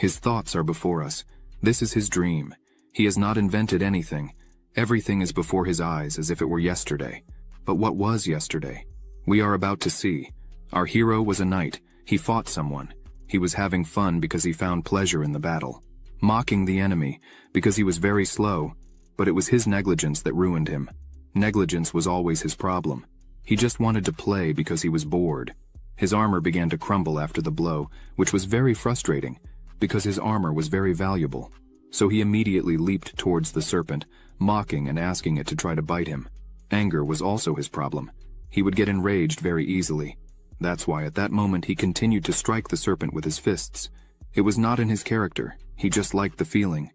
His thoughts are before us. This is his dream. He has not invented anything. Everything is before his eyes as if it were yesterday. But what was yesterday? We are about to see. Our hero was a knight. He fought someone. He was having fun because he found pleasure in the battle. Mocking the enemy because he was very slow. But it was his negligence that ruined him. Negligence was always his problem. He just wanted to play because he was bored. His armor began to crumble after the blow, which was very frustrating, because his armor was very valuable. So he immediately leaped towards the serpent, mocking and asking it to try to bite him. Anger was also his problem. He would get enraged very easily. That's why at that moment he continued to strike the serpent with his fists. It was not in his character. He just liked the feeling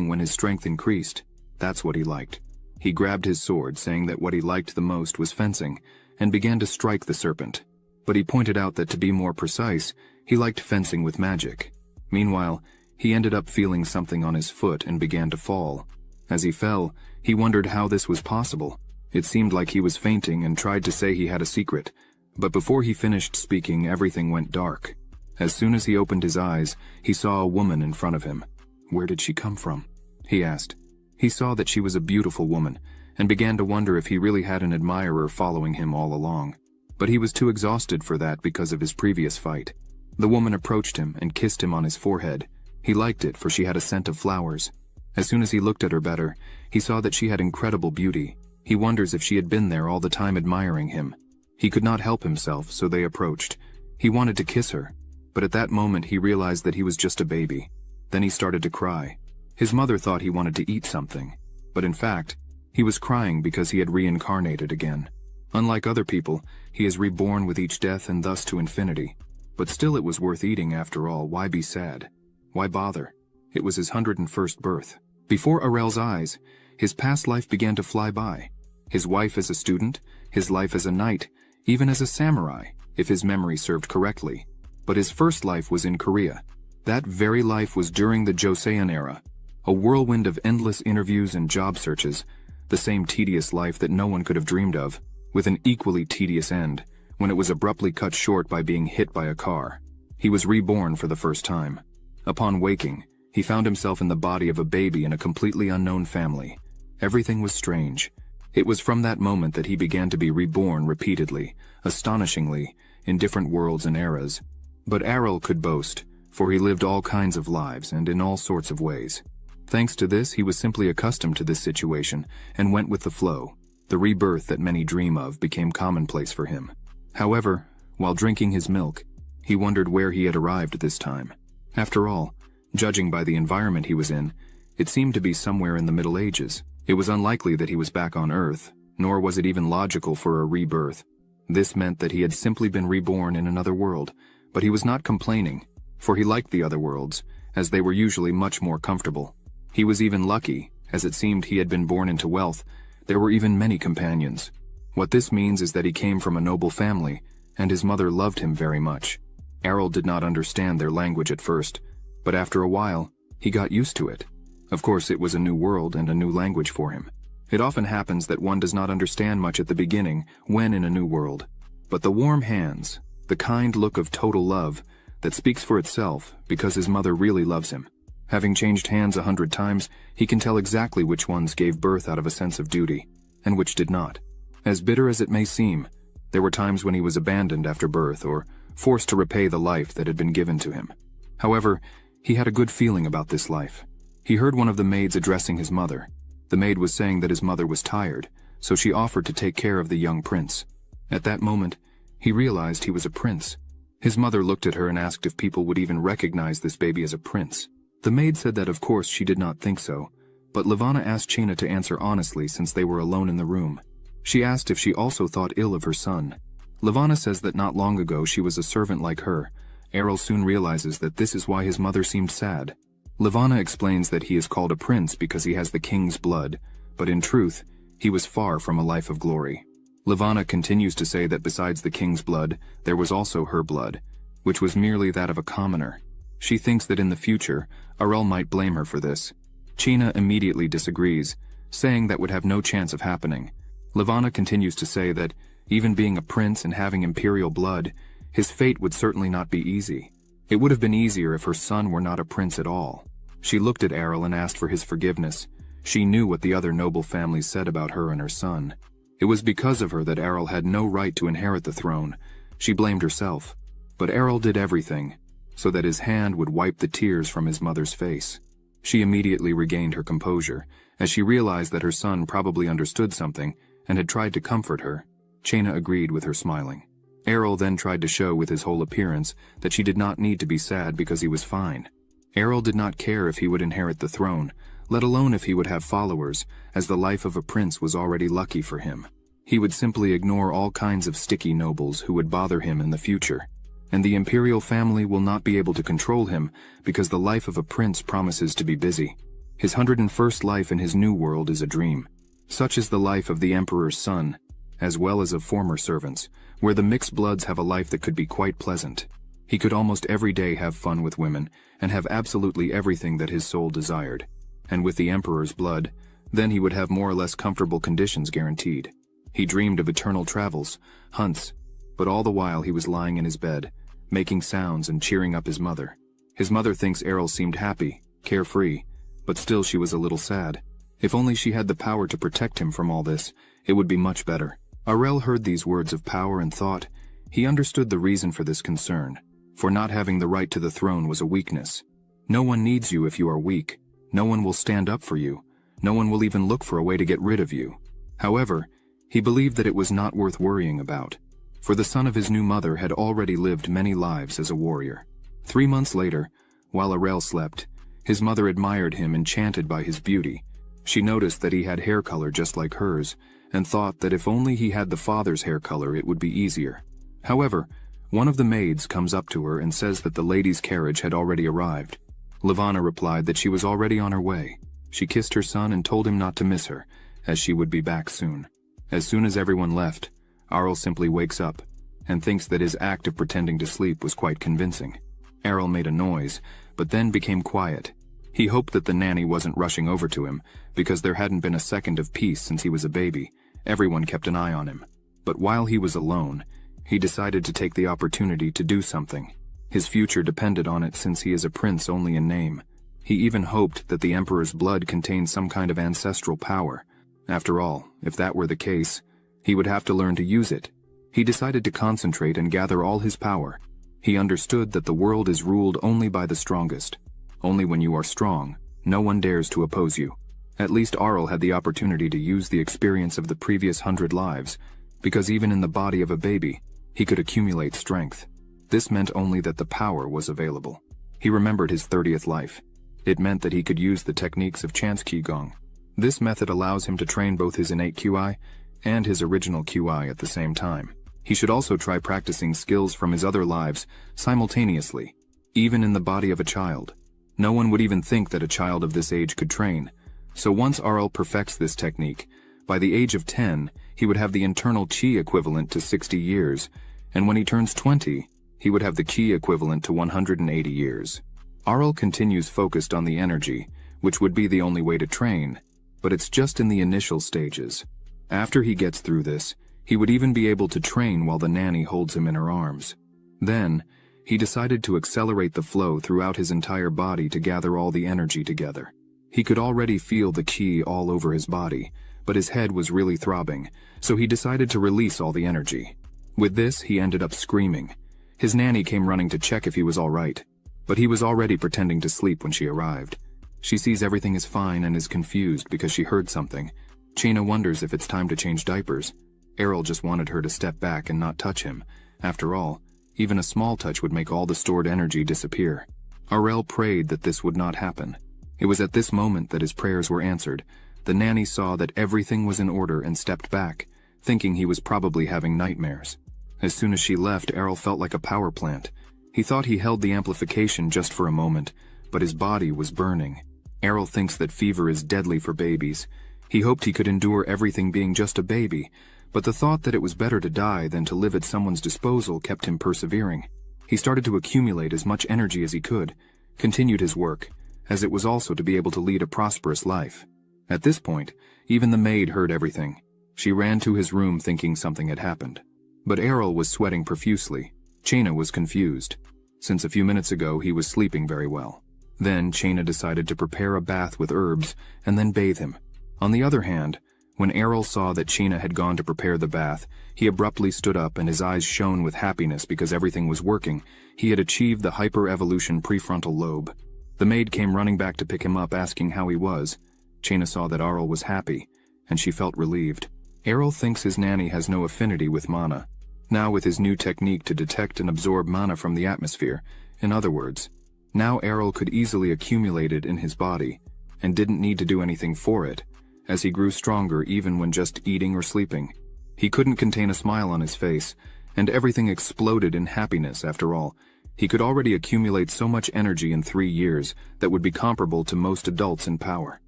when his strength increased. That's what he liked. He grabbed his sword, saying that what he liked the most was fencing, and began to strike the serpent. But he pointed out that to be more precise, he liked fencing with magic. Meanwhile, he ended up feeling something on his foot and began to fall. As he fell, he wondered how this was possible. It seemed like he was fainting and tried to say he had a secret. But before he finished speaking, everything went dark. As soon as he opened his eyes, he saw a woman in front of him. Where did she come from? He asked. He saw that she was a beautiful woman, and began to wonder if he really had an admirer following him all along. But he was too exhausted for that because of his previous fight. The woman approached him and kissed him on his forehead. He liked it, for she had a scent of flowers. As soon as he looked at her better, he saw that she had incredible beauty. He wonders if she had been there all the time admiring him. He could not help himself, so they approached. He wanted to kiss her, but at that moment he realized that he was just a baby. Then he started to cry. His mother thought he wanted to eat something, but in fact, he was crying because he had reincarnated again. Unlike other people, he is reborn with each death and thus to infinity. But still it was worth eating after all. Why be sad? Why bother? It was his 101st birth. Before Arel's eyes, his past life began to fly by. His wife as a student, his life as a knight, even as a samurai, if his memory served correctly. But his first life was in Korea. That very life was during the Joseon era, a whirlwind of endless interviews and job searches, the same tedious life that no one could have dreamed of, with an equally tedious end, when it was abruptly cut short by being hit by a car. He was reborn for the first time. Upon waking, he found himself in the body of a baby in a completely unknown family. Everything was strange. It was from that moment that he began to be reborn repeatedly, astonishingly, in different worlds and eras. But Arel could boast, for he lived all kinds of lives and in all sorts of ways. Thanks to this, he was simply accustomed to this situation and went with the flow. The rebirth that many dream of became commonplace for him. However, while drinking his milk, he wondered where he had arrived this time. After all, judging by the environment he was in, it seemed to be somewhere in the Middle Ages. It was unlikely that he was back on Earth, nor was it even logical for a rebirth. This meant that he had simply been reborn in another world, but he was not complaining, for he liked the other worlds, as they were usually much more comfortable. He was even lucky, as it seemed he had been born into wealth. There were even many companions. What this means is that he came from a noble family, and his mother loved him very much. Arel did not understand their language at first, but after a while, he got used to it. Of course, it was a new world and a new language for him. It often happens that one does not understand much at the beginning when in a new world. But the warm hands, the kind look of total love, that speaks for itself because his mother really loves him. Having changed hands 100 times, he can tell exactly which ones gave birth out of a sense of duty, and which did not. As bitter as it may seem, there were times when he was abandoned after birth or forced to repay the life that had been given to him. However, he had a good feeling about this life. He heard one of the maids addressing his mother. The maid was saying that his mother was tired, so she offered to take care of the young prince. At that moment, he realized he was a prince. His mother looked at her and asked if people would even recognize this baby as a prince. The maid said that of course she did not think so, but Levana asked Chena to answer honestly since they were alone in the room. She asked if she also thought ill of her son. Levana says that not long ago she was a servant like her. Arel soon realizes that this is why his mother seemed sad. Levana explains that he is called a prince because he has the king's blood, but in truth, he was far from a life of glory. Levana continues to say that besides the king's blood, there was also her blood, which was merely that of a commoner. She thinks that in the future, Arel might blame her for this. Chena immediately disagrees, saying that would have no chance of happening. Levana continues to say that, even being a prince and having imperial blood, his fate would certainly not be easy. It would have been easier if her son were not a prince at all. She looked at Errol and asked for his forgiveness. She knew what the other noble families said about her and her son. It was because of her that Errol had no right to inherit the throne. She blamed herself. But Errol did everything, so that his hand would wipe the tears from his mother's face. She immediately regained her composure, as she realized that her son probably understood something and had tried to comfort her. Chaina agreed with her, smiling. Errol then tried to show with his whole appearance that she did not need to be sad because he was fine. Errol did not care if he would inherit the throne, let alone if he would have followers, as the life of a prince was already lucky for him. He would simply ignore all kinds of sticky nobles who would bother him in the future. And the imperial family will not be able to control him because the life of a prince promises to be busy. His 101st life in his new world is a dream. Such is the life of the emperor's son, as well as of former servants, where the mixed bloods have a life that could be quite pleasant. He could almost every day have fun with women and have absolutely everything that his soul desired. And with the emperor's blood, then he would have more or less comfortable conditions guaranteed. He dreamed of eternal travels, hunts, but all the while he was lying in his bed, making sounds and cheering up his mother. His mother thinks Errol seemed happy, carefree, but still she was a little sad. If only she had the power to protect him from all this, it would be much better. Errol heard these words of power and thought. He understood the reason for this concern, for not having the right to the throne was a weakness. No one needs you if you are weak. No one will stand up for you. No one will even look for a way to get rid of you. However, he believed that it was not worth worrying about, for the son of his new mother had already lived many lives as a warrior. 3 months later, while Errol slept, his mother admired him, enchanted by his beauty. She noticed that he had hair color just like hers, and thought that if only he had the father's hair color it would be easier. However, one of the maids comes up to her and says that the lady's carriage had already arrived. Levana replied that she was already on her way. She kissed her son and told him not to miss her, as she would be back soon. As soon as everyone left, Errol simply wakes up, and thinks that his act of pretending to sleep was quite convincing. Errol made a noise, but then became quiet. He hoped that the nanny wasn't rushing over to him, because there hadn't been a second of peace since he was a baby. Everyone kept an eye on him. But while he was alone, he decided to take the opportunity to do something. His future depended on it since he is a prince only in name. He even hoped that the emperor's blood contained some kind of ancestral power. After all, if that were the case, he would have to learn to use it. He decided to concentrate and gather all his power. He understood that the world is ruled only by the strongest. Only when you are strong, no one dares to oppose you. At least Errol had the opportunity to use the experience of the previous 100 lives, because even in the body of a baby, he could accumulate strength. This meant only that the power was available. He remembered his 30th life. It meant that he could use the techniques of chance Qigong. This method allows him to train both his innate QI and his original QI at the same time. He should also try practicing skills from his other lives simultaneously, even in the body of a child. No one would even think that a child of this age could train. So once Errol perfects this technique, by the age of 10, he would have the internal Qi equivalent to 60 years, and when he turns 20, he would have the Qi equivalent to 180 years. Errol continues focused on the energy, which would be the only way to train, but it's just in the initial stages. After he gets through this, he would even be able to train while the nanny holds him in her arms. Then, he decided to accelerate the flow throughout his entire body to gather all the energy together. He could already feel the Qi all over his body, but his head was really throbbing, so he decided to release all the energy. With this, he ended up screaming. His nanny came running to check if he was all right, but he was already pretending to sleep when she arrived. She sees everything is fine and is confused because she heard something. Chaina wonders if it's time to change diapers. Errol just wanted her to step back and not touch him. After all, even a small touch would make all the stored energy disappear. Errol prayed that this would not happen. It was at this moment that his prayers were answered. The nanny saw that everything was in order and stepped back, thinking he was probably having nightmares. As soon as she left, Errol felt like a power plant. He thought he held the amplification just for a moment, but his body was burning. Errol thinks that fever is deadly for babies. He hoped he could endure everything being just a baby, but the thought that it was better to die than to live at someone's disposal kept him persevering. He started to accumulate as much energy as he could, continued his work, as it was also to be able to lead a prosperous life. At this point, even the maid heard everything. She ran to his room thinking something had happened. But Errol was sweating profusely. Chaina was confused. since a few minutes ago he was sleeping very well. Then Chena decided to prepare a bath with herbs and then bathe him. On the other hand, when Errol saw that Chena had gone to prepare the bath, he abruptly stood up and his eyes shone with happiness because everything was working. He had achieved the hyper-evolution prefrontal lobe. The maid came running back to pick him up, asking how he was. Chena saw that Errol was happy, and she felt relieved. Errol thinks his nanny has no affinity with mana. Now with his new technique to detect and absorb mana from the atmosphere, in other words, now Errol could easily accumulate it in his body, and didn't need to do anything for it, as he grew stronger even when just eating or sleeping. He couldn't contain a smile on his face, and everything exploded in happiness after all. He could already accumulate so much energy in 3 years that would be comparable to most adults in power.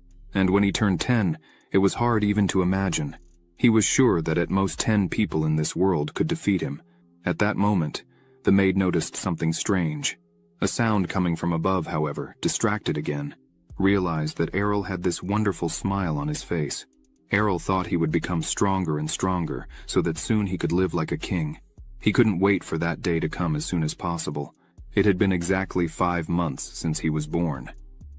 And when he turned 10, it was hard even to imagine. He was sure that at most 10 people in this world could defeat him. At that moment, the maid noticed something strange. A sound coming from above, however, distracted again. Realized that Errol had this wonderful smile on his face. Errol thought he would become stronger and stronger, so that soon he could live like a king. He couldn't wait for that day to come as soon as possible. It had been exactly 5 months since he was born.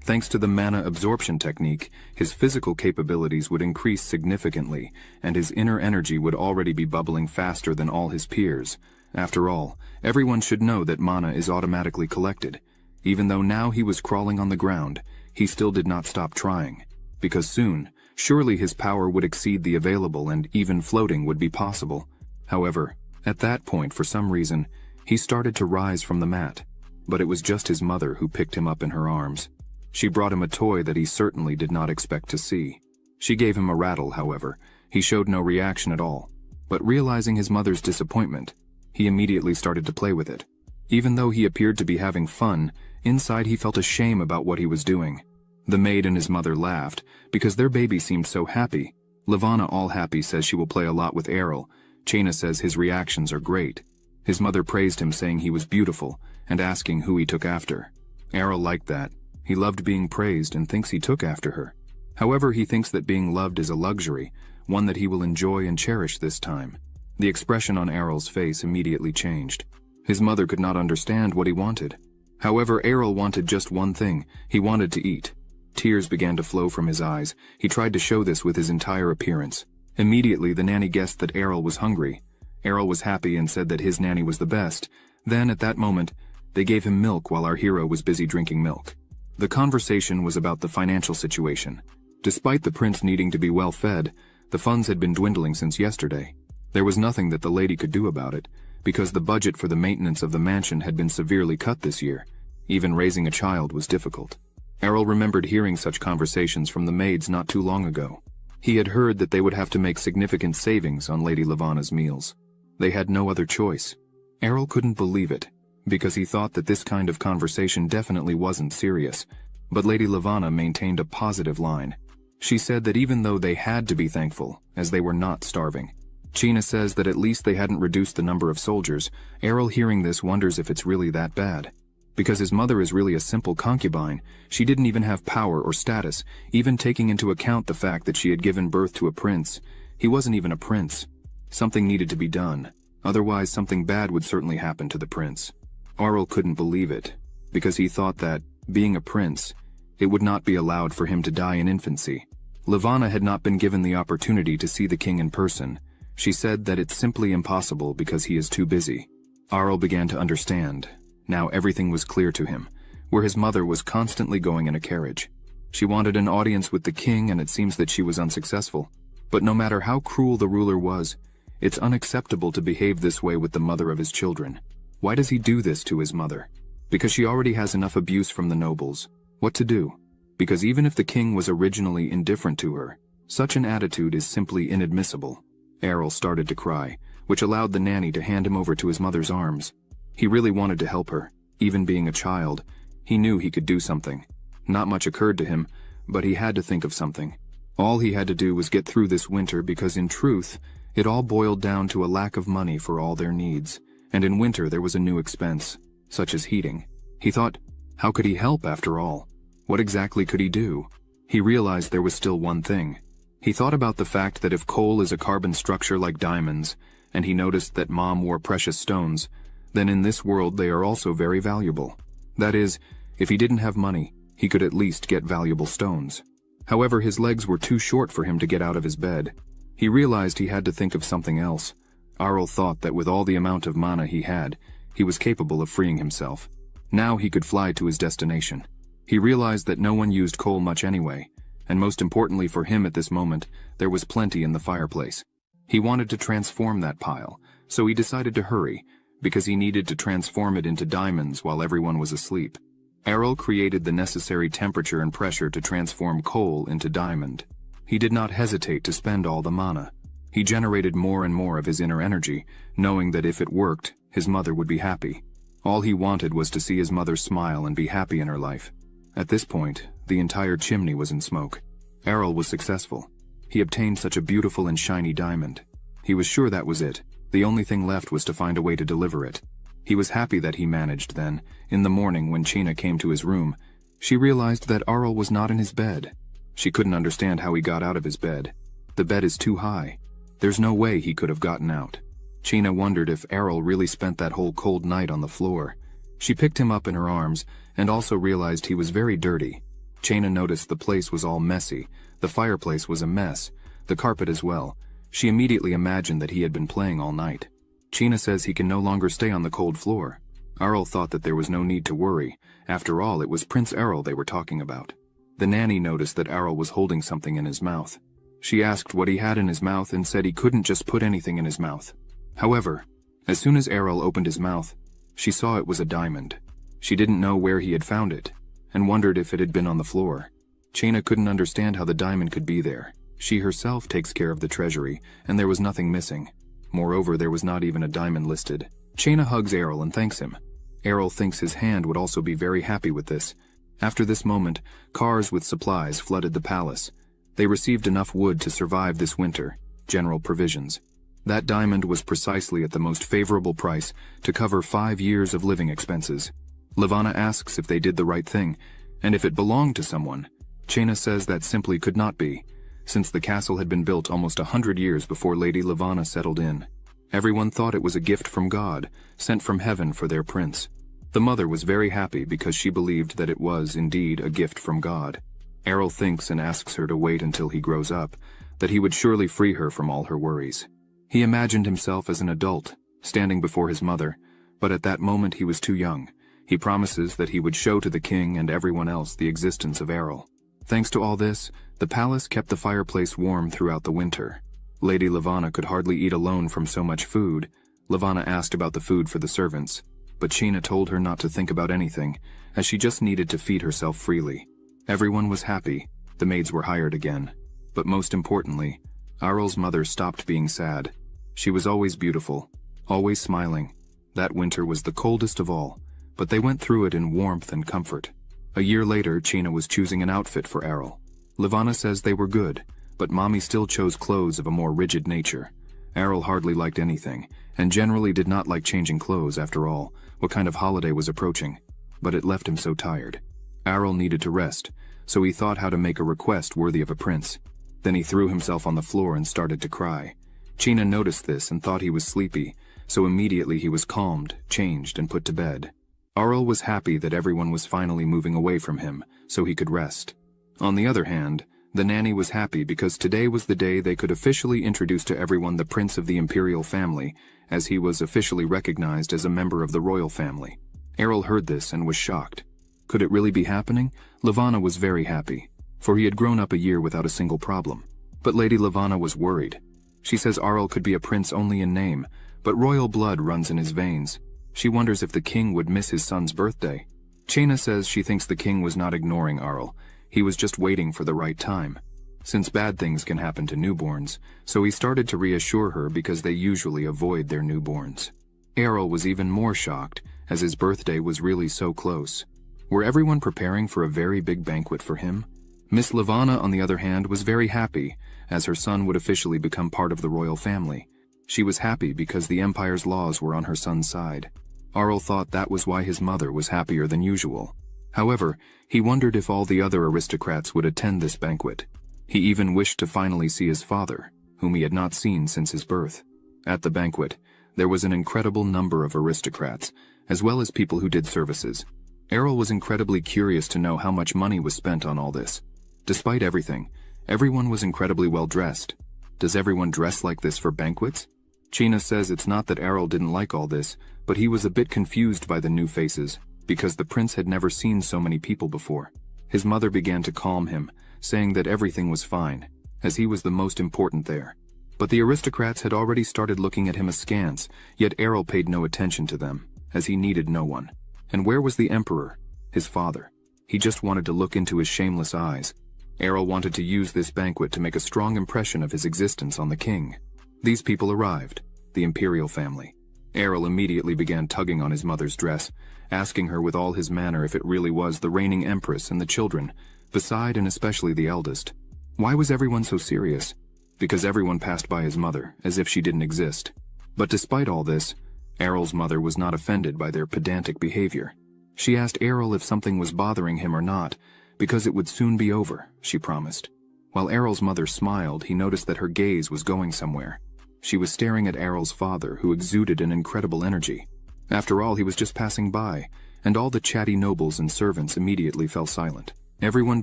Thanks to the mana absorption technique, his physical capabilities would increase significantly, and his inner energy would already be bubbling faster than all his peers. After all, everyone should know that mana is automatically collected. Even though now he was crawling on the ground, he still did not stop trying. Because soon, surely his power would exceed the available and even floating would be possible. However, at that point, for some reason, he started to rise from the mat. But it was just his mother who picked him up in her arms. She brought him a toy that he certainly did not expect to see. She gave him a rattle, however. He showed no reaction at all. But realizing his mother's disappointment, he immediately started to play with it. Even though he appeared to be having fun, inside he felt a shame about what he was doing. The maid and his mother laughed, because their baby seemed so happy. Levana, all happy, says she will play a lot with Errol. Chena says his reactions are great. His mother praised him, saying he was beautiful, and asking who he took after. Errol liked that. He loved being praised and thinks he took after her. However, he thinks that being loved is a luxury, one that he will enjoy and cherish this time. The expression on Errol's face immediately changed. His mother could not understand what he wanted. However, Errol wanted just one thing. He wanted to eat. Tears began to flow from his eyes. He tried to show this with his entire appearance. Immediately, the nanny guessed that Errol was hungry. Errol was happy and said that his nanny was the best. Then, at that moment, they gave him milk while our hero was busy drinking milk. The conversation was about the financial situation. Despite the prince needing to be well fed, the funds had been dwindling since yesterday. There was nothing that the lady could do about it, because the budget for the maintenance of the mansion had been severely cut this year. Even raising a child was difficult. Errol remembered hearing such conversations from the maids not too long ago. He had heard that they would have to make significant savings on Lady Levana's meals. They had no other choice. Errol couldn't believe it, because he thought that this kind of conversation definitely wasn't serious. But Lady Levana maintained a positive line. She said that even though they had to be thankful, as they were not starving. Chena says that at least they hadn't reduced the number of soldiers. Errol, hearing this, wonders if it's really that bad. Because his mother is really a simple concubine, she didn't even have power or status, even taking into account the fact that she had given birth to a prince. He wasn't even a prince. Something needed to be done. Otherwise, something bad would certainly happen to the prince. Errol couldn't believe it, because he thought that, being a prince, it would not be allowed for him to die in infancy. Levana had not been given the opportunity to see the king in person. She said that it's simply impossible because he is too busy. Errol began to understand. Now everything was clear to him, where his mother was constantly going in a carriage. She wanted an audience with the king, and it seems that she was unsuccessful. But no matter how cruel the ruler was, it's unacceptable to behave this way with the mother of his children. Why does he do this to his mother? Because she already has enough abuse from the nobles. What to do? Because even if the king was originally indifferent to her, such an attitude is simply inadmissible. Errol started to cry, which allowed the nanny to hand him over to his mother's arms. He really wanted to help her. Even being a child, he knew he could do something. Not much occurred to him, but he had to think of something. All he had to do was get through this winter, because in truth, it all boiled down to a lack of money for all their needs. And in winter there was a new expense, such as heating. He thought, how could he help after all? What exactly could he do? He realized there was still one thing. He thought about the fact that if coal is a carbon structure like diamonds, and he noticed that Mom wore precious stones, then in this world they are also very valuable. That is, if he didn't have money, he could at least get valuable stones. However, his legs were too short for him to get out of his bed. He realized he had to think of something else. Arl thought that with all the amount of mana he had, he was capable of freeing himself. Now he could fly to his destination. He realized that no one used coal much anyway, and most importantly for him at this moment, there was plenty in the fireplace. He wanted to transform that pile, so he decided to hurry, because he needed to transform it into diamonds while everyone was asleep. Errol created the necessary temperature and pressure to transform coal into diamond. He did not hesitate to spend all the mana. He generated more and more of his inner energy, knowing that if it worked, his mother would be happy. All he wanted was to see his mother smile and be happy in her life. At this point, the entire chimney was in smoke. Errol was successful. He obtained such a beautiful and shiny diamond. He was sure that was it. The only thing left was to find a way to deliver it. He was happy that he managed then. In the morning when China came to his room, she realized that Arl was not in his bed. She couldn't understand how he got out of his bed. The bed is too high. There's no way he could have gotten out. China wondered if Errol really spent that whole cold night on the floor. She picked him up in her arms and also realized he was very dirty. China noticed the place was all messy. The fireplace was a mess. The carpet as well. She immediately imagined that he had been playing all night. China says he can no longer stay on the cold floor. Arl thought that there was no need to worry. After all, it was Prince Errol they were talking about. The nanny noticed that Errol was holding something in his mouth. She asked what he had in his mouth and said he couldn't just put anything in his mouth. However, as soon as Errol opened his mouth, she saw it was a diamond. She didn't know where he had found it, and wondered if it had been on the floor. China couldn't understand how the diamond could be there. She herself takes care of the treasury, and there was nothing missing. Moreover, there was not even a diamond listed. China hugs Errol and thanks him. Errol thinks his hand would also be very happy with this. After this moment, cars with supplies flooded the palace. They received enough wood to survive this winter, general provisions. That diamond was precisely at the most favorable price to cover 5 years of living expenses. Levana asks if they did the right thing, and if it belonged to someone. Chena says that simply could not be, since the castle had been built almost 100 years before Lady Levana settled in. Everyone thought it was a gift from God, sent from heaven for their prince. The mother was very happy because she believed that it was indeed a gift from God. Errol thinks and asks her to wait until he grows up, that he would surely free her from all her worries. He imagined himself as an adult, standing before his mother, but at that moment he was too young. He promises that he would show to the king and everyone else the existence of Errol. Thanks to all this, the palace kept the fireplace warm throughout the winter. Lady Levana could hardly eat alone from so much food. Levana asked about the food for the servants, but Sheena told her not to think about anything, as she just needed to feed herself freely. Everyone was happy. The maids were hired again. But most importantly, Arl's mother stopped being sad. She was always beautiful, always smiling. That winter was the coldest of all, but they went through it in warmth and comfort. A year later, Chena was choosing an outfit for Errol. Levana says they were good, but Mommy still chose clothes of a more rigid nature. Errol hardly liked anything, and generally did not like changing clothes after all. What kind of holiday was approaching? But it left him so tired. Errol needed to rest, so he thought how to make a request worthy of a prince. Then he threw himself on the floor and started to cry. Chena noticed this and thought he was sleepy, so immediately he was calmed, changed, and put to bed. Arl was happy that everyone was finally moving away from him, so he could rest. On the other hand, the nanny was happy because today was the day they could officially introduce to everyone the prince of the imperial family, as he was officially recognized as a member of the royal family. Errol heard this and was shocked. Could it really be happening? Levana was very happy, for he had grown up a year without a single problem. But Lady Levana was worried. She says Arl could be a prince only in name, but royal blood runs in his veins. She wonders if the king would miss his son's birthday. Chena says she thinks the king was not ignoring Arl. He was just waiting for the right time. Since bad things can happen to newborns, so he started to reassure her because they usually avoid their newborns. Errol was even more shocked, as his birthday was really so close. Were everyone preparing for a very big banquet for him? Miss Levana, on the other hand, was very happy, as her son would officially become part of the royal family. She was happy because the empire's laws were on her son's side. Arl thought that was why his mother was happier than usual. However, he wondered if all the other aristocrats would attend this banquet. He even wished to finally see his father, whom he had not seen since his birth. At the banquet, There was an incredible number of aristocrats, as well as people who did services. Errol was incredibly curious to know how much money was spent on all this. Despite everything, everyone was incredibly well dressed. Does everyone dress like this for banquets? China says it's not that Errol didn't like all this, but he was a bit confused by the new faces, because the prince had never seen so many people before. His mother began to calm him, saying that everything was fine, as he was the most important there. But the aristocrats had already started looking at him askance, yet Errol paid no attention to them, as he needed no one. And where was the emperor? His father. He just wanted to look into his shameless eyes. Errol wanted to use this banquet to make a strong impression of his existence on the king. These people arrived, the imperial family. Errol immediately began tugging on his mother's dress, asking her with all his manner if it really was the reigning empress and the children, beside and especially the eldest. Why was everyone so serious? Because everyone passed by his mother, as if she didn't exist. But despite all this, Errol's mother was not offended by their pedantic behavior. She asked Errol if something was bothering him or not, because it would soon be over, she promised. While Errol's mother smiled, he noticed that her gaze was going somewhere. She was staring at Errol's father, who exuded an incredible energy. After all, he was just passing by, and all the chatty nobles and servants immediately fell silent. Everyone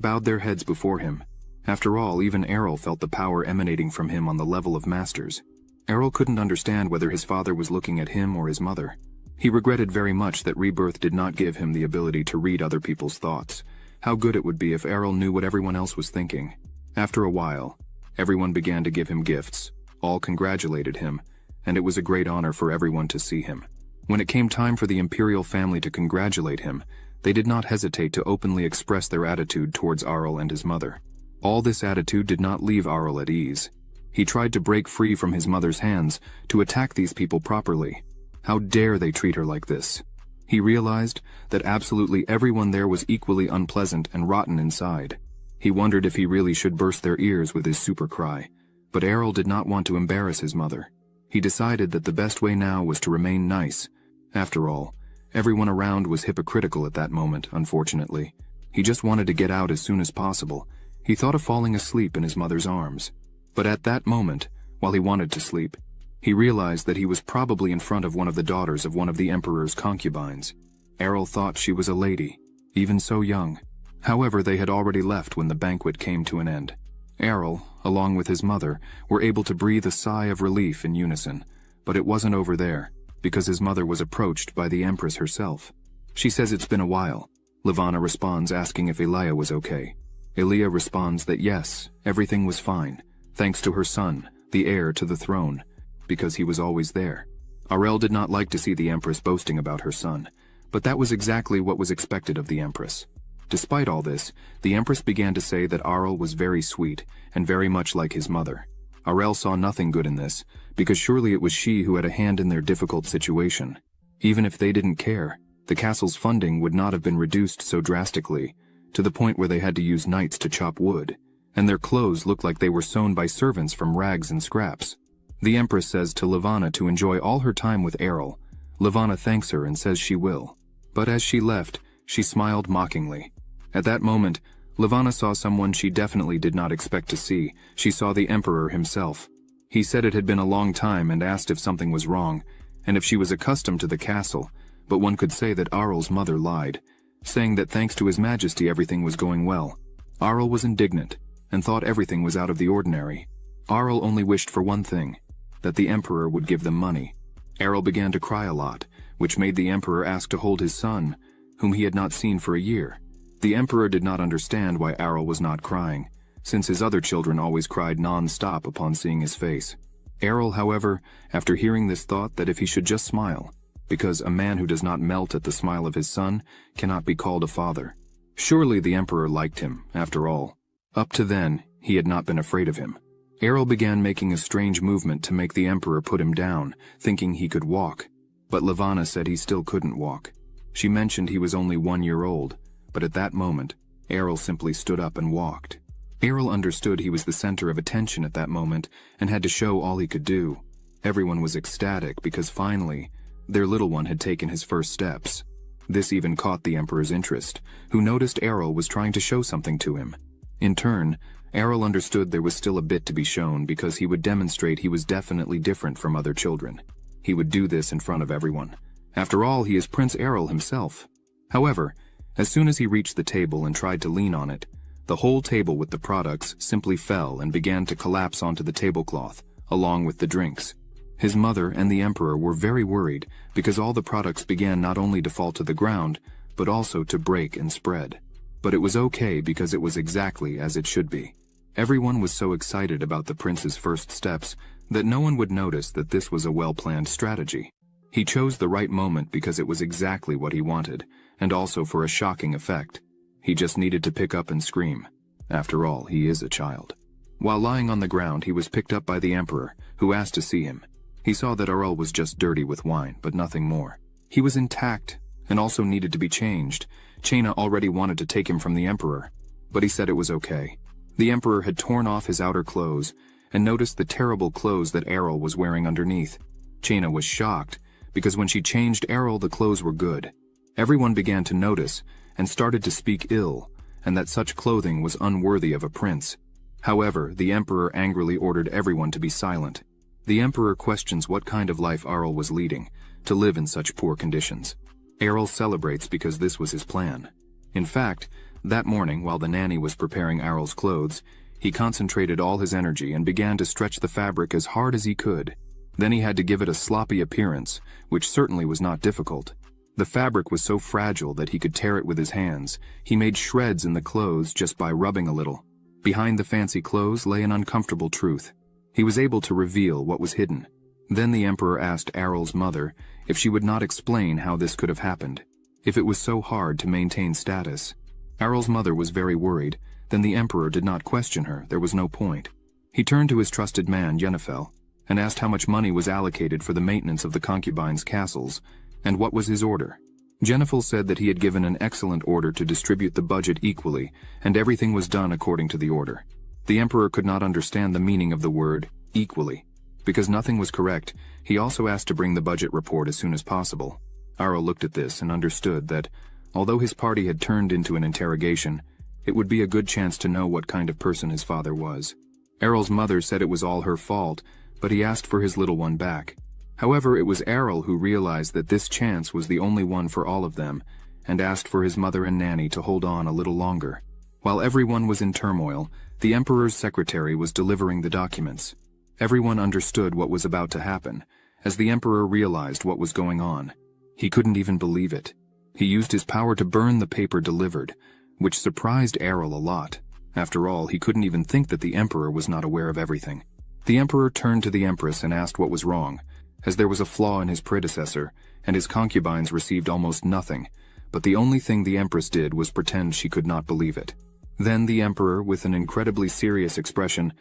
bowed their heads before him. After all, even Errol felt the power emanating from him on the level of masters. Errol couldn't understand whether his father was looking at him or his mother. He regretted very much that rebirth did not give him the ability to read other people's thoughts. How good it would be if Errol knew what everyone else was thinking. After a while, everyone began to give him gifts. All congratulated him, and it was a great honor for everyone to see him. When it came time for the imperial family to congratulate him, they did not hesitate to openly express their attitude towards Errol and his mother. All this attitude did not leave Errol at ease. He tried to break free from his mother's hands to attack these people properly. How dare they treat her like this? He realized that absolutely everyone there was equally unpleasant and rotten inside. He wondered if he really should burst their ears with his super cry. But Errol did not want to embarrass his mother. He decided that the best way now was to remain nice. After all, everyone around was hypocritical at that moment, unfortunately. He just wanted to get out as soon as possible. He thought of falling asleep in his mother's arms. But at that moment, while he wanted to sleep, he realized that he was probably in front of one of the daughters of one of the emperor's concubines. Errol thought she was a lady, even so young. However, they had already left when the banquet came to an end. Errol, along with his mother, were able to breathe a sigh of relief in unison. But it wasn't over there, because his mother was approached by the empress herself. She says it's been a while. Levana responds asking if Elia was okay. Elia responds that yes, everything was fine, thanks to her son, the heir to the throne, because he was always there. Arel did not like to see the empress boasting about her son, but that was exactly what was expected of the empress. Despite all this, the empress began to say that Arel was very sweet and very much like his mother. Arel saw nothing good in this, because surely it was she who had a hand in their difficult situation. Even if they didn't care, the castle's funding would not have been reduced so drastically, to the point where they had to use knights to chop wood, and their clothes looked like they were sewn by servants from rags and scraps. The empress says to Levana to enjoy all her time with Errol. Levana thanks her and says she will. But as she left, she smiled mockingly. At that moment, Levana saw someone she definitely did not expect to see. She saw the emperor himself. He said it had been a long time and asked if something was wrong, and if she was accustomed to the castle, but one could say that Arel's mother lied, saying that thanks to his majesty everything was going well. Arel was indignant, and thought everything was out of the ordinary. Arel only wished for one thing, that the emperor would give them money. Errol began to cry a lot, which made the emperor ask to hold his son, whom he had not seen for a year. The emperor did not understand why Errol was not crying, since his other children always cried non-stop upon seeing his face. Errol, however, after hearing this, thought that if he should just smile, because a man who does not melt at the smile of his son cannot be called a father. Surely the emperor liked him, after all. Up to then, he had not been afraid of him. Errol began making a strange movement to make the emperor put him down, thinking he could walk. But Levana said he still couldn't walk. She mentioned he was only 1 year old, but at that moment, Errol simply stood up and walked. Errol understood he was the center of attention at that moment and had to show all he could do. Everyone was ecstatic because finally, their little one had taken his first steps. This even caught the emperor's interest, who noticed Errol was trying to show something to him. In turn, Errol understood there was still a bit to be shown because he would demonstrate he was definitely different from other children. he would do this in front of everyone. After all, he is Prince Errol himself. However, as soon as he reached the table and tried to lean on it, the whole table with the products simply fell and began to collapse onto the tablecloth, along with the drinks. His mother and the emperor were very worried because all the products began not only to fall to the ground, but also to break and spread. But it was okay because it was exactly as it should be. Everyone was so excited about the prince's first steps that no one would notice that this was a well-planned strategy. He chose the right moment because it was exactly what he wanted, and also for a shocking effect. He just needed to pick up and scream. After all, he is a child. While lying on the ground, he was picked up by the emperor, who asked to see him. He saw that Errol was just dirty with wine, but nothing more. He was intact, and also needed to be changed. Chena already wanted to take him from the emperor, but he said it was okay. The emperor had torn off his outer clothes, and noticed the terrible clothes that Errol was wearing underneath. Chena was shocked, because when she changed Errol, the clothes were good. Everyone began to notice, and started to speak ill, and that such clothing was unworthy of a prince. However, the emperor angrily ordered everyone to be silent. The emperor questions what kind of life Errol was leading, to live in such poor conditions. Errol celebrates because this was his plan. In fact, that morning while the nanny was preparing Errol's clothes, he concentrated all his energy and began to stretch the fabric as hard as he could. Then he had to give it a sloppy appearance, which certainly was not difficult. The fabric was so fragile that he could tear it with his hands. He made shreds in the clothes just by rubbing a little. Behind the fancy clothes lay an uncomfortable truth. He was able to reveal what was hidden. Then the emperor asked Errol's mother if she would not explain how this could have happened, if it was so hard to maintain status. Errol's mother was very worried. Then the emperor did not question her. There was no point. He turned to his trusted man, Yennefer, and asked how much money was allocated for the maintenance of the concubines' castles, and what was his order. Yennefer said that he had given an excellent order to distribute the budget equally, and everything was done according to the order. The emperor could not understand the meaning of the word, equally. Because nothing was correct, he also asked to bring the budget report as soon as possible. Errol looked at this and understood that, although his party had turned into an interrogation, it would be a good chance to know what kind of person his father was. Errol's mother said it was all her fault, but he asked for his little one back. However, it was Errol who realized that this chance was the only one for all of them, and asked for his mother and nanny to hold on a little longer. While everyone was in turmoil, the emperor's secretary was delivering the documents. Everyone understood what was about to happen, as the emperor realized what was going on. He couldn't even believe it. He used his power to burn the paper delivered, which surprised Errol a lot. After all, he couldn't even think that the emperor was not aware of everything. The emperor turned to the empress and asked what was wrong, as there was a flaw in his predecessor, and his concubines received almost nothing, but the only thing the empress did was pretend she could not believe it. Then the emperor, with an incredibly serious expression,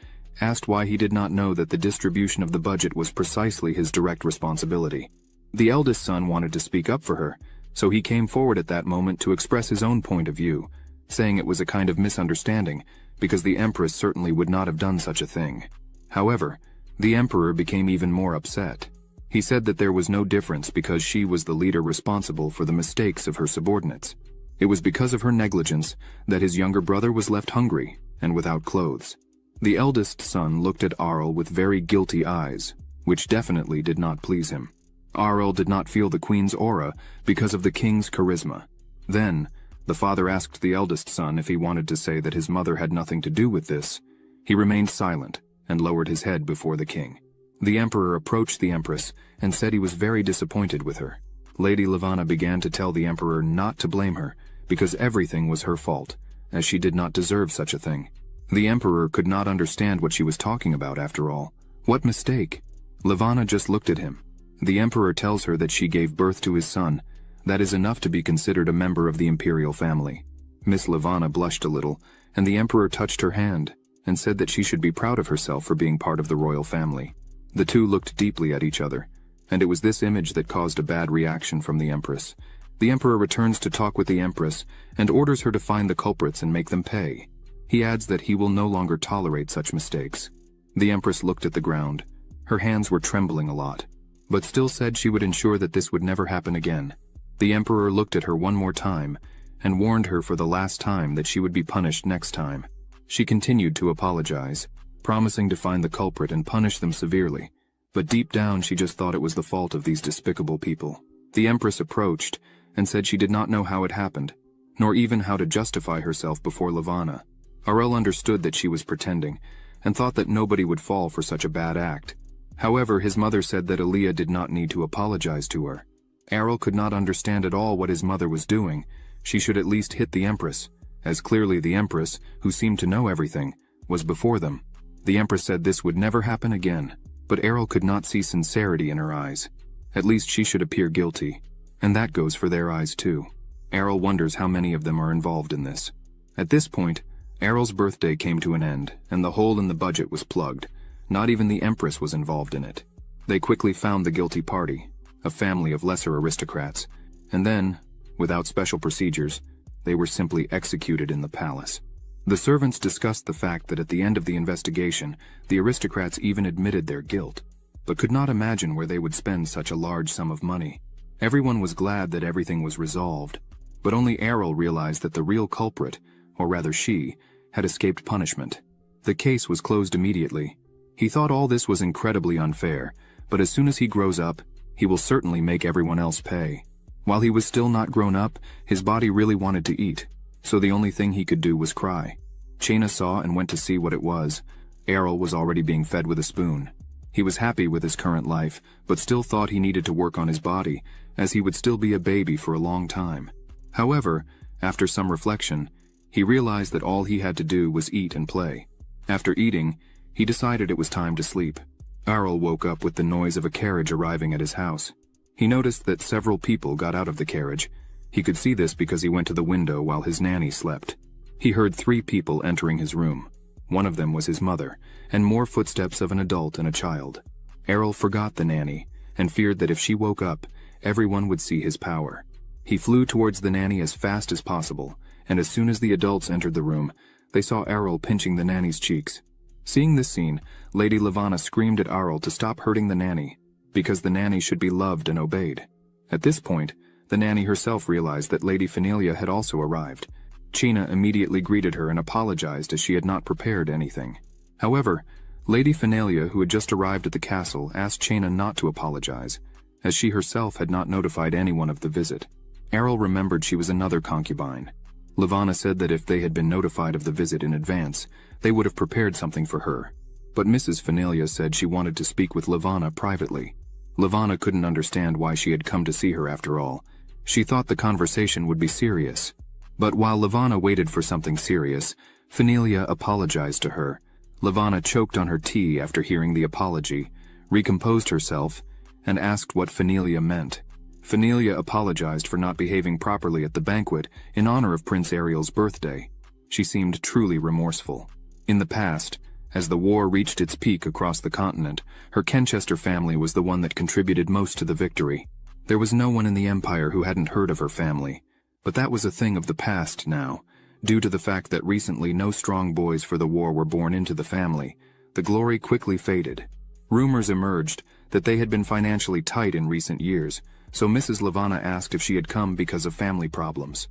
asked why he did not know that the distribution of the budget was precisely his direct responsibility. The eldest son wanted to speak up for her, so he came forward at that moment to express his own point of view, saying it was a kind of misunderstanding, because the empress certainly would not have done such a thing. However, the emperor became even more upset. He said that there was no difference because she was the leader responsible for the mistakes of her subordinates. It was because of her negligence that his younger brother was left hungry and without clothes. The eldest son looked at Errol with very guilty eyes, which definitely did not please him. Errol did not feel the queen's aura because of the king's charisma. Then, the father asked the eldest son if he wanted to say that his mother had nothing to do with this. He remained silent and lowered his head before the king. The emperor approached the empress and said he was very disappointed with her. Lady Lavanna began to tell the emperor not to blame her, because everything was her fault, as she did not deserve such a thing. The emperor could not understand what she was talking about after all. What mistake? Lavanna just looked at him. The emperor tells her that she gave birth to his son. That is enough to be considered a member of the imperial family. Miss Lavanna blushed a little, and the emperor touched her hand, and said that she should be proud of herself for being part of the royal family. The two looked deeply at each other, and it was this image that caused a bad reaction from the empress. The emperor returns to talk with the empress and orders her to find the culprits and make them pay. He adds that he will no longer tolerate such mistakes. The empress looked at the ground. Her hands were trembling a lot, but still said she would ensure that this would never happen again. The emperor looked at her one more time and warned her for the last time that she would be punished next time. She continued to apologize, promising to find the culprit and punish them severely, But deep down she just thought it was the fault of these despicable people. The Empress approached and said she did not know how it happened, nor even how to justify herself before Levana. Arel understood that she was pretending, and thought that nobody would fall for such a bad act. However, his mother said that Aaliyah did not need to apologize to her. Arel could not understand at all what his mother was doing. She should at least hit the Empress, as clearly the Empress, who seemed to know everything, was before them. The Empress said this would never happen again, but Arel could not see sincerity in her eyes. At least she should appear guilty, and that goes for their eyes too. Arel wonders how many of them are involved in this. At this point, Arel's birthday came to an end, and the hole in the budget was plugged. Not even the Empress was involved in it. They quickly found the guilty party, a family of lesser aristocrats, and then, without special procedures, they were simply executed in the palace. The servants discussed the fact that at the end of the investigation, the aristocrats even admitted their guilt, but could not imagine where they would spend such a large sum of money. Everyone was glad that everything was resolved, but only Arel realized that the real culprit, or rather she, had escaped punishment. The case was closed immediately. He thought all this was incredibly unfair, but as soon as he grows up, he will certainly make everyone else pay. While he was still not grown up, his body really wanted to eat, so the only thing he could do was cry. Chena saw and went to see what it was. Arel was already being fed with a spoon. He was happy with his current life, but still thought he needed to work on his body, as he would still be a baby for a long time. However, after some reflection, he realized that all he had to do was eat and play. After eating, he decided it was time to sleep. Arel woke up with the noise of a carriage arriving at his house. He noticed that several people got out of the carriage. He could see this because he went to the window while his nanny slept. He heard 3 people entering his room. One of them was his mother, and more footsteps of an adult and a child. Arel forgot the nanny, and feared that if she woke up, everyone would see his power. He flew towards the nanny as fast as possible, and as soon as the adults entered the room, they saw Arel pinching the nanny's cheeks. Seeing this scene, Lady Levana screamed at Arel to stop hurting the nanny, because the nanny should be loved and obeyed. At this point, the nanny herself realized that Lady Fenelia had also arrived. Chena immediately greeted her and apologized as she had not prepared anything. However, Lady Fenelia, who had just arrived at the castle, asked Chena not to apologize, as she herself had not notified anyone of the visit. Arel remembered she was another concubine. Levana said that if they had been notified of the visit in advance, they would have prepared something for her. But Mrs. Fenelia said she wanted to speak with Levana privately. Levana couldn't understand why she had come to see her after all. She thought the conversation would be serious. But while Levana waited for something serious, Fenelia apologized to her. Levana choked on her tea after hearing the apology, recomposed herself, and asked what Fenelia meant. Fenelia apologized for not behaving properly at the banquet in honor of Prince Ariel's birthday. She seemed truly remorseful. In the past, as the war reached its peak across the continent, her Kenchester family was the one that contributed most to the victory. There was no one in the empire who hadn't heard of her family, but that was a thing of the past now. Due to the fact that recently no strong boys for the war were born into the family, the glory quickly faded. Rumors emerged that they had been financially tight in recent years, so Mrs. Levana asked if she had come because of family problems.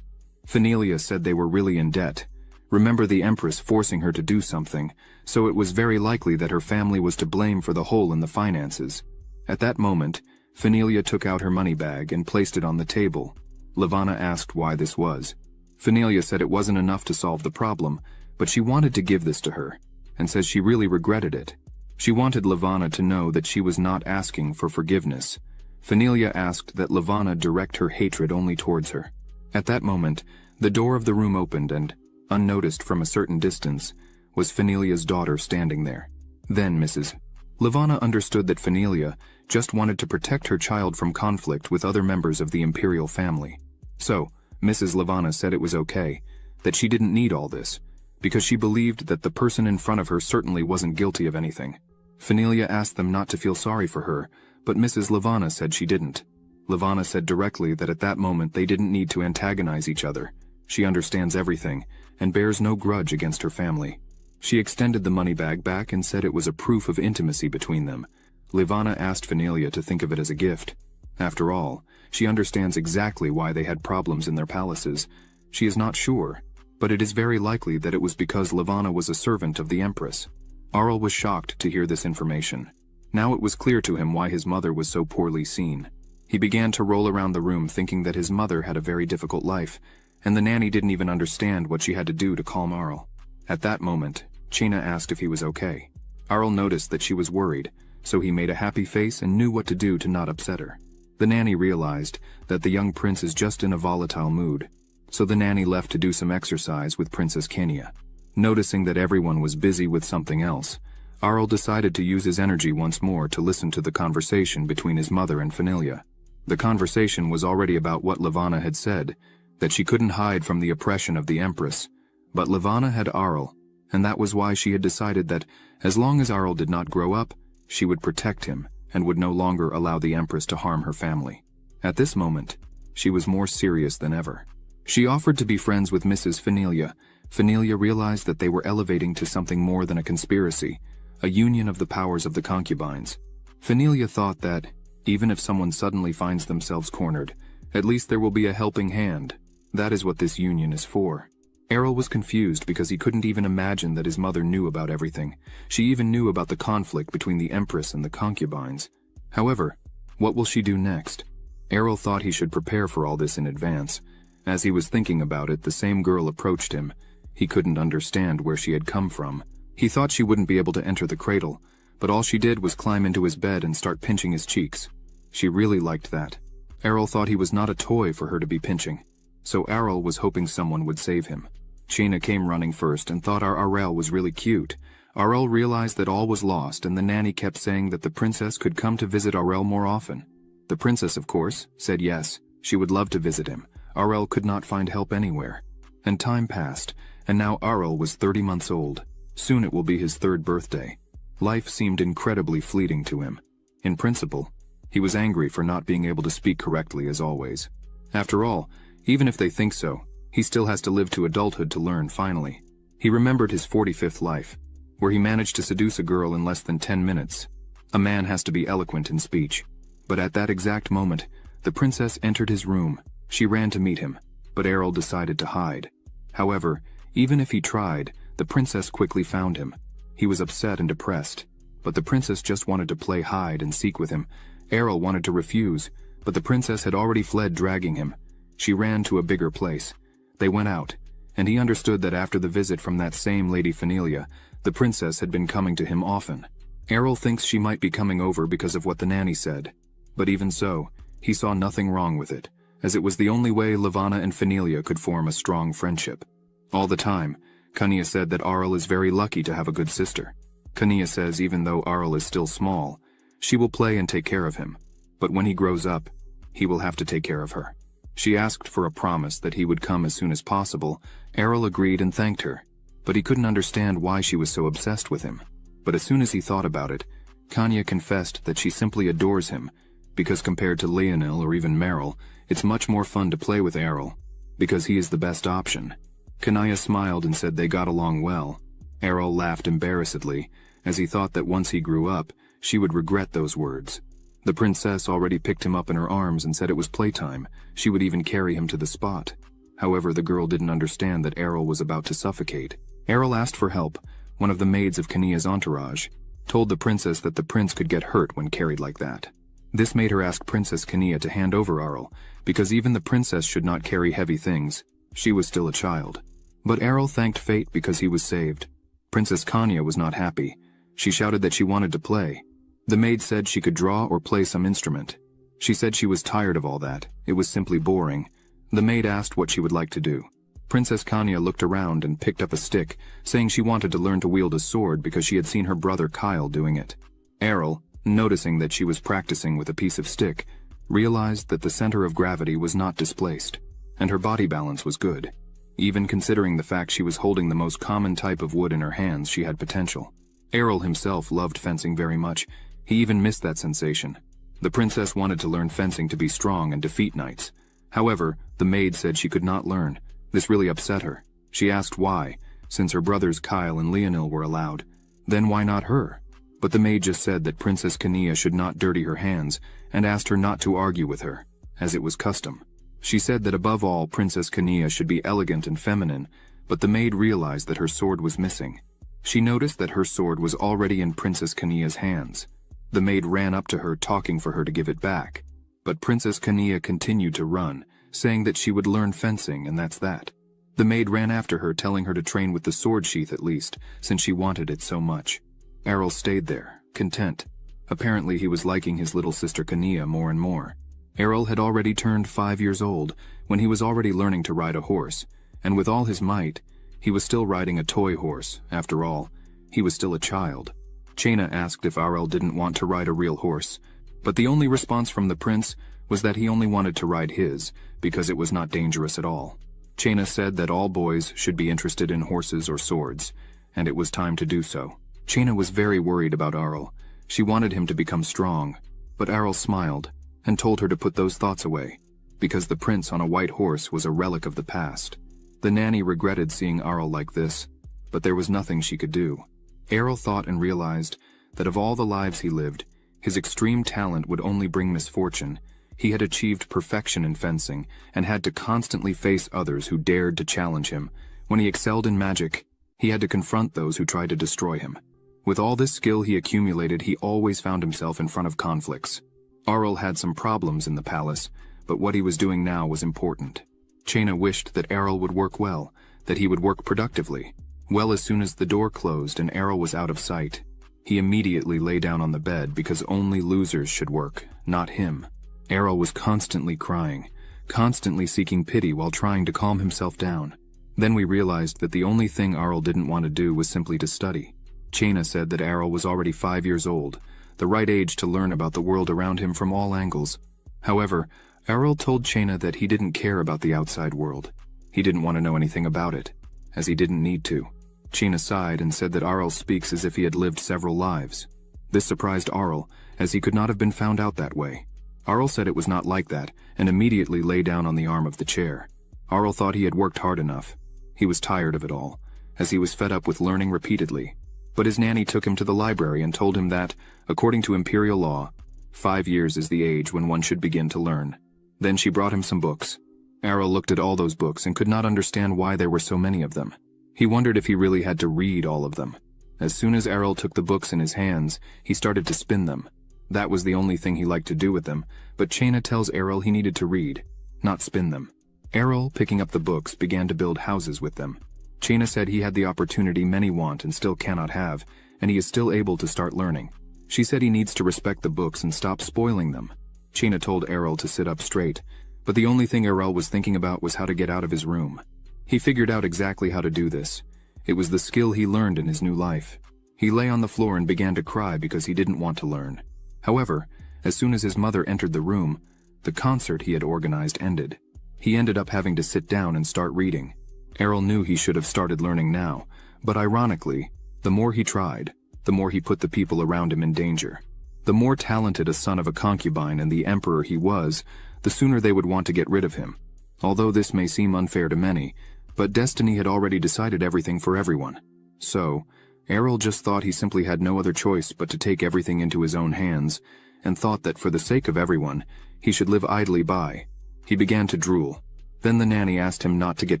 Fenelia said they were really in debt. Remember the Empress forcing her to do something, so it was very likely that her family was to blame for the hole in the finances. At that moment, Fenelia took out her money bag and placed it on the table. Levana asked why this was. Fenelia said it wasn't enough to solve the problem, but she wanted to give this to her, and says she really regretted it. She wanted Levana to know that she was not asking for forgiveness. Fenelia asked that Levana direct her hatred only towards her. At that moment, the door of the room opened and, unnoticed from a certain distance, was Fenelia's daughter standing there. Then Mrs. Levana understood that Fenelia just wanted to protect her child from conflict with other members of the imperial family. So, Mrs. Levana said it was okay, that she didn't need all this, because she believed that the person in front of her certainly wasn't guilty of anything. Fenelia asked them not to feel sorry for her, but Mrs. Levana said she didn't. Levana said directly that at that moment they didn't need to antagonize each other. She understands everything, and bears no grudge against her family. She extended the money bag back and said it was a proof of intimacy between them. Levana asked Fenelia to think of it as a gift. After all, she understands exactly why they had problems in their palaces. She is not sure, but it is very likely that it was because Levana was a servant of the Empress. Arel was shocked to hear this information. Now it was clear to him why his mother was so poorly seen. He began to roll around the room thinking that his mother had a very difficult life, and the nanny didn't even understand what she had to do to calm Arl. At that moment, China asked if he was okay. Arl noticed that she was worried, so he made a happy face and knew what to do to not upset her. The nanny realized that the young prince is just in a volatile mood, so the nanny left to do some exercise with Princess Kenia. Noticing that everyone was busy with something else, Arl decided to use his energy once more to listen to the conversation between his mother and Fenilia. The conversation was already about what Levana had said, that she couldn't hide from the oppression of the Empress. But Levana had Arl, and that was why she had decided that, as long as Arl did not grow up, she would protect him and would no longer allow the Empress to harm her family. At this moment, she was more serious than ever. She offered to be friends with Mrs. Fenilia. Fenilia realized that they were elevating to something more than a conspiracy, a union of the powers of the concubines. Fenilia thought that, even if someone suddenly finds themselves cornered, at least there will be a helping hand. That is what this union is for. Errol was confused because he couldn't even imagine that his mother knew about everything. She even knew about the conflict between the Empress and the concubines. However, what will she do next? Errol thought he should prepare for all this in advance. As he was thinking about it, the same girl approached him. He couldn't understand where she had come from. He thought she wouldn't be able to enter the cradle, but all she did was climb into his bed and start pinching his cheeks. She really liked that. Errol thought he was not a toy for her to be pinching, so Errol was hoping someone would save him. Chena came running first and thought our Arel was really cute. Arel realized that all was lost, and the nanny kept saying that the princess could come to visit Arel more often. The princess, of course, said yes, she would love to visit him. Arel could not find help anywhere. And time passed, and now Arel was 30 months old. Soon it will be his 3rd birthday. Life seemed incredibly fleeting to him. In principle, he was angry for not being able to speak correctly as always. After all, even if they think so, he still has to live to adulthood to learn finally. He remembered his 45th life, where he managed to seduce a girl in less than 10 minutes. A man has to be eloquent in speech. But at that exact moment, the princess entered his room. She ran to meet him, but Errol decided to hide. However, even if he tried, the princess quickly found him. He was upset and depressed, but the princess just wanted to play hide and seek with him. Errol wanted to refuse, but the princess had already fled, dragging him. She ran to a bigger place. They went out, and he understood that after the visit from that same Lady Fenilia, the princess had been coming to him often. Errol thinks she might be coming over because of what the nanny said, but even so, he saw nothing wrong with it, as it was the only way Levana and Fenilia could form a strong friendship. All the time, Kania said that Arl is very lucky to have a good sister. Kania says even though Arl is still small, she will play and take care of him, but when he grows up, he will have to take care of her. She asked for a promise that he would come as soon as possible. Errol agreed and thanked her, but he couldn't understand why she was so obsessed with him. But as soon as he thought about it, Kanya confessed that she simply adores him, because compared to Leonil or even Meryl, it's much more fun to play with Errol, because he is the best option. Kanaya smiled and said they got along well. Errol laughed embarrassedly, as he thought that once he grew up, she would regret those words. The princess already picked him up in her arms and said it was playtime. She would even carry him to the spot. However, the girl didn't understand that Errol was about to suffocate. Errol asked for help. One of the maids of Kania's entourage told the princess that the prince could get hurt when carried like that. This made her ask Princess Kania to hand over Errol, because even the princess should not carry heavy things. She was still a child. But Errol thanked fate because he was saved. Princess Kania was not happy. She shouted that she wanted to play. The maid said she could draw or play some instrument. She said she was tired of all that. It was simply boring. The maid asked what she would like to do. Princess Kania looked around and picked up a stick, saying she wanted to learn to wield a sword because she had seen her brother Kyle doing it. Errol, noticing that she was practicing with a piece of stick, realized that the center of gravity was not displaced, and her body balance was good. Even considering the fact she was holding the most common type of wood in her hands, she had potential. Errol himself loved fencing very much. He even missed that sensation. The princess wanted to learn fencing to be strong and defeat knights. However, the maid said she could not learn. This really upset her. She asked why, since her brothers Kyle and Leonil were allowed. Then why not her? But the maid just said that Princess Kania should not dirty her hands, and asked her not to argue with her, as it was custom. She said that above all, Princess Kania should be elegant and feminine, but the maid realized that her sword was missing. She noticed that her sword was already in Princess Kania's hands. The maid ran up to her, talking for her to give it back. But Princess Kania continued to run, saying that she would learn fencing and that's that. The maid ran after her, telling her to train with the sword sheath at least, since she wanted it so much. Errol stayed there, content. Apparently he was liking his little sister Kania more and more. Errol had already turned 5 years old when he was already learning to ride a horse, and with all his might, he was still riding a toy horse. After all, he was still a child. Chaina asked if Errol didn't want to ride a real horse, but the only response from the prince was that he only wanted to ride his because it was not dangerous at all. Chaina said that all boys should be interested in horses or swords, and it was time to do so. Chaina was very worried about Errol. She wanted him to become strong, but Errol smiled and told her to put those thoughts away, because the prince on a white horse was a relic of the past. The nanny regretted seeing Errol like this, but there was nothing she could do. Errol thought and realized that of all the lives he lived, his extreme talent would only bring misfortune. He had achieved perfection in fencing and had to constantly face others who dared to challenge him. When he excelled in magic, he had to confront those who tried to destroy him. With all this skill he accumulated, he always found himself in front of conflicts. Errol had some problems in the palace, but what he was doing now was important. Chaina wished that Errol would work well, that he would work productively. Well, as soon as the door closed and Errol was out of sight, he immediately lay down on the bed because only losers should work, not him. Errol was constantly crying, constantly seeking pity while trying to calm himself down. Then we realized that the only thing Errol didn't want to do was simply to study. Chaina said that Errol was already 5 years old, the right age to learn about the world around him from all angles. However, Errol told Chaina that he didn't care about the outside world. He didn't want to know anything about it, as he didn't need to. Chaina sighed and said that Errol speaks as if he had lived several lives. This surprised Errol, as he could not have been found out that way. Errol said it was not like that, and immediately lay down on the arm of the chair. Errol thought he had worked hard enough. He was tired of it all, as he was fed up with learning repeatedly. But his nanny took him to the library and told him that, according to imperial law, 5 years is the age when one should begin to learn. Then she brought him some books. Errol looked at all those books and could not understand why there were so many of them. He wondered if he really had to read all of them. As soon as Errol took the books in his hands, he started to spin them. That was the only thing he liked to do with them, but Chaina tells Errol he needed to read, not spin them. Errol, picking up the books, began to build houses with them. Chaina said he had the opportunity many want and still cannot have, and he is still able to start learning. She said he needs to respect the books and stop spoiling them. Chaina told Errol to sit up straight, but the only thing Errol was thinking about was how to get out of his room. He figured out exactly how to do this. It was the skill he learned in his new life. He lay on the floor and began to cry because he didn't want to learn. However, as soon as his mother entered the room, the concert he had organized ended. He ended up having to sit down and start reading. Errol knew he should have started learning now, but ironically, the more he tried, the more he put the people around him in danger. The more talented a son of a concubine and the emperor he was, the sooner they would want to get rid of him. Although this may seem unfair to many, but destiny had already decided everything for everyone. So, Errol just thought he simply had no other choice but to take everything into his own hands, and thought that for the sake of everyone, he should live idly by. He began to drool. Then the nanny asked him not to get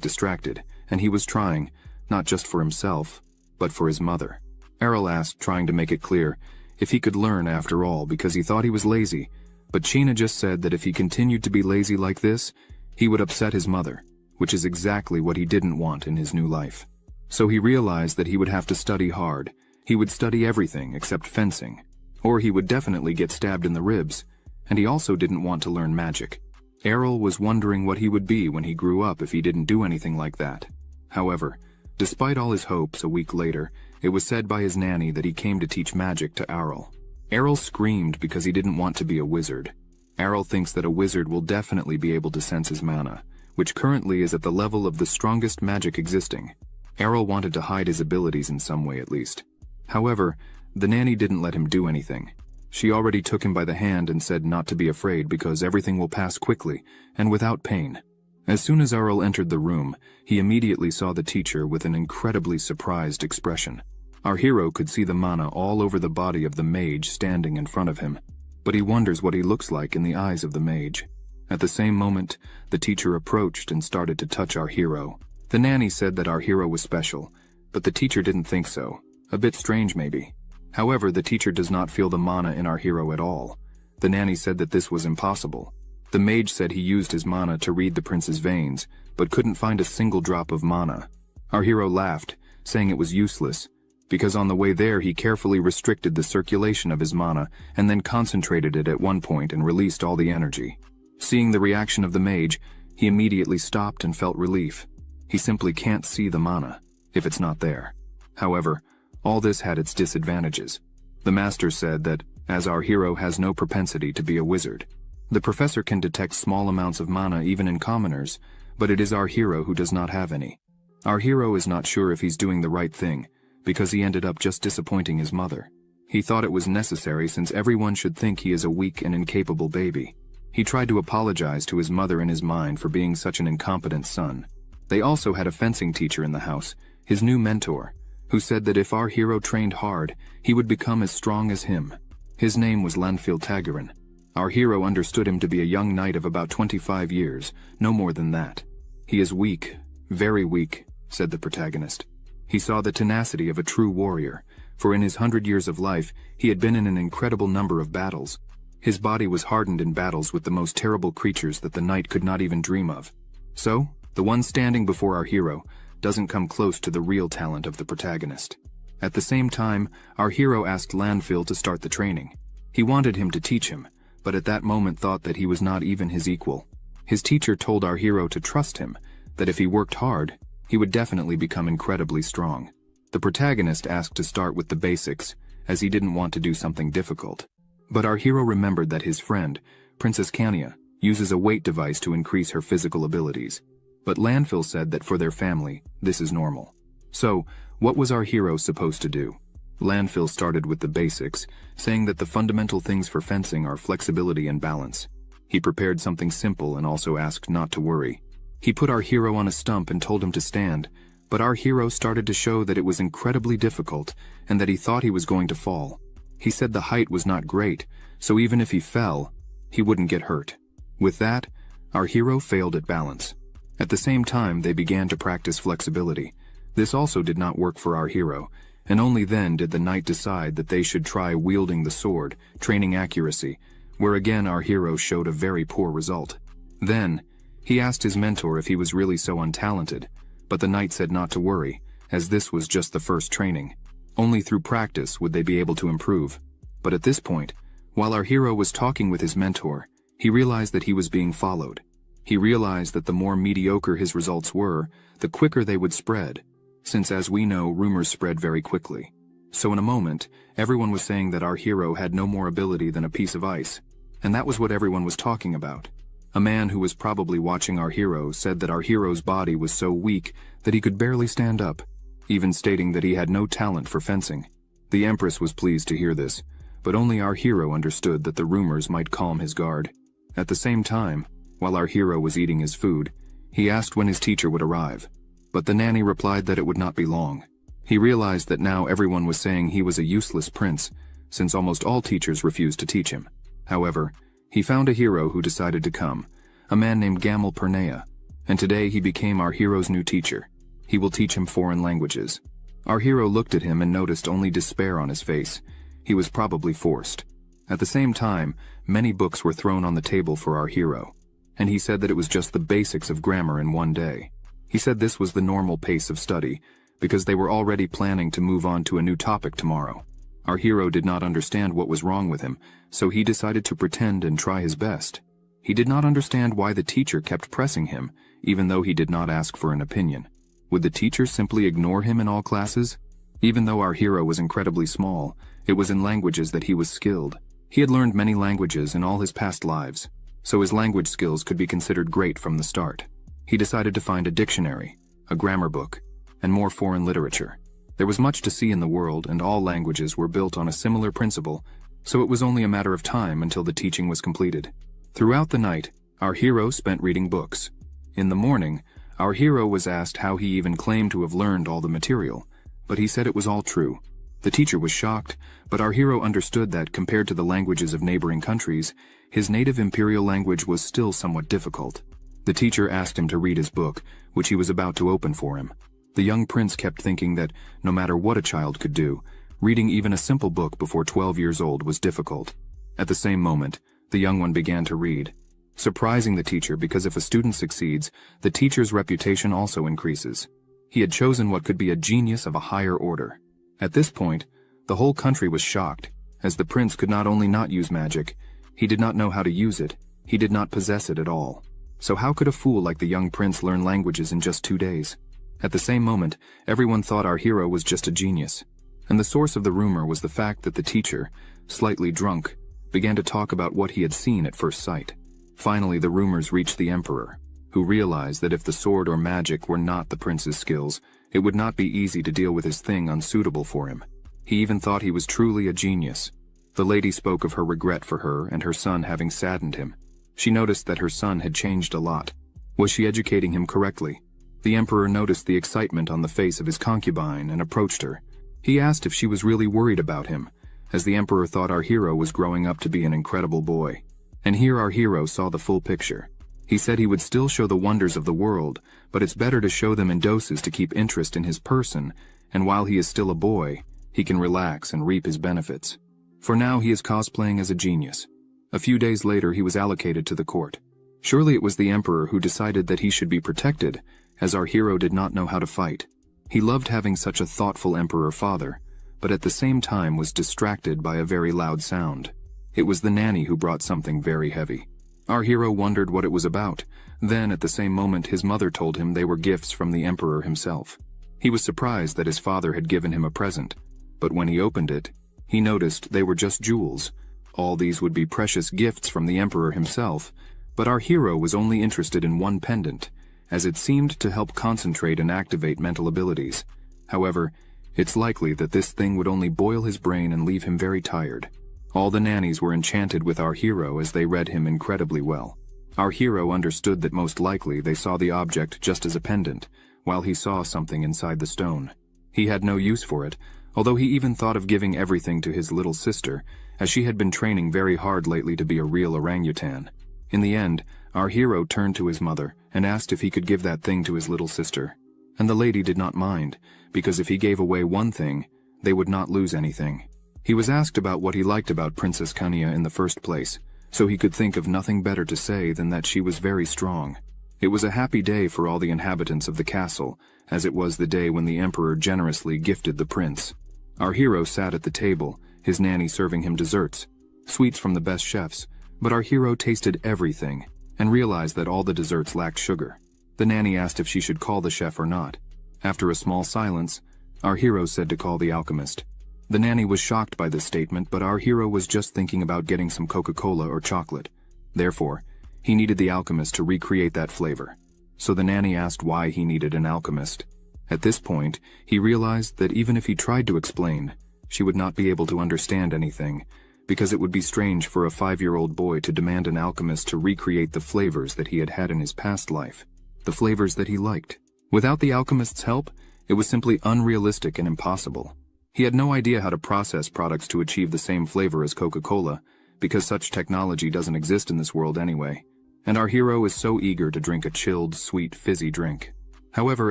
distracted, and he was trying, not just for himself, but for his mother. Errol asked, trying to make it clear, if he could learn after all because he thought he was lazy, but Chaina just said that if he continued to be lazy like this, he would upset his mother, which is exactly what he didn't want in his new life. So he realized that he would have to study hard. He would study everything except fencing, or he would definitely get stabbed in the ribs, and he also didn't want to learn magic. Errol was wondering what he would be when he grew up if he didn't do anything like that. However, despite all his hopes, a week later, it was said by his nanny that he came to teach magic to Errol. Errol screamed because he didn't want to be a wizard. Errol thinks that a wizard will definitely be able to sense his mana, which currently is at the level of the strongest magic existing. Errol wanted to hide his abilities in some way at least. However, the nanny didn't let him do anything. She already took him by the hand and said not to be afraid because everything will pass quickly and without pain. As soon as Errol entered the room, he immediately saw the teacher with an incredibly surprised expression. Our hero could see the mana all over the body of the mage standing in front of him, but he wonders what he looks like in the eyes of the mage. At the same moment, the teacher approached and started to touch our hero. The nanny said that our hero was special, but the teacher didn't think so. A bit strange maybe. However, the teacher does not feel the mana in our hero at all. The nanny said that this was impossible. The mage said he used his mana to read the prince's veins, but couldn't find a single drop of mana. Our hero laughed, saying it was useless, because on the way there he carefully restricted the circulation of his mana and then concentrated it at one point and released all the energy. Seeing the reaction of the mage, he immediately stopped and felt relief. He simply can't see the mana, if it's not there. However, all this had its disadvantages. The master said that, as our hero has no propensity to be a wizard, the professor can detect small amounts of mana even in commoners, but it is our hero who does not have any. Our hero is not sure if he's doing the right thing, because he ended up just disappointing his mother. He thought it was necessary since everyone should think he is a weak and incapable baby. He tried to apologize to his mother in his mind for being such an incompetent son. They also had a fencing teacher in the house, his new mentor, who said that if our hero trained hard, he would become as strong as him. His name was Lanfil Tagarin. Our hero understood him to be a young knight of about 25 years, no more than that. He is weak, very weak, said the protagonist. He saw the tenacity of a true warrior, for in his 100 years of life, he had been in an incredible number of battles. His body was hardened in battles with the most terrible creatures that the knight could not even dream of. So, the one standing before our hero doesn't come close to the real talent of the protagonist. At the same time, our hero asked Lanfil to start the training. He wanted him to teach him, but at that moment thought that he was not even his equal. His teacher told our hero to trust him, that if he worked hard, he would definitely become incredibly strong. The protagonist asked to start with the basics, as he didn't want to do something difficult. But our hero remembered that his friend, Princess Kania, uses a weight device to increase her physical abilities. But Lanfil said that for their family, this is normal. So, what was our hero supposed to do? Lanfil started with the basics, saying that the fundamental things for fencing are flexibility and balance. He prepared something simple and also asked not to worry. He put our hero on a stump and told him to stand, but our hero started to show that it was incredibly difficult and that he thought he was going to fall. He said the height was not great, so even if he fell, he wouldn't get hurt. With that, our hero failed at balance. At the same time, they began to practice flexibility. This also did not work for our hero, and only then did the knight decide that they should try wielding the sword, training accuracy, where again our hero showed a very poor result. Then, he asked his mentor if he was really so untalented, but the knight said not to worry, as this was just the first training. Only through practice would they be able to improve. But at this point, while our hero was talking with his mentor, he realized that he was being followed. He realized that the more mediocre his results were, the quicker they would spread, since as we know, rumors spread very quickly. So in a moment, everyone was saying that our hero had no more ability than a piece of ice, and that was what everyone was talking about. A man who was probably watching our hero said that our hero's body was so weak that he could barely stand up, even stating that he had no talent for fencing. The Empress was pleased to hear this, but only our hero understood that the rumors might calm his guard. At the same time, while our hero was eating his food, he asked when his teacher would arrive, but the nanny replied that it would not be long. He realized that now everyone was saying he was a useless prince, since almost all teachers refused to teach him. However, he found a hero who decided to come, a man named Gamal Pernea, and today he became our hero's new teacher. He will teach him foreign languages. Our hero looked at him and noticed only despair on his face. He was probably forced. At the same time, many books were thrown on the table for our hero, and he said that it was just the basics of grammar in one day. He said this was the normal pace of study, because they were already planning to move on to a new topic tomorrow. Our hero did not understand what was wrong with him, so he decided to pretend and try his best. He did not understand why the teacher kept pressing him, even though he did not ask for an opinion. Would the teacher simply ignore him in all classes? Even though our hero was incredibly small, it was in languages that he was skilled. He had learned many languages in all his past lives, so his language skills could be considered great from the start. He decided to find a dictionary, a grammar book, and more foreign literature. There was much to see in the world, and all languages were built on a similar principle, so it was only a matter of time until the teaching was completed. Throughout the night, our hero spent reading books. In the morning, our hero was asked how he even claimed to have learned all the material, but he said it was all true. The teacher was shocked, but our hero understood that compared to the languages of neighboring countries, his native imperial language was still somewhat difficult. The teacher asked him to read his book, which he was about to open for him. The young prince kept thinking that, no matter what a child could do, Reading even a simple book before 12 years old was difficult. At the same moment, the young one began to read, surprising the teacher because if a student succeeds, the teacher's reputation also increases. He had chosen what could be a genius of a higher order. At this point, the whole country was shocked, as the prince could not only not use magic, he did not know how to use it, he did not possess it at all. So how could a fool like the young prince learn languages in just 2 days? At the same moment, everyone thought our hero was just a genius. And the source of the rumor was the fact that the teacher, slightly drunk, began to talk about what he had seen at first sight. Finally, the rumors reached the emperor, who realized that if the sword or magic were not the prince's skills, it would not be easy to deal with his thing unsuitable for him. He even thought he was truly a genius. The lady spoke of her regret for her and her son having saddened him. She noticed that her son had changed a lot. Was she educating him correctly? The emperor noticed the excitement on the face of his concubine and approached her. He asked if she was really worried about him, as the emperor thought our hero was growing up to be an incredible boy. And here our hero saw the full picture. He said he would still show the wonders of the world, but it's better to show them in doses to keep interest in his person, and while he is still a boy, he can relax and reap his benefits. For now he is cosplaying as a genius. A few days later he was allocated to the court. Surely it was the emperor who decided that he should be protected, as our hero did not know how to fight. He loved having such a thoughtful emperor father, but at the same time was distracted by a very loud sound. It was the nanny who brought something very heavy. Our hero wondered what it was about. Then, at the same moment, his mother told him they were gifts from the emperor himself. He was surprised that his father had given him a present, but when he opened it, he noticed they were just jewels. All these would be precious gifts from the emperor himself, but our hero was only interested in one pendant, as it seemed to help concentrate and activate mental abilities. However, it's likely that this thing would only boil his brain and leave him very tired. All the nannies were enchanted with our hero as they read him incredibly well. Our hero understood that most likely they saw the object just as a pendant, while he saw something inside the stone. He had no use for it, although he even thought of giving everything to his little sister, as she had been training very hard lately to be a real orangutan. In the end, our hero turned to his mother and asked if he could give that thing to his little sister. And the lady did not mind, because if he gave away one thing, they would not lose anything. He was asked about what he liked about Princess Kania in the first place, so he could think of nothing better to say than that she was very strong. It was a happy day for all the inhabitants of the castle, as it was the day when the emperor generously gifted the prince. Our hero sat at the table, his nanny serving him desserts, sweets from the best chefs, but our hero tasted everything and realized that all the desserts lacked sugar. The nanny asked if she should call the chef or not. After a small silence, our hero said to call the alchemist. The nanny was shocked by this statement, but our hero was just thinking about getting some Coca-Cola or chocolate. Therefore, he needed the alchemist to recreate that flavor. So the nanny asked why he needed an alchemist. At this point, he realized that even if he tried to explain, she would not be able to understand anything, because it would be strange for a 5-year-old boy to demand an alchemist to recreate the flavors that he had had in his past life, the flavors that he liked. Without the alchemist's help, it was simply unrealistic and impossible. He had no idea how to process products to achieve the same flavor as Coca-Cola, because such technology doesn't exist in this world anyway. And our hero is so eager to drink a chilled, sweet, fizzy drink. However,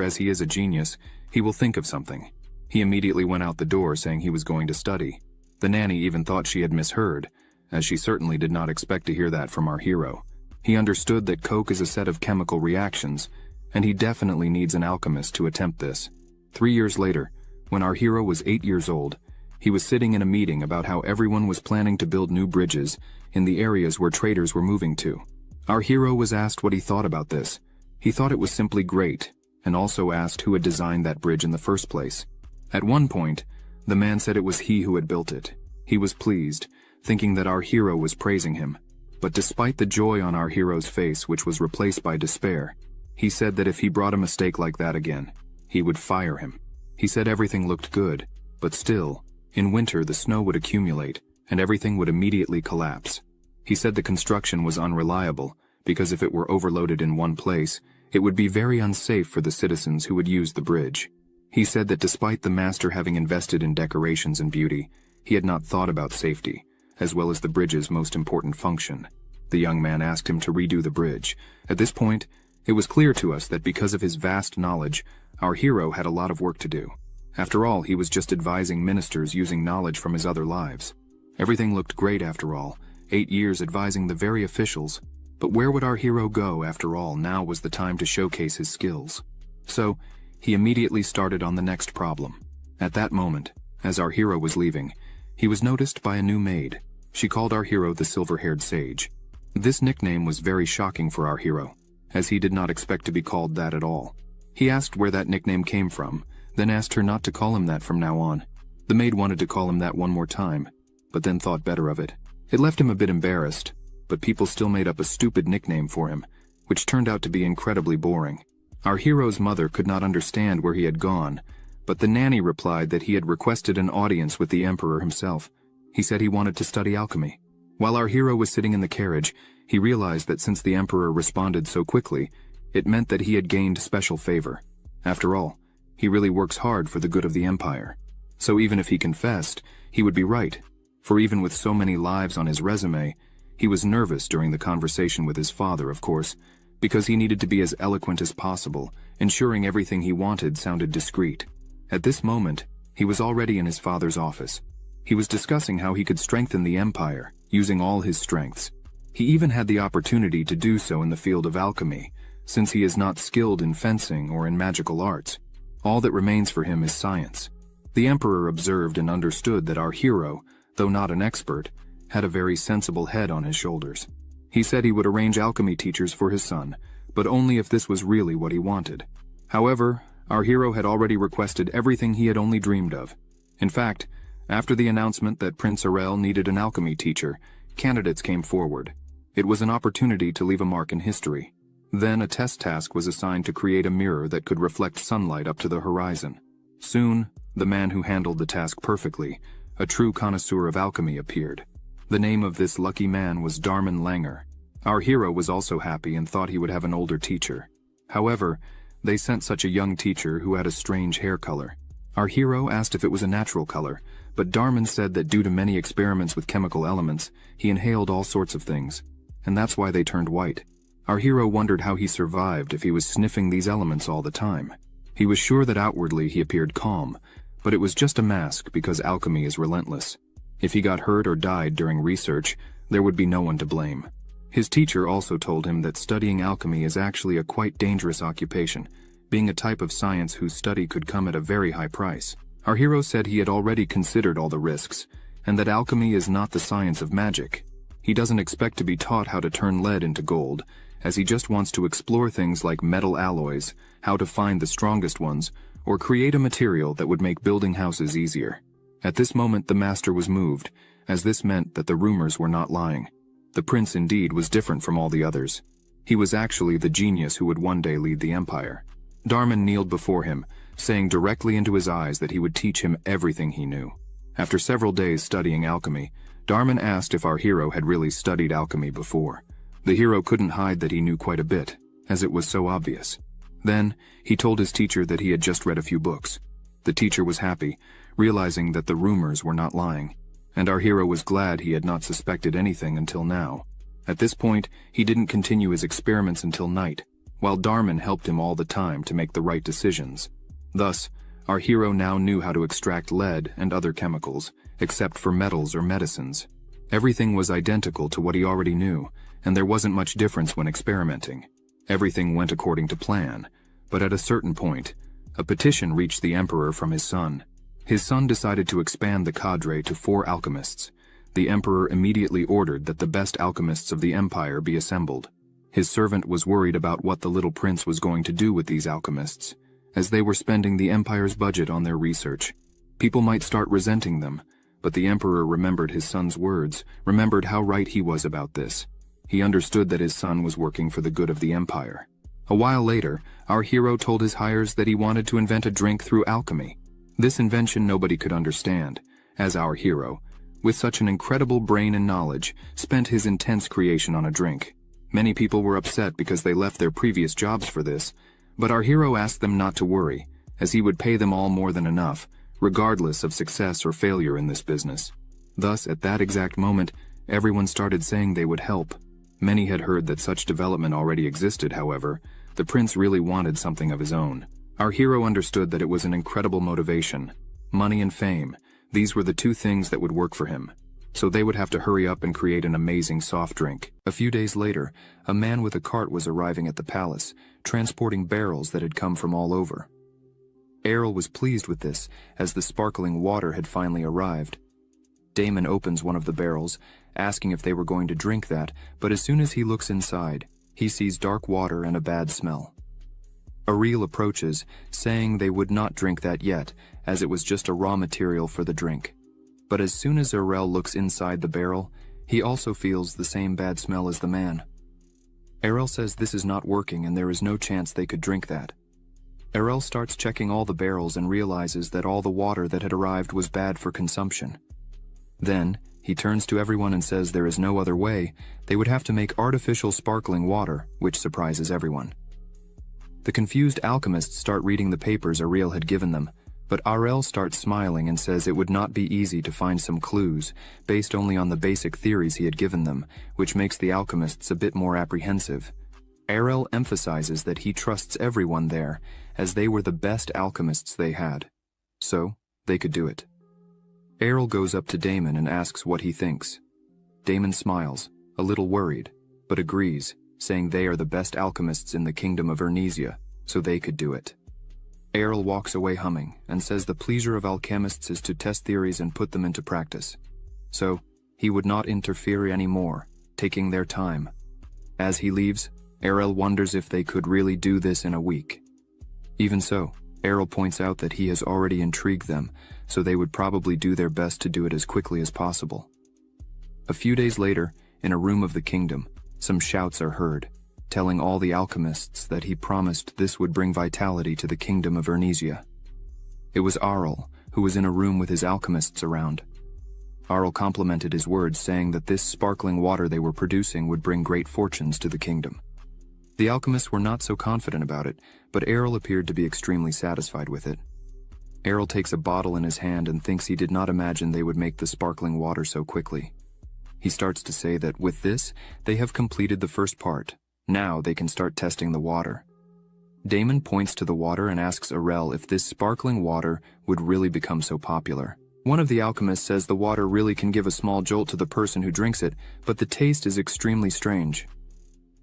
as he is a genius, he will think of something. He immediately went out the door saying he was going to study. The nanny even thought she had misheard, as she certainly did not expect to hear that from our hero. He understood that Coke is a set of chemical reactions, and he definitely needs an alchemist to attempt this. 3 years later, when our hero was 8 years old, he was sitting in a meeting about how everyone was planning to build new bridges in the areas where traders were moving to. Our hero was asked what he thought about this. He thought it was simply great, and also asked who had designed that bridge in the first place. At one point, the man said it was he who had built it. He was pleased, thinking that our hero was praising him. But despite the joy on our hero's face, which was replaced by despair, he said that if he brought a mistake like that again, he would fire him. He said everything looked good, but still, in winter the snow would accumulate, and everything would immediately collapse. He said the construction was unreliable, because if it were overloaded in one place, it would be very unsafe for the citizens who would use the bridge. He said that despite the master having invested in decorations and beauty, he had not thought about safety, as well as the bridge's most important function. The young man asked him to redo the bridge. At this point, it was clear to us that because of his vast knowledge, our hero had a lot of work to do. After all, he was just advising ministers using knowledge from his other lives. Everything looked great after all, 8 years advising the very officials. But where would our hero go after all? Now was the time to showcase his skills. So, he immediately started on the next problem. At that moment, as our hero was leaving, he was noticed by a new maid. She called our hero the silver-haired sage. This nickname was very shocking for our hero, as he did not expect to be called that at all. He asked where that nickname came from, then asked her not to call him that from now on. The maid wanted to call him that one more time, but then thought better of it. It left him a bit embarrassed, but people still made up a stupid nickname for him, which turned out to be incredibly boring. Our hero's mother could not understand where he had gone, but the nanny replied that he had requested an audience with the emperor himself. He said he wanted to study alchemy. While our hero was sitting in the carriage, he realized that since the emperor responded so quickly, it meant that he had gained special favor. After all, he really works hard for the good of the empire. So even if he confessed, he would be right, for even with so many lives on his resume, he was nervous during the conversation with his father, of course, because he needed to be as eloquent as possible, ensuring everything he wanted sounded discreet. At this moment, he was already in his father's office. He was discussing how he could strengthen the empire, using all his strengths. He even had the opportunity to do so in the field of alchemy, since he is not skilled in fencing or in magical arts. All that remains for him is science. The emperor observed and understood that our hero, though not an expert, had a very sensible head on his shoulders. He said he would arrange alchemy teachers for his son, but only if this was really what he wanted. However, our hero had already requested everything he had only dreamed of. In fact, after the announcement that Prince Arel needed an alchemy teacher, candidates came forward. It was an opportunity to leave a mark in history. Then a test task was assigned to create a mirror that could reflect sunlight up to the horizon. Soon, the man who handled the task perfectly, a true connoisseur of alchemy, appeared. The name of this lucky man was Darman Langer. Our hero was also happy and thought he would have an older teacher. However, they sent such a young teacher who had a strange hair color. Our hero asked if it was a natural color, but Darman said that due to many experiments with chemical elements, he inhaled all sorts of things, and that's why they turned white. Our hero wondered how he survived if he was sniffing these elements all the time. He was sure that outwardly he appeared calm, but it was just a mask because alchemy is relentless. If he got hurt or died during research, there would be no one to blame. His teacher also told him that studying alchemy is actually a quite dangerous occupation, being a type of science whose study could come at a very high price. Our hero said he had already considered all the risks, and that alchemy is not the science of magic. He doesn't expect to be taught how to turn lead into gold, as he just wants to explore things like metal alloys, how to find the strongest ones, or create a material that would make building houses easier. At this moment the master was moved, as this meant that the rumors were not lying. The prince indeed was different from all the others. He was actually the genius who would one day lead the empire. Darman kneeled before him, saying directly into his eyes that he would teach him everything he knew. After several days studying alchemy, Darman asked if our hero had really studied alchemy before. The hero couldn't hide that he knew quite a bit, as it was so obvious. Then, he told his teacher that he had just read a few books. The teacher was happy, realizing that the rumors were not lying, and our hero was glad he had not suspected anything until now. At this point, he didn't continue his experiments until night, while Darman helped him all the time to make the right decisions. Thus, our hero now knew how to extract lead and other chemicals, except for metals or medicines. Everything was identical to what he already knew, and there wasn't much difference when experimenting. Everything went according to plan, but at a certain point, a petition reached the emperor from his son. His son decided to expand the cadre to 4 alchemists. The emperor immediately ordered that the best alchemists of the empire be assembled. His servant was worried about what the little prince was going to do with these alchemists, as they were spending the empire's budget on their research. People might start resenting them, but the emperor remembered his son's words, remembered how right he was about this. He understood that his son was working for the good of the empire. A while later, our hero told his hires that he wanted to invent a drink through alchemy. This invention nobody could understand, as our hero, with such an incredible brain and knowledge, spent his intense creation on a drink. Many people were upset because they left their previous jobs for this, but our hero asked them not to worry, as he would pay them all more than enough, regardless of success or failure in this business. Thus, at that exact moment, everyone started saying they would help. Many had heard that such development already existed, however. The prince really wanted something of his own. Our hero understood that it was an incredible motivation. Money and fame, these were the two things that would work for him. So they would have to hurry up and create an amazing soft drink. A few days later, a man with a cart was arriving at the palace, transporting barrels that had come from all over. Errol was pleased with this, as the sparkling water had finally arrived. Damon opens one of the barrels, asking if they were going to drink that, but as soon as he looks inside, he sees dark water and a bad smell. Ariel approaches, saying they would not drink that yet, as it was just a raw material for the drink. But as soon as Errol looks inside the barrel, he also feels the same bad smell as the man. Errol says this is not working and there is no chance they could drink that. Errol starts checking all the barrels and realizes that all the water that had arrived was bad for consumption. Then, he turns to everyone and says there is no other way, they would have to make artificial sparkling water, which surprises everyone. The confused alchemists start reading the papers Ariel had given them, but Ariel starts smiling and says it would not be easy to find some clues, based only on the basic theories he had given them, which makes the alchemists a bit more apprehensive. Ariel emphasizes that he trusts everyone there, as they were the best alchemists they had. So, they could do it. Errol goes up to Damon and asks what he thinks. Damon smiles, a little worried, but agrees, saying they are the best alchemists in the kingdom of Ernesia, so they could do it. Errol walks away humming, and says the pleasure of alchemists is to test theories and put them into practice. So, he would not interfere anymore, taking their time. As he leaves, Errol wonders if they could really do this in a week. Even so, Errol points out that he has already intrigued them, so they would probably do their best to do it as quickly as possible. A few days later, in a room of the kingdom, some shouts are heard, telling all the alchemists that he promised this would bring vitality to the kingdom of Ernesia. It was Arl, who was in a room with his alchemists around. Arl complimented his words, saying that this sparkling water they were producing would bring great fortunes to the kingdom. The alchemists were not so confident about it, but Errol appeared to be extremely satisfied with it. Errol takes a bottle in his hand and thinks he did not imagine they would make the sparkling water so quickly. He starts to say that with this, they have completed the first part. Now they can start testing the water. Damon points to the water and asks Errol if this sparkling water would really become so popular. One of the alchemists says the water really can give a small jolt to the person who drinks it, but the taste is extremely strange.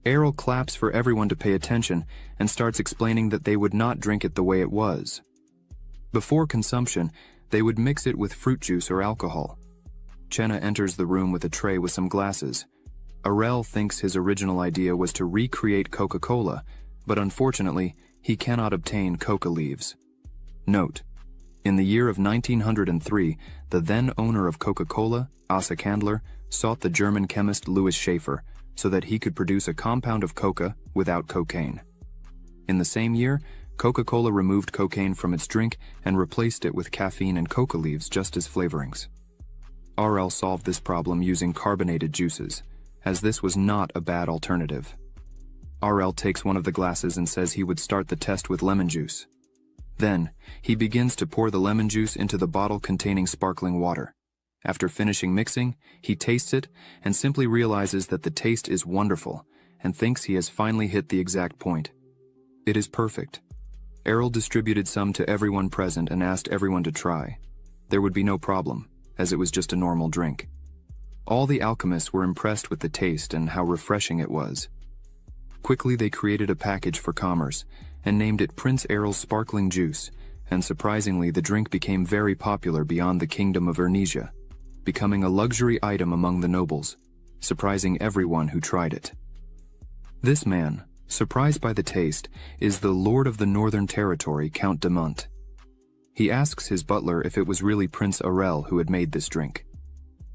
Errol claps for everyone to pay attention and starts explaining that they would not drink it the way it was. Before consumption, they would mix it with fruit juice or alcohol. Chenna enters the room with a tray with some glasses. Errol thinks his original idea was to recreate Coca-Cola, but unfortunately, he cannot obtain coca leaves. Note: in the year of 1903, the then owner of Coca-Cola, Asa Candler, sought the German chemist Louis Schaefer so that he could produce a compound of coca without cocaine. In the same year, Coca-Cola removed cocaine from its drink and replaced it with caffeine and coca leaves just as flavorings. RL solved this problem using carbonated juices, as this was not a bad alternative. RL takes one of the glasses and says he would start the test with lemon juice. Then, he begins to pour the lemon juice into the bottle containing sparkling water. After finishing mixing, he tastes it and simply realizes that the taste is wonderful and thinks he has finally hit the exact point. It is perfect. Errol distributed some to everyone present and asked everyone to try. There would be no problem, as it was just a normal drink. All the alchemists were impressed with the taste and how refreshing it was. Quickly they created a package for commerce and named it Prince Errol's Sparkling Juice, and surprisingly the drink became very popular beyond the kingdom of Ernesia, becoming a luxury item among the nobles, surprising everyone who tried it. This man, surprised by the taste, is the Lord of the Northern Territory, Count de Munt. He asks his butler if it was really Prince Errol who had made this drink.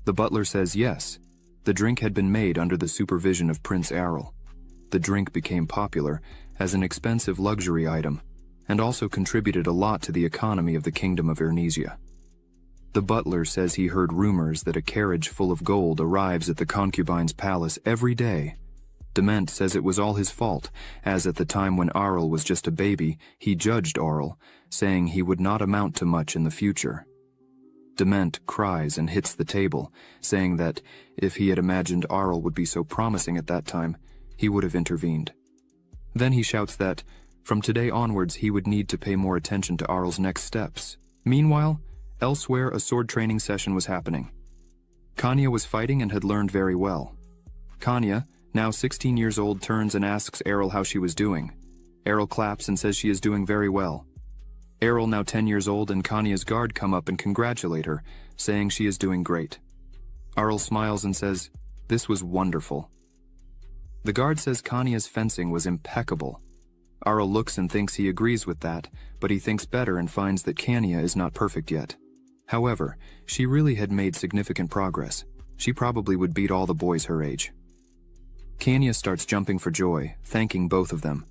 The butler says yes, the drink had been made under the supervision of Prince Errol. The drink became popular as an expensive luxury item, and also contributed a lot to the economy of the kingdom of Ernesia. The butler says he heard rumors that a carriage full of gold arrives at the concubine's palace every day. Dement says it was all his fault, as at the time when Arl was just a baby, he judged Arl, saying he would not amount to much in the future. Dement cries and hits the table, saying that if he had imagined Arl would be so promising at that time, he would have intervened. Then he shouts that, From today onwards, he would need to pay more attention to Arl's next steps. Meanwhile, elsewhere a sword training session was happening. Kanya was fighting and had learned very well. Kanya, now 16 years old, turns and asks Errol how she was doing. Errol claps and says she is doing very well. Errol, now 10 years old, and Kanya's guard come up and congratulate her, saying she is doing great. Arl smiles and says, "This was wonderful." The guard says Kanya's fencing was impeccable. Arl looks and thinks he agrees with that, but he thinks better and finds that Kanya is not perfect yet. However, she really had made significant progress. She probably would beat all the boys her age. Kanya starts jumping for joy, thanking both of them.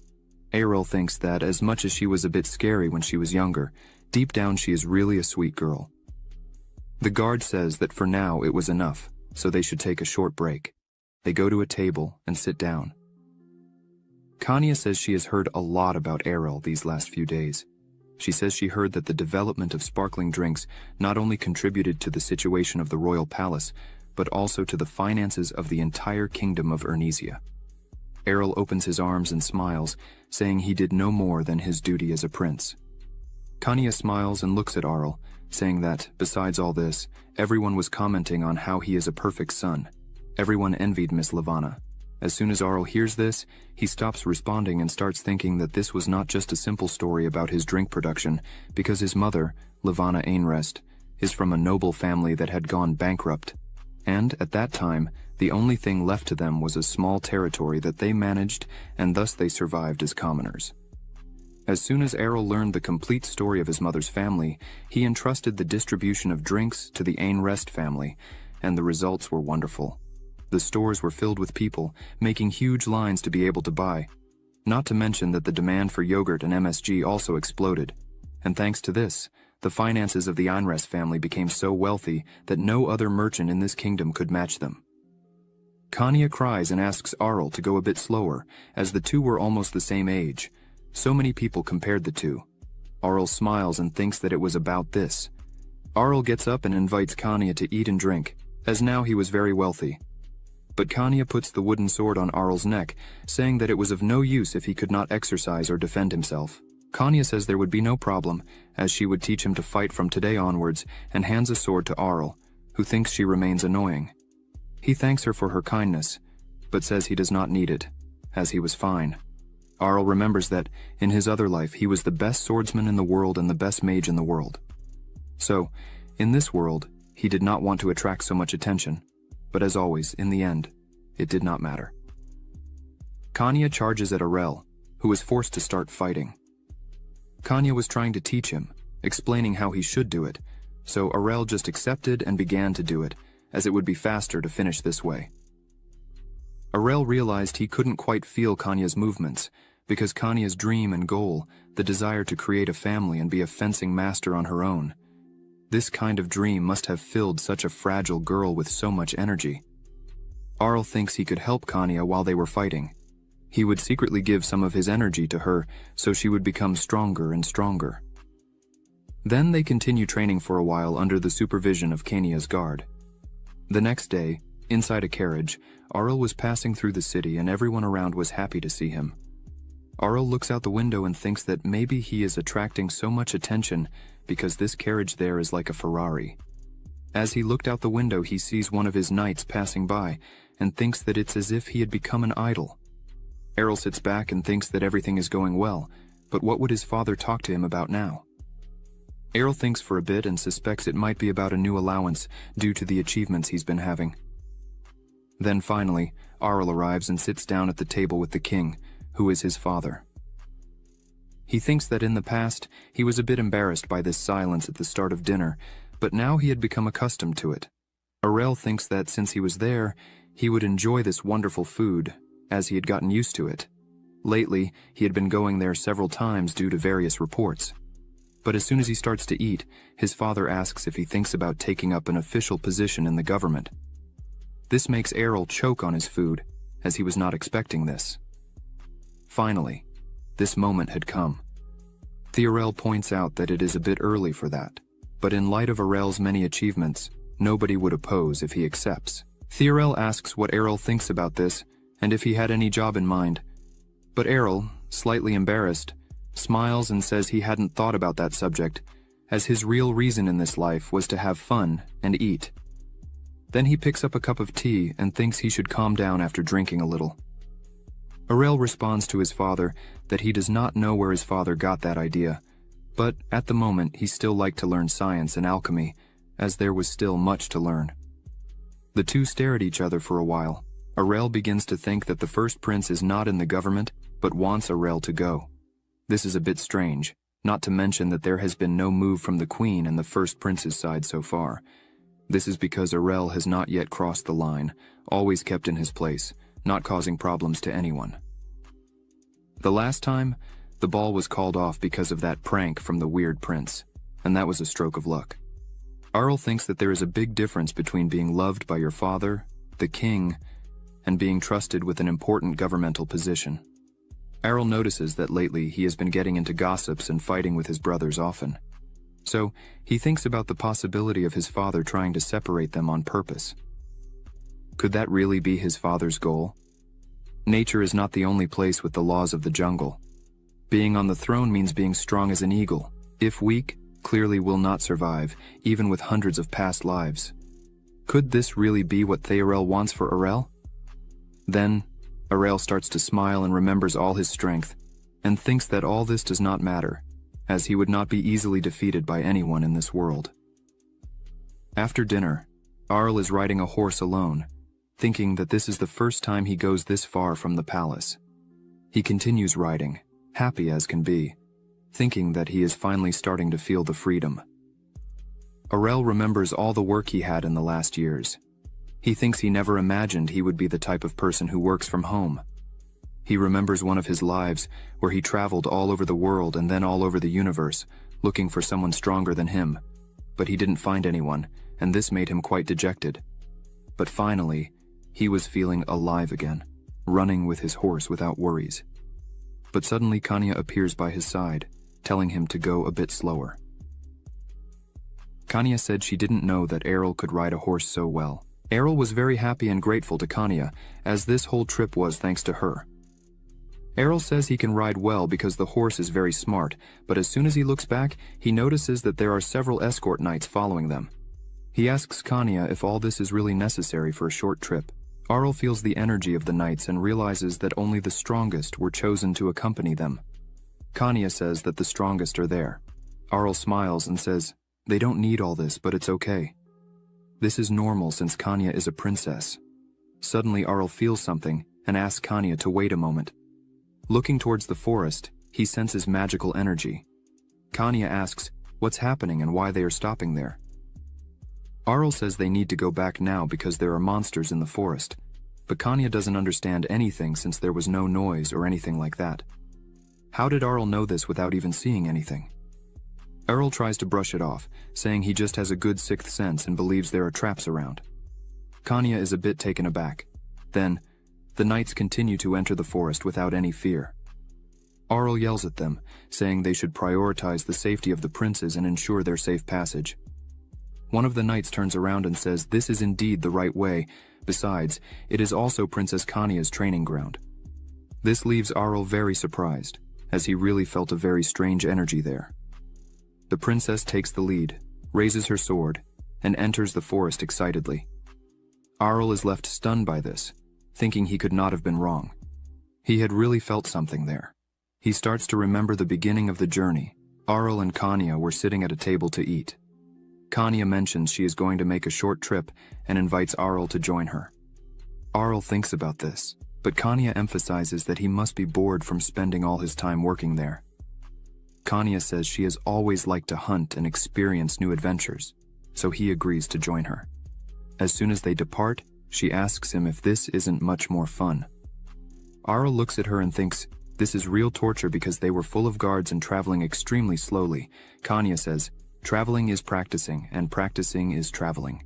Errol thinks that as much as she was a bit scary when she was younger, deep down she is really a sweet girl. The guard says that for now it was enough, so they should take a short break. They go to a table and sit down. Kanya says she has heard a lot about Errol these last few days. She says she heard that the development of sparkling drinks not only contributed to the situation of the royal palace, but also to the finances of the entire kingdom of Ernesia. Errol opens his arms and smiles, saying he did no more than his duty as a prince. Kanya smiles and looks at Arl, saying that, besides all this, everyone was commenting on how he is a perfect son. Everyone envied Miss Levana. As soon as Arl hears this, he stops responding and starts thinking that this was not just a simple story about his drink production, because his mother, Levana Ainrest, is from a noble family that had gone bankrupt. And, at that time, the only thing left to them was a small territory that they managed, and thus they survived as commoners. As soon as Errol learned the complete story of his mother's family, he entrusted the distribution of drinks to the Ainrest family, and the results were wonderful. The stores were filled with people, making huge lines to be able to buy. Not to mention that the demand for yogurt and MSG also exploded. And thanks to this, the finances of the Ainrest family became so wealthy that no other merchant in this kingdom could match them. Kanya cries and asks Arl to go a bit slower, as the two were almost the same age. So many people compared the two. Arl smiles and thinks that it was about this. Arl gets up and invites Kanya to eat and drink, as now he was very wealthy. But Kanya puts the wooden sword on Arl's neck, saying that it was of no use if he could not exercise or defend himself. Kanya says there would be no problem, as she would teach him to fight from today onwards, and hands a sword to Arl, who thinks she remains annoying. He thanks her for her kindness, but says he does not need it, as he was fine. Arl remembers that, in his other life, he was the best swordsman in the world and the best mage in the world. So, in this world, he did not want to attract so much attention, but as always, in the end, it did not matter. Kanya charges at Arel, who was forced to start fighting. Kanya was trying to teach him, explaining how he should do it, so Arel just accepted and began to do it, as it would be faster to finish this way. Arel realized he couldn't quite feel Kanya's movements, because Kanya's dream and goal, the desire to create a family and be a fencing master on her own, this kind of dream must have filled such a fragile girl with so much energy. Arl thinks he could help Kanya while they were fighting. He would secretly give some of his energy to her, so she would become stronger and stronger. Then they continue training for a while under the supervision of Kanya's guard. The next day, inside a carriage, Arl was passing through the city and everyone around was happy to see him. Arl looks out the window and thinks that maybe he is attracting so much attention because this carriage there is like a Ferrari. As he looked out the window, he sees one of his knights passing by and thinks that it's as if he had become an idol. Arl sits back and thinks that everything is going well, but what would his father talk to him about now? Errol thinks for a bit and suspects it might be about a new allowance due to the achievements he's been having. Then finally, Arl arrives and sits down at the table with the king, who is his father. He thinks that in the past, he was a bit embarrassed by this silence at the start of dinner, but now he had become accustomed to it. Arel thinks that since he was there, he would enjoy this wonderful food, as he had gotten used to it. Lately, he had been going there several times due to various reports. But as soon as he starts to eat, his father asks if he thinks about taking up an official position in the government. This makes Errol choke on his food, as he was not expecting this. Finally, this moment had come. Theorel points out that it is a bit early for that, but in light of Erel's many achievements, nobody would oppose if he accepts. Theorel asks what Errol thinks about this, and if he had any job in mind. But Errol, slightly embarrassed, smiles and says he hadn't thought about that subject, as his real reason in this life was to have fun and eat. Then he picks up a cup of tea and thinks he should calm down after drinking a little. Aurel responds to his father that he does not know where his father got that idea, but at the moment he still liked to learn science and alchemy, as there was still much to learn. The two stare at each other for a while. Aurel begins to think that the first prince is not in the government, but wants Aurel to go. This is a bit strange, not to mention that there has been no move from the queen and the first prince's side so far. This is because Aurel has not yet crossed the line, always kept in his place, not causing problems to anyone. The last time, the ball was called off because of that prank from the weird prince, and that was a stroke of luck. Aurel thinks that there is a big difference between being loved by your father, the king, and being trusted with an important governmental position. Aurel notices that lately he has been getting into gossips and fighting with his brothers often. So, he thinks about the possibility of his father trying to separate them on purpose. Could that really be his father's goal? Nature is not the only place with the laws of the jungle. Being on the throne means being strong as an eagle. If weak, clearly will not survive, even with hundreds of past lives. Could this really be what Theorel wants for Aurel? Then, Aurel starts to smile and remembers all his strength, and thinks that all this does not matter, as he would not be easily defeated by anyone in this world. After dinner, Aurel is riding a horse alone, thinking that this is the first time he goes this far from the palace. He continues riding, happy as can be, thinking that he is finally starting to feel the freedom. Aurel remembers all the work he had in the last years. He thinks he never imagined he would be the type of person who works from home. He remembers one of his lives where he traveled all over the world and then all over the universe, looking for someone stronger than him, but he didn't find anyone, and this made him quite dejected. But finally, he was feeling alive again, running with his horse without worries. But suddenly Kanya appears by his side, telling him to go a bit slower. Kanya said she didn't know that Aurel could ride a horse so well. Aurel was very happy and grateful to Kanya, as this whole trip was thanks to her. Aurel says he can ride well because the horse is very smart, but as soon as he looks back, he notices that there are several escort knights following them. He asks Kanya if all this is really necessary for a short trip. Aurel feels the energy of the knights and realizes that only the strongest were chosen to accompany them. Kanya says that the strongest are there. Aurel smiles and says, "They don't need all this, but it's okay." This is normal since Kanya is a princess. Suddenly Aurel feels something and asks Kanya to wait a moment. Looking towards the forest, he senses magical energy. Kanya asks what's happening and why they are stopping there. Aurel says they need to go back now because there are monsters in the forest, but Kanya doesn't understand anything since there was no noise or anything like that. How did Aurel know this without even seeing anything? Aurel tries to brush it off, saying he just has a good sixth sense and believes there are traps around. Kanya is a bit taken aback. Then, the knights continue to enter the forest without any fear. Aurel yells at them, saying they should prioritize the safety of the princes and ensure their safe passage. One of the knights turns around and says this is indeed the right way. Besides, it is also Princess Kanya's training ground. This leaves Aurel very surprised, as he really felt a very strange energy there. The princess takes the lead, raises her sword, and enters the forest excitedly. Aurel is left stunned by this, thinking he could not have been wrong. He had really felt something there. He starts to remember the beginning of the journey. Aurel and Kanya were sitting at a table to eat. Kanya mentions she is going to make a short trip and invites Aurel to join her. Aurel thinks about this, but Kanya emphasizes that he must be bored from spending all his time working there. Kanya says she has always liked to hunt and experience new adventures, so he agrees to join her. As soon as they depart, she asks him if this isn't much more fun. Aurel looks at her and thinks this is real torture because they were full of guards and traveling extremely slowly. Kanya says, traveling is practicing and practicing is traveling.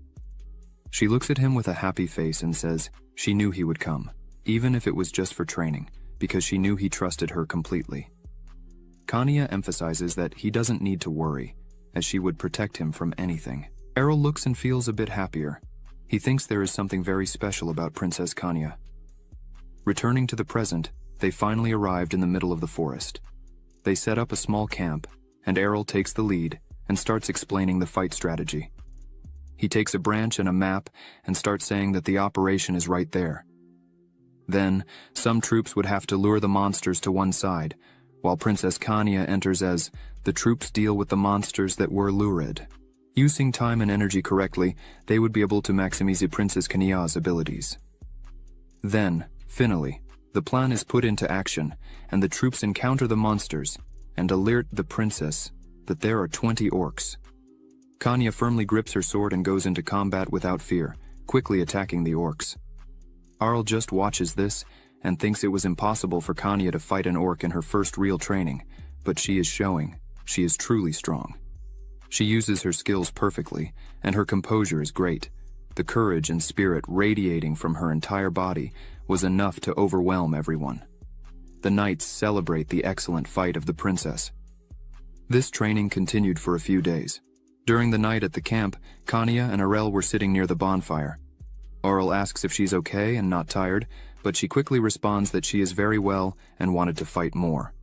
She looks at him with a happy face and says she knew he would come, even if it was just for training, because she knew he trusted her completely. Kanya emphasizes that he doesn't need to worry, as she would protect him from anything. Aurel looks and feels a bit happier. He thinks there is something very special about Princess Kanya. Returning to the present, they finally arrived in the middle of the forest. They set up a small camp, and Errol takes the lead and starts explaining the fight strategy. He takes a branch and a map and starts saying that the operation is right there. Then, some troops would have to lure the monsters to one side, while Princess Kanya enters as the troops deal with the monsters that were lured. Using time and energy correctly, they would be able to maximize Princess Kanya's abilities. Then, finally, the plan is put into action, and the troops encounter the monsters and alert the princess that there are 20 orcs. Kanya firmly grips her sword and goes into combat without fear, quickly attacking the orcs. Arl just watches this and thinks it was impossible for Kanya to fight an orc in her first real training, but she is showing she is truly strong. She uses her skills perfectly, and her composure is great. The courage and spirit radiating from her entire body was enough to overwhelm everyone. The knights celebrate the excellent fight of the princess. This training continued for a few days. During the night at the camp, Kanya and Arel were sitting near the bonfire. Arel asks if she's okay and not tired, but she quickly responds that she is very well and wanted to fight more.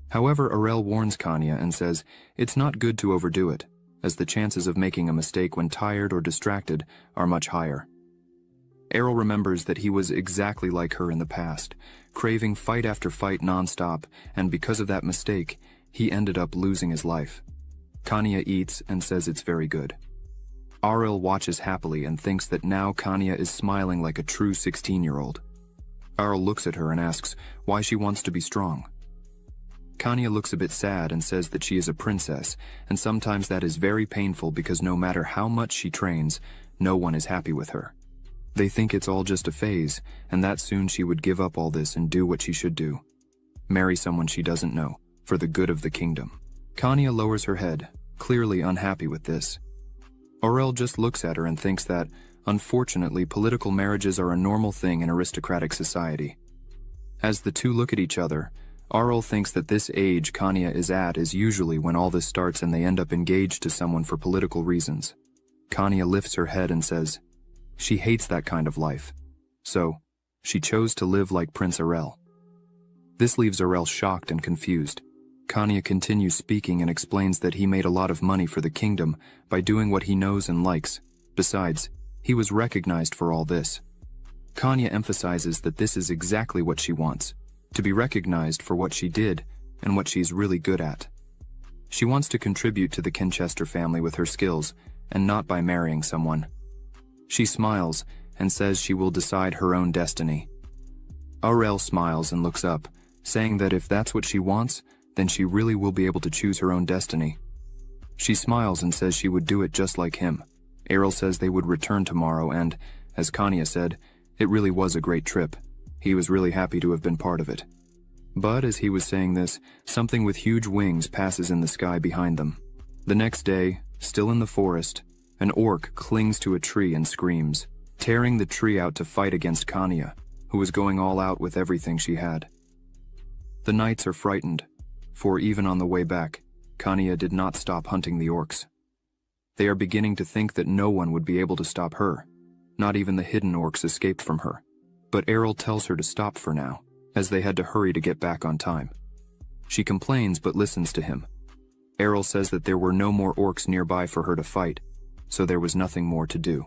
However, Arel warns Kanya and says it's not good to overdo it, as the chances of making a mistake when tired or distracted are much higher. Errol remembers that he was exactly like her in the past, craving fight after fight non-stop, and because of that mistake, he ended up losing his life. Kanya eats and says it's very good. Arel watches happily and thinks that now Kanya is smiling like a true 16-year-old. Arel looks at her and asks why she wants to be strong. Kanya looks a bit sad and says that she is a princess, and sometimes that is very painful because no matter how much she trains, no one is happy with her. They think it's all just a phase, and that soon she would give up all this and do what she should do. Marry someone she doesn't know, for the good of the kingdom. Kanya lowers her head, clearly unhappy with this. Arel just looks at her and thinks that, unfortunately, political marriages are a normal thing in aristocratic society. As the two look at each other, Arel thinks that this age Kanya is at is usually when all this starts and they end up engaged to someone for political reasons. Kanya lifts her head and says she hates that kind of life. So, she chose to live like Prince Arel. This leaves Arel shocked and confused. Kanya continues speaking and explains that he made a lot of money for the kingdom by doing what he knows and likes. Besides, he was recognized for all this. Kanya emphasizes that this is exactly what she wants, to be recognized for what she did and what she's really good at. She wants to contribute to the Kinchester family with her skills and not by marrying someone. She smiles and says she will decide her own destiny. Arel smiles and looks up, saying that if that's what she wants, then she really will be able to choose her own destiny. She smiles and says she would do it just like him. Arel says they would return tomorrow and, as Kanya said, it really was a great trip. He was really happy to have been part of it. But as he was saying this, something with huge wings passes in the sky behind them. The next day, still in the forest, an orc clings to a tree and screams, tearing the tree out to fight against Kanya, who was going all out with everything she had. The knights are frightened, for even on the way back, Kanya did not stop hunting the orcs. They are beginning to think that no one would be able to stop her. Not even the hidden orcs escaped from her. But Errol tells her to stop for now, as they had to hurry to get back on time. She complains but listens to him. Errol says that there were no more orcs nearby for her to fight, so there was nothing more to do.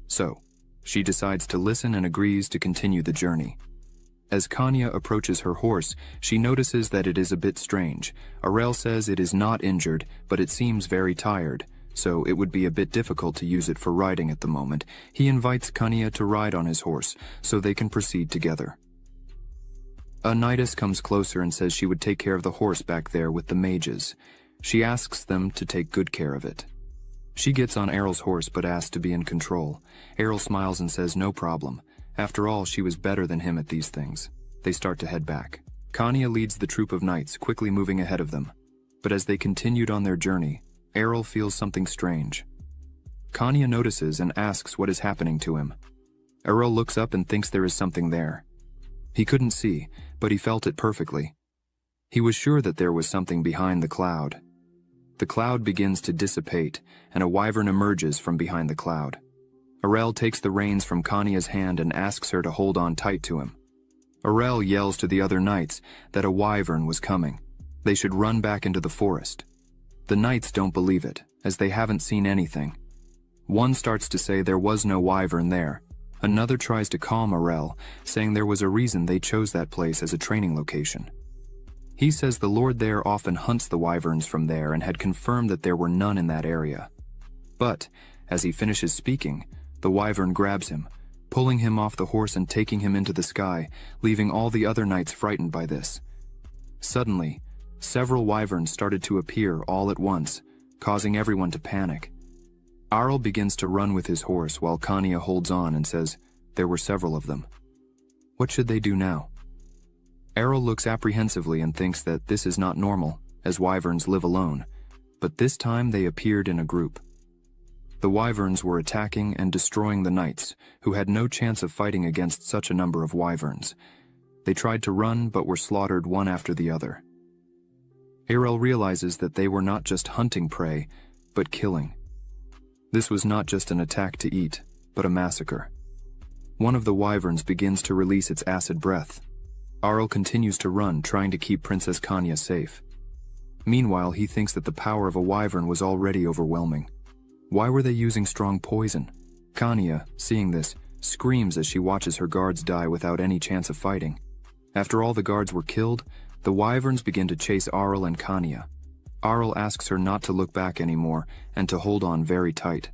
So, she decides to listen and agrees to continue the journey. As Kanya approaches her horse, she notices that it is a bit strange. Arel says it is not injured, but it seems very tired, so it would be a bit difficult to use it for riding at the moment. He invites Kanya to ride on his horse, so they can proceed together. A knightess comes closer and says she would take care of the horse back there with the mages. She asks them to take good care of it. She gets on Errol's horse but asks to be in control. Errol smiles and says no problem. After all, she was better than him at these things. They start to head back. Kanya leads the troop of knights, quickly moving ahead of them. But as they continued on their journey, Errol feels something strange. Kanya notices and asks what is happening to him. Errol looks up and thinks there is something there. He couldn't see, but he felt it perfectly. He was sure that there was something behind the cloud. The cloud begins to dissipate, and a wyvern emerges from behind the cloud. Arel takes the reins from Kanya's hand and asks her to hold on tight to him. Arel yells to the other knights that a wyvern was coming. They should run back into the forest. The knights don't believe it, as they haven't seen anything. One starts to say there was no wyvern there. Another tries to calm Arel, saying there was a reason they chose that place as a training location. He says the Lord there often hunts the wyverns from there and had confirmed that there were none in that area. But, as he finishes speaking, the wyvern grabs him, pulling him off the horse and taking him into the sky, leaving all the other knights frightened by this. Suddenly, several wyverns started to appear all at once, causing everyone to panic. Arel begins to run with his horse while Kanya holds on and says there were several of them. What should they do now? Arel looks apprehensively and thinks that this is not normal, as wyverns live alone, but this time they appeared in a group. The wyverns were attacking and destroying the knights, who had no chance of fighting against such a number of wyverns. They tried to run but were slaughtered one after the other. Arel realizes that they were not just hunting prey, but killing. This was not just an attack to eat, but a massacre. One of the wyverns begins to release its acid breath. Arel continues to run, trying to keep Princess Kanya safe. Meanwhile, he thinks that the power of a wyvern was already overwhelming. Why were they using strong poison? Kanya, seeing this, screams as she watches her guards die without any chance of fighting. After all the guards were killed, the wyverns begin to chase Arel and Kanya. Arel asks her not to look back anymore and to hold on very tight.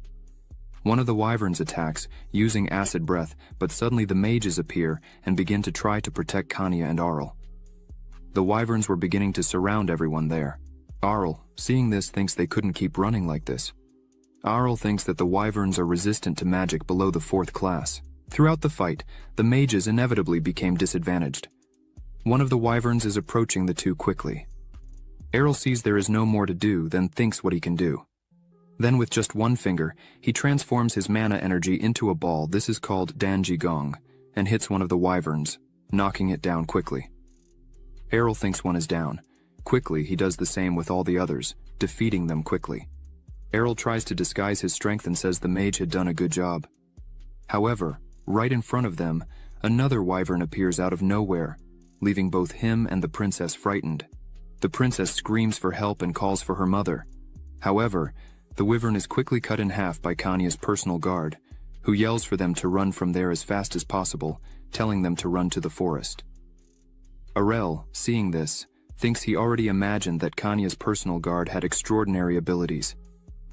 One of the wyverns attacks, using acid breath, but suddenly the mages appear and begin to try to protect Kanya and Arel. The wyverns were beginning to surround everyone there. Arel, seeing this, thinks they couldn't keep running like this. Arel thinks that the wyverns are resistant to magic below the 4th class. Throughout the fight, the mages inevitably became disadvantaged. One of the wyverns is approaching the two quickly. Arel sees there is no more to do, then thinks what he can do. Then with just one finger, he transforms his mana energy into a ball, this is called Danji Gong, and hits one of the wyverns, knocking it down quickly. Arel thinks one is down. Quickly, he does the same with all the others, defeating them quickly. Arel tries to disguise his strength and says the mage had done a good job. However, right in front of them, another wyvern appears out of nowhere, leaving both him and the princess frightened. The princess screams for help and calls for her mother. However, the wyvern is quickly cut in half by Kanya's personal guard, who yells for them to run from there as fast as possible, telling them to run to the forest. Arel, seeing this, thinks he already imagined that Kanya's personal guard had extraordinary abilities.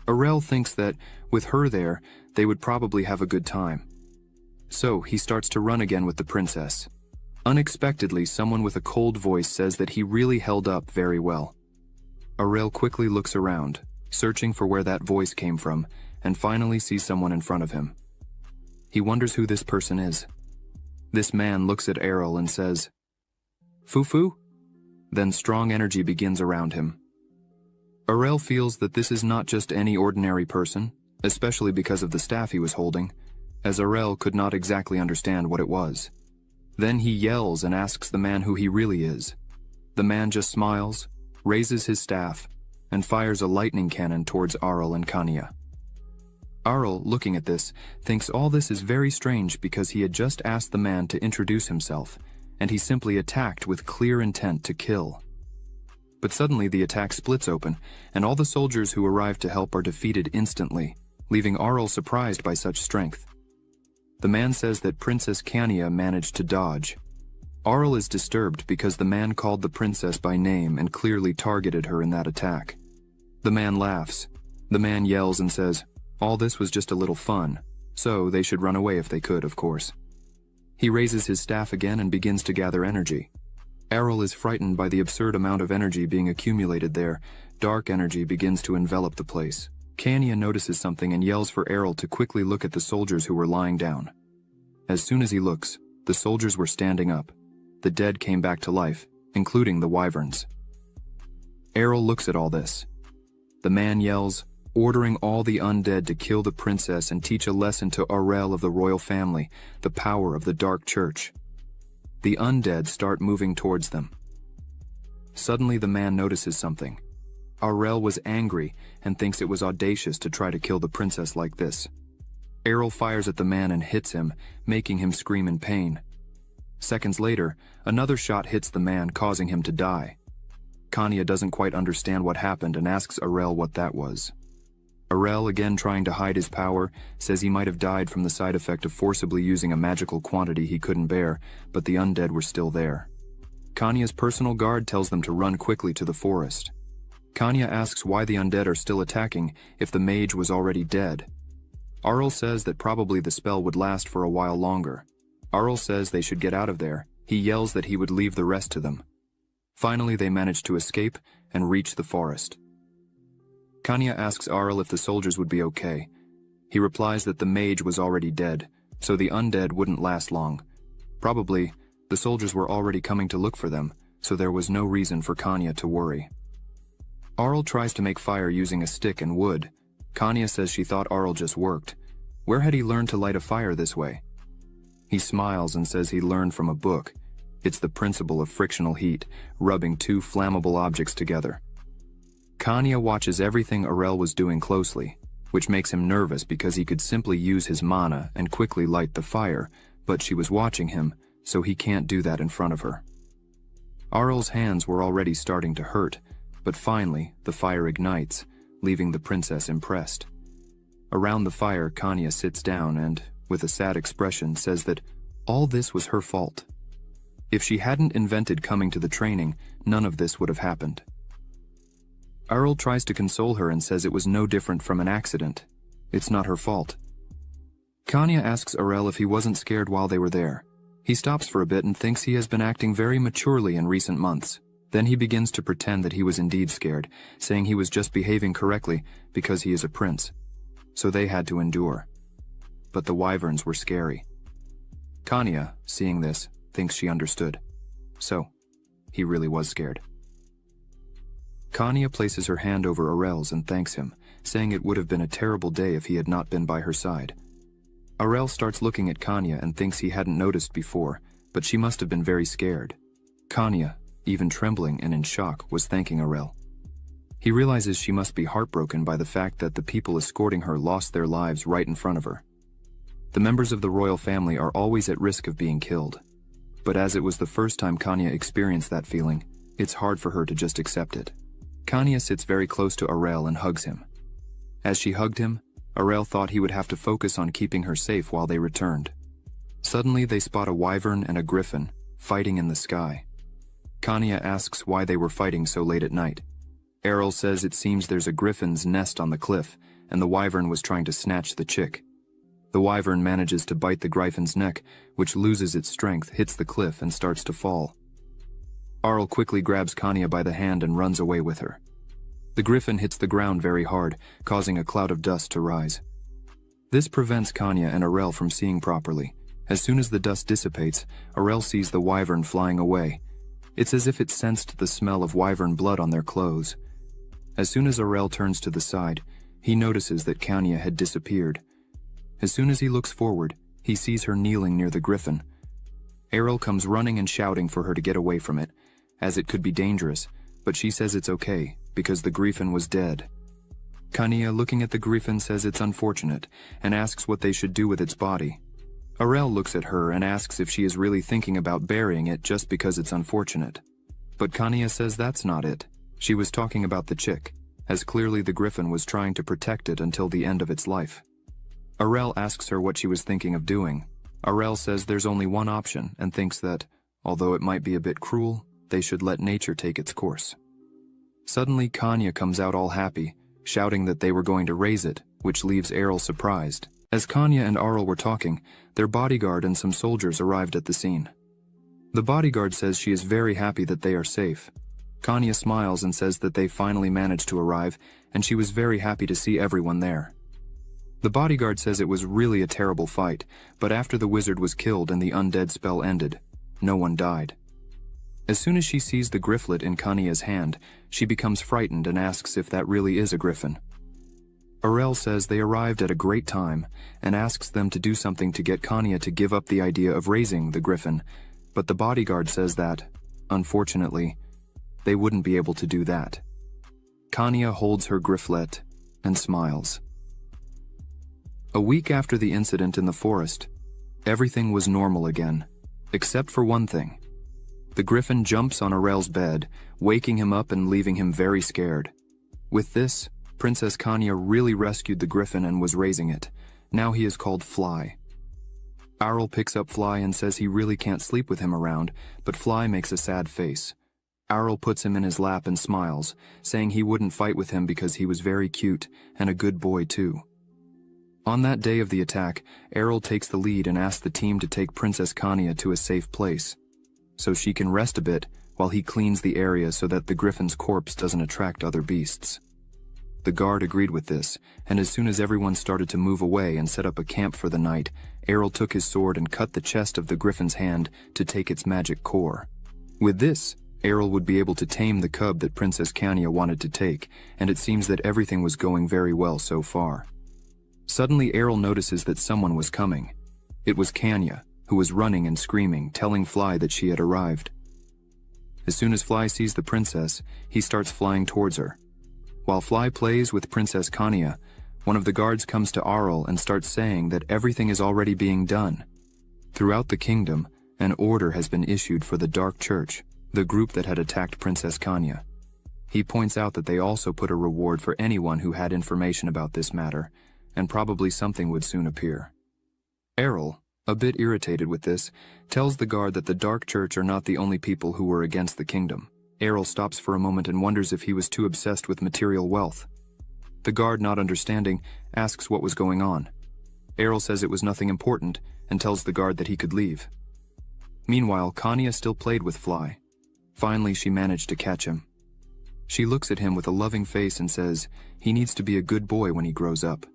Arel thinks that, with her there, they would probably have a good time. So, he starts to run again with the princess. Unexpectedly, someone with a cold voice says that he really held up very well. Arel quickly looks around, searching for where that voice came from, and finally sees someone in front of him. He wonders who this person is. This man looks at Arel and says, "Fufu?" Then strong energy begins around him. Arel feels that this is not just any ordinary person, especially because of the staff he was holding, as Arel could not exactly understand what it was. Then he yells and asks the man who he really is. The man just smiles, raises his staff, and fires a lightning cannon towards Arel and Kanya. Arel, looking at this, thinks all this is very strange because he had just asked the man to introduce himself, and he simply attacked with clear intent to kill. But suddenly the attack splits open, and all the soldiers who arrive to help are defeated instantly, leaving Arel surprised by such strength. The man says that Princess Kanya managed to dodge. Arel is disturbed because the man called the princess by name and clearly targeted her in that attack. The man laughs. The man yells and says, all this was just a little fun, so they should run away if they could, of course. He raises his staff again and begins to gather energy. Arel is frightened by the absurd amount of energy being accumulated there. Dark energy begins to envelop the place. Kanya notices something and yells for Arel to quickly look at the soldiers who were lying down. As soon as he looks, the soldiers were standing up. The dead came back to life, including the wyverns. Arel looks at all this. The man yells, ordering all the undead to kill the princess and teach a lesson to Arel of the royal family, the power of the dark church. The undead start moving towards them. Suddenly the man notices something. Arel was angry and thinks it was audacious to try to kill the princess like this. Arel fires at the man and hits him, making him scream in pain. Seconds later, another shot hits the man, causing him to die. Kanya doesn't quite understand what happened and asks Arel what that was. Arel, again trying to hide his power, says he might have died from the side effect of forcibly using a magical quantity he couldn't bear, but the undead were still there. Kanya's personal guard tells them to run quickly to the forest. Kanya asks why the undead are still attacking if the mage was already dead. Arel says that probably the spell would last for a while longer. Arel says they should get out of there. He yells that he would leave the rest to them. Finally, they manage to escape and reach the forest. Kanya asks Arel if the soldiers would be okay. He replies that the mage was already dead, so the undead wouldn't last long. Probably, the soldiers were already coming to look for them, so there was no reason for Kanya to worry. Arel tries to make fire using a stick and wood. Kanya says she thought Arel just worked. Where had he learned to light a fire this way? He smiles and says he learned from a book. It's the principle of frictional heat, rubbing two flammable objects together. Kanya watches everything Arel was doing closely, which makes him nervous because he could simply use his mana and quickly light the fire, but she was watching him, so he can't do that in front of her. Arel's hands were already starting to hurt, but finally the fire ignites, leaving the princess impressed. Around the fire, Kanya sits down and, with a sad expression, says that all this was her fault. If she hadn't invented coming to the training, none of this would have happened. Arel tries to console her and says it was no different from an accident. It's not her fault. Kanya asks Arel if he wasn't scared while they were there. He stops for a bit and thinks he has been acting very maturely in recent months. Then he begins to pretend that he was indeed scared, saying he was just behaving correctly because he is a prince. So they had to endure. But the wyverns were scary. Kanya, seeing this, thinks she understood. So, he really was scared. Kanya places her hand over Arel's and thanks him, saying it would have been a terrible day if he had not been by her side. Arel starts looking at Kanya and thinks he hadn't noticed before, but she must have been very scared. Kanya, even trembling and in shock, was thanking Arel. He realizes she must be heartbroken by the fact that the people escorting her lost their lives right in front of her. The members of the royal family are always at risk of being killed. But as it was the first time Kanya experienced that feeling, it's hard for her to just accept it. Kanya sits very close to Arel and hugs him. As she hugged him, Arel thought he would have to focus on keeping her safe while they returned. Suddenly they spot a wyvern and a griffin, fighting in the sky. Kanya asks why they were fighting so late at night. Arel says it seems there's a griffin's nest on the cliff, and the wyvern was trying to snatch the chick. The wyvern manages to bite the griffin's neck, which loses its strength, hits the cliff, and starts to fall. Arel quickly grabs Kanya by the hand and runs away with her. The griffin hits the ground very hard, causing a cloud of dust to rise. This prevents Kanya and Arel from seeing properly. As soon as the dust dissipates, Arel sees the wyvern flying away. It's as if it sensed the smell of wyvern blood on their clothes. As soon as Arel turns to the side, he notices that Kanya had disappeared. As soon as he looks forward, he sees her kneeling near the griffin. Arel comes running and shouting for her to get away from it, as it could be dangerous, but she says it's okay, because the griffin was dead. Kanya, looking at the griffin, says it's unfortunate, and asks what they should do with its body. Arel looks at her and asks if she is really thinking about burying it just because it's unfortunate. But Kanya says that's not it. She was talking about the chick, as clearly the griffin was trying to protect it until the end of its life. Arel asks her what she was thinking of doing. Arel says there's only one option and thinks that, although it might be a bit cruel, they should let nature take its course. Suddenly Kanya comes out all happy, shouting that they were going to raise it, which leaves Arel surprised. As Kanya and Arel were talking, their bodyguard and some soldiers arrived at the scene. The bodyguard says she is very happy that they are safe. Kanya smiles and says that they finally managed to arrive, and she was very happy to see everyone there. The bodyguard says it was really a terrible fight, but after the wizard was killed and the undead spell ended, no one died. As soon as she sees the grifflet in Kanya's hand, she becomes frightened and asks if that really is a griffin. Arel says they arrived at a great time and asks them to do something to get Kanya to give up the idea of raising the griffin, but the bodyguard says that, unfortunately, they wouldn't be able to do that. Kanya holds her grifflet and smiles. A week after the incident in the forest, everything was normal again, except for one thing. The The griffin jumps on Aurel's bed, waking him up and leaving him very scared. With this, Princess Kanya really rescued the griffin and was raising it. Now he is called Fly. Aurel picks up Fly and says he really can't sleep with him around, but Fly makes a sad face. Aurel puts him in his lap and smiles, saying he wouldn't fight with him because he was very cute and a good boy too. On that day of the attack, Aurel takes the lead and asks the team to take Princess Kanya to a safe place, so she can rest a bit while he cleans the area so that the griffin's corpse doesn't attract other beasts. The guard agreed with this, and as soon as everyone started to move away and set up a camp for the night, Aurel took his sword and cut the chest of the griffin's hand to take its magic core. With this, Aurel would be able to tame the cub that Princess Kanya wanted to take, and it seems that everything was going very well so far. Suddenly Aurel notices that someone was coming. It was Kanya, who was running and screaming, telling Fly that she had arrived. As soon as Fly sees the princess, he starts flying towards her. While Fly plays with Princess Kanya, one of the guards comes to Aurel and starts saying that everything is already being done. Throughout the kingdom, an order has been issued for the Dark Church, the group that had attacked Princess Kanya. He points out that they also put a reward for anyone who had information about this matter, and probably something would soon appear. Aurel, a bit irritated with this, tells the guard that the Dark Church are not the only people who were against the kingdom. Aurel stops for a moment and wonders if he was too obsessed with material wealth. The guard, not understanding, asks what was going on. Aurel says it was nothing important and tells the guard that he could leave. Meanwhile, Kanya still played with Fly. Finally, she managed to catch him. She looks at him with a loving face and says he needs to be a good boy when he grows up.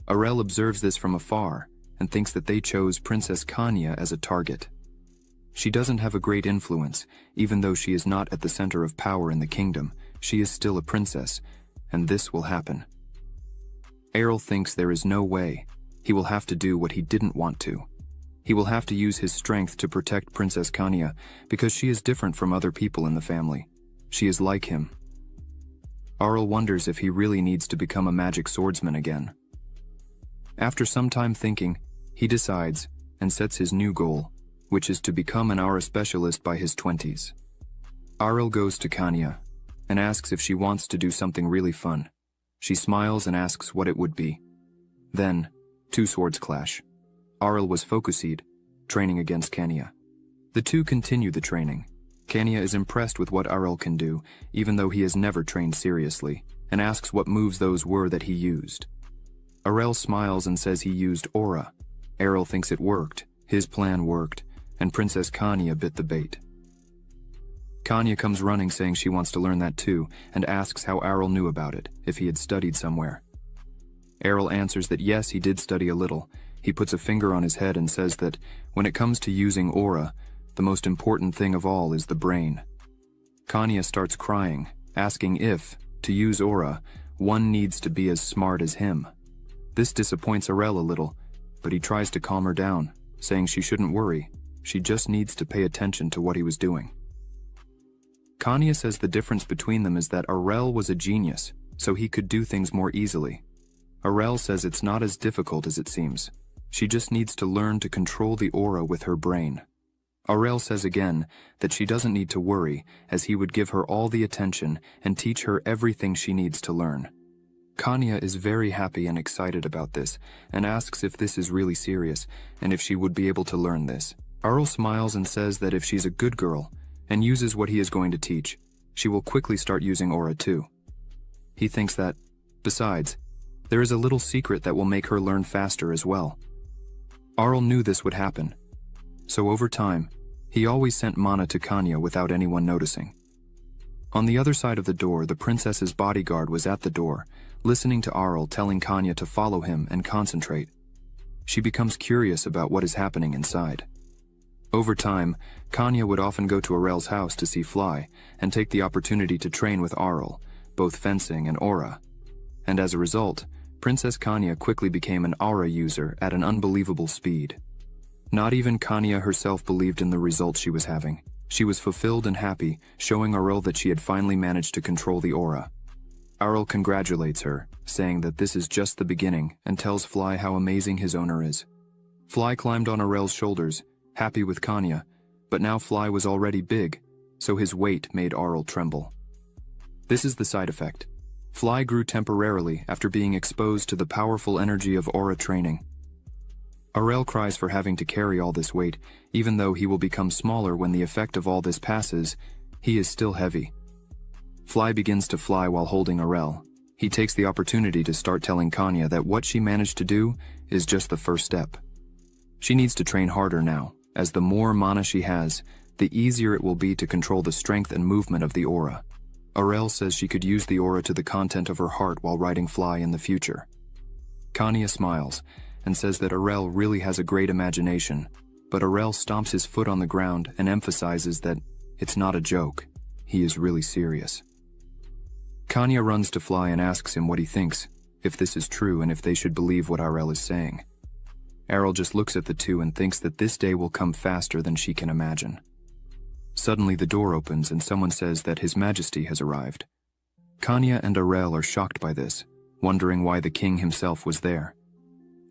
Aurel observes this from afar and thinks that they chose Princess Kanya as a target. She doesn't have a great influence, even though she is not at the center of power in the kingdom. She is still a princess, and this will happen. Aurel thinks there is no way. He will have to do what he didn't want to. He will have to use his strength to protect Princess Kanya, because she is different from other people in the family. She is like him. Aurel wonders if he really needs to become a magic swordsman again. After some time thinking, he decides and sets his new goal, which is to become an aura specialist by his 20s. Aurel goes to Kanya and asks if she wants to do something really fun. She smiles and asks what it would be. Then, two swords clash. Aurel was focused, training against Kanya. The two continue the training. Kanya is impressed with what Aurel can do, even though he has never trained seriously, and asks what moves those were that he used. Aurel smiles and says he used aura. Aurel thinks it worked, his plan worked, and Princess Kanya bit the bait. Kanya comes running saying she wants to learn that too, and asks how Aurel knew about it, if he had studied somewhere. Aurel answers that yes, he did study a little. He puts a finger on his head and says that when it comes to using aura, the most important thing of all is the brain. Kanya starts crying, asking if, to use aura, one needs to be as smart as him. This disappoints Aurel a little, but he tries to calm her down, saying she shouldn't worry. She just needs to pay attention to what he was doing. Kanya says the difference between them is that Aurel was a genius, so he could do things more easily. Aurel says it's not as difficult as it seems. She just needs to learn to control the aura with her brain. Aurel says again that she doesn't need to worry, as he would give her all the attention and teach her everything she needs to learn. Kanya is very happy and excited about this, and asks if this is really serious, and if she would be able to learn this. Aurel smiles and says that if she's a good girl, and uses what he is going to teach, she will quickly start using aura too. He thinks that, besides, there is a little secret that will make her learn faster as well. Aurel knew this would happen, so over time, he always sent mana to Kanya without anyone noticing. On the other side of the door, the princess's bodyguard was at the door, listening to Aurel telling Kanya to follow him and concentrate. She becomes curious about what is happening inside. Over time, Kanya would often go to Aurel's house to see Fly and take the opportunity to train with Aurel, both fencing and aura. And as a result, Princess Kanya quickly became an aura user at an unbelievable speed. Not even Kanya herself believed in the results she was having. She was fulfilled and happy, showing Aurel that she had finally managed to control the aura. Aurel congratulates her, saying that this is just the beginning, and tells Fly how amazing his owner is. Fly climbed on Aurel's shoulders, happy with Kanya, but now Fly was already big, so his weight made Arl tremble. This is the side effect. Fly grew temporarily after being exposed to the powerful energy of aura training. Arel cries for having to carry all this weight, even though he will become smaller when the effect of all this passes, he is still heavy. Fly begins to fly while holding Arel. He takes the opportunity to start telling Kanya that what she managed to do is just the first step. She needs to train harder now, as the more mana she has, the easier it will be to control the strength and movement of the aura. Arel says she could use the aura to the content of her heart while riding Fly in the future. Kanya smiles and says that Arel really has a great imagination, but Arel stomps his foot on the ground and emphasizes that it's not a joke, he is really serious. Kanya runs to Fly and asks him what he thinks, if this is true and if they should believe what Arel is saying. Arel just looks at the two and thinks that this day will come faster than she can imagine. Suddenly the door opens and someone says that His Majesty has arrived. Kanya and Arel are shocked by this, wondering why the king himself was there.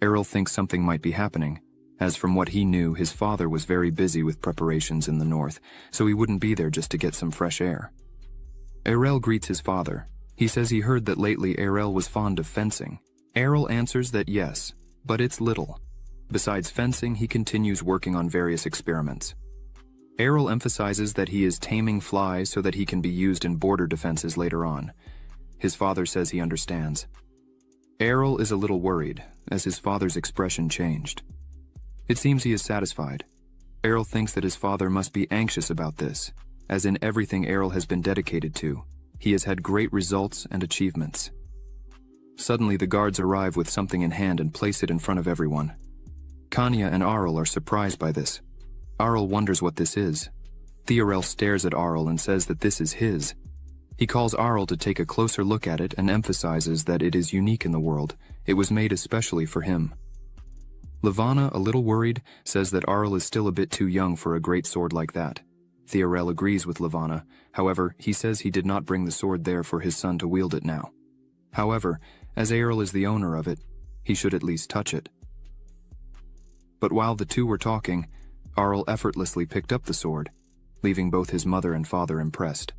Arel thinks something might be happening, as from what he knew his father was very busy with preparations in the north, so he wouldn't be there just to get some fresh air. Arel greets his father. He says he heard that lately Arel was fond of fencing. Arel answers that yes, but it's little. Besides fencing, he continues working on various experiments. Arel emphasizes that he is taming flies so that he can be used in border defenses later on. His father says he understands. Arel is a little worried, as his father's expression changed. It seems he is satisfied. Arel thinks that his father must be anxious about this, as in everything Arel has been dedicated to, he has had great results and achievements. Suddenly the guards arrive with something in hand and place it in front of everyone. Kanya and Arel are surprised by this. Arel wonders what this is. Theorel stares at Arel and says that this is his. He calls Arel to take a closer look at it and emphasizes that it is unique in the world. It was made especially for him. Levana, a little worried, says that Arel is still a bit too young for a great sword like that. Theorel agrees with Levana, however, he says he did not bring the sword there for his son to wield it now. However, as Arel is the owner of it, he should at least touch it. But while the two were talking, Arel effortlessly picked up the sword, leaving both his mother and father impressed.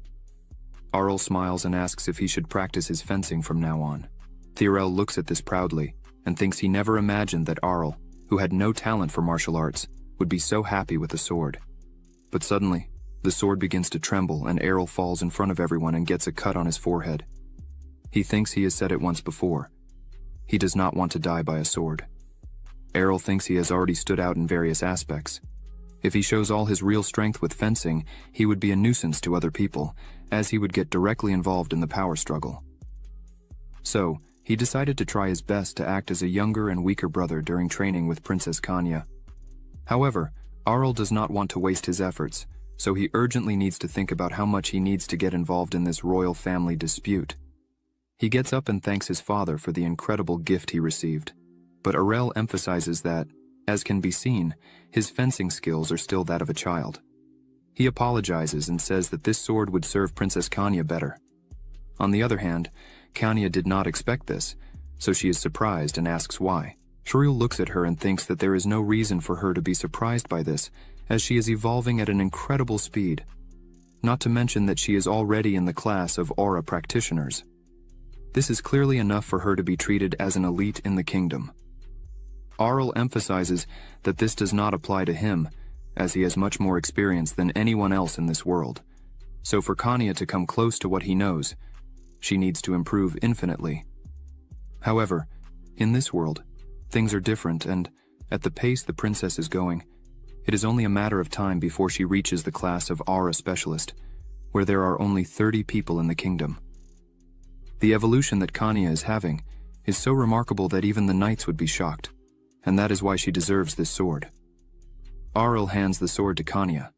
Arel smiles and asks if he should practice his fencing from now on. Theorel looks at this proudly and thinks he never imagined that Arel, who had no talent for martial arts, would be so happy with the sword. But suddenly, the sword begins to tremble and Arel falls in front of everyone and gets a cut on his forehead. He thinks he has said it once before. He does not want to die by a sword. Arel thinks he has already stood out in various aspects. If he shows all his real strength with fencing, he would be a nuisance to other people, as he would get directly involved in the power struggle. So, he decided to try his best to act as a younger and weaker brother during training with Princess Kanya. However, Arel does not want to waste his efforts, so he urgently needs to think about how much he needs to get involved in this royal family dispute. He gets up and thanks his father for the incredible gift he received, but Arel emphasizes that, as can be seen, his fencing skills are still that of a child. He apologizes and says that this sword would serve Princess Kanya better. On the other hand, Kanya did not expect this, so she is surprised and asks why. Shriel looks at her and thinks that there is no reason for her to be surprised by this, as she is evolving at an incredible speed. Not to mention that she is already in the class of aura practitioners. This is clearly enough for her to be treated as an elite in the kingdom. Arel emphasizes that this does not apply to him, as he has much more experience than anyone else in this world. So for Kanya to come close to what he knows, she needs to improve infinitely. However, in this world, things are different and, at the pace the princess is going, it is only a matter of time before she reaches the class of aura specialist, where there are only 30 people in the kingdom. The evolution that Kanya is having is so remarkable that even the knights would be shocked, and that is why she deserves this sword. Arel hands the sword to Kanya.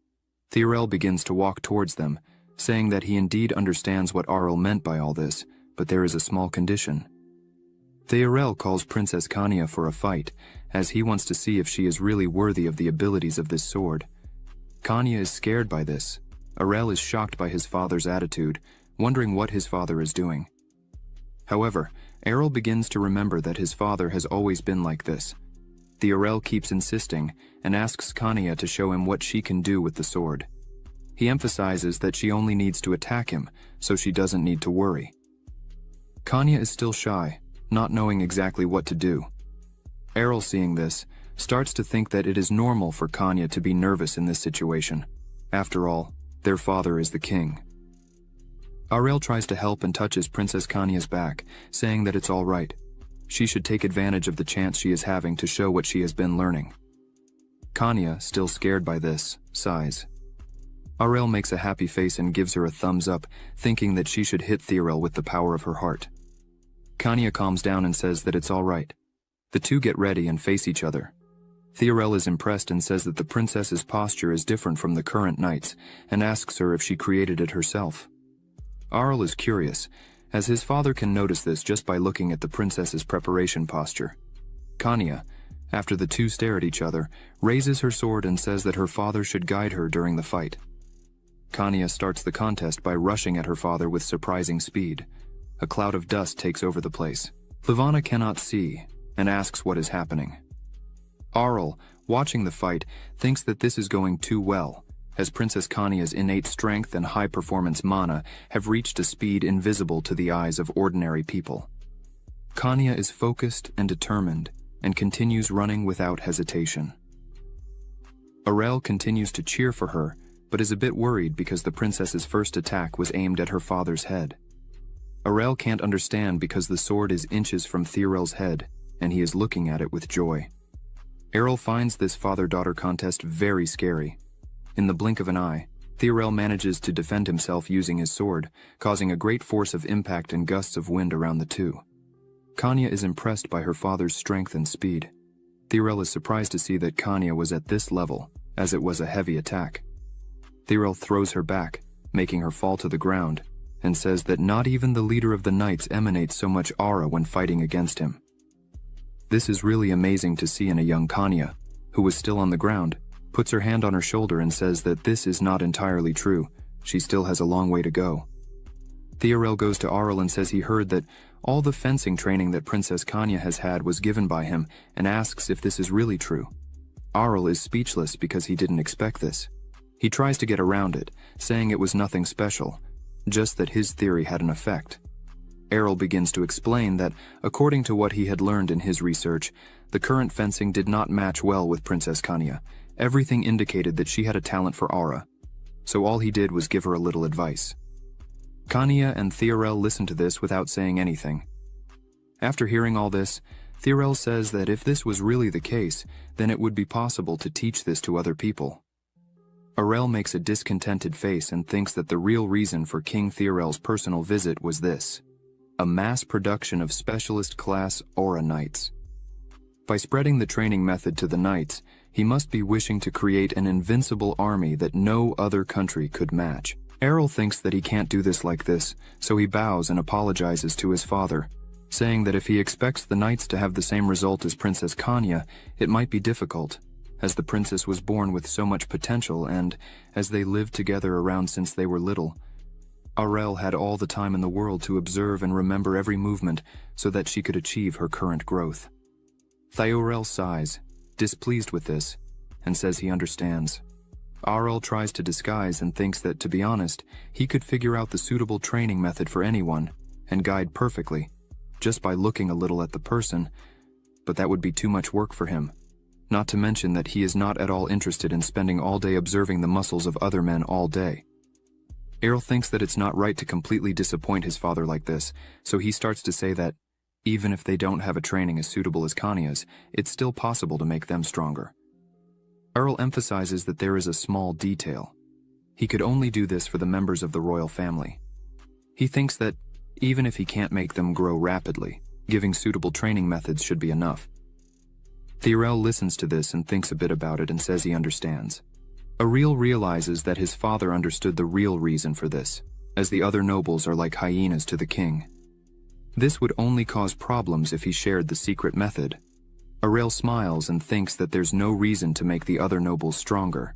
Theorel begins to walk towards them, saying that he indeed understands what Arel meant by all this, but there is a small condition. Theorel calls Princess Kanya for a fight, as he wants to see if she is really worthy of the abilities of this sword. Kanya is scared by this. Arel is shocked by his father's attitude, wondering what his father is doing. However, Arel begins to remember that his father has always been like this. Theorel keeps insisting and asks Kanya to show him what she can do with the sword. He emphasizes that she only needs to attack him, so she doesn't need to worry. Kanya is still shy, not knowing exactly what to do. Errol, seeing this, starts to think that it is normal for Kanya to be nervous in this situation. After all, their father is the king. Arel tries to help and touches Princess Kanya's back, saying that it's all right. She should take advantage of the chance she is having to show what she has been learning. Kanya, still scared by this, sighs. Arel makes a happy face and gives her a thumbs up, thinking that she should hit Theorel with the power of her heart. Kanya calms down and says that it's all right. The two get ready and face each other. Theorel is impressed and says that the princess's posture is different from the current knight's, and asks her if she created it herself. Arel is curious, as his father can notice this just by looking at the princess's preparation posture. Kanya, after the two stare at each other, raises her sword and says that her father should guide her during the fight. Kanya starts the contest by rushing at her father with surprising speed. A cloud of dust takes over the place. Levana cannot see, and asks what is happening. Arel, watching the fight, thinks that this is going too well, as Princess Kanya's innate strength and high-performance mana have reached a speed invisible to the eyes of ordinary people. Kanya is focused and determined, and continues running without hesitation. Arel continues to cheer for her, but is a bit worried because the princess's first attack was aimed at her father's head. Arel can't understand because the sword is inches from Theorel's head, and he is looking at it with joy. Errol finds this father-daughter contest very scary. In the blink of an eye, Theorel manages to defend himself using his sword, causing a great force of impact and gusts of wind around the two. Kanya is impressed by her father's strength and speed. Theorel is surprised to see that Kanya was at this level, as it was a heavy attack. Theorel throws her back, making her fall to the ground, and says that not even the leader of the knights emanates so much aura when fighting against him. This is really amazing to see in a young Kanya, who was still on the ground, puts her hand on her shoulder and says that this is not entirely true, she still has a long way to go. Theorel goes to Arel and says he heard that all the fencing training that Princess Kanya has had was given by him, and asks if this is really true. Arel is speechless because he didn't expect this. He tries to get around it, saying it was nothing special, just that his theory had an effect. Errol begins to explain that, according to what he had learned in his research, the current fencing did not match well with Princess Kanya. Everything indicated that she had a talent for aura, so all he did was give her a little advice. Kanya and Theorel listen to this without saying anything. After hearing all this, Theorel says that if this was really the case, then it would be possible to teach this to other people. Arel makes a discontented face and thinks that the real reason for King Theorel's personal visit was this: a mass production of specialist-class aura knights. By spreading the training method to the knights, he must be wishing to create an invincible army that no other country could match. Errol thinks that he can't do this like this, so he bows and apologizes to his father, saying that if he expects the knights to have the same result as Princess Kanya, it might be difficult, as the princess was born with so much potential and, as they lived together around since they were little, Arel had all the time in the world to observe and remember every movement so that she could achieve her current growth. Theorel sighs, displeased with this, and says he understands. Arel tries to disguise and thinks that, to be honest, he could figure out the suitable training method for anyone and guide perfectly, just by looking a little at the person, but that would be too much work for him, not to mention that he is not at all interested in spending all day observing the muscles of other men all day. Errol thinks that it's not right to completely disappoint his father like this, so he starts to say that, even if they don't have a training as suitable as Kanya's, it's still possible to make them stronger. Errol emphasizes that there is a small detail. He could only do this for the members of the royal family. He thinks that, even if he can't make them grow rapidly, giving suitable training methods should be enough. Theorel listens to this and thinks a bit about it and says he understands. Arel realizes that his father understood the real reason for this, as the other nobles are like hyenas to the king. This would only cause problems if he shared the secret method. Arel smiles and thinks that there's no reason to make the other nobles stronger.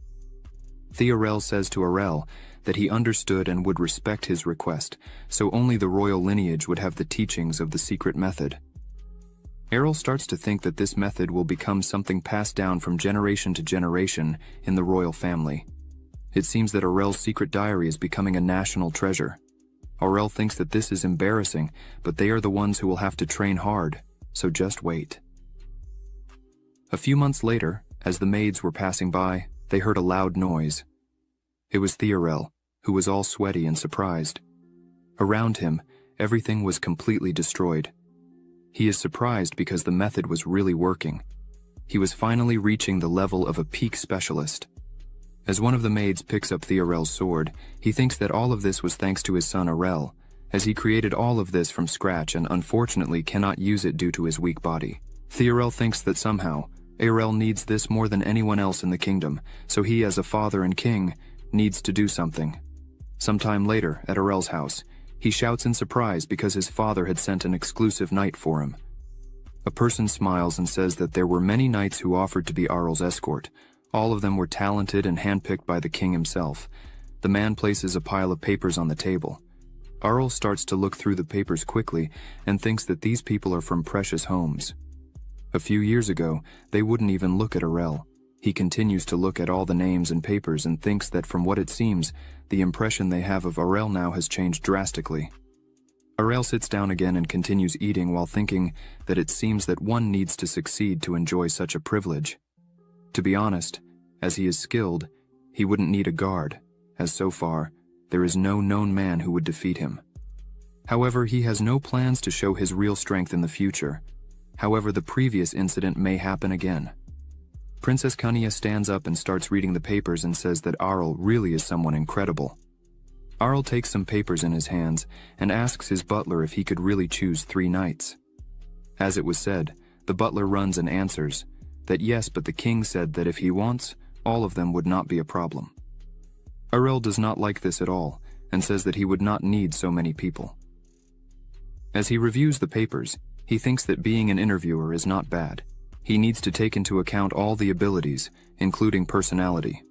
Theorel says to Arel that he understood and would respect his request, so only the royal lineage would have the teachings of the secret method. Errol starts to think that this method will become something passed down from generation to generation in the royal family. It seems that Aurel's secret diary is becoming a national treasure. Aurel thinks that this is embarrassing, but they are the ones who will have to train hard, so just wait. A few months later, as the maids were passing by, they heard a loud noise. It was Theorel, who was all sweaty and surprised. Around him, everything was completely destroyed. He is surprised because the method was really working. He was finally reaching the level of a peak specialist. As one of the maids picks up Theorel's sword, he thinks that all of this was thanks to his son Aurel, as he created all of this from scratch and unfortunately cannot use it due to his weak body. Theorel thinks that somehow, Aurel needs this more than anyone else in the kingdom, so he as a father and king, needs to do something. Sometime later, at Aurel's house, he shouts in surprise because his father had sent an exclusive knight for him. A person smiles and says that there were many knights who offered to be Aurel's escort. All of them were talented and handpicked by the king himself. The man places a pile of papers on the table. Aurel starts to look through the papers quickly and thinks that these people are from precious homes. A few years ago, they wouldn't even look at Aurel. He continues to look at all the names and papers and thinks that from what it seems, the impression they have of Aurel now has changed drastically. Aurel sits down again and continues eating while thinking that it seems that one needs to succeed to enjoy such a privilege. To be honest, as he is skilled, he wouldn't need a guard, as so far, there is no known man who would defeat him. However, he has no plans to show his real strength in the future. However, the previous incident may happen again. Princess Khania stands up and starts reading the papers and says that Aurel really is someone incredible. Aurel takes some papers in his hands and asks his butler if he could really choose 3 knights. As it was said, the butler runs and answers that yes, but the king said that if he wants, all of them would not be a problem. Aurel does not like this at all and says that he would not need so many people. As he reviews the papers, he thinks that being an interviewer is not bad. He needs to take into account all the abilities, including personality.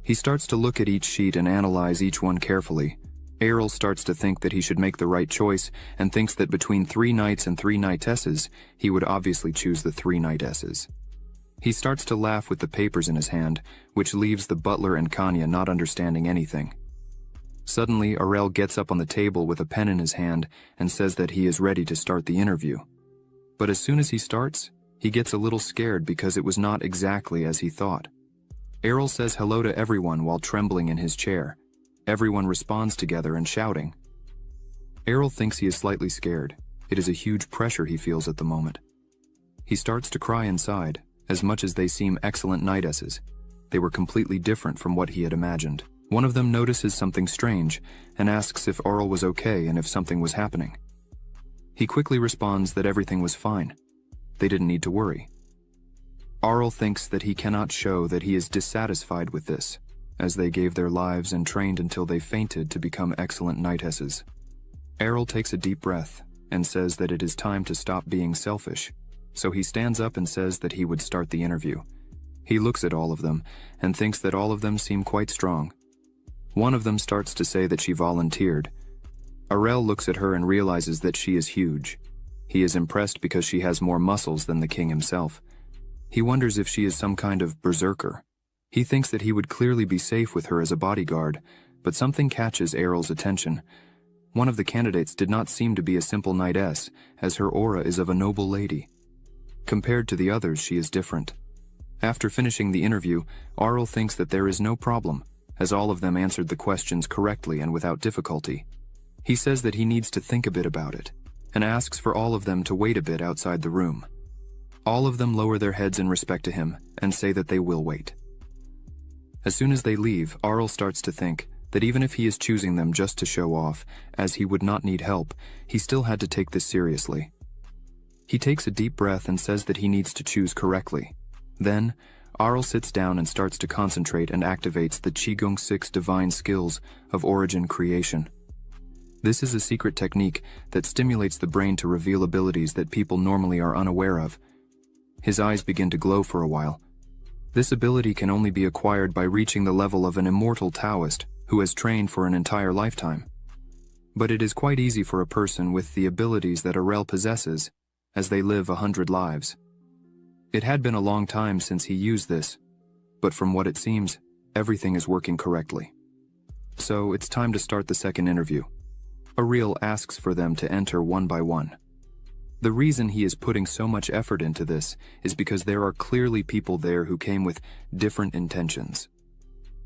He starts to look at each sheet and analyze each one carefully. Aurel starts to think that he should make the right choice and thinks that between 3 knights and 3 knightesses, he would obviously choose the 3 knightesses. He starts to laugh with the papers in his hand, which leaves the butler and Khania not understanding anything. Suddenly, Aurel gets up on the table with a pen in his hand and says that he is ready to start the interview. But as soon as he starts, he gets a little scared because it was not exactly as he thought. Aurel says hello to everyone while trembling in his chair. Everyone responds together and shouting. Aurel thinks he is slightly scared. It is a huge pressure he feels at the moment. He starts to cry inside. As much as they seem excellent knightesses, they were completely different from what he had imagined. One of them notices something strange and asks if Aurel was okay and if something was happening. He quickly responds that everything was fine. They didn't need to worry. Aurel thinks that he cannot show that he is dissatisfied with this, as they gave their lives and trained until they fainted to become excellent knightesses. Aurel takes a deep breath and says that it is time to stop being selfish. So he stands up and says that he would start the interview. He looks at all of them and thinks that all of them seem quite strong. One of them starts to say that she volunteered. Aurel looks at her and realizes that she is huge. He is impressed because she has more muscles than the king himself. He wonders if she is some kind of berserker. He thinks that he would clearly be safe with her as a bodyguard, but something catches Aurel's attention. One of the candidates did not seem to be a simple knightess, as her aura is of a noble lady. Compared to the others, she is different. After finishing the interview, Aurel thinks that there is no problem, as all of them answered the questions correctly and without difficulty. He says that he needs to think a bit about it, and asks for all of them to wait a bit outside the room. All of them lower their heads in respect to him and say that they will wait. As soon as they leave, Aurel starts to think that even if he is choosing them just to show off, as he would not need help, he still had to take this seriously. He takes a deep breath and says that he needs to choose correctly. Then, Aurel sits down and starts to concentrate and activates the Qigong 6 divine skills of origin creation. This is a secret technique that stimulates the brain to reveal abilities that people normally are unaware of. His eyes begin to glow for a while. This ability can only be acquired by reaching the level of an immortal Taoist who has trained for an entire lifetime. But it is quite easy for a person with the abilities that Aurel possesses as they live 100 lives. It had been a long time since he used this, but from what it seems, everything is working correctly. So it's time to start the second interview. Ariel asks for them to enter one by one. The reason he is putting so much effort into this is because there are clearly people there who came with different intentions.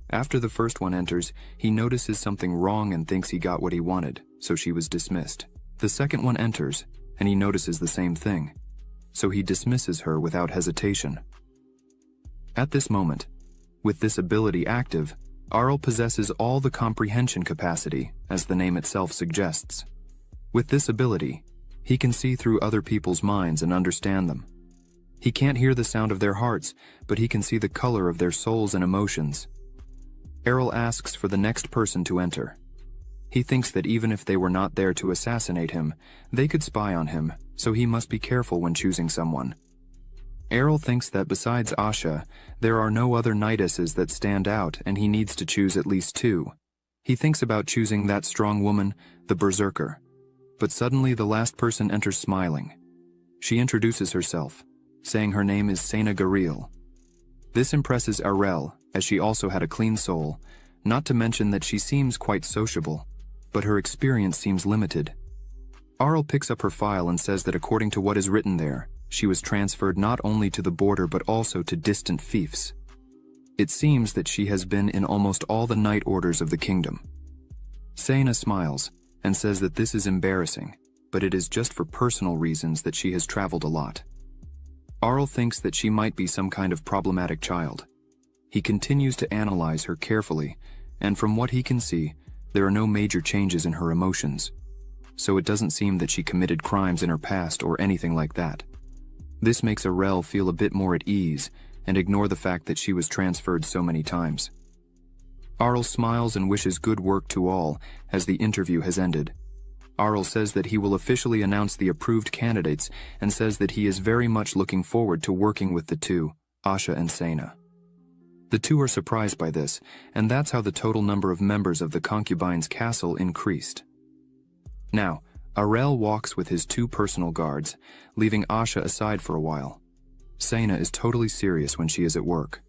After the first one enters, he notices something wrong and thinks he got what he wanted, so she was dismissed. The second one enters, and he notices the same thing, so he dismisses her without hesitation. At this moment, with this ability active, Ariel possesses all the comprehension capacity, as the name itself suggests. With this ability, he can see through other people's minds and understand them. He can't hear the sound of their hearts, but he can see the color of their souls and emotions. Ariel asks for the next person to enter. He thinks that even if they were not there to assassinate him, they could spy on him, so he must be careful when choosing someone. Ariel thinks that besides Asha, there are no other knightesses that stand out, and he needs to choose at least two. He thinks about choosing that strong woman, the berserker. But suddenly the last person enters smiling. She introduces herself, saying her name is Sena Garil. This impresses Ariel, as she also had a clean soul, not to mention that she seems quite sociable, but her experience seems limited. Ariel picks up her file and says that according to what is written there, she was transferred not only to the border but also to distant fiefs. It seems that she has been in almost all the knight orders of the kingdom. Sena smiles and says that this is embarrassing, but it is just for personal reasons that she has traveled a lot. Ariel thinks that she might be some kind of problematic child. He continues to analyze her carefully, and from what he can see, there are no major changes in her emotions. So it doesn't seem that she committed crimes in her past or anything like that. This makes Ariel feel a bit more at ease and ignore the fact that she was transferred so many times. Ariel smiles and wishes good work to all as the interview has ended. Ariel says that he will officially announce the approved candidates and says that he is very much looking forward to working with the two, Asha and Sena. The two are surprised by this, and that's how the total number of members of the concubine's castle increased. Now, Ariel walks with his two personal guards, leaving Asha aside for a while. Sena is totally serious when she is at work.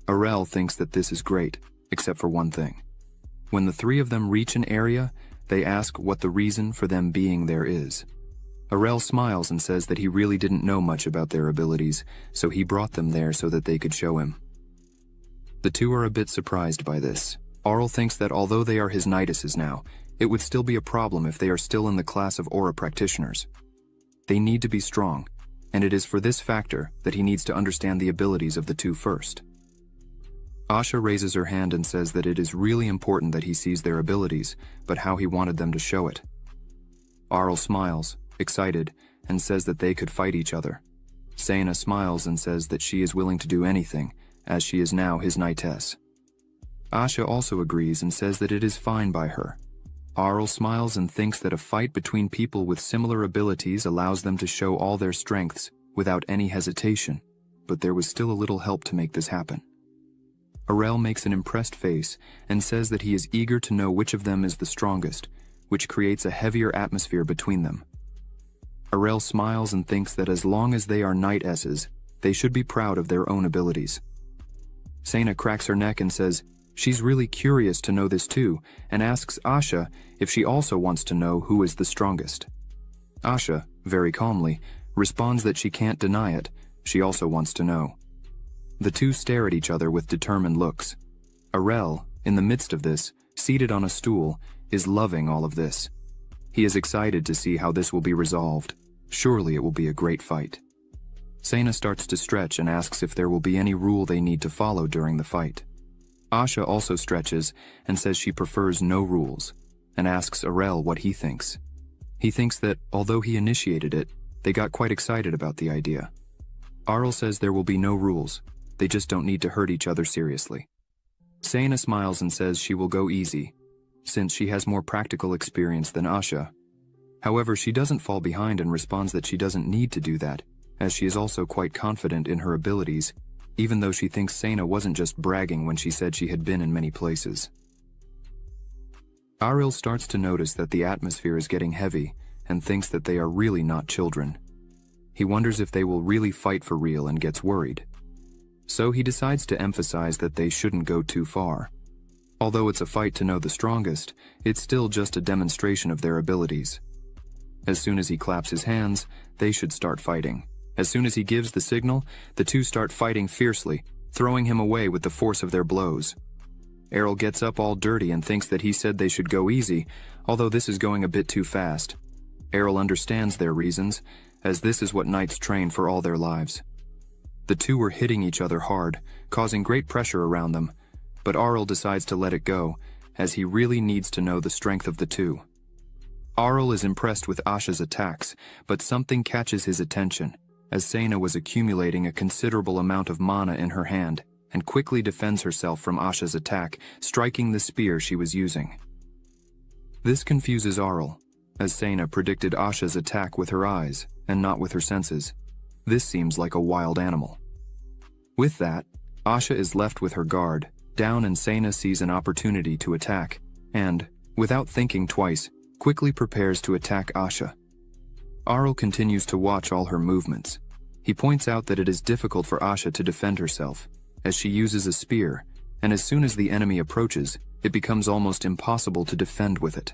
Ariel thinks that this is great, except for one thing. When the three of them reach an area, they ask what the reason for them being there is. Ariel smiles and says that he really didn't know much about their abilities, so he brought them there so that they could show him. The two are a bit surprised by this. Ariel thinks that although they are his knightesses now, it would still be a problem if they are still in the class of aura practitioners. They need to be strong, and it is for this factor that he needs to understand the abilities of the two first. Asha raises her hand and says that it is really important that he sees their abilities, but how he wanted them to show it. Ariel smiles, excited, and says that they could fight each other. Sena smiles and says that she is willing to do anything, as she is now his knightess. Asha also agrees and says that it is fine by her. Ariel smiles and thinks that a fight between people with similar abilities allows them to show all their strengths without any hesitation, but there was still a little help to make this happen. Ariel makes an impressed face and says that he is eager to know which of them is the strongest, which creates a heavier atmosphere between them. Ariel smiles and thinks that as long as they are knightesses, they should be proud of their own abilities. Sena cracks her neck and says she's really curious to know this too, and asks Asha if she also wants to know who is the strongest. Asha, very calmly, responds that she can't deny it, she also wants to know. The two stare at each other with determined looks. Ariel, in the midst of this, seated on a stool, is loving all of this. He is excited to see how this will be resolved. Surely it will be a great fight. Sena starts to stretch and asks if there will be any rule they need to follow during the fight. Asha also stretches and says she prefers no rules, and asks Ariel what he thinks. He thinks that, although he initiated it, they got quite excited about the idea. Ariel says there will be no rules, they just don't need to hurt each other seriously. Sena smiles and says she will go easy, since she has more practical experience than Asha. However, she doesn't fall behind and responds that she doesn't need to do that, as she is also quite confident in her abilities, even though she thinks Sena wasn't just bragging when she said she had been in many places. Ariel starts to notice that the atmosphere is getting heavy and thinks that they are really not children. He wonders if they will really fight for real and gets worried. So he decides to emphasize that they shouldn't go too far. Although it's a fight to know the strongest, it's still just a demonstration of their abilities. As soon as he claps his hands, they should start fighting. As soon as he gives the signal, the two start fighting fiercely, throwing him away with the force of their blows. Errol gets up all dirty and thinks that he said they should go easy, although this is going a bit too fast. Errol understands their reasons, as this is what knights train for all their lives. The two were hitting each other hard, causing great pressure around them, but Arl decides to let it go, as he really needs to know the strength of the two. Arl is impressed with Asha's attacks, but something catches his attention, as Sena was accumulating a considerable amount of mana in her hand, and quickly defends herself from Asha's attack, striking the spear she was using. This confuses Arl, as Sena predicted Asha's attack with her eyes, and not with her senses. This seems like a wild animal. With that, Asha is left with her guard down and Sena sees an opportunity to attack, and, without thinking twice, quickly prepares to attack Asha. Arl continues to watch all her movements. He points out that it is difficult for Asha to defend herself, as she uses a spear, and as soon as the enemy approaches, it becomes almost impossible to defend with it.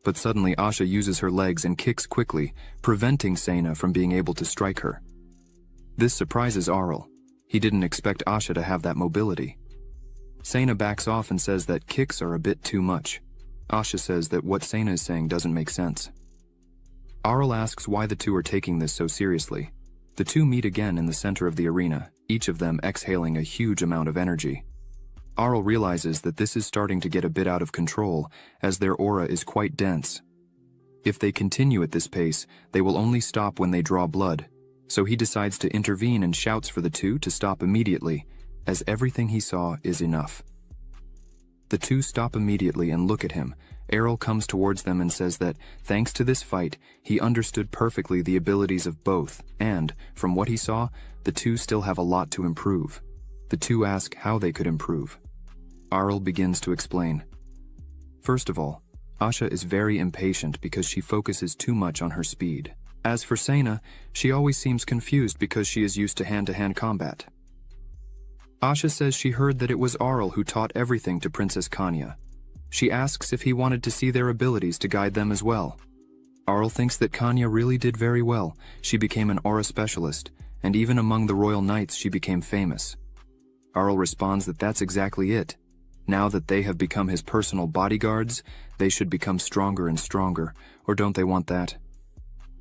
But suddenly Asha uses her legs and kicks quickly, preventing Sena from being able to strike her. This surprises Arl. He didn't expect Asha to have that mobility. Sena backs off and says that kicks are a bit too much. Asha says that what Sena is saying doesn't make sense. Arl asks why the two are taking this so seriously. The two meet again in the center of the arena, each of them exhaling a huge amount of energy. Arl realizes that this is starting to get a bit out of control, as their aura is quite dense. If they continue at this pace, they will only stop when they draw blood, so he decides to intervene and shouts for the two to stop immediately, as everything he saw is enough. The two stop immediately and look at him. Errol comes towards them and says that, thanks to this fight, he understood perfectly the abilities of both, and, from what he saw, the two still have a lot to improve. The two ask how they could improve. Arl begins to explain. First of all, Asha is very impatient because she focuses too much on her speed. As for Sena, she always seems confused because she is used to hand-to-hand combat. Asha says she heard that it was Arl who taught everything to Princess Kanya. She asks if he wanted to see their abilities to guide them as well. Arl thinks that Kanya really did very well. She became an aura specialist, and even among the royal knights she became famous. Arl responds that that's exactly it. Now that they have become his personal bodyguards, they should become stronger and stronger, or don't they want that?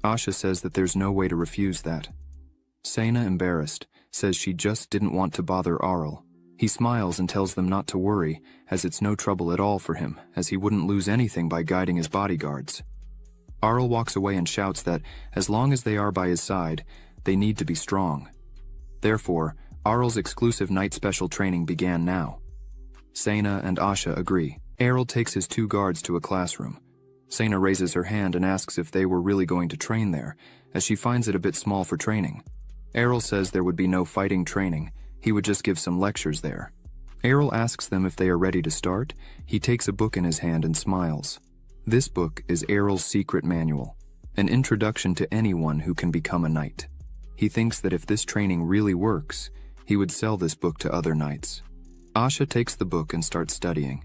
Asha says that there's no way to refuse that. Sena, embarrassed, says she just didn't want to bother Arl. He smiles and tells them not to worry, as it's no trouble at all for him, as he wouldn't lose anything by guiding his bodyguards. Arl walks away and shouts that, as long as they are by his side, they need to be strong. Therefore, Arl's exclusive night special training began now. Sena and Asha agree. Errol takes his two guards to a classroom. Sena raises her hand and asks if they were really going to train there, as she finds it a bit small for training. Errol says there would be no fighting training, he would just give some lectures there. Errol asks them if they are ready to start. He takes a book in his hand and smiles. This book is Errol's secret manual, an introduction to anyone who can become a knight. He thinks that if this training really works, he would sell this book to other knights. Asha takes the book and starts studying.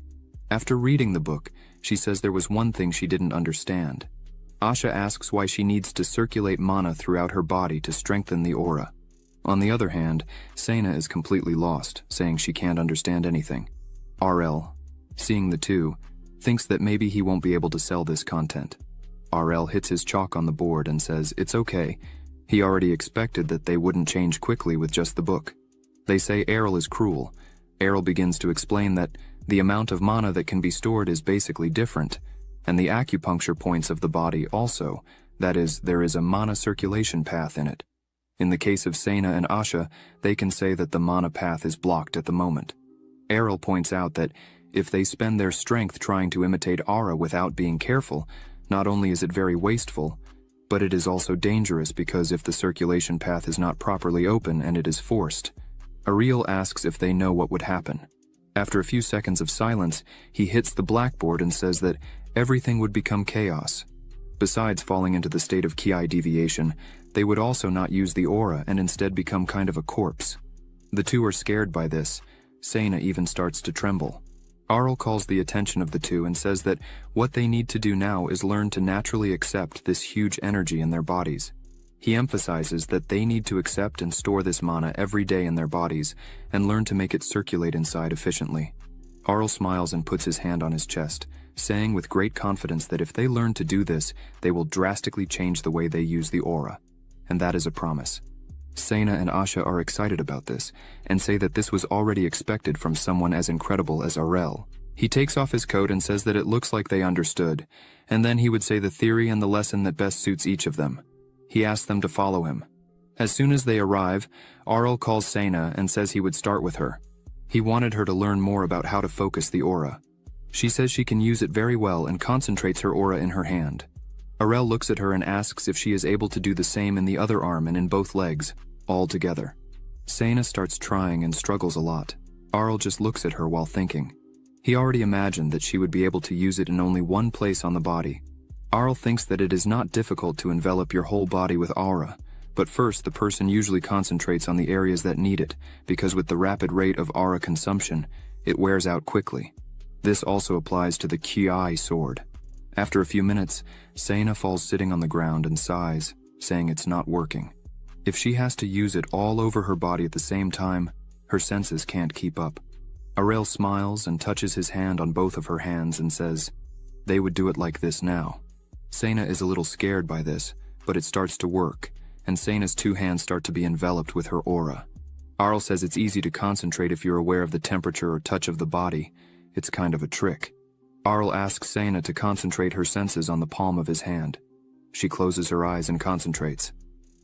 After reading the book, she says there was one thing she didn't understand. Asha asks why she needs to circulate mana throughout her body to strengthen the aura. On the other hand, Sena is completely lost, saying she can't understand anything. RL, seeing the two, thinks that maybe he won't be able to sell this content. RL hits his chalk on the board and says it's okay. He already expected that they wouldn't change quickly with just the book. They say Errol is cruel. Errol begins to explain that the amount of mana that can be stored is basically different, and the acupuncture points of the body also, that is, there is a mana circulation path in it. In the case of Sena and Asha, they can say that the mana path is blocked at the moment. Errol points out that if they spend their strength trying to imitate aura without being careful, not only is it very wasteful, but it is also dangerous because if the circulation path is not properly open and it is forced. Ariel asks if they know what would happen. After a few seconds of silence, he hits the blackboard and says that everything would become chaos. Besides falling into the state of ki deviation, they would also not use the aura and instead become kind of a corpse. The two are scared by this. Sena even starts to tremble. Arl calls the attention of the two and says that what they need to do now is learn to naturally accept this huge energy in their bodies. He emphasizes that they need to accept and store this mana every day in their bodies and learn to make it circulate inside efficiently. Arl smiles and puts his hand on his chest, saying with great confidence that if they learn to do this, they will drastically change the way they use the aura. And that is a promise. Sena and Asha are excited about this, and say that this was already expected from someone as incredible as Arel. He takes off his coat and says that it looks like they understood, and then he would say the theory and the lesson that best suits each of them. He asks them to follow him. As soon as they arrive, Arl calls Sena and says he would start with her. He wanted her to learn more about how to focus the aura. She says she can use it very well and concentrates her aura in her hand. Arel looks at her and asks if she is able to do the same in the other arm and in both legs, all together. Sena starts trying and struggles a lot. Arl just looks at her while thinking. He already imagined that she would be able to use it in only one place on the body. Arl thinks that it is not difficult to envelop your whole body with aura, but first the person usually concentrates on the areas that need it, because with the rapid rate of aura consumption, it wears out quickly. This also applies to the Ki sword. After a few minutes, Sena falls sitting on the ground and sighs, saying it's not working. If she has to use it all over her body at the same time, her senses can't keep up. Arel smiles and touches his hand on both of her hands and says, they would do it like this now. Sena is a little scared by this, but it starts to work, and Sena's two hands start to be enveloped with her aura. Arl says it's easy to concentrate if you're aware of the temperature or touch of the body. It's kind of a trick. Arl asks Sena to concentrate her senses on the palm of his hand. She closes her eyes and concentrates.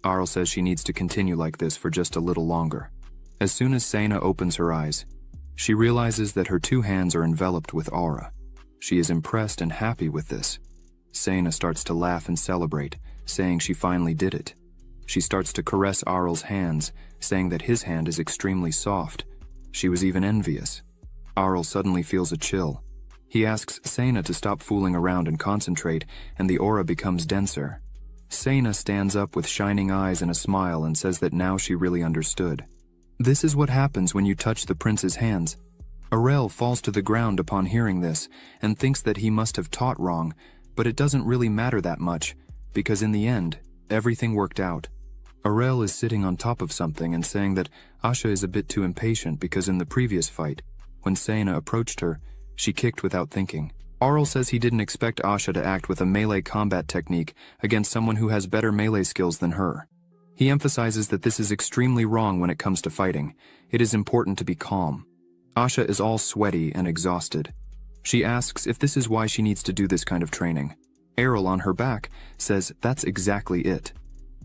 Arl says she needs to continue like this for just a little longer. As soon as Sena opens her eyes, she realizes that her two hands are enveloped with aura. She is impressed and happy with this. Sena starts to laugh and celebrate, saying she finally did it. She starts to caress Arl's hands, saying that his hand is extremely soft. She was even envious. Arl suddenly feels a chill. He asks Sena to stop fooling around and concentrate, and the aura becomes denser. Sena stands up with shining eyes and a smile and says that now she really understood. This is what happens when you touch the prince's hands. Arel falls to the ground upon hearing this and thinks that he must have taught wrong, but it doesn't really matter that much, because in the end, everything worked out. Arel is sitting on top of something and saying that Asha is a bit too impatient because in the previous fight, when Sena approached her, she kicked without thinking. Arl says he didn't expect Asha to act with a melee combat technique against someone who has better melee skills than her. He emphasizes that this is extremely wrong when it comes to fighting. It is important to be calm. Asha is all sweaty and exhausted. She asks if this is why she needs to do this kind of training. Errol on her back says that's exactly it.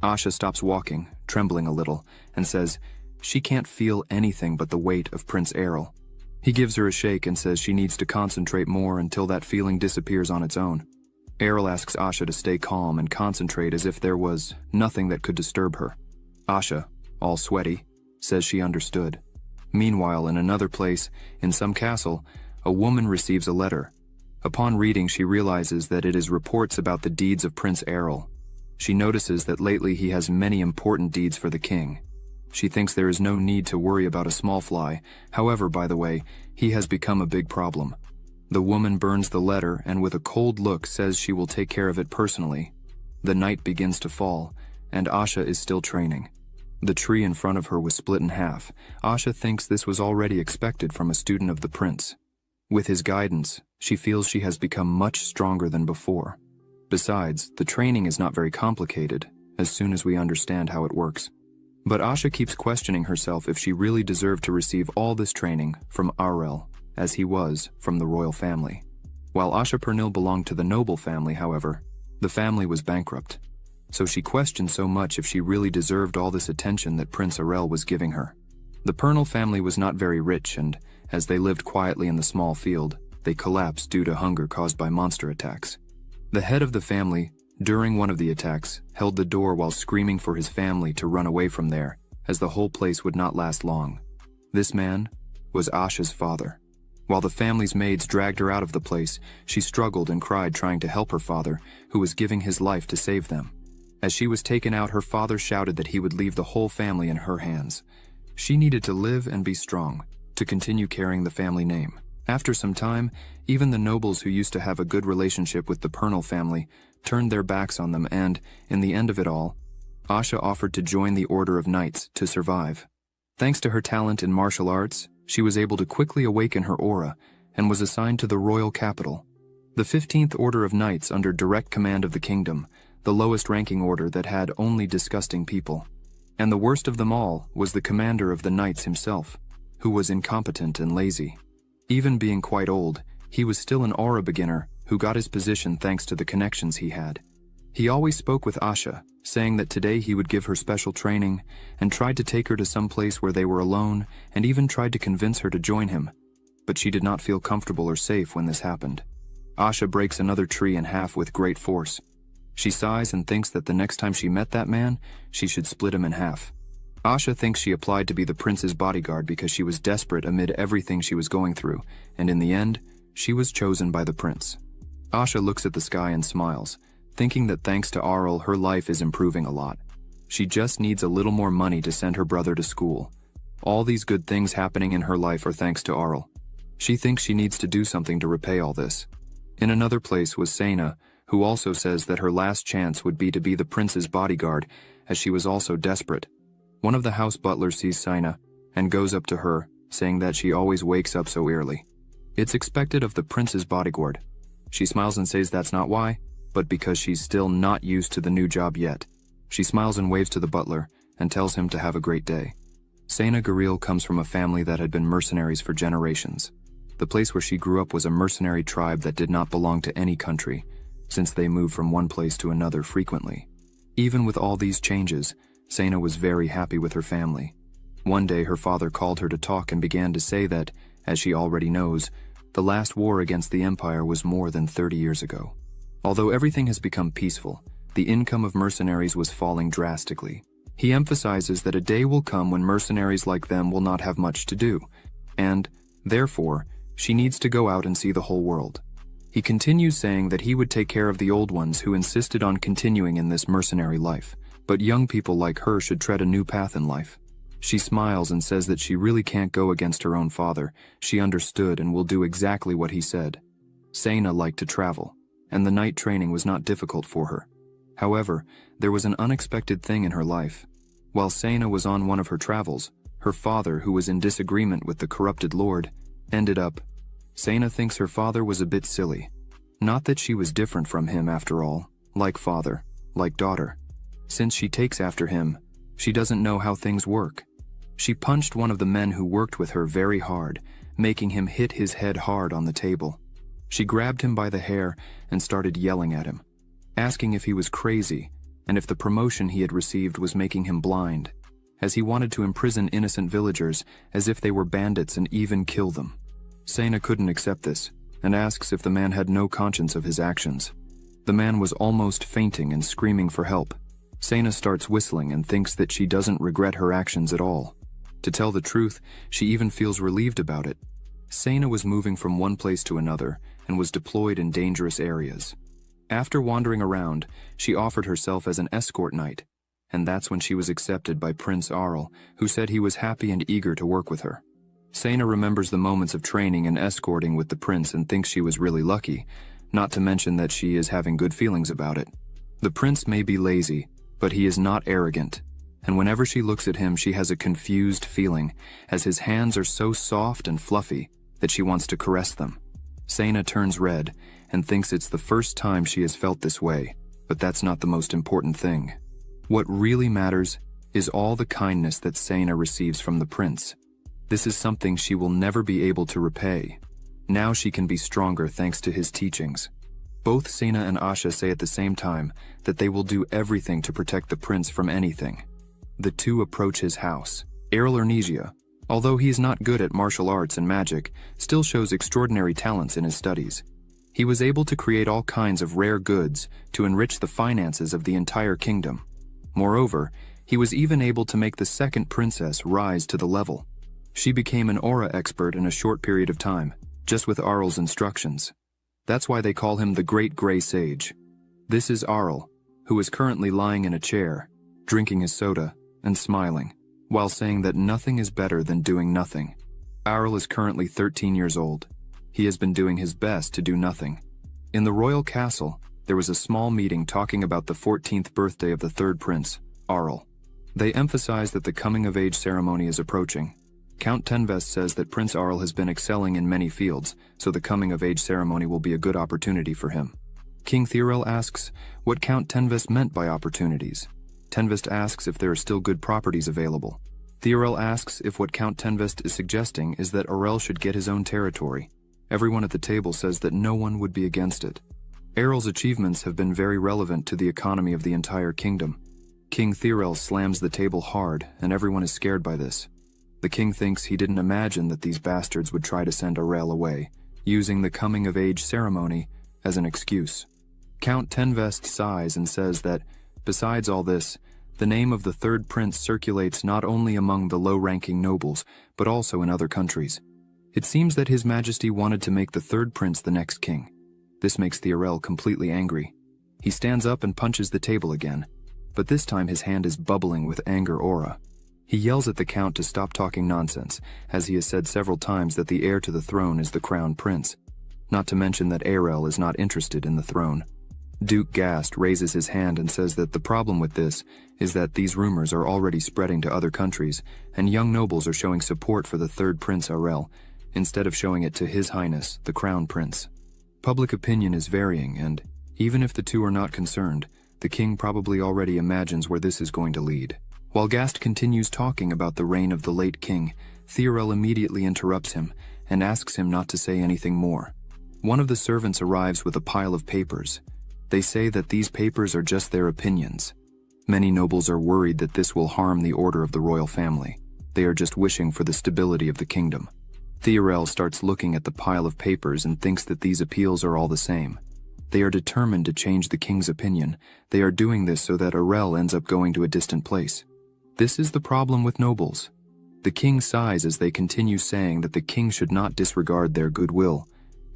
Asha stops walking, trembling a little, and says she can't feel anything but the weight of Prince Errol. He gives her a shake and says she needs to concentrate more until that feeling disappears on its own. Errol asks Asha to stay calm and concentrate as if there was nothing that could disturb her. Asha, all sweaty, says she understood. Meanwhile, in another place, in some castle, a woman receives a letter. Upon reading, she realizes that it is reports about the deeds of Prince Errol. She notices that lately he has many important deeds for the king. She thinks there is no need to worry about a small fly. However, by the way, he has become a big problem. The woman burns the letter and with a cold look says she will take care of it personally. The night begins to fall, and Asha is still training. The tree in front of her was split in half. Asha thinks this was already expected from a student of the prince. With his guidance, she feels she has become much stronger than before. Besides, the training is not very complicated, as soon as we understand how it works. But Asha keeps questioning herself if she really deserved to receive all this training from Arel, as he was from the royal family. While Asha Pernil belonged to the noble family, however, the family was bankrupt. So she questioned so much if she really deserved all this attention that Prince Arel was giving her. The Pernil family was not very rich, and as they lived quietly in the small field, they collapsed due to hunger caused by monster attacks. The head of the family, during one of the attacks, held the door while screaming for his family to run away from there, as the whole place would not last long. This man was Asha's father. While the family's maids dragged her out of the place, she struggled and cried, trying to help her father, who was giving his life to save them. As she was taken out, her father shouted that he would leave the whole family in her hands. She needed to live and be strong, to continue carrying the family name. After some time, even the nobles who used to have a good relationship with the Pernal family turned their backs on them, and, in the end of it all, Asha offered to join the Order of Knights to survive. Thanks to her talent in martial arts, she was able to quickly awaken her aura and was assigned to the royal capital. The 15th Order of Knights, under direct command of the kingdom, the lowest ranking order that had only disgusting people. And the worst of them all was the commander of the knights himself, who was incompetent and lazy. Even being quite old, he was still an aura beginner who got his position thanks to the connections he had. He always spoke with Asha, saying that today he would give her special training, and tried to take her to some place where they were alone, and even tried to convince her to join him. But she did not feel comfortable or safe when this happened. Asha breaks another tree in half with great force. She sighs and thinks that the next time she met that man, she should split him in half. Asha thinks she applied to be the prince's bodyguard because she was desperate amid everything she was going through, and in the end, she was chosen by the prince. Asha looks at the sky and smiles, thinking that thanks to Arl, her life is improving a lot. She just needs a little more money to send her brother to school. All these good things happening in her life are thanks to Arl. She thinks she needs to do something to repay all this. In another place was Sena, who also says that her last chance would be to be the prince's bodyguard, as she was also desperate. One of the house butlers sees Sena and goes up to her, saying that she always wakes up so early. It's expected of the prince's bodyguard. She smiles and says that's not why, but because she's still not used to the new job yet. She smiles and waves to the butler and tells him to have a great day. Sena Garil comes from a family that had been mercenaries for generations. The place where she grew up was a mercenary tribe that did not belong to any country, since they moved from one place to another frequently. Even with all these changes, Sena was very happy with her family. One day her father called her to talk and began to say that, as she already knows, the last war against the Empire was more than 30 years ago. Although everything has become peaceful, the income of mercenaries was falling drastically. He emphasizes that a day will come when mercenaries like them will not have much to do, and, therefore, she needs to go out and see the whole world. He continues saying that he would take care of the old ones who insisted on continuing in this mercenary life, but young people like her should tread a new path in life. She smiles and says that she really can't go against her own father. She understood and will do exactly what he said. Sena liked to travel, and the night training was not difficult for her. However, there was an unexpected thing in her life. While Sena was on one of her travels, her father, who was in disagreement with the corrupted lord, ended up. Sena thinks her father was a bit silly. Not that she was different from him after all, like father, like daughter. Since she takes after him, she doesn't know how things work. She punched one of the men who worked with her very hard, making him hit his head hard on the table. She grabbed him by the hair and started yelling at him, asking if he was crazy and if the promotion he had received was making him blind, as he wanted to imprison innocent villagers as if they were bandits and even kill them. Sena couldn't accept this, and asks if the man had no conscience of his actions. The man was almost fainting and screaming for help. Sena starts whistling and thinks that she doesn't regret her actions at all. To tell the truth, she even feels relieved about it. Sena was moving from one place to another and was deployed in dangerous areas. After wandering around, she offered herself as an escort knight, and that's when she was accepted by Prince Arl, who said he was happy and eager to work with her. Sena remembers the moments of training and escorting with the prince and thinks she was really lucky, not to mention that she is having good feelings about it. The prince may be lazy, but he is not arrogant, and whenever she looks at him she has a confused feeling, as his hands are so soft and fluffy that she wants to caress them. Sena turns red and thinks it's the first time she has felt this way, but that's not the most important thing. What really matters is all the kindness that Sena receives from the prince. This is something she will never be able to repay. Now she can be stronger thanks to his teachings. Both Sena and Asha say at the same time that they will do everything to protect the prince from anything. The two approach his house. Errol Ernesia, although he is not good at martial arts and magic, still shows extraordinary talents in his studies. He was able to create all kinds of rare goods to enrich the finances of the entire kingdom. Moreover, he was even able to make the second princess rise to the level. She became an aura expert in a short period of time. just with Arl's instructions. That's why they call him the Great Gray Sage. This is Arl, who is currently lying in a chair, drinking his soda, and smiling, while saying that nothing is better than doing nothing. Arl is currently 13 years old. He has been doing his best to do nothing. In the royal castle, there was a small meeting talking about the 14th birthday of the third prince, Arl. They emphasize that the coming-of-age ceremony is approaching. Count Tenvest says that Prince Arl has been excelling in many fields, so the coming-of-age ceremony will be a good opportunity for him. King Theorel asks what Count Tenvest meant by opportunities. Tenvest asks if there are still good properties available. Theorel asks if what Count Tenvest is suggesting is that Arel should get his own territory. Everyone at the table says that no one would be against it. Arel's achievements have been very relevant to the economy of the entire kingdom. King Theorel slams the table hard, and everyone is scared by this. The king thinks he didn't imagine that these bastards would try to send Arel away, using the coming-of-age ceremony as an excuse. Count Tenvest sighs and says that, besides all this, the name of the third prince circulates not only among the low-ranking nobles, but also in other countries. It seems that His Majesty wanted to make the third prince the next king. This makes Theorel completely angry. He stands up and punches the table again, but this time his hand is bubbling with anger aura. He yells at the count to stop talking nonsense, as he has said several times that the heir to the throne is the crown prince. Not to mention that Arel is not interested in the throne. Duke Gast raises his hand and says that the problem with this is that these rumors are already spreading to other countries, and young nobles are showing support for the third prince Arel, instead of showing it to His Highness, the crown prince. Public opinion is varying, and even if the two are not concerned, the king probably already imagines where this is going to lead. While Gast continues talking about the reign of the late king, Theorel immediately interrupts him and asks him not to say anything more. One of the servants arrives with a pile of papers. They say that these papers are just their opinions. Many nobles are worried that this will harm the order of the royal family. They are just wishing for the stability of the kingdom. Theorel starts looking at the pile of papers and thinks that these appeals are all the same. They are determined to change the king's opinion. They are doing this so that Arel ends up going to a distant place. This is the problem with nobles. The king sighs as they continue saying that the king should not disregard their goodwill.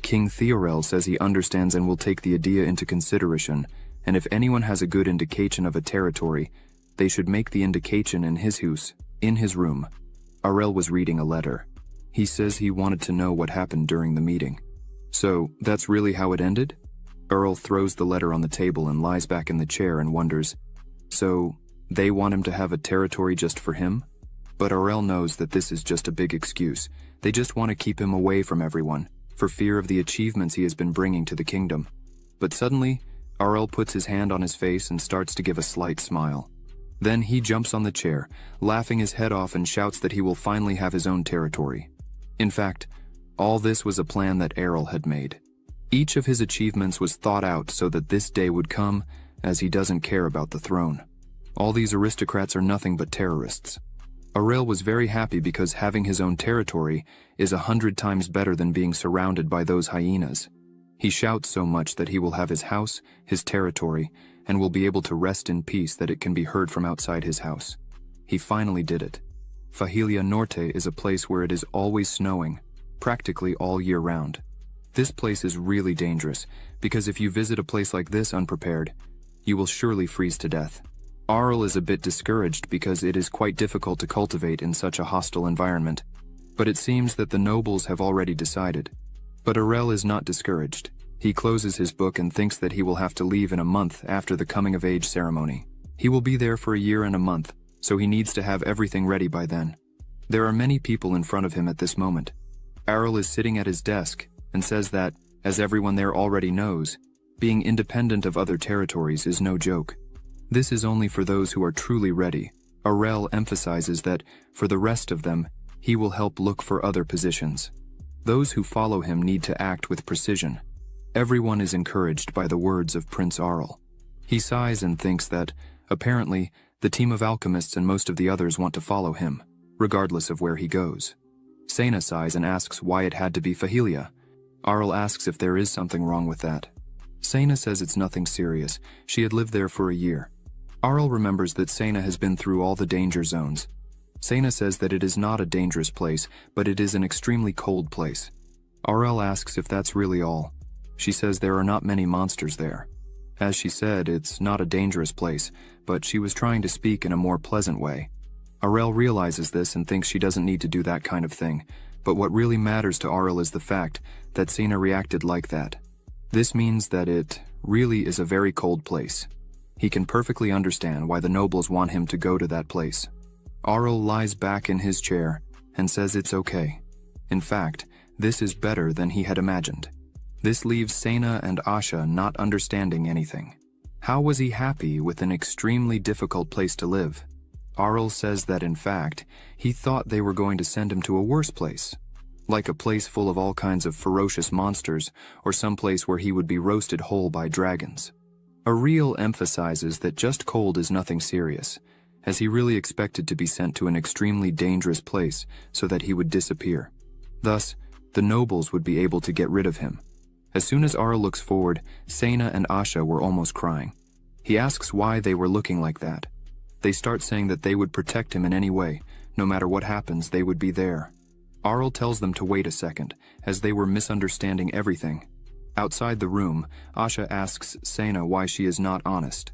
King Theorel says he understands and will take the idea into consideration, and if anyone has a good indication of a territory, they should make the indication in his house, in his room. Arel was reading a letter. He says he wanted to know what happened during the meeting. So, that's really how it ended? Arel throws the letter on the table and lies back in the chair and wonders, so, they want him to have a territory just for him? But Arel knows that this is just a big excuse. They just want to keep him away from everyone, for fear of the achievements he has been bringing to the kingdom. But suddenly, Arel puts his hand on his face and starts to give a slight smile. Then he jumps on the chair, laughing his head off, and shouts that he will finally have his own territory. In fact, all this was a plan that Arel had made. Each of his achievements was thought out so that this day would come, as he doesn't care about the throne. All these aristocrats are nothing but terrorists. Arel was very happy because having his own territory is 100 times better than being surrounded by those hyenas. He shouts so much that he will have his house, his territory, and will be able to rest in peace that it can be heard from outside his house. He finally did it. Fahilia Norte is a place where it is always snowing, practically all year round. This place is really dangerous, because if you visit a place like this unprepared, you will surely freeze to death. Arel is a bit discouraged because it is quite difficult to cultivate in such a hostile environment, but it seems that the nobles have already decided. But Arel is not discouraged. He closes his book and thinks that he will have to leave in a month after the coming-of-age ceremony. He will be there for a year and a month, so he needs to have everything ready by then. There are many people in front of him at this moment. Arel is sitting at his desk and says that, as everyone there already knows, being independent of other territories is no joke. This is only for those who are truly ready. Arel emphasizes that, for the rest of them, he will help look for other positions. Those who follow him need to act with precision. Everyone is encouraged by the words of Prince Arel. He sighs and thinks that, apparently, the team of alchemists and most of the others want to follow him, regardless of where he goes. Sena sighs and asks why it had to be Fahilia. Arel asks if there is something wrong with that. Sena says it's nothing serious. She had lived there for a year. Arel remembers that Sena has been through all the danger zones. Sena says that it is not a dangerous place, but it is an extremely cold place. RL asks if that's really all. She says there are not many monsters there. As she said, it's not a dangerous place, but she was trying to speak in a more pleasant way. RL realizes this and thinks she doesn't need to do that kind of thing, but what really matters to RL is the fact that Sena reacted like that. This means that it really is a very cold place. He can perfectly understand why the nobles want him to go to that place. RL lies back in his chair and says it's okay. In fact, this is better than he had imagined. This leaves Sena and Asha not understanding anything. How was he happy with an extremely difficult place to live? RL says that in fact, he thought they were going to send him to a worse place, like a place full of all kinds of ferocious monsters, or some place where he would be roasted whole by dragons. Ariel emphasizes that just cold is nothing serious, as he really expected to be sent to an extremely dangerous place so that he would disappear. Thus, the nobles would be able to get rid of him. As soon as RL looks forward, Sena and Asha were almost crying. He asks why they were looking like that. They start saying that they would protect him in any way. No matter what happens, they would be there. RL tells them to wait a second, as they were misunderstanding everything. Outside the room, Asha asks Sena why she is not honest.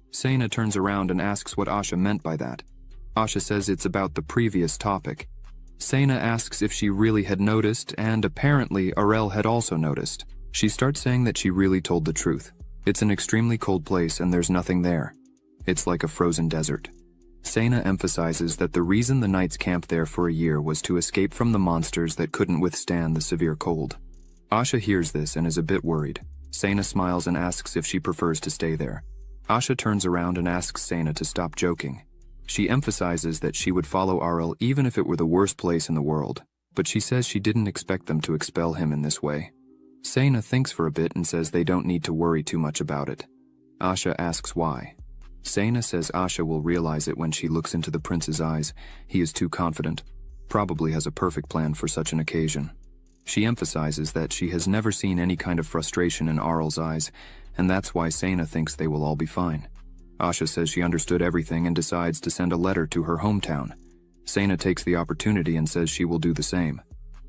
Sena turns around and asks what Asha meant by that. Asha says it's about the previous topic. Sena asks if she really had noticed, and apparently RL had also noticed. She starts saying that she really told the truth. It's an extremely cold place and there's nothing there. It's like a frozen desert. Sena emphasizes that the reason the knights camped there for a year was to escape from the monsters that couldn't withstand the severe cold. Asha hears this and is a bit worried. Sena smiles and asks if she prefers to stay there. Asha turns around and asks Sena to stop joking. She emphasizes that she would follow RL even if it were the worst place in the world, but she says she didn't expect them to expel him in this way. Sena thinks for a bit and says they don't need to worry too much about it. Asha asks why. Sena says Asha will realize it when she looks into the prince's eyes. He is too confident, probably has a perfect plan for such an occasion. She emphasizes that she has never seen any kind of frustration in RL's eyes, and that's why Sena thinks they will all be fine. Asha says she understood everything and decides to send a letter to her hometown. Sena takes the opportunity and says she will do the same.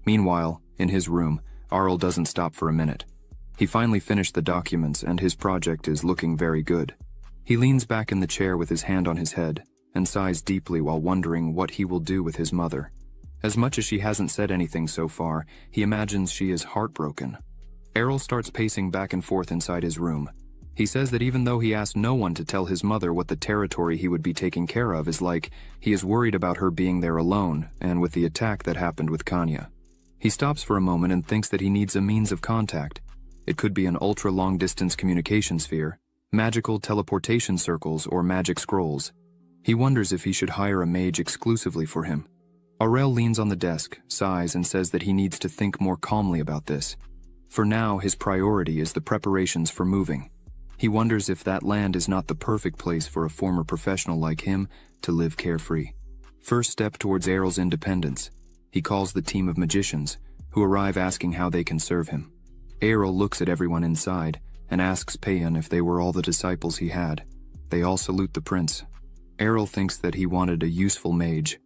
Meanwhile, in his room, RL doesn't stop for a minute. He finally finished the documents and his project is looking very good. He leans back in the chair with his hand on his head and sighs deeply while wondering what he will do with his mother. As much as she hasn't said anything so far, he imagines she is heartbroken. Errol starts pacing back and forth inside his room. He says that even though he asked no one to tell his mother what the territory he would be taking care of is like, he is worried about her being there alone and with the attack that happened with Kanya. He stops for a moment and thinks that he needs a means of contact. It could be an ultra-long-distance communication sphere, magical teleportation circles, or magic scrolls. He wonders if he should hire a mage exclusively for him. Aurel leans on the desk, sighs, and says that he needs to think more calmly about this. For now, his priority is the preparations for moving. He wonders if that land is not the perfect place for a former professional like him to live carefree. First step towards Errol's independence. He calls the team of magicians, who arrive asking how they can serve him. Errol looks at everyone inside and asks Payan if they were all the disciples he had. They all salute the prince. Errol thinks that he wanted a useful mage,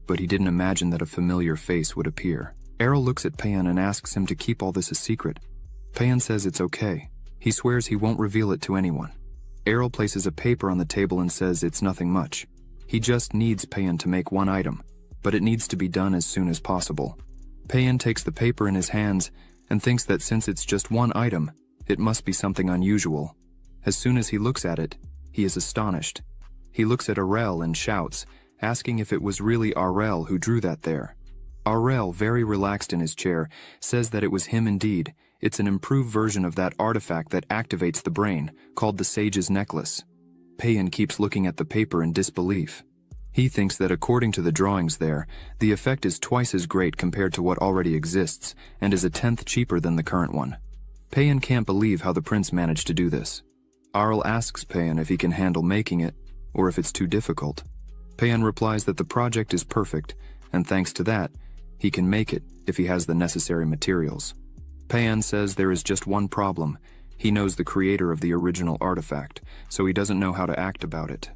but he didn't imagine that a familiar face would appear. Errol looks at Payan and asks him to keep all this a secret. Payan says it's okay. He swears he won't reveal it to anyone. Errol places a paper on the table and says it's nothing much. He just needs Payan to make one item, but it needs to be done as soon as possible. Payan takes the paper in his hands and thinks that since it's just one item, it must be something unusual. As soon as he looks at it, he is astonished. He looks at Arel and shouts, asking if it was really Arel who drew that there. Arel, very relaxed in his chair, says that it was him indeed. It's an improved version of that artifact that activates the brain, called the Sage's Necklace. Payan keeps looking at the paper in disbelief. He thinks that according to the drawings there, the effect is twice as great compared to what already exists, and is 1/10 cheaper than the current one. Payan can't believe how the prince managed to do this. Arl asks Payan if he can handle making it, or if it's too difficult. Payan replies that the project is perfect, and thanks to that, he can make it if he has the necessary materials. Payan says there is just one problem. He knows the creator of the original artifact, so he doesn't know how to act about it.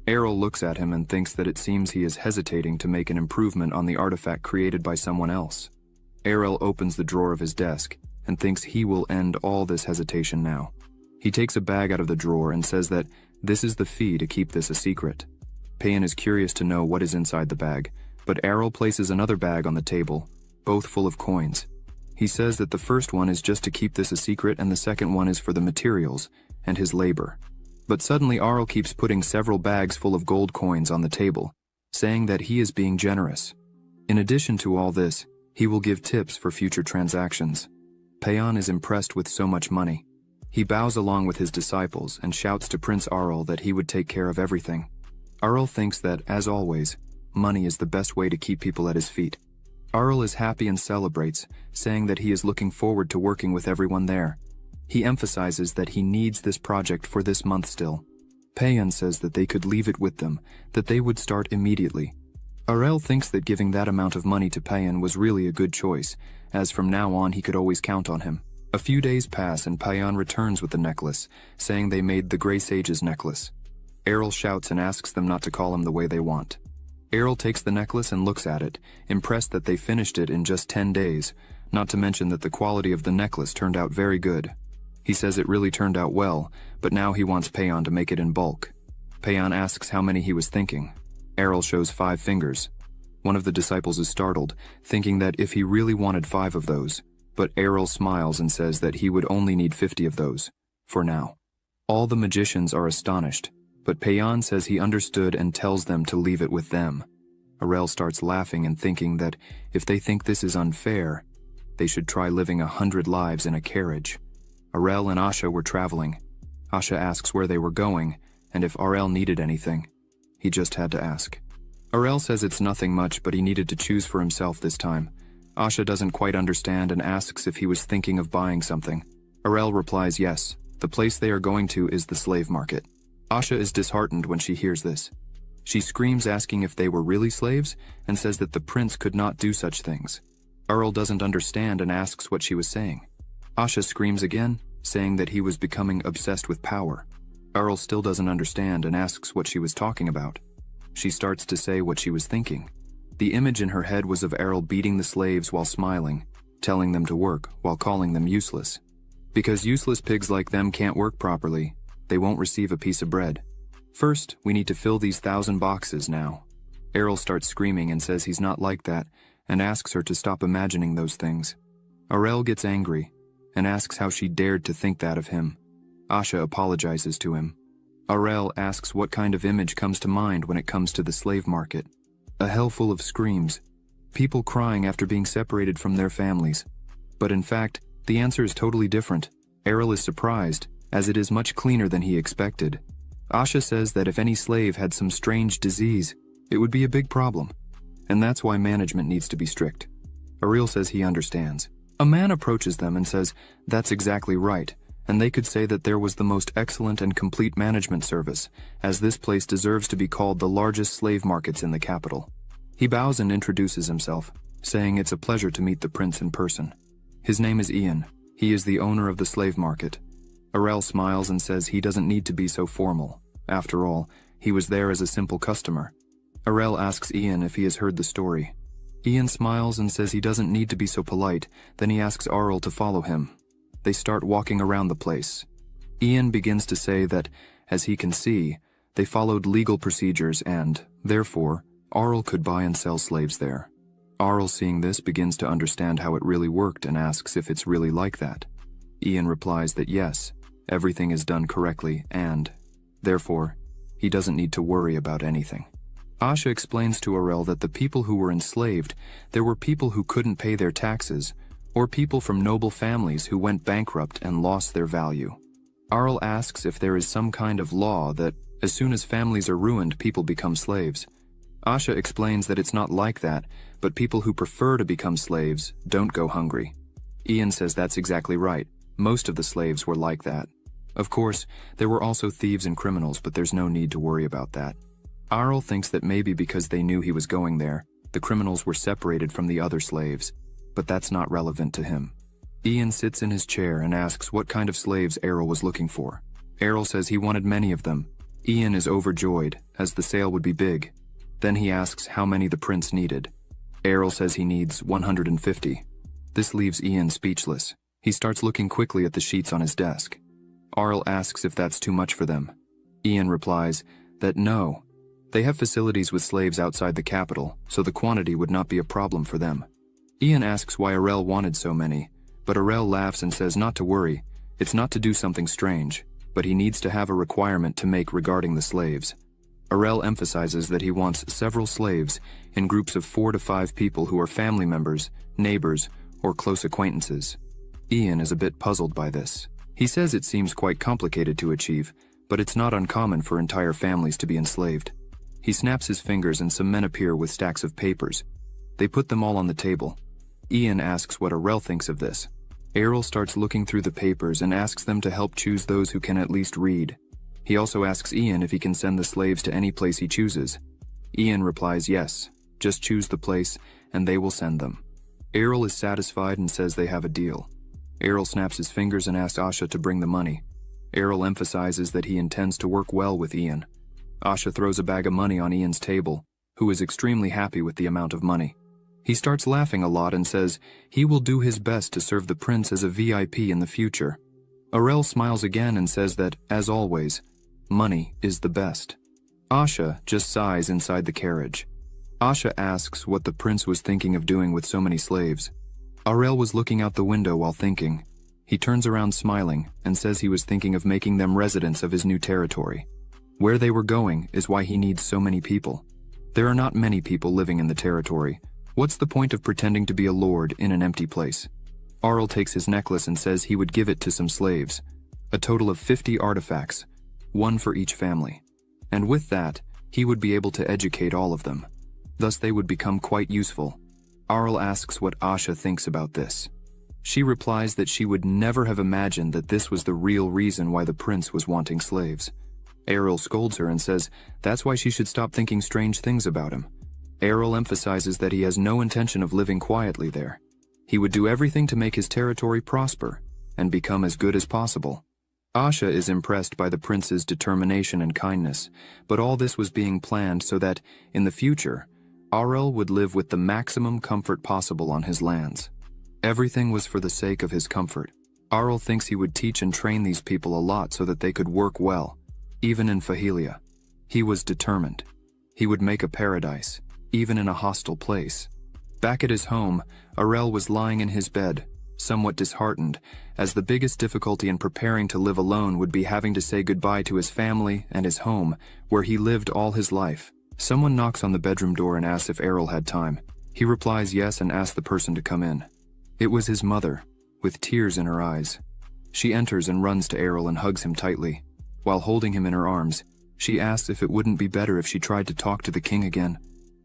Errol looks at him and thinks that it seems he is hesitating to make an improvement on the artifact created by someone else. Errol opens the drawer of his desk and thinks he will end all this hesitation now. He takes a bag out of the drawer and says that this is the fee to keep this a secret. Payan is curious to know what is inside the bag, but Errol places another bag on the table, both full of coins. He says that the first one is just to keep this a secret and the second one is for the materials and his labor. But suddenly Errol keeps putting several bags full of gold coins on the table, saying that he is being generous. In addition to all this, he will give tips for future transactions. Payan is impressed with so much money. He bows along with his disciples and shouts to Prince Errol that he would take care of everything. Errol thinks that, as always, money is the best way to keep people at his feet. Errol is happy and celebrates, saying that he is looking forward to working with everyone there. He emphasizes that he needs this project for this month still. Payan says that they could leave it with them, that they would start immediately. Errol thinks that giving that amount of money to Payan was really a good choice, as from now on he could always count on him. A few days pass and Payan returns with the necklace, saying they made the Grey Sage's necklace. Errol shouts and asks them not to call him the way they want. Errol takes the necklace and looks at it, impressed that they finished it in just 10 days, not to mention that the quality of the necklace turned out very good. He says it really turned out well, but now he wants Payan to make it in bulk. Payan asks how many he was thinking. Errol shows 5 fingers. One of the disciples is startled, thinking that if he really wanted 5 of those, but Errol smiles and says that he would only need 50 of those, for now. All the magicians are astonished, but Payan says he understood and tells them to leave it with them. Errol starts laughing and thinking that if they think this is unfair, they should try living 100 lives in a carriage. Errol and Asha were traveling. Asha asks where they were going, and if Errol needed anything. He just had to ask. Errol says it's nothing much, but he needed to choose for himself this time. Asha doesn't quite understand and asks if he was thinking of buying something. Errol replies yes, the place they are going to is the slave market. Asha is disheartened when she hears this. She screams asking if they were really slaves, and says that the prince could not do such things. Errol doesn't understand and asks what she was saying. Asha screams again, saying that he was becoming obsessed with power. Errol still doesn't understand and asks what she was talking about. She starts to say what she was thinking. The image in her head was of Errol beating the slaves while smiling, telling them to work while calling them useless. Because useless pigs like them can't work properly, they won't receive a piece of bread. First, we need to fill these 1,000 boxes now. Errol starts screaming and says he's not like that, and asks her to stop imagining those things. Errol gets angry, and asks how she dared to think that of him. Asha apologizes to him. Errol asks what kind of image comes to mind when it comes to the slave market. A hell full of screams. People crying after being separated from their families. But in fact, the answer is totally different. Errol is surprised, as it is much cleaner than he expected. Asha says that if any slave had some strange disease, it would be a big problem. And that's why management needs to be strict. Errol says he understands. A man approaches them and says, that's exactly right, and they could say that there was the most excellent and complete management service, as this place deserves to be called the largest slave markets in the capital. He bows and introduces himself, saying it's a pleasure to meet the prince in person. His name is Ian. He is the owner of the slave market. Errol smiles and says he doesn't need to be so formal. After all, he was there as a simple customer. Errol asks Ian if he has heard the story. Ian smiles and says he doesn't need to be so polite, then he asks Errol to follow him. They start walking around the place. Ian begins to say that, as he can see, they followed legal procedures and, therefore, Errol could buy and sell slaves there. Errol, seeing this, begins to understand how it really worked and asks if it's really like that. Ian replies that yes, everything is done correctly and, therefore, he doesn't need to worry about anything. Asha explains to Errol that the people who were enslaved, there were people who couldn't pay their taxes, or people from noble families who went bankrupt and lost their value. Errol asks if there is some kind of law that, as soon as families are ruined, people become slaves. Asha explains that it's not like that, but people who prefer to become slaves don't go hungry. Ian says that's exactly right. Most of the slaves were like that. Of course, there were also thieves and criminals, but there's no need to worry about that. Errol thinks that maybe because they knew he was going there, the criminals were separated from the other slaves, but that's not relevant to him. Ian sits in his chair and asks what kind of slaves Errol was looking for. Errol says he wanted many of them. Ian is overjoyed, as the sale would be big. Then he asks how many the prince needed. Errol says he needs 150. This leaves Ian speechless. He starts looking quickly at the sheets on his desk. Arl asks if that's too much for them. Ian replies that no. They have facilities with slaves outside the capital, so the quantity would not be a problem for them. Ian asks why Arel wanted so many, but Arel laughs and says not to worry, it's not to do something strange, but he needs to have a requirement to make regarding the slaves. Arel emphasizes that he wants several slaves in groups of 4 to 5 people who are family members, neighbors, or close acquaintances. Ian is a bit puzzled by this. He says it seems quite complicated to achieve, but it's not uncommon for entire families to be enslaved. He snaps his fingers and some men appear with stacks of papers. They put them all on the table. Ian asks what Arel thinks of this. Errol starts looking through the papers and asks them to help choose those who can at least read. He also asks Ian if he can send the slaves to any place he chooses. Ian replies yes, just choose the place and they will send them. Errol is satisfied and says they have a deal. Errol snaps his fingers and asks Asha to bring the money. Errol emphasizes that he intends to work well with Ian. Asha throws a bag of money on Ian's table, who is extremely happy with the amount of money. He starts laughing a lot and says he will do his best to serve the prince as a VIP in the future. Arel smiles again and says that, as always, money is the best. Asha just sighs inside the carriage. Asha asks what the prince was thinking of doing with so many slaves. Arel was looking out the window while thinking. He turns around smiling and says he was thinking of making them residents of his new territory. Where they were going is why he needs so many people. There are not many people living in the territory. What's the point of pretending to be a lord in an empty place? Arl takes his necklace and says he would give it to some slaves. A total of 50 artifacts, 1 for each family. And with that, he would be able to educate all of them. Thus they would become quite useful. Arl asks what Asha thinks about this. She replies that she would never have imagined that this was the real reason why the prince was wanting slaves. Errol scolds her and says that's why she should stop thinking strange things about him. Errol emphasizes that he has no intention of living quietly there. He would do everything to make his territory prosper and become as good as possible. Asha is impressed by the prince's determination and kindness, but all this was being planned so that, in the future, Arel would live with the maximum comfort possible on his lands. Everything was for the sake of his comfort. Arel thinks he would teach and train these people a lot so that they could work well, even in Fahilia. He was determined. He would make a paradise, even in a hostile place. Back at his home, Arel was lying in his bed, somewhat disheartened, as the biggest difficulty in preparing to live alone would be having to say goodbye to his family and his home, where he lived all his life. Someone knocks on the bedroom door and asks if Errol had time. He replies yes and asks the person to come in. It was his mother, with tears in her eyes. She enters and runs to Errol and hugs him tightly. While holding him in her arms, she asks if it wouldn't be better if she tried to talk to the king again.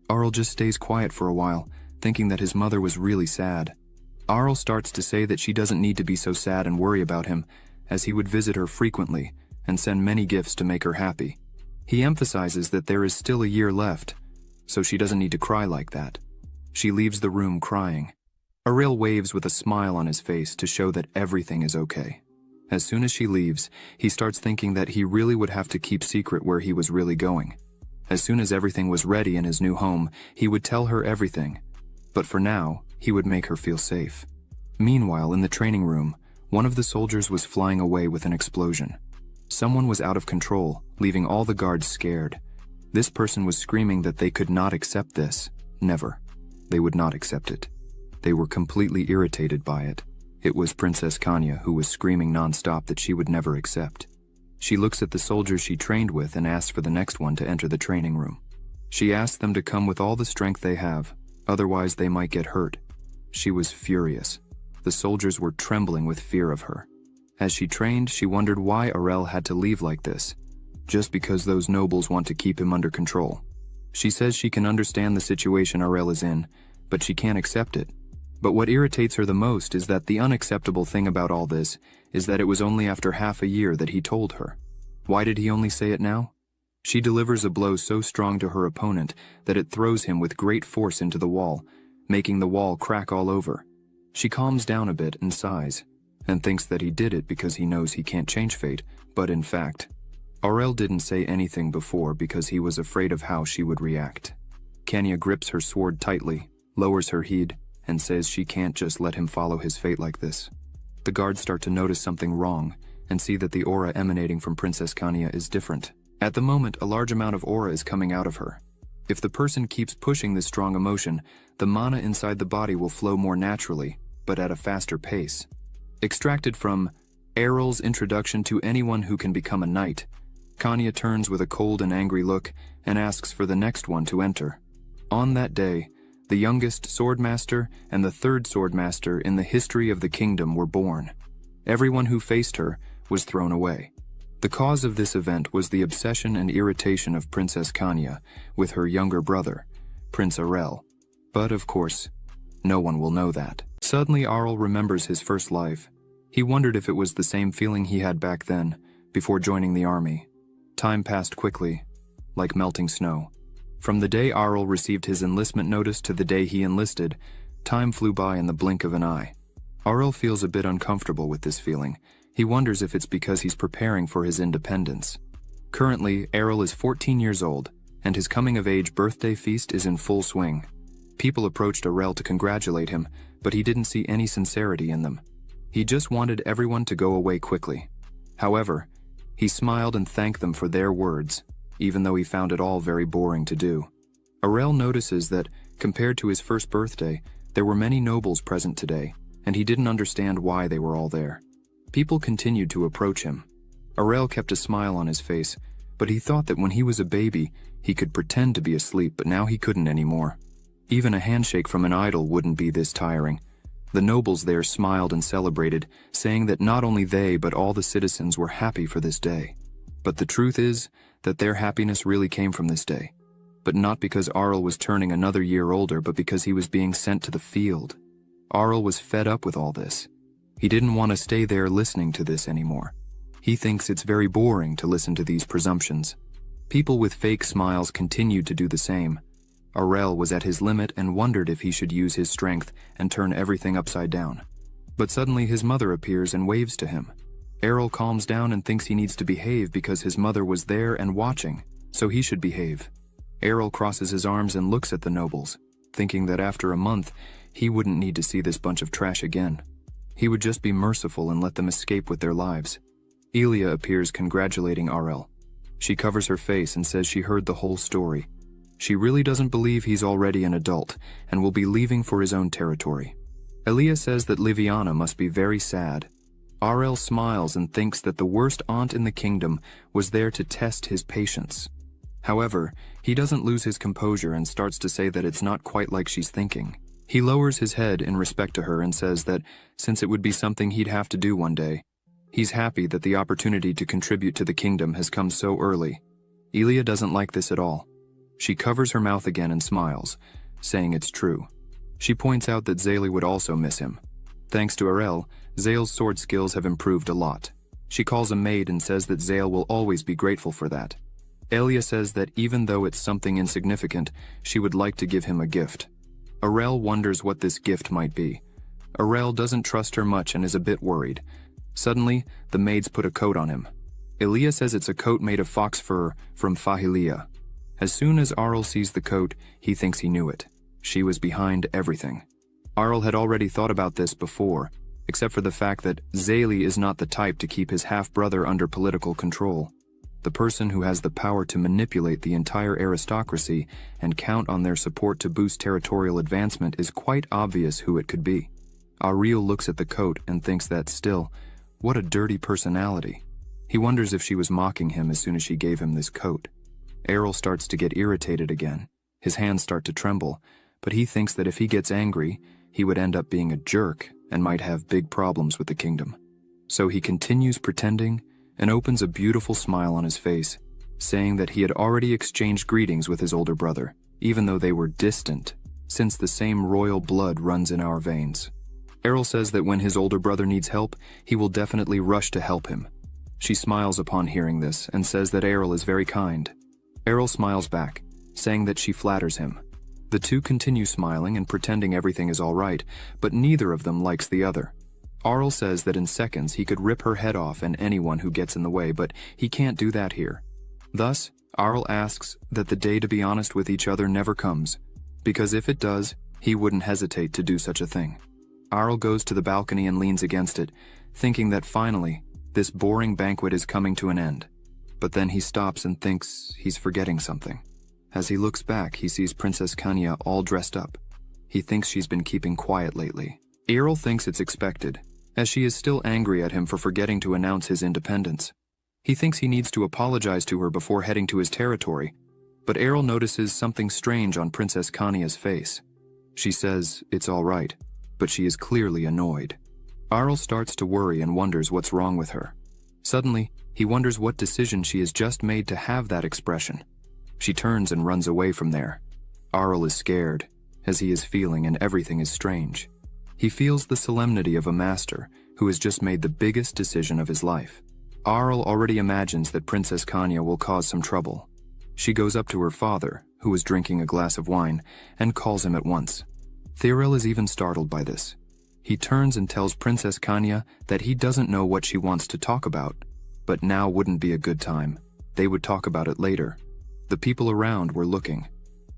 Arl just stays quiet for a while, thinking that his mother was really sad. Arl starts to say that she doesn't need to be so sad and worry about him, as he would visit her frequently and send many gifts to make her happy. He emphasizes that there is still a year left, so she doesn't need to cry like that. She leaves the room crying. Arel waves with a smile on his face to show that everything is okay. As soon as she leaves, he starts thinking that he really would have to keep secret where he was really going. As soon as everything was ready in his new home, he would tell her everything. But for now, he would make her feel safe. Meanwhile, in the training room, one of the soldiers was flying away with an explosion. Someone was out of control, leaving all the guards scared. This person was screaming that they could not accept this. Never. They would not accept it. They were completely irritated by it. It was Princess Kanya who was screaming non-stop that she would never accept. She looks at the soldiers she trained with and asks for the next one to enter the training room. She asks them to come with all the strength they have, otherwise they might get hurt. She was furious. The soldiers were trembling with fear of her. As she trained, she wondered why Arel had to leave like this, just because those nobles want to keep him under control. She says she can understand the situation Arel is in, but she can't accept it. But what irritates her the most is that the unacceptable thing about all this is that it was only after half a year that he told her. Why did he only say it now? She delivers a blow so strong to her opponent that it throws him with great force into the wall, making the wall crack all over. She calms down a bit and sighs, and thinks that he did it because he knows he can't change fate, but in fact, Arel didn't say anything before because he was afraid of how she would react. Kanya grips her sword tightly, lowers her head, and says she can't just let him follow his fate like this. The guards start to notice something wrong and see that the aura emanating from Princess Khania is different. At the moment, a large amount of aura is coming out of her. If the person keeps pushing this strong emotion, the mana inside the body will flow more naturally, but at a faster pace. Extracted from Errol's Introduction to Anyone Who Can Become a Knight, Khania turns with a cold and angry look and asks for the next one to enter. On that day, the youngest swordmaster and the third swordmaster in the history of the kingdom were born. Everyone who faced her was thrown away. The cause of this event was the obsession and irritation of Princess Khania with her younger brother, Prince Arel. But of course, no one will know that. Suddenly Arel remembers his first life. He wondered if it was the same feeling he had back then, before joining the army. Time passed quickly, like melting snow. From the day Arel received his enlistment notice to the day he enlisted, time flew by in the blink of an eye. Arel feels a bit uncomfortable with this feeling. He wonders if it's because he's preparing for his independence. Currently, Arel is 14 years old, and his coming-of-age birthday feast is in full swing. People approached Arel to congratulate him, but he didn't see any sincerity in them. He just wanted everyone to go away quickly. However, he smiled and thanked them for their words, even though he found it all very boring to do. Arel notices that, compared to his first birthday, there were many nobles present today, and he didn't understand why they were all there. People continued to approach him. Arel kept a smile on his face, but he thought that when he was a baby, he could pretend to be asleep, but now he couldn't anymore. Even a handshake from an idol wouldn't be this tiring. The nobles there smiled and celebrated, saying that not only they but all the citizens were happy for this day. But the truth is that their happiness really came from this day. But not because Arel was turning another year older, but because he was being sent to the field. Arel was fed up with all this. He didn't want to stay there listening to this anymore. He thinks it's very boring to listen to these presumptions. People with fake smiles continued to do the same. Arel was at his limit and wondered if he should use his strength and turn everything upside down. But suddenly his mother appears and waves to him. Arel calms down and thinks he needs to behave because his mother was there and watching, so he should behave. Arel crosses his arms and looks at the nobles, thinking that after a month, he wouldn't need to see this bunch of trash again. He would just be merciful and let them escape with their lives. Elia appears congratulating Arel. She covers her face and says she heard the whole story. She really doesn't believe he's already an adult and will be leaving for his own territory. Elia says that Liviana must be very sad. Arel smiles and thinks that the worst aunt in the kingdom was there to test his patience. However, he doesn't lose his composure and starts to say that it's not quite like she's thinking. He lowers his head in respect to her and says that, since it would be something he'd have to do one day, he's happy that the opportunity to contribute to the kingdom has come so early. Elia doesn't like this at all. She covers her mouth again and smiles, saying it's true. She points out that Zayli would also miss him. Thanks to Arel, Zale's sword skills have improved a lot. She calls a maid and says that Zale will always be grateful for that. Elia says that even though it's something insignificant, she would like to give him a gift. Arel wonders what this gift might be. Arel doesn't trust her much and is a bit worried. Suddenly, the maids put a coat on him. Elia says it's a coat made of fox fur from Fahilia. As soon as Arel sees the coat, he thinks he knew it. She was behind everything. Arel had already thought about this before, except for the fact that Zayli is not the type to keep his half-brother under political control. The person who has the power to manipulate the entire aristocracy and count on their support to boost territorial advancement is quite obvious who it could be. Ariel looks at the coat and thinks that still, what a dirty personality. He wonders if she was mocking him as soon as she gave him this coat. Errol starts to get irritated again. His hands start to tremble, but he thinks that if he gets angry, he would end up being a jerk and might have big problems with the kingdom. So he continues pretending and opens a beautiful smile on his face, saying that he had already exchanged greetings with his older brother, even though they were distant, since the same royal blood runs in our veins. Errol says that when his older brother needs help, he will definitely rush to help him. She smiles upon hearing this and says that Errol is very kind. Errol smiles back, saying that she flatters him. The two continue smiling and pretending everything is all right, but neither of them likes the other. Arl says that in seconds he could rip her head off and anyone who gets in the way, but he can't do that here. Thus, Arl asks that the day to be honest with each other never comes, because if it does, He wouldn't hesitate to do such a thing. Aryll goes to the balcony and leans against it, thinking that finally, this boring banquet is coming to an end. But then he stops and thinks he's forgetting something. As he looks back, he sees Princess Kanya all dressed up. He thinks she's been keeping quiet lately. Aryll thinks it's expected, as she is still angry at him for forgetting to announce his independence. He thinks he needs to apologize to her before heading to his territory, but Aryll notices something strange on Princess Kanya's face. She says it's all right, but she is clearly annoyed. Aryll starts to worry and wonders what's wrong with her. Suddenly, he wonders what decision she has just made to have that expression. She turns and runs away from there. Aryll is scared, as he is feeling, and everything is strange. He feels the solemnity of a master who has just made the biggest decision of his life. Aryll already imagines that Princess Kanya will cause some trouble. She goes up to her father, who is drinking a glass of wine, and calls him at once. Thirel is even startled by this. He turns and tells Princess Kanya that he doesn't know what she wants to talk about, but now wouldn't be a good time. They would talk about it later. The people around were looking.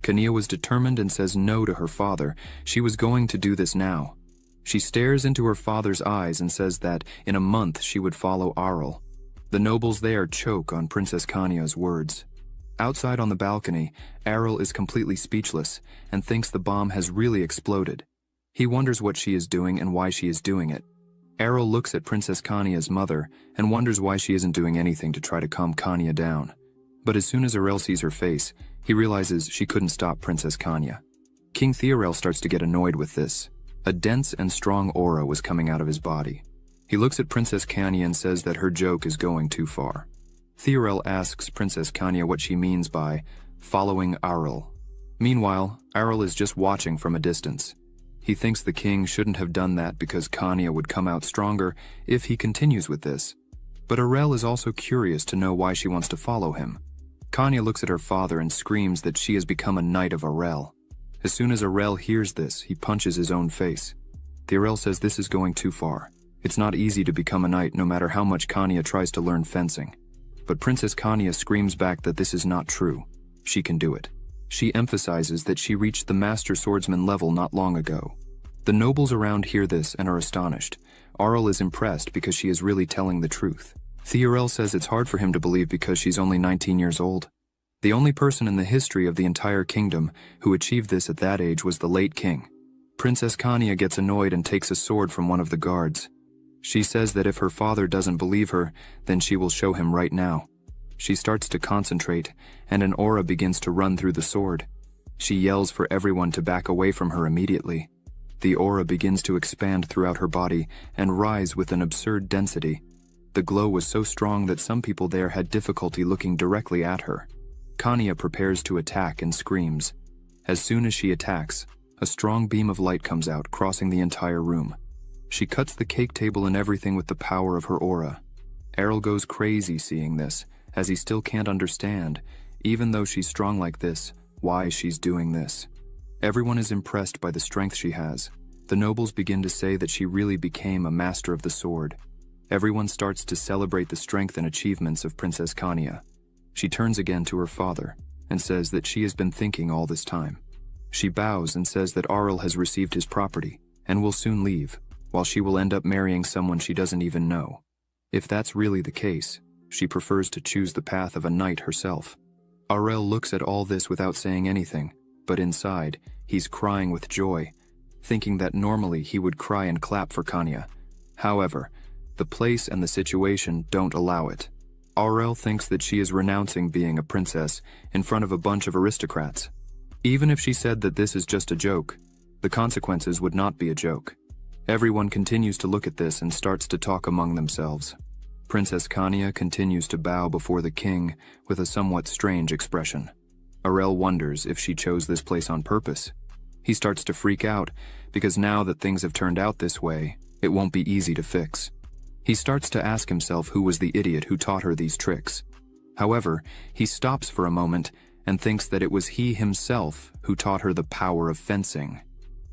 Kanya was determined and says no to her father. She was going to do this now. She stares into her father's eyes and says that in a month she would follow Aryll. The nobles there choke on Princess Kanya's words. Outside on the balcony, Aryll is completely speechless and thinks the bomb has really exploded. He wonders what she is doing and why she is doing it. Aryll looks at Princess Kanya's mother and wonders why she isn't doing anything to try to calm Kanya down. But as soon as Aryll sees her face, he realizes she couldn't stop Princess Kanya. King Thirel starts to get annoyed with this. A dense and strong aura was coming out of his body. He looks at Princess Kanya and says that her joke is going too far. Thirel asks Princess Kanya what she means by following Aryll. Meanwhile, Aryll is just watching from a distance. He thinks the king shouldn't have done that because Kanya would come out stronger if he continues with this. But Aryll is also curious to know why she wants to follow him. Kanya looks at her father and screams that she has become a knight of Aryll. As soon as Aryll hears this, he punches his own face. Thirel says this is going too far. It's not easy to become a knight no matter how much Kanya tries to learn fencing. But Princess Kanya screams back that this is not true. She can do it. She emphasizes that she reached the master swordsman level not long ago. The nobles around hear this and are astonished. Aryll is impressed because she is really telling the truth. Thirel says it's hard for him to believe because she's only 19 years old. The only person in the history of the entire kingdom who achieved this at that age was the late king. Princess Kanya gets annoyed and takes a sword from one of the guards. She says that if her father doesn't believe her, then she will show him right now. She starts to concentrate, and an aura begins to run through the sword. She yells for everyone to back away from her immediately. The aura begins to expand throughout her body and rise with an absurd density. The glow was so strong that some people there had difficulty looking directly at her. Kanya prepares to attack and screams. As soon as she attacks, a strong beam of light comes out, crossing the entire room. She cuts the cake table and everything with the power of her aura. Aryll goes crazy seeing this, as he still can't understand, even though she's strong like this, why she's doing this. Everyone is impressed by the strength she has. The nobles begin to say that she really became a master of the sword. Everyone starts to celebrate the strength and achievements of Princess Kanya. She turns again to her father and says that she has been thinking all this time. She bows and says that Aryll has received his property and will soon leave, while she will end up marrying someone she doesn't even know. If that's really the case, she prefers to choose the path of a knight herself. Aryll looks at all this without saying anything, but inside, he's crying with joy, thinking that normally he would cry and clap for Kanya. However, the place and the situation don't allow it. Aryll thinks that she is renouncing being a princess in front of a bunch of aristocrats. Even if she said that this is just a joke, the consequences would not be a joke. Everyone continues to look at this and starts to talk among themselves. Princess Kanya continues to bow before the king with a somewhat strange expression. Aryll wonders if she chose this place on purpose. He starts to freak out because now that things have turned out this way, it won't be easy to fix. He starts to ask himself who was the idiot who taught her these tricks. However, he stops for a moment and thinks that it was he himself who taught her the power of fencing.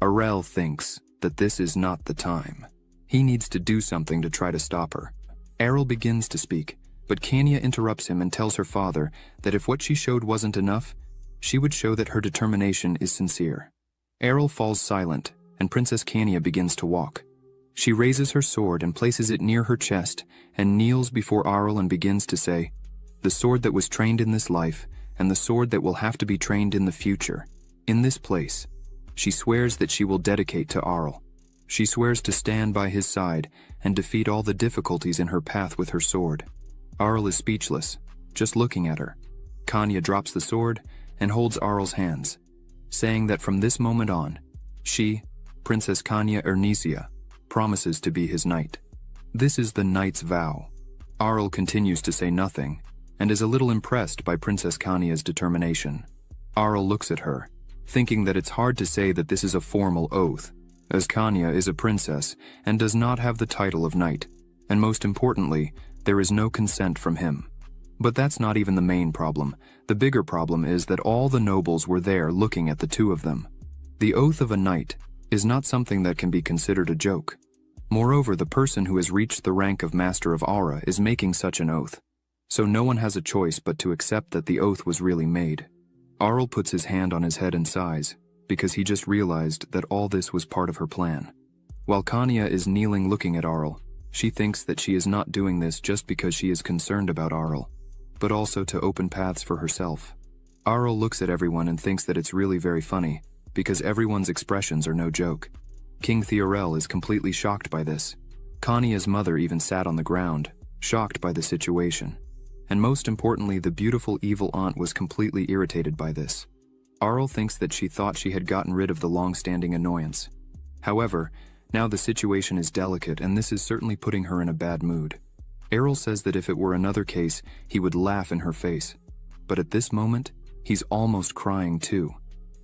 Aryll thinks that this is not the time. He needs to do something to try to stop her. Aryll begins to speak, but Kanya interrupts him and tells her father that if what she showed wasn't enough, she would show that her determination is sincere. Errol falls silent, and Princess Kania begins to walk. She raises her sword and places it near her chest and kneels before Arl and begins to say, "The sword that was trained in this life, and the sword that will have to be trained in the future, in this place." She swears that she will dedicate to Arl. She swears to stand by his side and defeat all the difficulties in her path with her sword. Arl is speechless, just looking at her. Kanya drops the sword and holds Arl's hands, saying that from this moment on, she, Princess Kanya Ernisia, promises to be his knight. This is the knight's vow. Arl continues to say nothing, and is a little impressed by Princess Kanya's determination. Arl looks at her, thinking that it's hard to say that this is a formal oath, as Kanya is a princess and does not have the title of knight, and most importantly, there is no consent from him. But that's not even the main problem. The bigger problem is that all the nobles were there looking at the two of them. The oath of a knight is not something that can be considered a joke. Moreover, the person who has reached the rank of Master of Aura is making such an oath, so no one has a choice but to accept that the oath was really made. Arl puts his hand on his head and sighs, because he just realized that all this was part of her plan. While Kanya is kneeling looking at Arl, she thinks that she is not doing this just because she is concerned about Arl, but also to open paths for herself. Arl looks at everyone and thinks that it's really very funny, because everyone's expressions are no joke. King Theorel is completely shocked by this. Kanya's mother even sat on the ground, shocked by the situation. And most importantly, the beautiful evil aunt was completely irritated by this. Arl thinks that she thought she had gotten rid of the long-standing annoyance. However, now the situation is delicate and this is certainly putting her in a bad mood. Errol says that if it were another case, he would laugh in her face. But at this moment, he's almost crying too.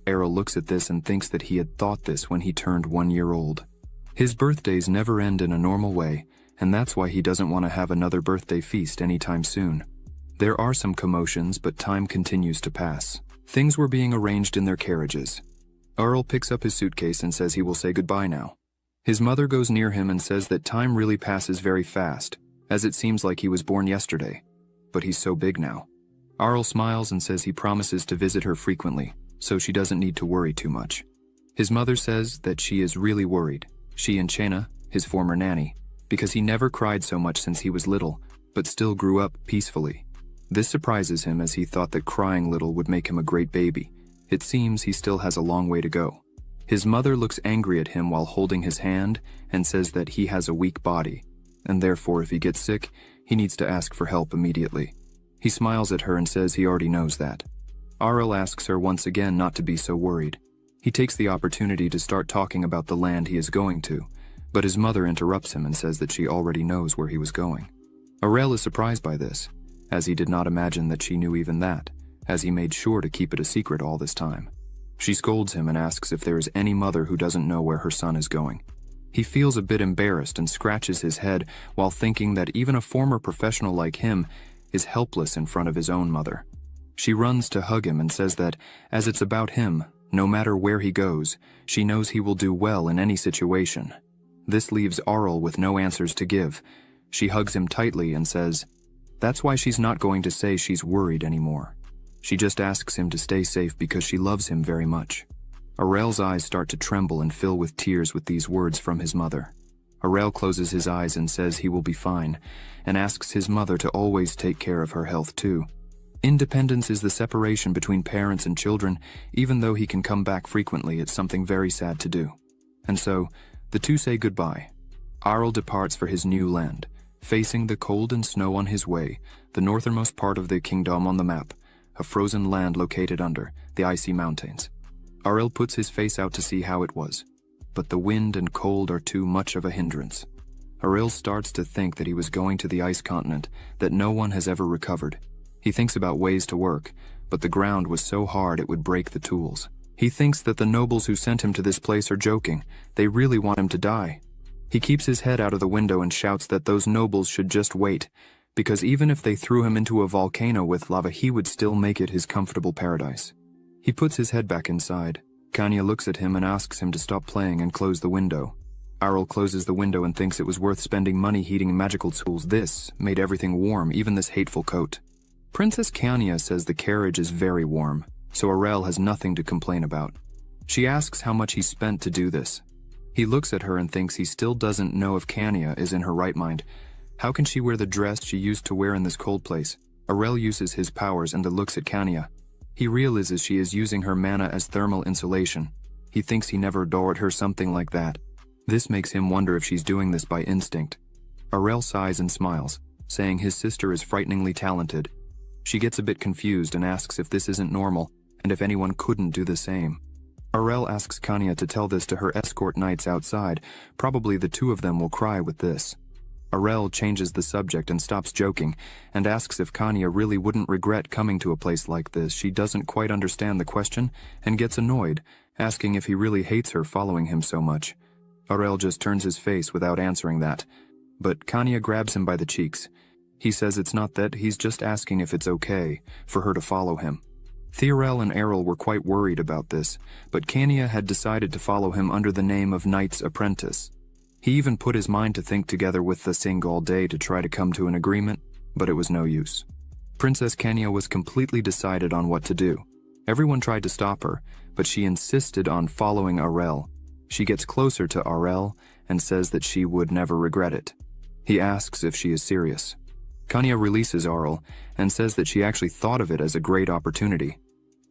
Errol looks at this and thinks that he had thought this when he turned 1 year old. His birthdays never end in a normal way, and that's why he doesn't want to have another birthday feast anytime soon. There are some commotions, but time continues to pass. Things were being arranged in their carriages. Arl picks up his suitcase and says he will say goodbye now. His mother goes near him and says that time really passes very fast, as it seems like he was born yesterday. But he's so big now. Arl smiles and says he promises to visit her frequently, so she doesn't need to worry too much. His mother says that she is really worried, she and Chena, his former nanny, because he never cried so much since he was little, but still grew up peacefully. This surprises him as he thought that crying little would make him a great baby. It seems he still has a long way to go. His mother looks angry at him while holding his hand and says that he has a weak body, and therefore if he gets sick, he needs to ask for help immediately. He smiles at her and says he already knows that. Arl asks her once again not to be so worried. He takes the opportunity to start talking about the land he is going to, but his mother interrupts him and says that she already knows where he was going. Arel is surprised by this, as he did not imagine that she knew even that, as he made sure to keep it a secret all this time. She scolds him and asks if there is any mother who doesn't know where her son is going. He feels a bit embarrassed and scratches his head while thinking that even a former professional like him is helpless in front of his own mother. She runs to hug him and says that, as it's about him, no matter where he goes, she knows he will do well in any situation. This leaves Arl with no answers to give. She hugs him tightly and says, that's why she's not going to say she's worried anymore. She just asks him to stay safe because she loves him very much. Arel's eyes start to tremble and fill with tears with these words from his mother. Arel closes his eyes and says he will be fine, and asks his mother to always take care of her health too. Independence is the separation between parents and children. Even though he can come back frequently, it's something very sad to do. And so, the two say goodbye. Arl departs for his new land, facing the cold and snow on his way, the northernmost part of the kingdom on the map, a frozen land located under the icy mountains. Arl puts his face out to see how it was, but the wind and cold are too much of a hindrance. Arl starts to think that he was going to the ice continent that no one has ever recovered. He thinks about ways to work, but the ground was so hard it would break the tools. He thinks that the nobles who sent him to this place are joking. They really want him to die. He keeps his head out of the window and shouts that those nobles should just wait, because even if they threw him into a volcano with lava, he would still make it his comfortable paradise. He puts his head back inside. Kanya looks at him and asks him to stop playing and close the window. Arl closes the window and thinks it was worth spending money heating magical tools. This made everything warm, even this hateful coat. Princess Kanya says the carriage is very warm, so Arel has nothing to complain about. She asks how much he spent to do this. He looks at her and thinks he still doesn't know if Kanya is in her right mind. How can she wear the dress she used to wear in this cold place? Arel uses his powers and looks at Kanya. He realizes she is using her mana as thermal insulation. He thinks he never adored her something like that. This makes him wonder if she's doing this by instinct. Arel sighs and smiles, saying his sister is frighteningly talented. She gets a bit confused and asks if this isn't normal, and if anyone couldn't do the same. Arel asks Kanya to tell this to her escort knights outside. Probably the two of them will cry with this. Arel changes the subject and stops joking, and asks if Kanya really wouldn't regret coming to a place like this. She doesn't quite understand the question, and gets annoyed, asking if he really hates her following him so much. Arel just turns his face without answering that, but Kanya grabs him by the cheeks. He says it's not that, he's just asking if it's okay for her to follow him. Theorel and Errol were quite worried about this, but Kanya had decided to follow him under the name of Knight's Apprentice. He even put his mind to think together with the Singh all day to try to come to an agreement, but it was no use. Princess Kanya was completely decided on what to do. Everyone tried to stop her, but she insisted on following Arel. She gets closer to Arel and says that she would never regret it. He asks if she is serious. Kanya releases Arel and says that she actually thought of it as a great opportunity.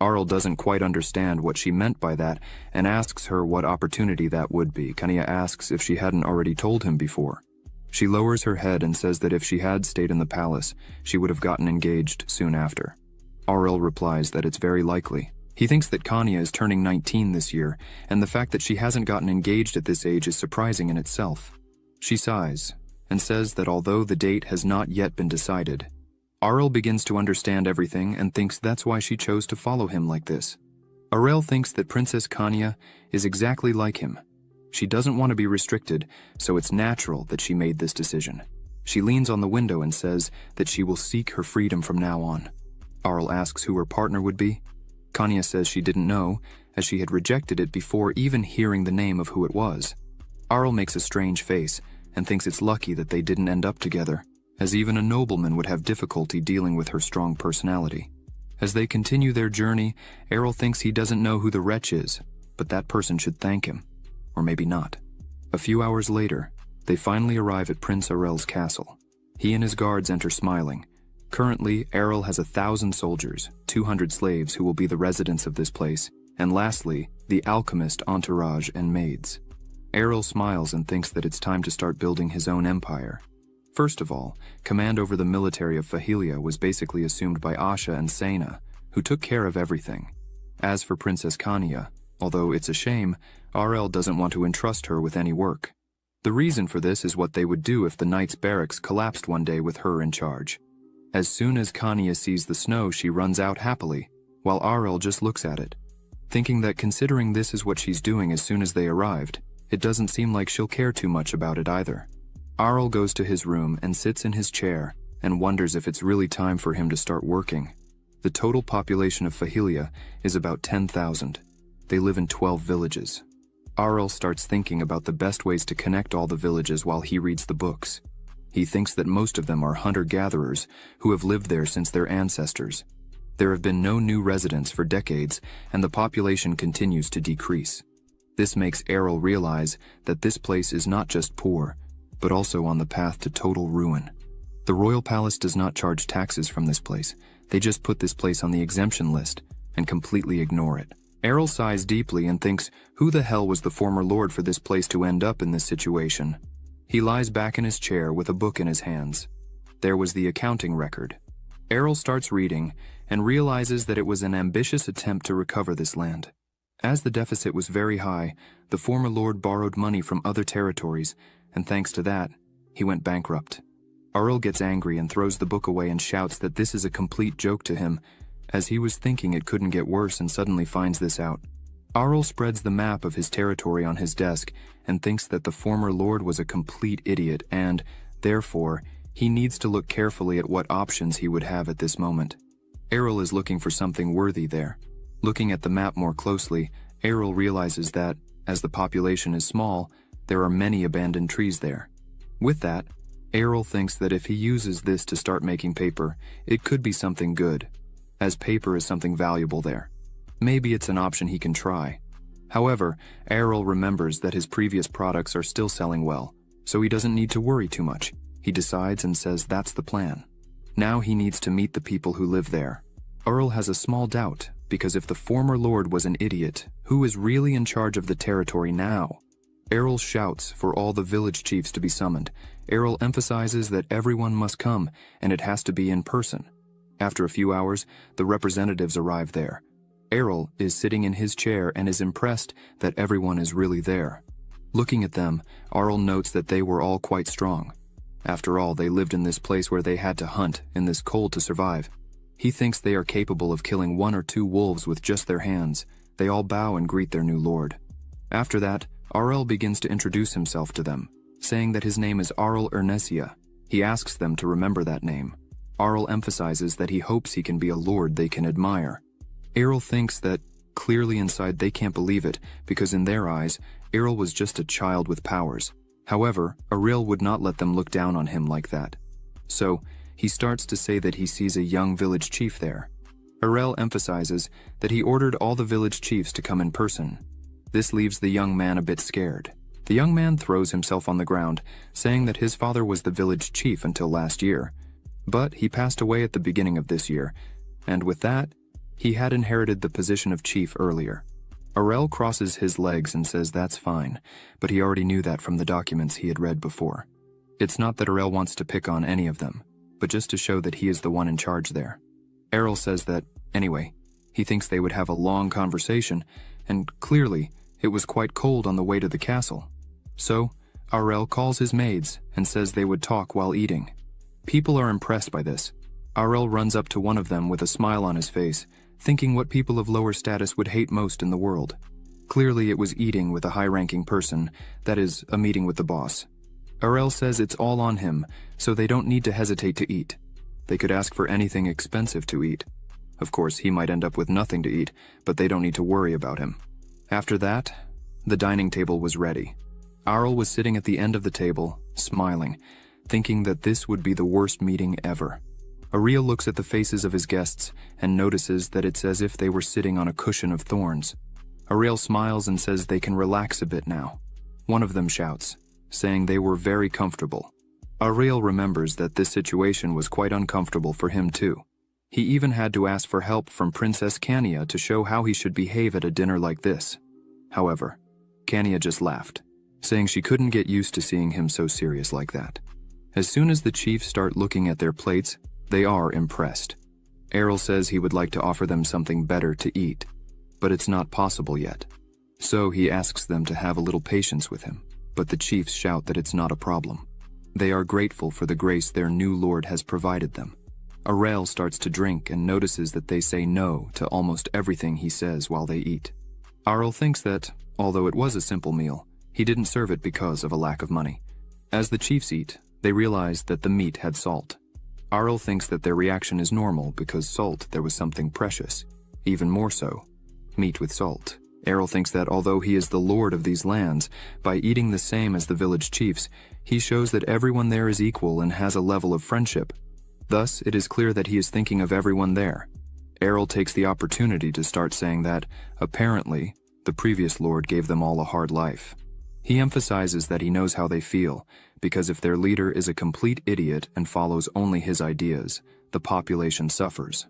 Arel doesn't quite understand what she meant by that and asks her what opportunity that would be. Kanya asks if she hadn't already told him before. She lowers her head and says that if she had stayed in the palace, she would have gotten engaged soon after. Arel replies that it's very likely. He thinks that Kanya is turning 19 this year, and the fact that she hasn't gotten engaged at this age is surprising in itself. She sighs and says that although the date has not yet been decided, Arel begins to understand everything and thinks that's why she chose to follow him like this. Arel thinks that Princess Kanya is exactly like him. She doesn't want to be restricted, so it's natural that she made this decision. She leans on the window and says that she will seek her freedom from now on. Arel asks who her partner would be. Kanya says she didn't know, as she had rejected it before even hearing the name of who it was. Arel makes a strange face and thinks it's lucky that they didn't end up together, as even a nobleman would have difficulty dealing with her strong personality. As they continue their journey, Arel thinks he doesn't know who the wretch is, but that person should thank him. Or maybe not. A few hours later, they finally arrive at Prince Arel's castle. He and his guards enter smiling. Currently, Arel has 1,000 soldiers, 200 slaves who will be the residents of this place, and lastly, the alchemist entourage and maids. Arel smiles and thinks that it's time to start building his own empire. First of all, command over the military of Fahilia was basically assumed by Asha and Sena, who took care of everything. As for Princess Kanya, although it's a shame, Arel doesn't want to entrust her with any work. The reason for this is what they would do if the Knights' barracks collapsed one day with her in charge. As soon as Kanya sees the snow, she runs out happily, while Arel just looks at it. Thinking that considering this is what she's doing as soon as they arrived, it doesn't seem like she'll care too much about it either. Arel goes to his room and sits in his chair and wonders if it's really time for him to start working. The total population of Fahilia is about 10,000. They live in 12 villages. Arel starts thinking about the best ways to connect all the villages while he reads the books. He thinks that most of them are hunter-gatherers who have lived there since their ancestors. There have been no new residents for decades, and the population continues to decrease. This makes Arel realize that this place is not just poor, but also on the path to total ruin. The royal palace does not charge taxes from this place. They just put this place on the exemption list and completely ignore it. Arel sighs deeply and thinks, who the hell was the former lord for this place to end up in this situation? He lies back in his chair with a book in his hands. There was the accounting record. Arel starts reading and realizes that it was an ambitious attempt to recover this land. As the deficit was very high, the former lord borrowed money from other territories, and thanks to that, he went bankrupt. Arel gets angry and throws the book away and shouts that this is a complete joke to him, as he was thinking it couldn't get worse and suddenly finds this out. Arel spreads the map of his territory on his desk and thinks that the former lord was a complete idiot and, therefore, he needs to look carefully at what options he would have at this moment. Arel is looking for something worthy there. Looking at the map more closely, Arel realizes that, as the population is small, there are many abandoned trees there. With that, Arel thinks that if he uses this to start making paper, it could be something good, as paper is something valuable there. Maybe it's an option he can try. However, Errol remembers that his previous products are still selling well, so he doesn't need to worry too much. He decides and says that's the plan. Now he needs to meet the people who live there. Earl has a small doubt, because if the former lord was an idiot, who is really in charge of the territory now? Errol shouts for all the village chiefs to be summoned. Errol emphasizes that everyone must come, and it has to be in person. After a few hours, the representatives arrive there. Errol is sitting in his chair and is impressed that everyone is really there. Looking at them, Errol notes that they were all quite strong. After all, they lived in this place where they had to hunt in this cold to survive. He thinks they are capable of killing 1 or 2 wolves with just their hands. They all bow and greet their new lord. After that, Errol begins to introduce himself to them, saying that his name is Errol Ernesia. He asks them to remember that name. Errol emphasizes that he hopes he can be a lord they can admire. Errol thinks that, clearly inside they can't believe it, because in their eyes, Errol was just a child with powers. However, Errol would not let them look down on him like that. So, he starts to say that he sees a young village chief there. Errol emphasizes that he ordered all the village chiefs to come in person. This leaves the young man a bit scared. The young man throws himself on the ground, saying that his father was the village chief until last year. But he passed away at the beginning of this year, and with that, he had inherited the position of chief earlier. Errol crosses his legs and says that's fine, but he already knew that from the documents he had read before. It's not that Errol wants to pick on any of them, but just to show that he is the one in charge there. Errol says that, anyway, he thinks they would have a long conversation, and clearly, it was quite cold on the way to the castle. So, Errol calls his maids and says they would talk while eating. People are impressed by this. Errol runs up to one of them with a smile on his face, thinking what people of lower status would hate most in the world. Clearly it was eating with a high-ranking person, that is, a meeting with the boss. Errol says it's all on him, so they don't need to hesitate to eat. They could ask for anything expensive to eat. Of course, he might end up with nothing to eat, but they don't need to worry about him. After that, the dining table was ready. Errol was sitting at the end of the table, smiling, thinking that this would be the worst meeting ever. Errol looks at the faces of his guests and notices that it's as if they were sitting on a cushion of thorns. Errol smiles and says they can relax a bit now. One of them shouts, saying they were very comfortable. Errol remembers that this situation was quite uncomfortable for him too. He even had to ask for help from Princess Kania to show how he should behave at a dinner like this. However, Kania just laughed, saying she couldn't get used to seeing him so serious like that. As soon as the chiefs start looking at their plates, they are impressed. Errol says he would like to offer them something better to eat, but it's not possible yet. So he asks them to have a little patience with him, but the chiefs shout that it's not a problem. They are grateful for the grace their new lord has provided them. Errol starts to drink and notices that they say no to almost everything he says while they eat. Errol thinks that, although it was a simple meal, he didn't serve it because of a lack of money. As the chiefs eat, they realize that the meat had salt. Errol thinks that their reaction is normal because salt there was something precious. Even more so, meat with salt. Errol thinks that although he is the lord of these lands, by eating the same as the village chiefs, he shows that everyone there is equal and has a level of friendship. Thus, it is clear that he is thinking of everyone there. Errol takes the opportunity to start saying that, apparently, the previous lord gave them all a hard life. He emphasizes that he knows how they feel, because if their leader is a complete idiot and follows only his ideas, the population suffers.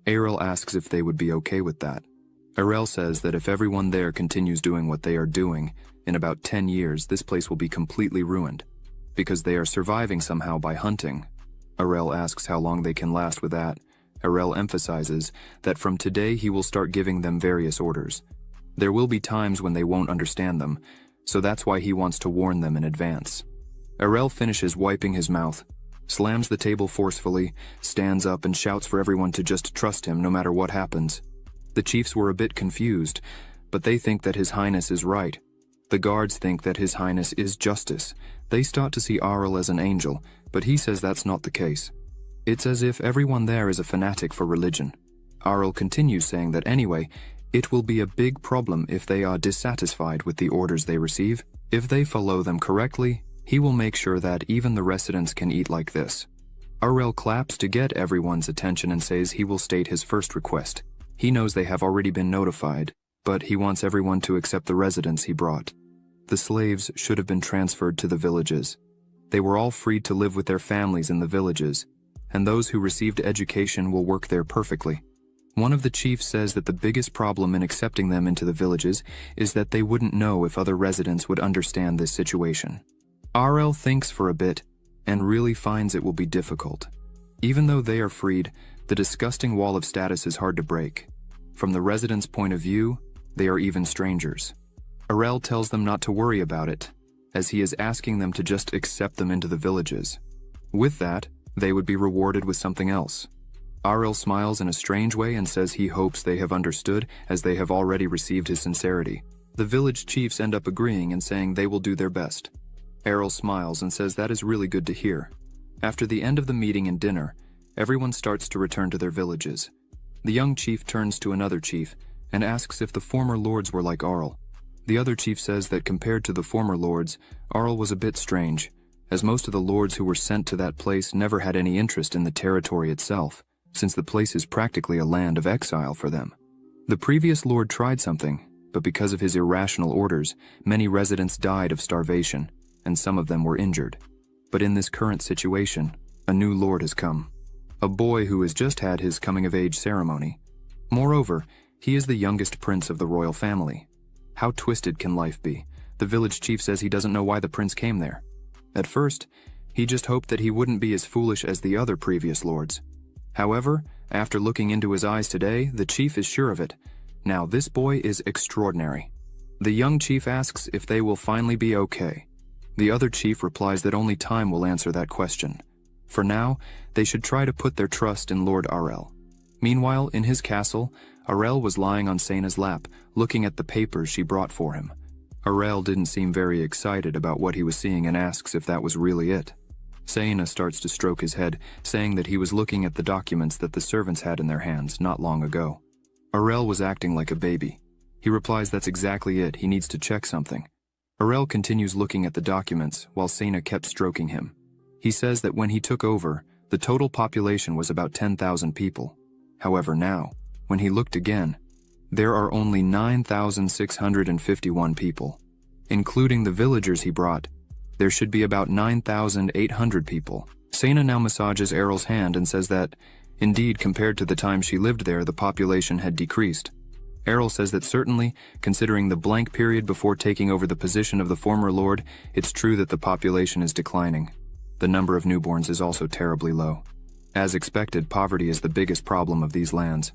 Errol asks if they would be okay with that. Errol says that if everyone there continues doing what they are doing, in about 10 years this place will be completely ruined, because they are surviving somehow by hunting. Errol asks how long they can last with that. Errol emphasizes that from today he will start giving them various orders. There will be times when they won't understand them, so that's why he wants to warn them in advance. Errol finishes wiping his mouth, slams the table forcefully, stands up and shouts for everyone to just trust him no matter what happens. The chiefs were a bit confused, but they think that His Highness is right. The guards think that His Highness is justice. They start to see Errol as an angel, but he says that's not the case. It's as if everyone there is a fanatic for religion. Errol continues saying that anyway, it will be a big problem if they are dissatisfied with the orders they receive. If they follow them correctly, he will make sure that even the residents can eat like this. Errol claps to get everyone's attention and says he will state his first request. He knows they have already been notified, but he wants everyone to accept the residents he brought. The slaves should have been transferred to the villages. They were all freed to live with their families in the villages, and those who received education will work there perfectly. One of the chiefs says that the biggest problem in accepting them into the villages is that they wouldn't know if other residents would understand this situation. RL thinks for a bit and really finds it will be difficult. Even though they are freed, the disgusting wall of status is hard to break. From the residents' point of view, they are even strangers. RL tells them not to worry about it, as he is asking them to just accept them into the villages. With that, they would be rewarded with something else. RL smiles in a strange way and says he hopes they have understood, as they have already received his sincerity. The village chiefs end up agreeing and saying they will do their best. RL smiles and says that is really good to hear. After the end of the meeting and dinner, everyone starts to return to their villages. The young chief turns to another chief and asks if the former lords were like RL. The other chief says that compared to the former lords, RL was a bit strange, as most of the lords who were sent to that place never had any interest in the territory itself, since the place is practically a land of exile for them. The previous lord tried something, but because of his irrational orders, many residents died of starvation, and some of them were injured. But in this current situation, a new lord has come. A boy who has just had his coming-of-age ceremony. Moreover, he is the youngest prince of the royal family. How twisted can life be? The village chief says he doesn't know why the prince came there. At first, he just hoped that he wouldn't be as foolish as the other previous lords. However, after looking into his eyes today, the chief is sure of it. Now this boy is extraordinary. The young chief asks if they will finally be okay. The other chief replies that only time will answer that question. For now, they should try to put their trust in Lord RL. Meanwhile, in his castle, RL was lying on Seina's lap, looking at the papers she brought for him. RL didn't seem very excited about what he was seeing and asks if that was really it. Seina starts to stroke his head, saying that he was looking at the documents that the servants had in their hands not long ago. RL was acting like a baby. He replies that's exactly it, he needs to check something. RL continues looking at the documents while Seina kept stroking him. He says that when he took over, the total population was about 10,000 people. However now, when he looked again, there are only 9,651 people. Including the villagers he brought, there should be about 9,800 people. Seina now massages Errol's hand and says that, indeed, compared to the time she lived there, the population had decreased. Errol says that certainly, considering the blank period before taking over the position of the former lord, it's true that the population is declining. The number of newborns is also terribly low. As expected, poverty is the biggest problem of these lands.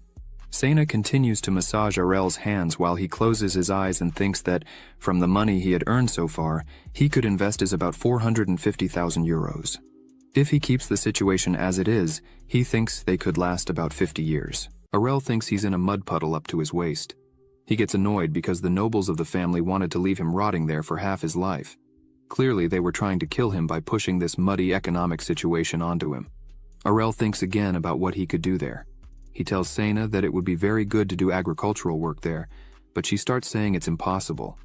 Seina continues to massage Errol's hands while he closes his eyes and thinks that, from the money he had earned so far, he could invest as about 450,000 euros. If he keeps the situation as it is, he thinks they could last about 50 years. Errol thinks he's in a mud puddle up to his waist. He gets annoyed because the nobles of the family wanted to leave him rotting there for half his life. Clearly, they were trying to kill him by pushing this muddy economic situation onto him. Errol thinks again about what he could do there. He tells Seina that it would be very good to do agricultural work there, but she starts saying it's impossible.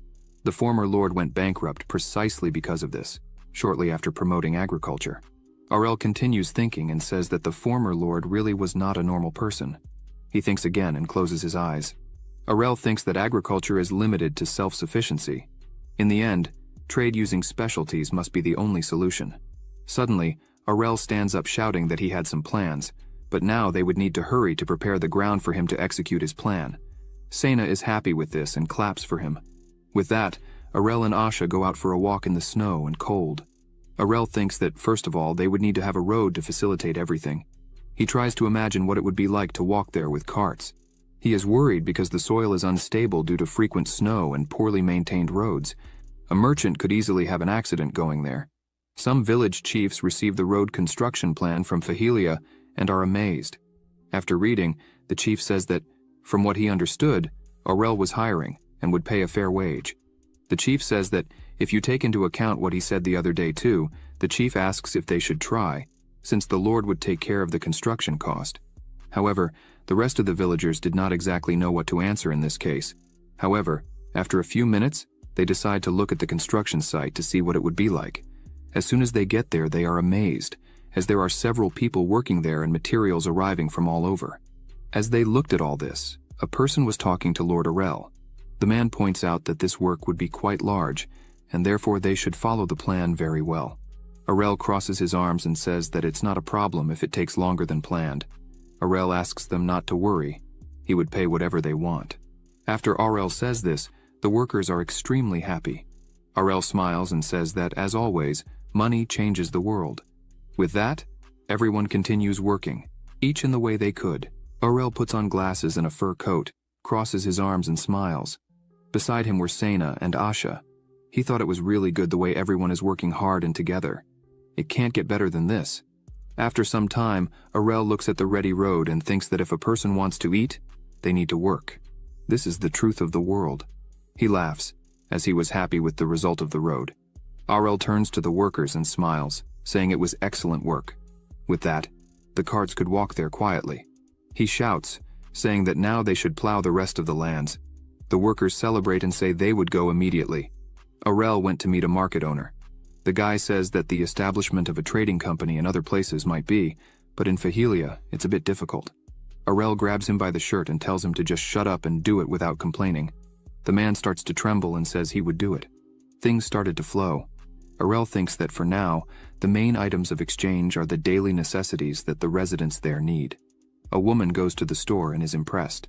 The former lord went bankrupt precisely because of this, shortly after promoting agriculture. Errol continues thinking and says that the former lord really was not a normal person. He thinks again and closes his eyes. Errol thinks that agriculture is limited to self-sufficiency. In the end, trade using specialties must be the only solution. Suddenly, Errol stands up shouting that he had some plans, but now they would need to hurry to prepare the ground for him to execute his plan. Seina is happy with this and claps for him. With that, Errol and Asha go out for a walk in the snow and cold. Errol thinks that, first of all, they would need to have a road to facilitate everything. He tries to imagine what it would be like to walk there with carts. He is worried because the soil is unstable due to frequent snow and poorly maintained roads. A merchant could easily have an accident going there. Some village chiefs receive the road construction plan from Fahilia and are amazed. After reading, the chief says that, from what he understood, Errol was hiring and would pay a fair wage. The chief says that, if you take into account what he said the other day too, the chief asks if they should try, since the lord would take care of the construction cost. However, the rest of the villagers did not exactly know what to answer in this case. However, after a few minutes, they decide to look at the construction site to see what it would be like. As soon as they get there, they are amazed, as there are several people working there and materials arriving from all over. As they looked at all this, a person was talking to Lord Errol. The man points out that this work would be quite large, and therefore they should follow the plan very well. Aurel crosses his arms and says that it's not a problem if it takes longer than planned. Aurel asks them not to worry. He would pay whatever they want. After Aurel says this, the workers are extremely happy. Aurel smiles and says that, as always, money changes the world. With that, everyone continues working, each in the way they could. Aurel puts on glasses and a fur coat, crosses his arms and smiles. Beside him were Sena and Asha. He thought it was really good the way everyone is working hard and together. It can't get better than this. After some time, Aurel looks at the ready road and thinks that if a person wants to eat, they need to work. This is the truth of the world. He laughs, as he was happy with the result of the road. Aurel turns to the workers and smiles, saying it was excellent work. With that, the carts could walk there quietly. He shouts, saying that now they should plow the rest of the lands. The workers celebrate and say they would go immediately. Aurel went to meet a market owner. The guy says that the establishment of a trading company in other places might be, but in Fahelia, it's a bit difficult. Aurel grabs him by the shirt and tells him to just shut up and do it without complaining. The man starts to tremble and says he would do it. Things started to flow. Aurel thinks that for now, the main items of exchange are the daily necessities that the residents there need. A woman goes to the store and is impressed.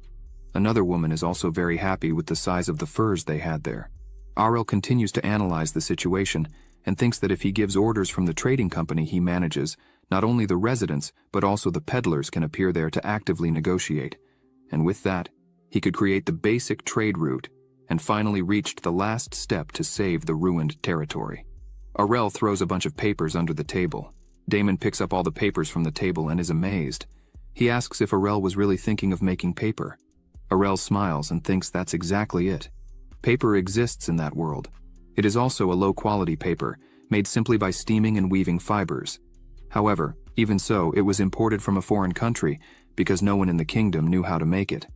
Another woman is also very happy with the size of the furs they had there. Aurel continues to analyze the situation and thinks that if he gives orders from the trading company he manages, not only the residents but also the peddlers can appear there to actively negotiate. And with that, he could create the basic trade route and finally reached the last step to save the ruined territory. Aurel throws a bunch of papers under the table. Damon picks up all the papers from the table and is amazed. He asks if Aurel was really thinking of making paper. Aurel smiles and thinks that's exactly it. Paper exists in that world. It is also a low-quality paper, made simply by steaming and weaving fibers. However, even so, it was imported from a foreign country because no one in the kingdom knew how to make it.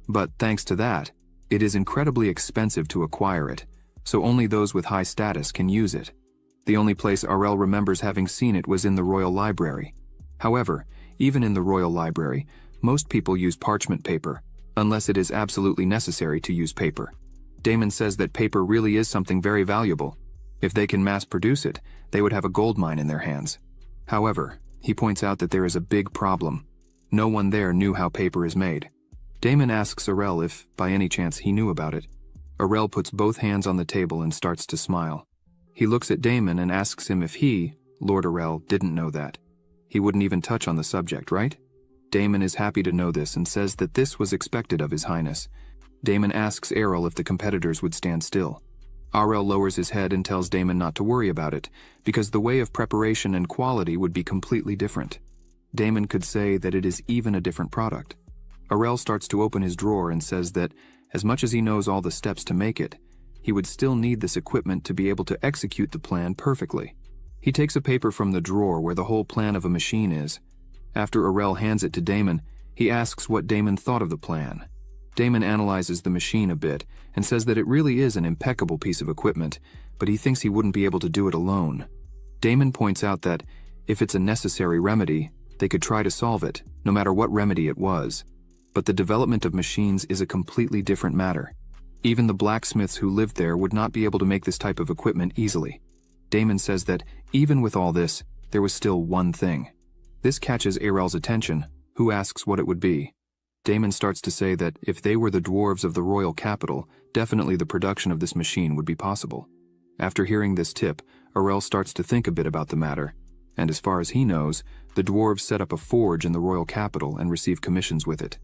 But thanks to that, it is incredibly expensive to acquire it, so only those with high status can use it. The only place Aurel remembers having seen it was in the royal library. However, even in the royal library, most people use parchment paper, unless it is absolutely necessary to use paper. Damon says that paper really is something very valuable. If they can mass produce it, they would have a gold mine in their hands. However, he points out that there is a big problem. No one there knew how paper is made. Damon asks Aurel if, by any chance, he knew about it. Aurel puts both hands on the table and starts to smile. He looks at Damon and asks him if he, Lord Aurel, didn't know that. He wouldn't even touch on the subject, right? Damon is happy to know this and says that this was expected of His Highness. Damon asks Aurel if the competitors would stand still. Aurel lowers his head and tells Damon not to worry about it, because the way of preparation and quality would be completely different. Damon could say that it is even a different product. Aurel starts to open his drawer and says that, as much as he knows all the steps to make it, he would still need this equipment to be able to execute the plan perfectly. He takes a paper from the drawer where the whole plan of a machine is. After Aurel hands it to Damon, he asks what Damon thought of the plan. Damon analyzes the machine a bit and says that it really is an impeccable piece of equipment, but he thinks he wouldn't be able to do it alone. Damon points out that, if it's a necessary remedy, they could try to solve it, no matter what remedy it was. But the development of machines is a completely different matter. Even the blacksmiths who lived there would not be able to make this type of equipment easily. Damon says that, even with all this, there was still one thing. This catches Aurel's attention, who asks what it would be. Damon starts to say that if they were the dwarves of the royal capital, definitely the production of this machine would be possible. After hearing this tip, Aurel starts to think a bit about the matter, and as far as he knows, the dwarves set up a forge in the royal capital and receive commissions with it.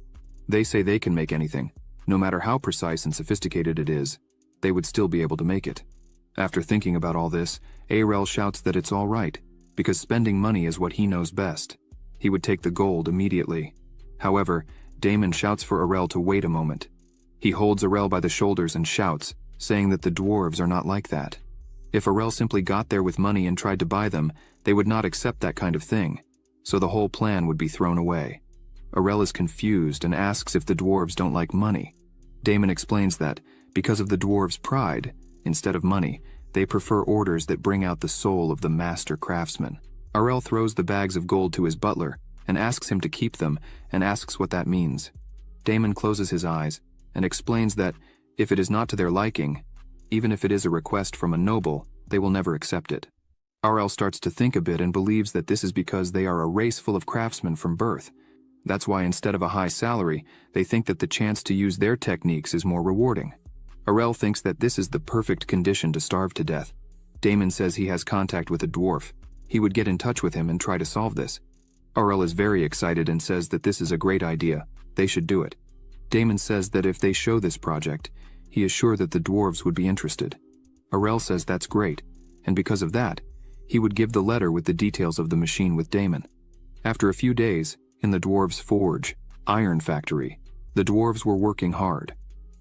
They say they can make anything, no matter how precise and sophisticated it is, they would still be able to make it. After thinking about all this, Aurel shouts that it's all right, because spending money is what he knows best. He would take the gold immediately. However, Damon shouts for Aurel to wait a moment. He holds Aurel by the shoulders and shouts, saying that the dwarves are not like that. If Aurel simply got there with money and tried to buy them, they would not accept that kind of thing, so the whole plan would be thrown away. Aurel is confused and asks if the dwarves don't like money. Damon explains that, because of the dwarves' pride, instead of money, they prefer orders that bring out the soul of the master craftsman. Aurel throws the bags of gold to his butler and asks him to keep them and asks what that means. Damon closes his eyes and explains that If it is not to their liking, even if it is a request from a noble, they will never accept it. RL starts to think a bit and believes that this is because they are a race full of craftsmen from birth. That's why instead of a high salary, they think that the chance to use their techniques is more rewarding. RL thinks that this is the perfect condition to starve to death. Damon says he has contact with a dwarf. He would get in touch with him and try to solve this. RL is very excited and says that this is a great idea. They should do it. Damon says that if they show this project, he is sure that the dwarves would be interested. RL says that's great, and because of that, he would give the letter with the details of the machine with Damon. After a few days, in the dwarves' forge, iron factory, the dwarves were working hard.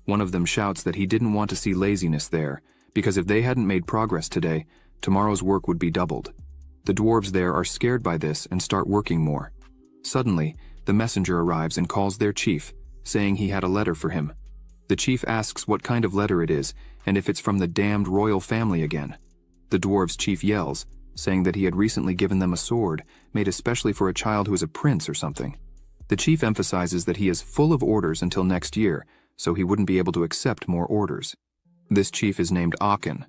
One of them shouts that he didn't want to see laziness there, because if they hadn't made progress today, tomorrow's work would be doubled. The dwarves there are scared by this and start working more. Suddenly, the messenger arrives and calls their chief, saying he had a letter for him. The chief asks what kind of letter it is, and if it's from the damned royal family again. The dwarves' chief yells, saying that he had recently given them a sword, made especially for a child who is a prince or something. The chief emphasizes that he is full of orders until next year, so he wouldn't be able to accept more orders. This chief is named Aachen.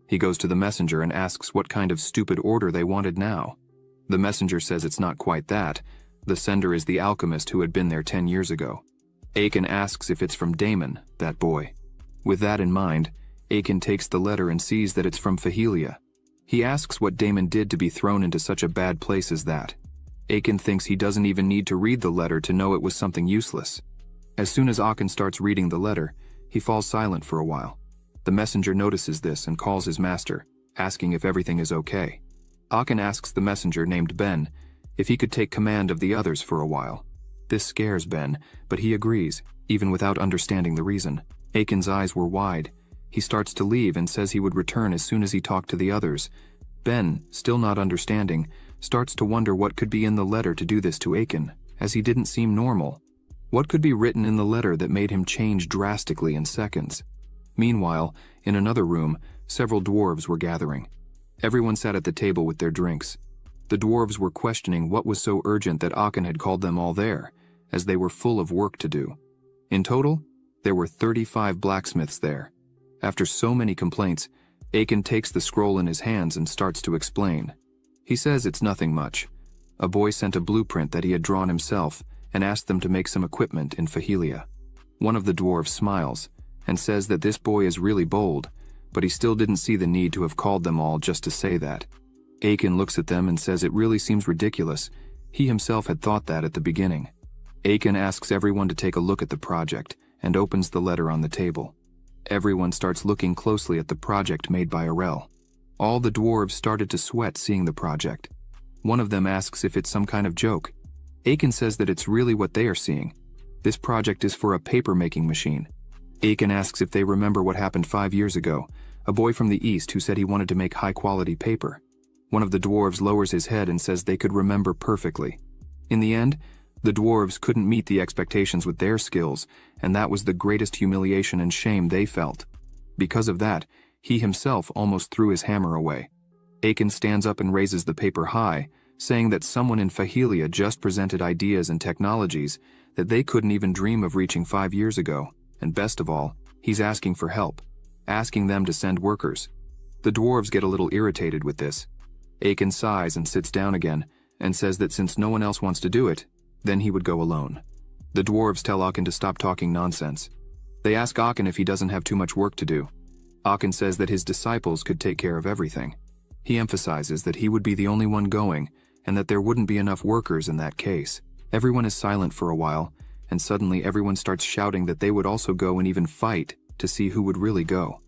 He goes to the messenger and asks what kind of stupid order they wanted now. The messenger says it's not quite that. The sender is the alchemist who had been there 10 years ago. Aachen asks if it's from Damon, that boy. With that in mind, Aachen takes the letter and sees that it's from Fahelia. He asks what Damon did to be thrown into such a bad place as that. Aachen thinks he doesn't even need to read the letter to know it was something useless. As soon as Aachen starts reading the letter, he falls silent for a while. The messenger notices this and calls his master, asking if everything is okay. Aachen asks the messenger named Ben if he could take command of the others for a while. This scares Ben, but he agrees, even without understanding the reason. Aachen's eyes were wide. He starts to leave and says he would return as soon as he talked to the others. Ben, still not understanding, starts to wonder what could be in the letter to do this to Aachen, as he didn't seem normal. What could be written in the letter that made him change drastically in seconds? Meanwhile, in another room, several dwarves were gathering. Everyone sat at the table with their drinks. The dwarves were questioning what was so urgent that Aachen had called them all there, as they were full of work to do. In total, there were 35 blacksmiths there. After so many complaints, Aachen takes the scroll in his hands and starts to explain. He says it's nothing much. A boy sent a blueprint that he had drawn himself and asked them to make some equipment in Fahelia. One of the dwarves smiles and says that this boy is really bold, but he still didn't see the need to have called them all just to say that. Aachen looks at them and says it really seems ridiculous. He himself had thought that at the beginning. Aachen asks everyone to take a look at the project and opens the letter on the table. Everyone starts looking closely at the project made by Arel. All the dwarves started to sweat seeing the project. One of them asks if it's some kind of joke. Aachen says that it's really what they are seeing. This project is for a paper-making machine. Aachen asks if they remember what happened 5 years ago, a boy from the east who said he wanted to make high-quality paper. One of the dwarves lowers his head and says they could remember perfectly. In the end, the dwarves couldn't meet the expectations with their skills, and that was the greatest humiliation and shame they felt. Because of that, he himself almost threw his hammer away. Aachen stands up and raises the paper high, saying that someone in Fahelia just presented ideas and technologies that they couldn't even dream of reaching 5 years ago, and best of all, he's asking for help, asking them to send workers. The dwarves get a little irritated with this. Aachen sighs and sits down again, and says that since no one else wants to do it, then he would go alone. The dwarves tell Aachen to stop talking nonsense. They ask Aachen if he doesn't have too much work to do. Aachen says that his disciples could take care of everything. He emphasizes that he would be the only one going, and that there wouldn't be enough workers in that case. Everyone is silent for a while, and suddenly everyone starts shouting that they would also go and even fight to see who would really go.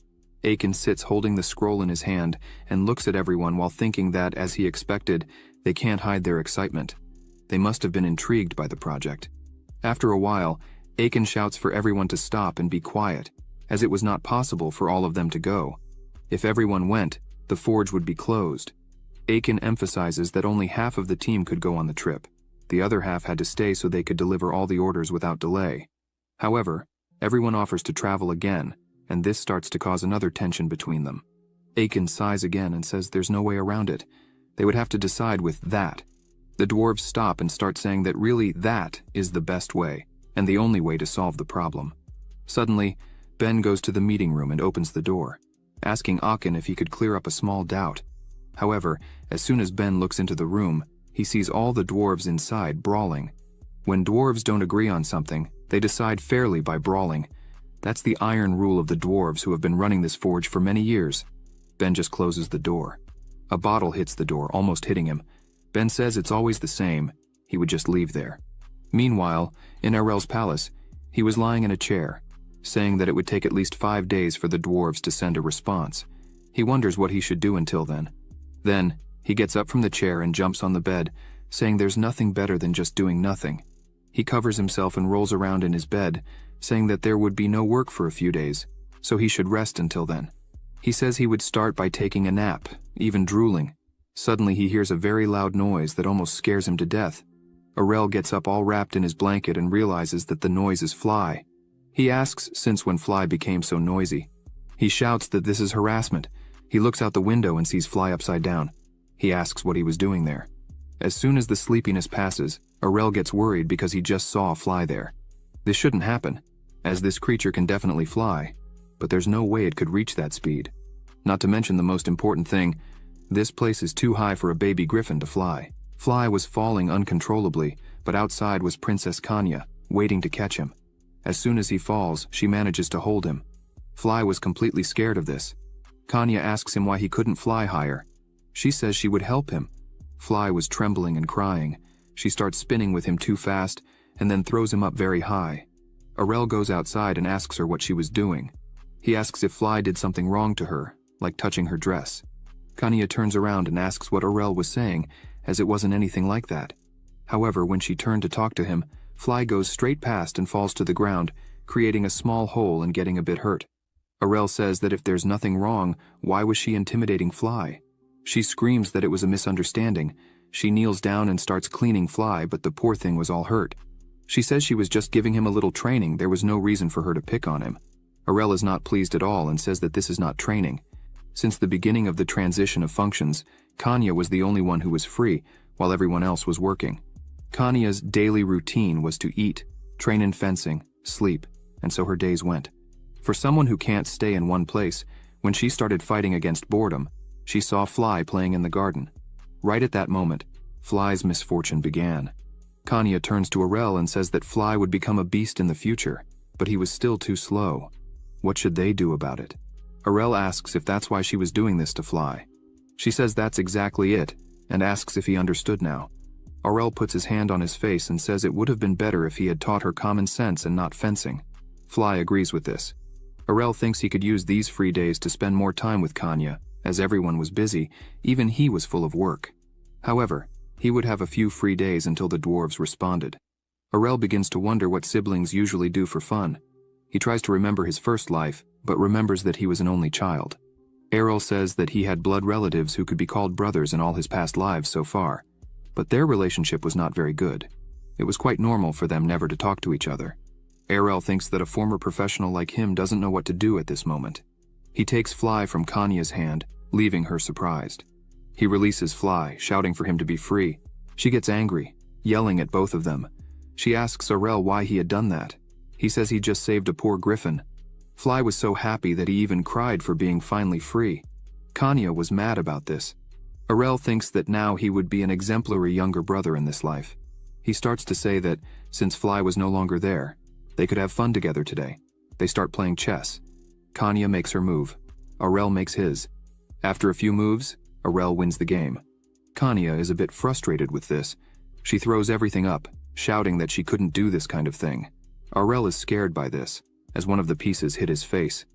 Aachen sits holding the scroll in his hand and looks at everyone while thinking that, as he expected, they can't hide their excitement. They must have been intrigued by the project. After a while, Aachen shouts for everyone to stop and be quiet, as it was not possible for all of them to go. If everyone went, the forge would be closed. Aachen emphasizes that only half of the team could go on the trip. The other half had to stay so they could deliver all the orders without delay. However, everyone offers to travel again, and this starts to cause another tension between them. Aachen sighs again and says there's no way around it. They would have to decide with that. The dwarves stop and start saying that really that is the best way, and the only way to solve the problem. Suddenly, Ben goes to the meeting room and opens the door, asking Akin if he could clear up a small doubt. However, as soon as Ben looks into the room, he sees all the dwarves inside brawling. When dwarves don't agree on something, they decide fairly by brawling. That's the iron rule of the dwarves who have been running this forge for many years. Ben just closes the door. A bottle hits the door, almost hitting him. Ben says it's always the same, he would just leave there. Meanwhile, in Arel's palace, he was lying in a chair, saying that it would take at least 5 days for the dwarves to send a response. He wonders what he should do until then. Then, he gets up from the chair and jumps on the bed, saying there's nothing better than just doing nothing. He covers himself and rolls around in his bed, saying that there would be no work for a few days, so he should rest until then. He says he would start by taking a nap, even drooling. Suddenly he hears a very loud noise that almost scares him to death. Arel gets up all wrapped in his blanket and realizes that the noise is Fly. He asks since when Fly became so noisy. He shouts that this is harassment. He looks out the window and sees Fly upside down. He asks what he was doing there. As soon as the sleepiness passes, Arel gets worried because he just saw Fly there. This shouldn't happen, as this creature can definitely fly, but there's no way it could reach that speed. Not to mention the most important thing, this place is too high for a baby griffin to fly. Fly was falling uncontrollably, but outside was Princess Kanya, waiting to catch him. As soon as he falls, she manages to hold him. Fly was completely scared of this. Kanya asks him why he couldn't fly higher. She says she would help him. Fly was trembling and crying. She starts spinning with him too fast, and then throws him up very high. Arel goes outside and asks her what she was doing. He asks if Fly did something wrong to her, like touching her dress. Kanya turns around and asks what Arel was saying, as it wasn't anything like that. However, when she turned to talk to him, Fly goes straight past and falls to the ground, creating a small hole and getting a bit hurt. Arel says that if there's nothing wrong, why was she intimidating Fly? She screams that it was a misunderstanding. She kneels down and starts cleaning Fly, but the poor thing was all hurt. She says she was just giving him a little training, there was no reason for her to pick on him. Arel is not pleased at all and says that this is not training. Since the beginning of the transition of functions, Kanya was the only one who was free, while everyone else was working. Kanya's daily routine was to eat, train in fencing, sleep, and so her days went. For someone who can't stay in one place, when she started fighting against boredom, she saw Fly playing in the garden. Right at that moment, Fly's misfortune began. Kanya turns to Arel and says that Fly would become a beast in the future, but he was still too slow. What should they do about it? Arel asks if that's why she was doing this to Fly. She says that's exactly it, and asks if he understood now. Arel puts his hand on his face and says it would have been better if he had taught her common sense and not fencing. Fly agrees with this. Arel thinks he could use these free days to spend more time with Kanya, as everyone was busy, even he was full of work. However, he would have a few free days until the dwarves responded. Arel begins to wonder what siblings usually do for fun. He tries to remember his first life, but remembers that he was an only child. Arel says that he had blood relatives who could be called brothers in all his past lives so far, but their relationship was not very good. It was quite normal for them never to talk to each other. Arel thinks that a former professional like him doesn't know what to do at this moment. He takes Fly from Kanya's hand, leaving her surprised. He releases Fly, shouting for him to be free. She gets angry, yelling at both of them. She asks Arel why he had done that. He says he just saved a poor griffin. Fly was so happy that he even cried for being finally free. Kanya was mad about this. Arel thinks that now he would be an exemplary younger brother in this life. He starts to say that, since Fly was no longer there, they could have fun together today. They start playing chess. Kanya makes her move. Arel makes his. After a few moves, Arel wins the game. Kanya is a bit frustrated with this. She throws everything up, shouting that she couldn't do this kind of thing. Arel is scared by this, as one of the pieces hit his face.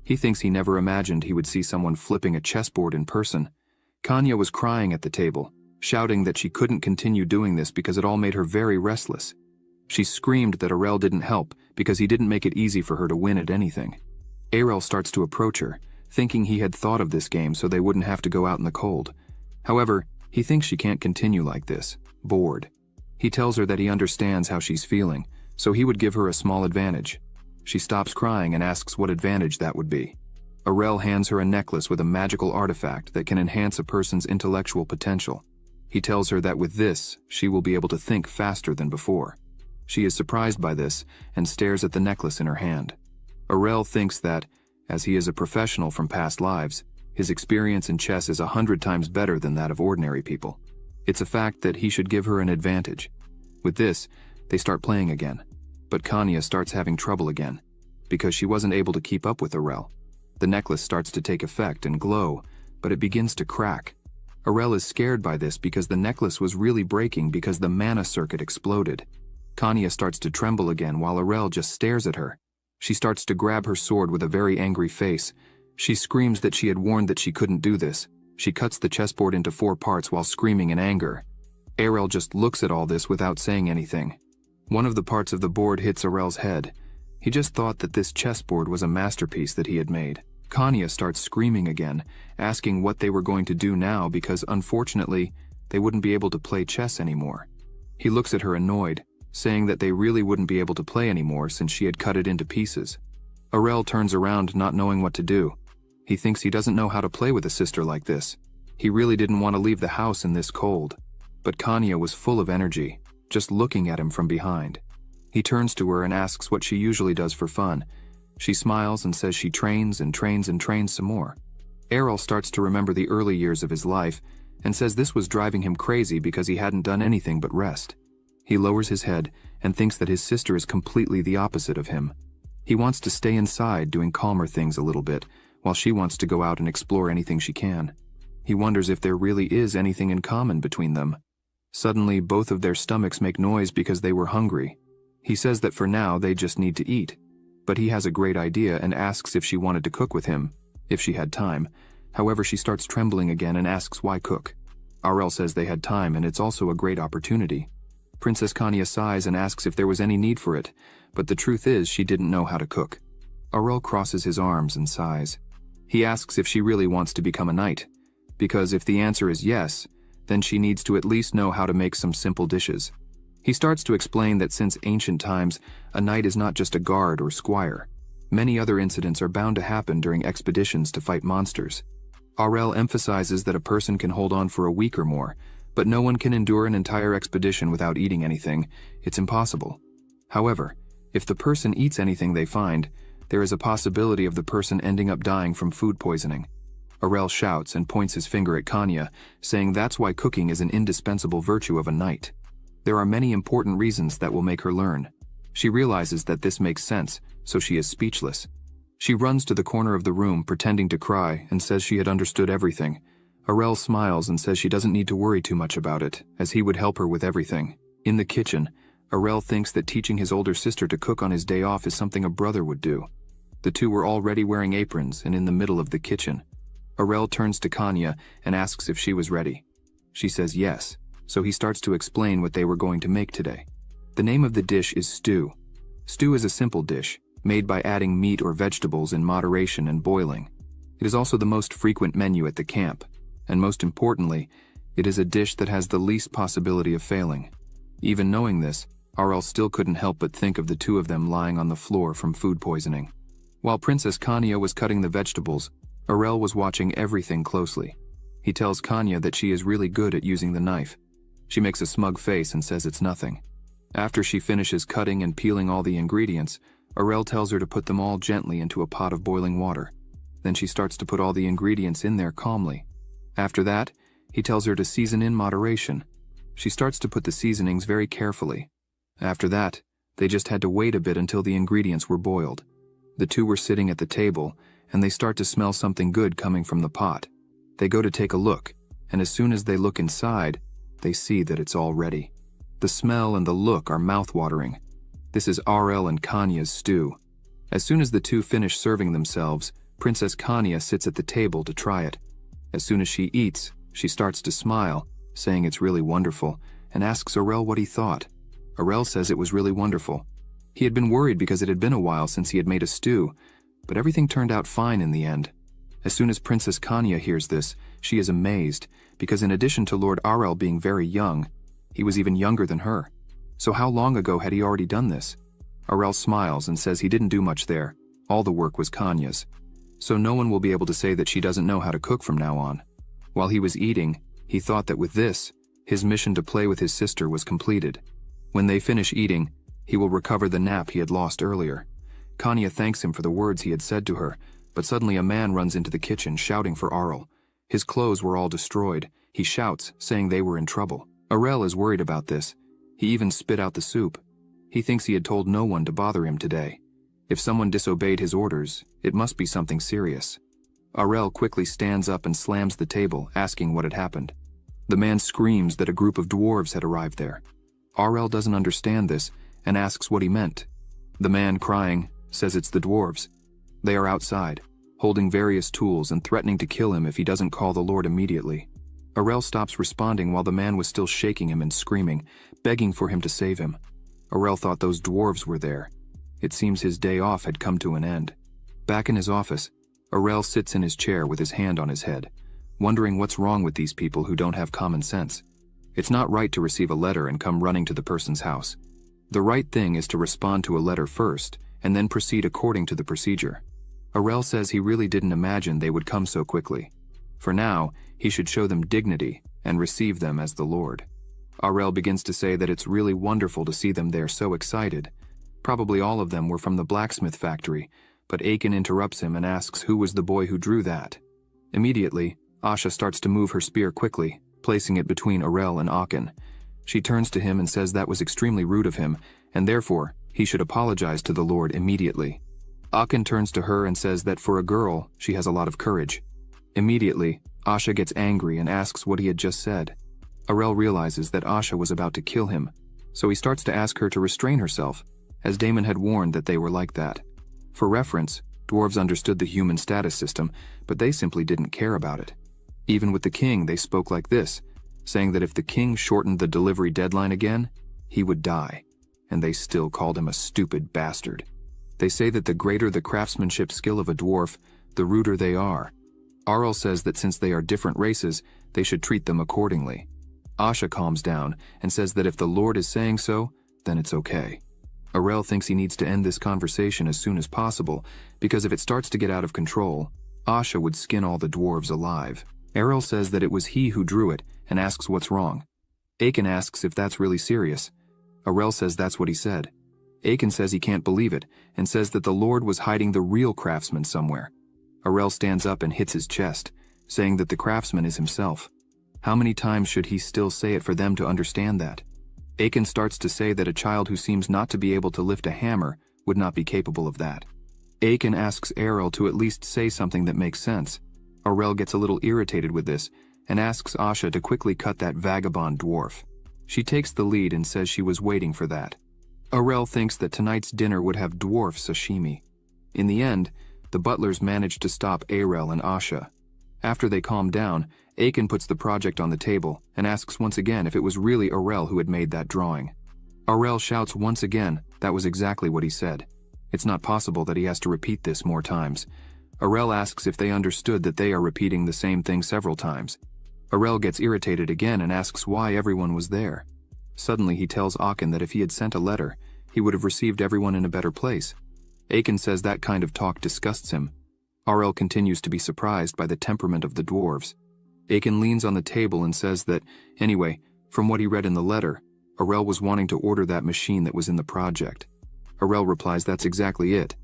He thinks he never imagined he would see someone flipping a chessboard in person. Kanya was crying at the table, shouting that she couldn't continue doing this because it all made her very restless. She screamed that Arel didn't help because he didn't make it easy for her to win at anything. Arel starts to approach her, thinking he had thought of this game so they wouldn't have to go out in the cold. However, he thinks she can't continue like this, bored. He tells her that he understands how she's feeling, so he would give her a small advantage. She stops crying and asks what advantage that would be. Arel hands her a necklace with a magical artifact that can enhance a person's intellectual potential. He tells her that with this, she will be able to think faster than before. She is surprised by this and stares at the necklace in her hand. Aurel thinks that, as he is a professional from past lives, his experience in chess is 100 times better than that of ordinary people. It's a fact that he should give her an advantage. With this, they start playing again. But Kanya starts having trouble again, because she wasn't able to keep up with Aurel. The necklace starts to take effect and glow, but it begins to crack. Aurel is scared by this because the necklace was really breaking because the mana circuit exploded. Kanya starts to tremble again while Aurel just stares at her. She starts to grab her sword with a very angry face. She screams that she had warned that she couldn't do this. She cuts the chessboard into 4 parts while screaming in anger. Aurel just looks at all this without saying anything. One of the parts of the board hits Aurel's head. He just thought that this chessboard was a masterpiece that he had made. Kanya starts screaming again, asking what they were going to do now because unfortunately, they wouldn't be able to play chess anymore. He looks at her annoyed, saying that they really wouldn't be able to play anymore since she had cut it into pieces. Aurel turns around not knowing what to do. He thinks he doesn't know how to play with a sister like this. He really didn't want to leave the house in this cold. But Kanya was full of energy, just looking at him from behind. He turns to her and asks what she usually does for fun. She smiles and says she trains and trains and trains some more. Aurel starts to remember the early years of his life and says this was driving him crazy because he hadn't done anything but rest. He lowers his head and thinks that his sister is completely the opposite of him. He wants to stay inside doing calmer things a little bit, while she wants to go out and explore anything she can. He wonders if there really is anything in common between them. Suddenly, both of their stomachs make noise because they were hungry. He says that for now they just need to eat. But he has a great idea and asks if she wanted to cook with him, if she had time. However, she starts trembling again and asks why cook. Aurel says they had time and it's also a great opportunity. Princess Kanya sighs and asks if there was any need for it, but the truth is she didn't know how to cook. Aurel crosses his arms and sighs. He asks if she really wants to become a knight, because if the answer is yes, then she needs to at least know how to make some simple dishes. He starts to explain that since ancient times, a knight is not just a guard or squire. Many other incidents are bound to happen during expeditions to fight monsters. Aurel emphasizes that a person can hold on for a week or more, but no one can endure an entire expedition without eating anything. It's impossible. However, if the person eats anything they find, there is a possibility of the person ending up dying from food poisoning. Aurel shouts and points his finger at Kanya, saying that's why cooking is an indispensable virtue of a knight. There are many important reasons that will make her learn. She realizes that this makes sense, so she is speechless. She runs to the corner of the room pretending to cry and says she had understood everything. Aurel smiles and says she doesn't need to worry too much about it, as he would help her with everything. In the kitchen, Aurel thinks that teaching his older sister to cook on his day off is something a brother would do. The two were already wearing aprons and in the middle of the kitchen. Aurel turns to Kanya and asks if she was ready. She says yes, so he starts to explain what they were going to make today. The name of the dish is stew. Stew is a simple dish, made by adding meat or vegetables in moderation and boiling. It is also the most frequent menu at the camp, and most importantly, it is a dish that has the least possibility of failing. Even knowing this, Aurel still couldn't help but think of the two of them lying on the floor from food poisoning. While Princess Kanya was cutting the vegetables, Aurel was watching everything closely. He tells Kanya that she is really good at using the knife. She makes a smug face and says it's nothing. After she finishes cutting and peeling all the ingredients, Aurel tells her to put them all gently into a pot of boiling water. Then she starts to put all the ingredients in there calmly. After that, he tells her to season in moderation. She starts to put the seasonings very carefully. After that, they just had to wait a bit until the ingredients were boiled. The two were sitting at the table, and they start to smell something good coming from the pot. They go to take a look, and as soon as they look inside, they see that it's all ready. The smell and the look are mouth-watering. This is Aurel and Kanya's stew. As soon as the two finish serving themselves, Princess Kanya sits at the table to try it. As soon as she eats, she starts to smile, saying it's really wonderful, and asks Aurel what he thought. Aurel says it was really wonderful. He had been worried because it had been a while since he had made a stew, but everything turned out fine in the end. As soon as Princess Kanya hears this, she is amazed, because in addition to Lord Aurel being very young, he was even younger than her. So how long ago had he already done this? Aurel smiles and says he didn't do much there. All the work was Kanya's. So no one will be able to say that she doesn't know how to cook from now on. While he was eating, he thought that with this, his mission to play with his sister was completed. When they finish eating, he will recover the nap he had lost earlier. Kanya thanks him for the words he had said to her, but suddenly a man runs into the kitchen shouting for Aurel. His clothes were all destroyed. He shouts, saying they were in trouble. Aurel is worried about this. He even spit out the soup. He thinks he had told no one to bother him today. If someone disobeyed his orders, it must be something serious. Aurel quickly stands up and slams the table, asking what had happened. The man screams that a group of dwarves had arrived there. Aurel doesn't understand this and asks what he meant. The man, crying, says it's the dwarves. They are outside, holding various tools and threatening to kill him if he doesn't call the Lord immediately. Aurel stops responding while the man was still shaking him and screaming, begging for him to save him. Aurel thought those dwarves were there. It seems his day off had come to an end. Back in his office, Aurel sits in his chair with his hand on his head, wondering what's wrong with these people who don't have common sense. It's not right to receive a letter and come running to the person's house. The right thing is to respond to a letter first and then proceed according to the procedure. Aurel says he really didn't imagine they would come so quickly. For now, he should show them dignity and receive them as the Lord. Aurel begins to say that it's really wonderful to see them there so excited. Probably all of them were from the blacksmith factory, but Aiken interrupts him and asks who was the boy who drew that. Immediately, Asha starts to move her spear quickly, placing it between Aurel and Aachen. She turns to him and says that was extremely rude of him, and therefore, he should apologize to the Lord immediately. Aachen turns to her and says that for a girl, she has a lot of courage. Immediately, Asha gets angry and asks what he had just said. Aurel realizes that Asha was about to kill him, so he starts to ask her to restrain herself, as Damon had warned that they were like that. For reference, dwarves understood the human status system, but they simply didn't care about it. Even with the king, they spoke like this, saying that if the king shortened the delivery deadline again, he would die, and they still called him a stupid bastard. They say that the greater the craftsmanship skill of a dwarf, the ruder they are. Aurel says that since they are different races, they should treat them accordingly. Asha calms down and says that if the Lord is saying so, then it's okay. Aurel thinks he needs to end this conversation as soon as possible, because if it starts to get out of control, Asha would skin all the dwarves alive. Aurel says that it was he who drew it and asks what's wrong. Aiken asks if that's really serious. Aurel says that's what he said. Aiken says he can't believe it and says that the Lord was hiding the real craftsman somewhere. Aurel stands up and hits his chest, saying that the craftsman is himself. How many times should he still say it for them to understand that? Aiken starts to say that a child who seems not to be able to lift a hammer would not be capable of that. Aiken asks Aurel to at least say something that makes sense. Aurel gets a little irritated with this and asks Asha to quickly cut that vagabond dwarf. She takes the lead and says she was waiting for that. Aurel thinks that tonight's dinner would have dwarf sashimi. In the end, the butlers managed to stop Aurel and Asha. After they calm down, Aiken puts the project on the table and asks once again if it was really Aurel who had made that drawing. Aurel shouts once again that was exactly what he said. It's not possible that he has to repeat this more times. Aurel asks if they understood that they are repeating the same thing several times. Aurel gets irritated again and asks why everyone was there. Suddenly he tells Aachen that if he had sent a letter, he would have received everyone in a better place. Aiken says that kind of talk disgusts him. Aurel continues to be surprised by the temperament of the dwarves. Aiken leans on the table and says that, anyway, from what he read in the letter, Aurel was wanting to order that machine that was in the project. Aurel replies that's exactly it.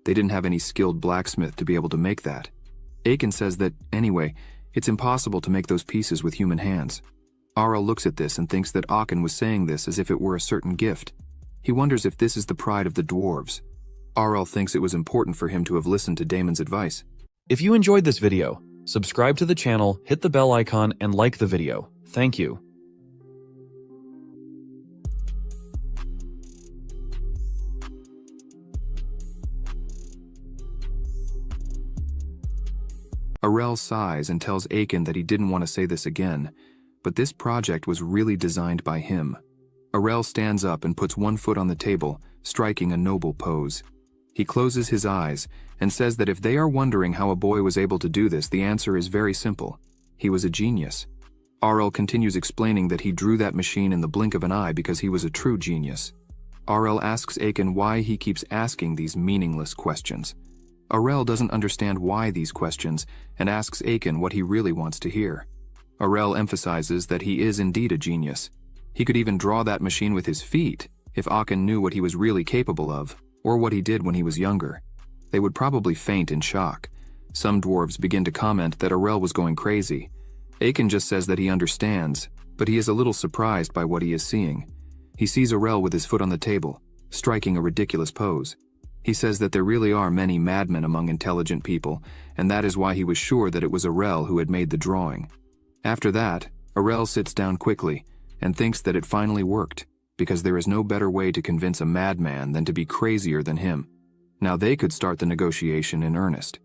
They didn't have any skilled blacksmith to be able to make that. Aiken says that, anyway, it's impossible to make those pieces with human hands. Aurel looks at this and thinks that Aachen was saying this as if it were a certain gift. He wonders if this is the pride of the dwarves. Aurel thinks it was important for him to have listened to Damon's advice. If you enjoyed this video, subscribe to the channel, hit the bell icon, and like the video. Thank you. Aurel sighs and tells Aiken that he didn't want to say this again, but this project was really designed by him. Aurel stands up and puts one foot on the table, striking a noble pose. He closes his eyes and says that if they are wondering how a boy was able to do this, the answer is very simple. He was a genius. Aurel continues explaining that he drew that machine in the blink of an eye because he was a true genius. Aurel asks Aiken why he keeps asking these meaningless questions. Aurel doesn't understand why these questions and asks Aiken what he really wants to hear. Aurel emphasizes that he is indeed a genius. He could even draw that machine with his feet if Aachen knew what he was really capable of. or what he did when he was younger. They would probably faint in shock. Some dwarves begin to comment that Arel was going crazy. Aiken just says that he understands, but he is a little surprised by what he is seeing. He sees Arel with his foot on the table, striking a ridiculous pose. He says that there really are many madmen among intelligent people, and that is why he was sure that it was Arel who had made the drawing. After that, Arel sits down quickly and thinks that it finally worked, because there is no better way to convince a madman than to be crazier than him. Now they could start the negotiation in earnest.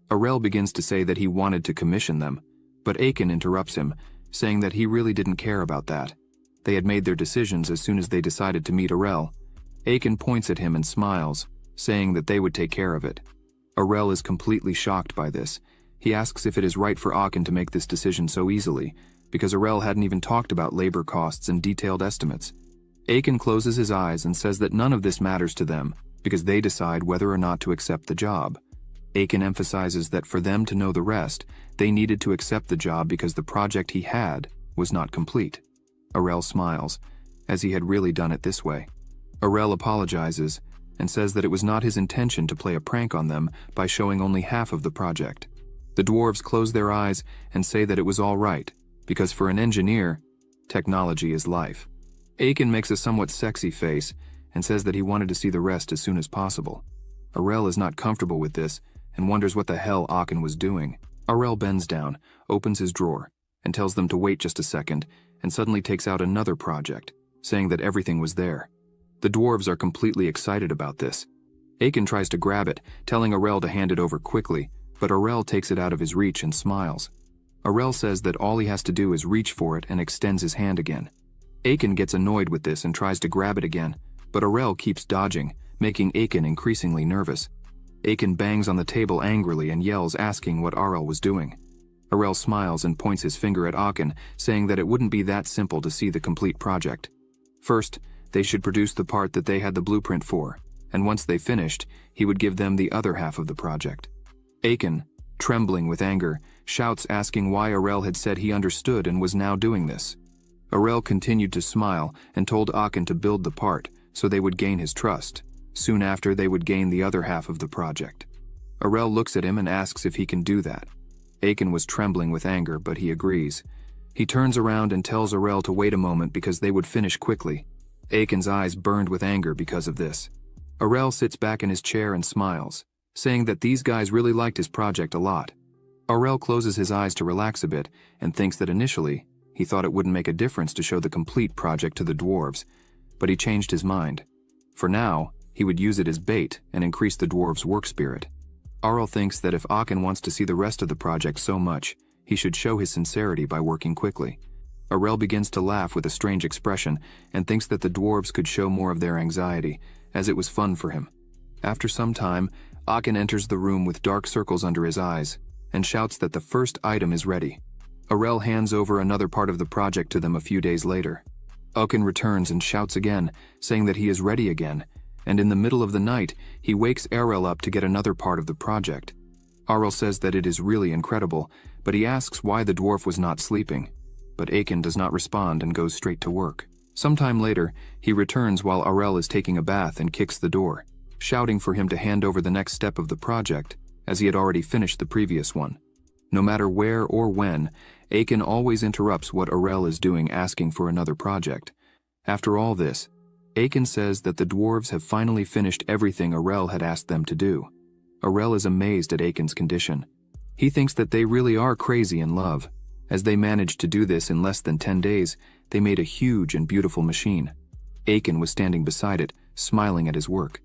Arel begins to say that he wanted to commission them, but Aiken interrupts him, saying that he really didn't care about that. They had made their decisions as soon as they decided to meet Arel. Aiken points at him and smiles, saying that they would take care of it. Arel is completely shocked by this. He asks if it is right for Aiken to make this decision so easily, because Arel hadn't even talked about labor costs and detailed estimates. Aiken closes his eyes and says that none of this matters to them, because they decide whether or not to accept the job. Aiken emphasizes that for them to know the rest, they needed to accept the job because the project he had was not complete. Arel smiles, as he had really done it this way. Arel apologizes and says that it was not his intention to play a prank on them by showing only half of the project. The dwarves close their eyes and say that it was all right, because for an engineer, technology is life. Aiken makes a somewhat sexy face and says that he wanted to see the rest as soon as possible. Arel is not comfortable with this and wonders what the hell Aiken was doing. Arel bends down, opens his drawer, and tells them to wait just a second, and suddenly takes out another project, saying that everything was there. The dwarves are completely excited about this. Aiken tries to grab it, telling Arel to hand it over quickly, but Arel takes it out of his reach and smiles. Arel says that all he has to do is reach for it and extends his hand again. Aiken gets annoyed with this and tries to grab it again, but Arel keeps dodging, making Aiken increasingly nervous. Aiken bangs on the table angrily and yells, asking what Arel was doing. Arel smiles and points his finger at Aiken, saying that it wouldn't be that simple to see the complete project. First, they should produce the part that they had the blueprint for, and once they finished, he would give them the other half of the project. Aiken, trembling with anger, shouts, asking why Arel had said he understood and was now doing this. Arel continued to smile and told Aiken to build the part so they would gain his trust. Soon after, they would gain the other half of the project. Arel looks at him and asks if he can do that. Aiken was trembling with anger, but he agrees. He turns around and tells Arel to wait a moment because they would finish quickly. Aiken's eyes burned with anger because of this. Arel sits back in his chair and smiles, saying that these guys really liked his project a lot. Arel closes his eyes to relax a bit and thinks that initially, he thought it wouldn't make a difference to show the complete project to the dwarves, but he changed his mind. For now, he would use it as bait and increase the dwarves' work spirit. Arel thinks that if Aiken wants to see the rest of the project so much, he should show his sincerity by working quickly. Arel begins to laugh with a strange expression and thinks that the dwarves could show more of their anxiety, as it was fun for him. After some time, Aiken enters the room with dark circles under his eyes and shouts that the first item is ready. Arel hands over another part of the project to them a few days later. Aiken returns and shouts again, saying that he is ready again, and in the middle of the night, he wakes Arel up to get another part of the project. Arel says that it is really incredible, but he asks why the dwarf was not sleeping. But Aiken does not respond and goes straight to work. Sometime later, he returns while Arel is taking a bath and kicks the door, shouting for him to hand over the next step of the project, as he had already finished the previous one. No matter where or when, Aiken always interrupts what Arel is doing, asking for another project. After all this, Aiken says that the dwarves have finally finished everything Arel had asked them to do. Arel is amazed at Aiken's condition. He thinks that they really are crazy in love. As they managed to do this in less than 10 days, they made a huge and beautiful machine. Aiken was standing beside it, smiling at his work.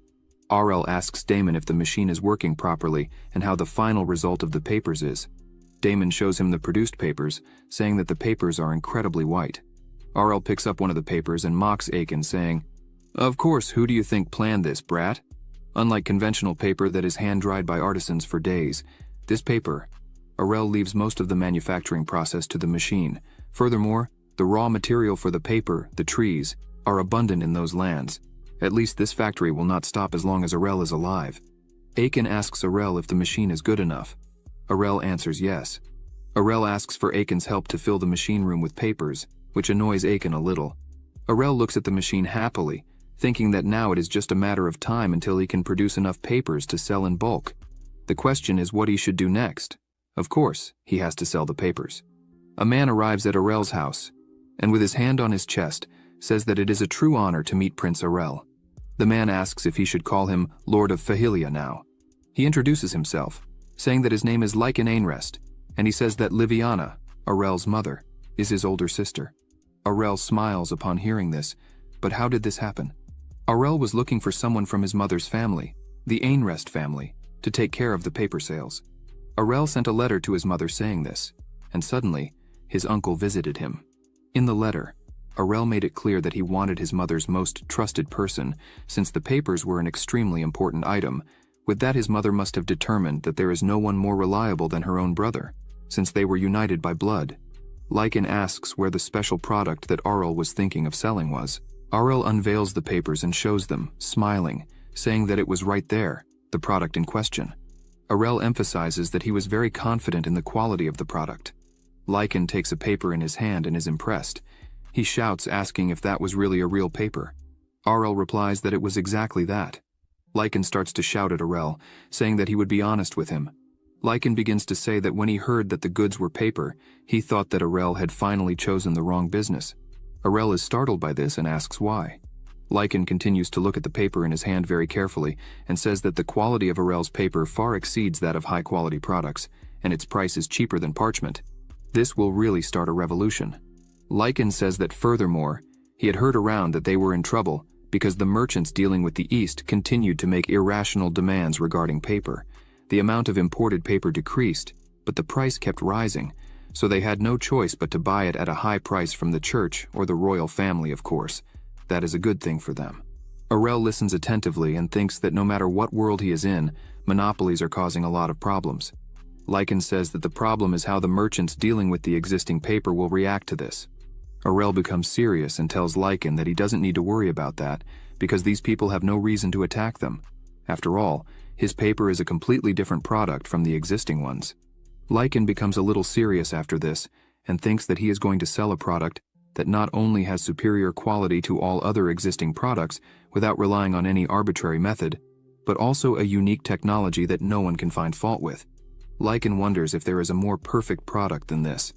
Arel asks Damon if the machine is working properly and how the final result of the papers is. Damon shows him the produced papers, saying that the papers are incredibly white. Arel picks up one of the papers and mocks Aiken, saying, "Of course, who do you think planned this, brat? Unlike conventional paper that is hand-dried by artisans for days, this paper, Arel leaves most of the manufacturing process to the machine. Furthermore, the raw material for the paper, the trees, are abundant in those lands. At least this factory will not stop as long as Arel is alive." Aiken asks Arel if the machine is good enough. Arel answers yes. Arel asks for Aiken's help to fill the machine room with papers, which annoys Aiken a little. Arel looks at the machine happily, thinking that now it is just a matter of time until he can produce enough papers to sell in bulk. The question is what he should do next. Of course, he has to sell the papers. A man arrives at Arel's house, and with his hand on his chest, says that it is a true honor to meet Prince Arel. The man asks if he should call him Lord of Fahilia now. He introduces himself, saying that his name is Lycan Ainrest, and he says that Liviana, Arel's mother, is his older sister. Arel smiles upon hearing this, but how did this happen? Arel was looking for someone from his mother's family, the Ainrest family, to take care of the paper sales. Arel sent a letter to his mother saying this, and suddenly, his uncle visited him. In the letter, Arel made it clear that he wanted his mother's most trusted person, since the papers were an extremely important item. With that, his mother must have determined that there is no one more reliable than her own brother, since they were united by blood. Lycan asks where the special product that Arel was thinking of selling was. Arel unveils the papers and shows them, smiling, saying that it was right there, the product in question. Arel emphasizes that he was very confident in the quality of the product. Lycan takes a paper in his hand and is impressed. He shouts, asking if that was really a real paper. Arel replies that it was exactly that. Lycan starts to shout at Arel, saying that he would be honest with him. Lycan begins to say that when he heard that the goods were paper, he thought that Arel had finally chosen the wrong business. Arel is startled by this and asks why. Lycan continues to look at the paper in his hand very carefully and says that the quality of Arel's paper far exceeds that of high-quality products, and its price is cheaper than parchment. This will really start a revolution. Lycan says that furthermore, he had heard around that they were in trouble because the merchants dealing with the East continued to make irrational demands regarding paper. The amount of imported paper decreased, but the price kept rising, so they had no choice but to buy it at a high price from the church or the royal family, of course. That is a good thing for them. Arel listens attentively and thinks that no matter what world he is in, monopolies are causing a lot of problems. Lycan says that the problem is how the merchants dealing with the existing paper will react to this. Arel becomes serious and tells Lycan that he doesn't need to worry about that because these people have no reason to attack them. After all, his paper is a completely different product from the existing ones. Lycan becomes a little serious after this and thinks that he is going to sell a product that not only has superior quality to all other existing products without relying on any arbitrary method, but also a unique technology that no one can find fault with. Lycan wonders if there is a more perfect product than this.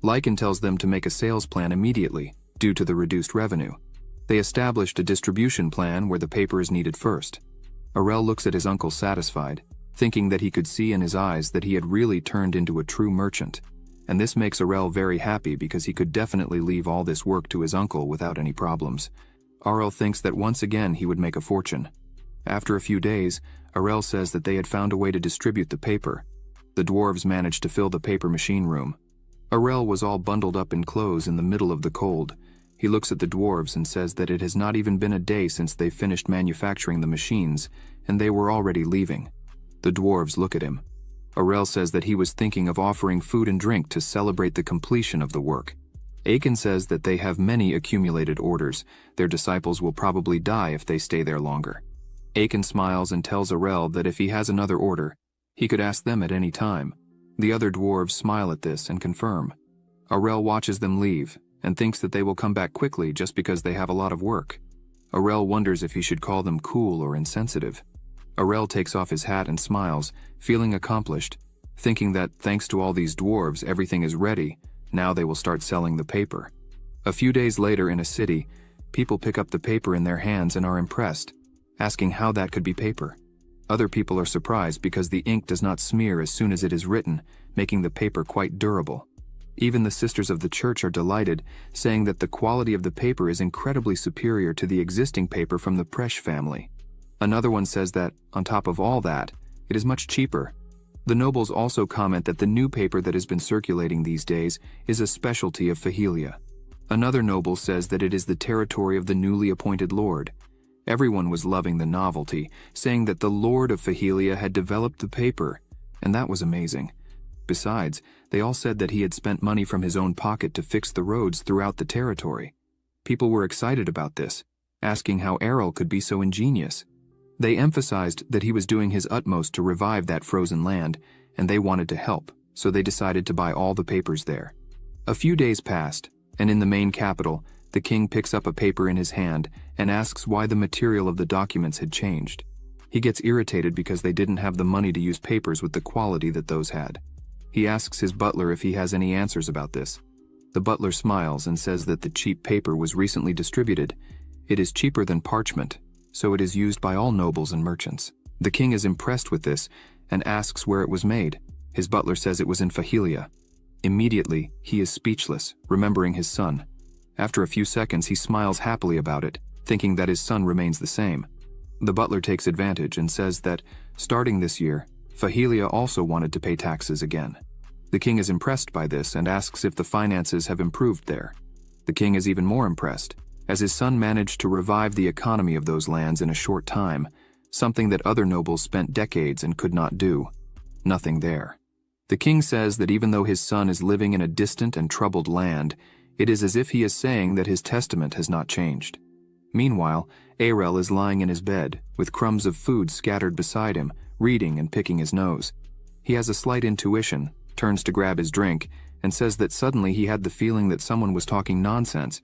Lycan tells them to make a sales plan immediately, due to the reduced revenue. They established a distribution plan where the paper is needed first. Arel looks at his uncle satisfied, thinking that he could see in his eyes that he had really turned into a true merchant. And this makes Arel very happy because he could definitely leave all this work to his uncle without any problems. Arel thinks that once again he would make a fortune. After a few days, Arel says that they had found a way to distribute the paper. The dwarves managed to fill the paper machine room. Arel was all bundled up in clothes in the middle of the cold. He looks at the dwarves and says that it has not even been a day since they finished manufacturing the machines, and they were already leaving. The dwarves look at him. Arel says that he was thinking of offering food and drink to celebrate the completion of the work. Aiken says that they have many accumulated orders. Their disciples will probably die if they stay there longer. Aiken smiles and tells Arel that if he has another order, he could ask them at any time. The other dwarves smile at this and confirm. Arel watches them leave and thinks that they will come back quickly just because they have a lot of work. Arel wonders if he should call them cool or insensitive. Arel takes off his hat and smiles, feeling accomplished, thinking that thanks to all these dwarves everything is ready, now they will start selling the paper. A few days later in a city, people pick up the paper in their hands and are impressed, asking how that could be paper. Other people are surprised because the ink does not smear as soon as it is written, making the paper quite durable. Even the sisters of the church are delighted, saying that the quality of the paper is incredibly superior to the existing paper from the Presh family. Another one says that, on top of all that, it is much cheaper. The nobles also comment that the new paper that has been circulating these days is a specialty of Fahilia. Another noble says that it is the territory of the newly appointed lord. Everyone was loving the novelty, saying that the Lord of Fahilia had developed the paper, and that was amazing. Besides, they all said that he had spent money from his own pocket to fix the roads throughout the territory. People were excited about this, asking how Arel could be so ingenious. They emphasized that he was doing his utmost to revive that frozen land, and they wanted to help, so they decided to buy all the papers there. A few days passed, and in the main capital, the king picks up a paper in his hand and asks why the material of the documents had changed. He gets irritated because they didn't have the money to use papers with the quality that those had. He asks his butler if he has any answers about this. The butler smiles and says that the cheap paper was recently distributed. It is cheaper than parchment, so it is used by all nobles and merchants. The king is impressed with this and asks where it was made. His butler says it was in Fahilia. Immediately, he is speechless, remembering his son. After a few seconds, he smiles happily about it, thinking that his son remains the same. The butler takes advantage and says that, starting this year, Fahilia also wanted to pay taxes again. The king is impressed by this and asks if the finances have improved there. The king is even more impressed, as his son managed to revive the economy of those lands in a short time, something that other nobles spent decades and could not do. Nothing there. The king says that even though his son is living in a distant and troubled land, it is as if he is saying that his testament has not changed. Meanwhile, Arel is lying in his bed, with crumbs of food scattered beside him, reading and picking his nose. He has a slight intuition, turns to grab his drink, and says that suddenly he had the feeling that someone was talking nonsense.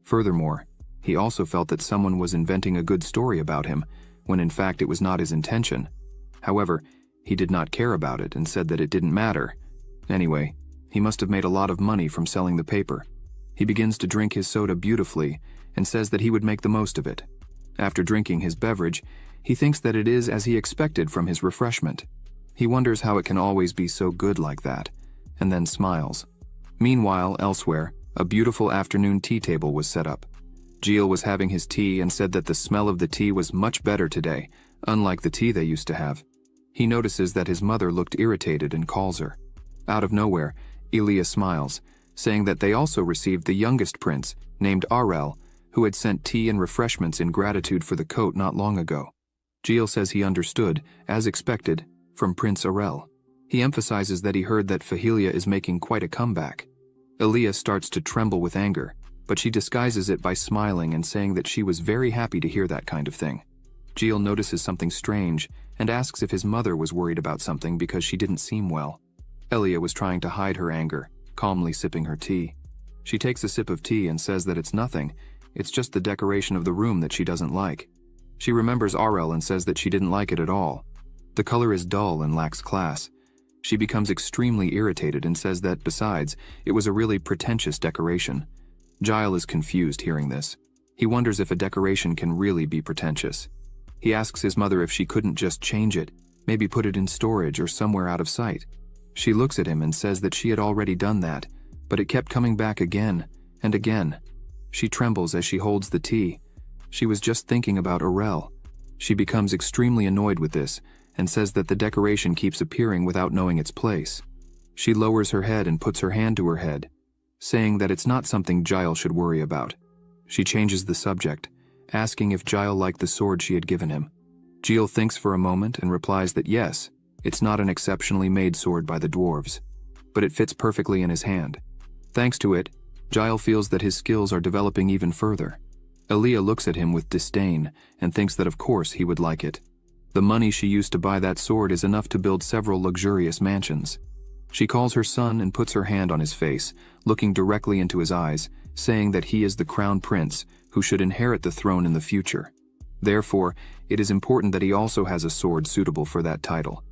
Furthermore, he also felt that someone was inventing a good story about him, when in fact it was not his intention. However, he did not care about it and said that it didn't matter. Anyway, he must have made a lot of money from selling the paper. He begins to drink his soda beautifully and says that he would make the most of it. After drinking his beverage, he thinks that it is as he expected from his refreshment. He wonders how it can always be so good like that, and then smiles. Meanwhile, elsewhere, a beautiful afternoon tea table was set up. Gilles was having his tea and said that the smell of the tea was much better today, unlike the tea they used to have. He notices that his mother looked irritated and calls her. Out of nowhere, Elia smiles, saying that they also received the youngest prince, named Arel, who had sent tea and refreshments in gratitude for the coat not long ago. Gilles says he understood, as expected, from Prince Arel. He emphasizes that he heard that Fahilia is making quite a comeback. Elia starts to tremble with anger, but she disguises it by smiling and saying that she was very happy to hear that kind of thing. Gilles notices something strange and asks if his mother was worried about something because she didn't seem well. Elia was trying to hide her anger, calmly sipping her tea. She takes a sip of tea and says that it's nothing, it's just the decoration of the room that she doesn't like. She remembers Arel and says that she didn't like it at all. The color is dull and lacks class. She becomes extremely irritated and says that, besides, it was a really pretentious decoration. Gilles is confused hearing this. He wonders if a decoration can really be pretentious. He asks his mother if she couldn't just change it, maybe put it in storage or somewhere out of sight. She looks at him and says that she had already done that, but it kept coming back again and again. She trembles as she holds the tea. She was just thinking about Arel. She becomes extremely annoyed with this and says that the decoration keeps appearing without knowing its place. She lowers her head and puts her hand to her head, saying that it's not something Gilles should worry about. She changes the subject, asking if Gilles liked the sword she had given him. Gilles thinks for a moment and replies that yes, it's not an exceptionally made sword by the dwarves, but it fits perfectly in his hand. Thanks to it, Gilles feels that his skills are developing even further. Elia looks at him with disdain and thinks that of course he would like it. The money she used to buy that sword is enough to build several luxurious mansions. She calls her son and puts her hand on his face, looking directly into his eyes, saying that he is the crown prince who should inherit the throne in the future. Therefore, it is important that he also has a sword suitable for that title.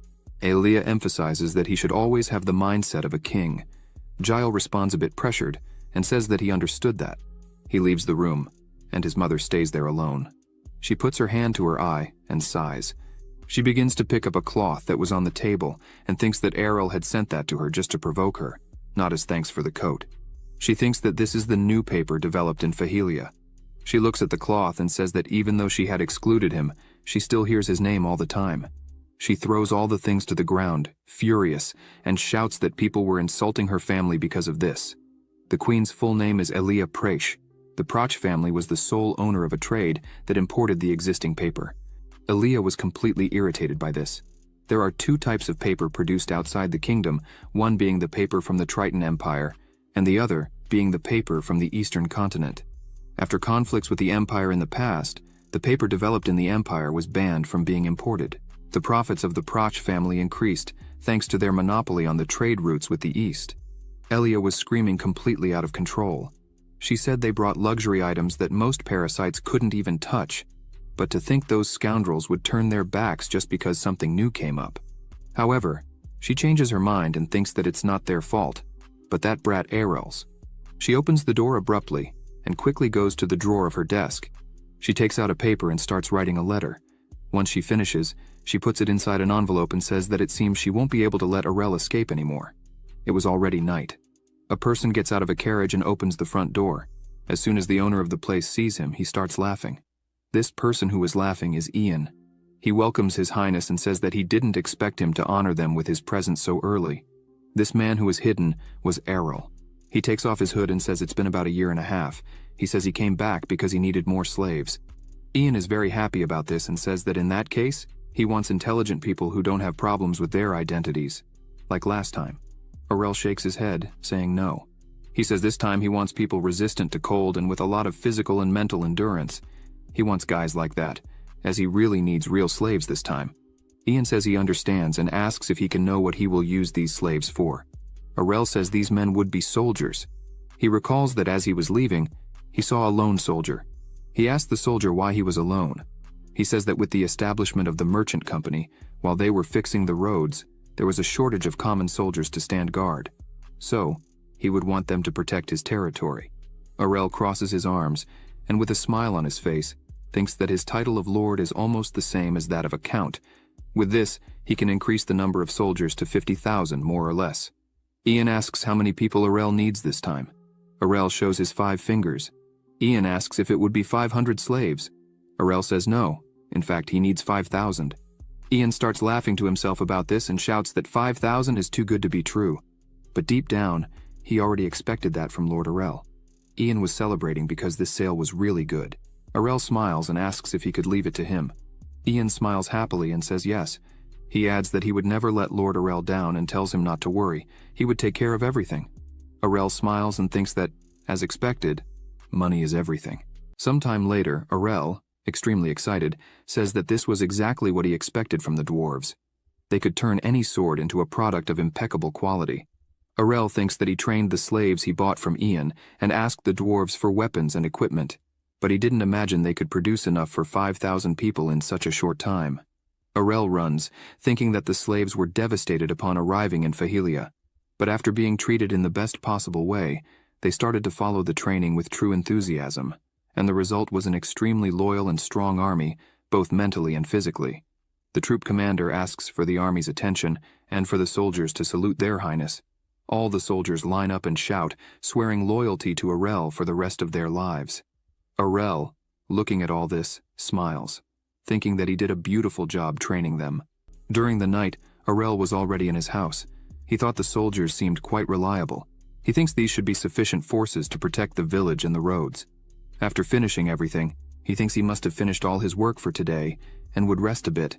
Elia emphasizes that he should always have the mindset of a king. Gilles responds a bit pressured and says that he understood that. He leaves the room, and his mother stays there alone. She puts her hand to her eye and sighs. She begins to pick up a cloth that was on the table and thinks that Arel had sent that to her just to provoke her, not as thanks for the coat. She thinks that this is the new paper developed in Fahilia. She looks at the cloth and says that even though she had excluded him, she still hears his name all the time. She throws all the things to the ground, furious, and shouts that people were insulting her family because of this. The queen's full name is Elia Preche. The Proch family was the sole owner of a trade that imported the existing paper. Elia was completely irritated by this. There are two types of paper produced outside the kingdom, one being the paper from the Triton Empire, and the other being the paper from the Eastern continent. After conflicts with the Empire in the past, the paper developed in the Empire was banned from being imported. The profits of the Proch family increased, thanks to their monopoly on the trade routes with the East. Elia was screaming completely out of control. She said they brought luxury items that most parasites couldn't even touch, but to think those scoundrels would turn their backs just because something new came up. However, she changes her mind and thinks that it's not their fault, but that brat Errol's. She opens the door abruptly and quickly goes to the drawer of her desk. She takes out a paper and starts writing a letter. Once she finishes, she puts it inside an envelope and says that it seems she won't be able to let Errol escape anymore. It was already night. A person gets out of a carriage and opens the front door. As soon as the owner of the place sees him, he starts laughing. This person who is laughing is Ian. He welcomes His Highness and says that he didn't expect him to honor them with his presence so early. This man who was hidden was Errol. He takes off his hood and says it's been about a year and a half. He says he came back because he needed more slaves. Ian is very happy about this and says that in that case, he wants intelligent people who don't have problems with their identities. Like last time. Errol shakes his head, saying no. He says this time he wants people resistant to cold and with a lot of physical and mental endurance. He wants guys like that, as he really needs real slaves this time. Ian says he understands and asks if he can know what he will use these slaves for. Errol says these men would be soldiers. He recalls that as he was leaving, he saw a lone soldier. He asked the soldier why he was alone. He says that with the establishment of the merchant company, while they were fixing the roads, there was a shortage of common soldiers to stand guard. So, he would want them to protect his territory. Errol crosses his arms, and with a smile on his face, thinks that his title of lord is almost the same as that of a count. With this, he can increase the number of soldiers to 50,000 more or less. Ian asks how many people Errol needs this time. Errol shows his 5 fingers. Ian asks if it would be 500 slaves. Errol says no. In fact, he needs 5,000. Ian starts laughing to himself about this and shouts that 5,000 is too good to be true. But deep down, he already expected that from Lord Errol. Ian was celebrating because this sale was really good. Errol smiles and asks if he could leave it to him. Ian smiles happily and says yes. He adds that he would never let Lord Errol down and tells him not to worry. He would take care of everything. Errol smiles and thinks that, as expected, money is everything. Sometime later, Errol, extremely excited, says that this was exactly what he expected from the dwarves. They could turn any sword into a product of impeccable quality. Errol thinks that he trained the slaves he bought from Ian and asked the dwarves for weapons and equipment, but he didn't imagine they could produce enough for 5,000 people in such a short time. Errol runs, thinking that the slaves were devastated upon arriving in Fahilia, but after being treated in the best possible way, they started to follow the training with true enthusiasm, and the result was an extremely loyal and strong army, both mentally and physically. The troop commander asks for the army's attention and for the soldiers to salute their highness. All the soldiers line up and shout, swearing loyalty to Errol for the rest of their lives. Errol, looking at all this, smiles, thinking that he did a beautiful job training them. During the night, Errol was already in his house. He thought the soldiers seemed quite reliable. He thinks these should be sufficient forces to protect the village and the roads. After finishing everything, he thinks he must have finished all his work for today and would rest a bit.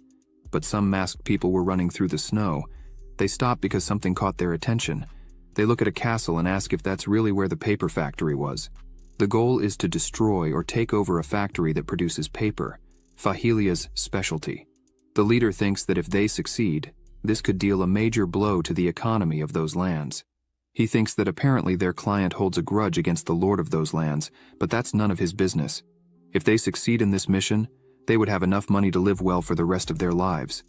But some masked people were running through the snow. They stop because something caught their attention. They look at a castle and ask if that's really where the paper factory was. The goal is to destroy or take over a factory that produces paper, Fahilia's specialty. The leader thinks that if they succeed, this could deal a major blow to the economy of those lands. He thinks that apparently their client holds a grudge against the lord of those lands, but that's none of his business. If they succeed in this mission, they would have enough money to live well for the rest of their lives.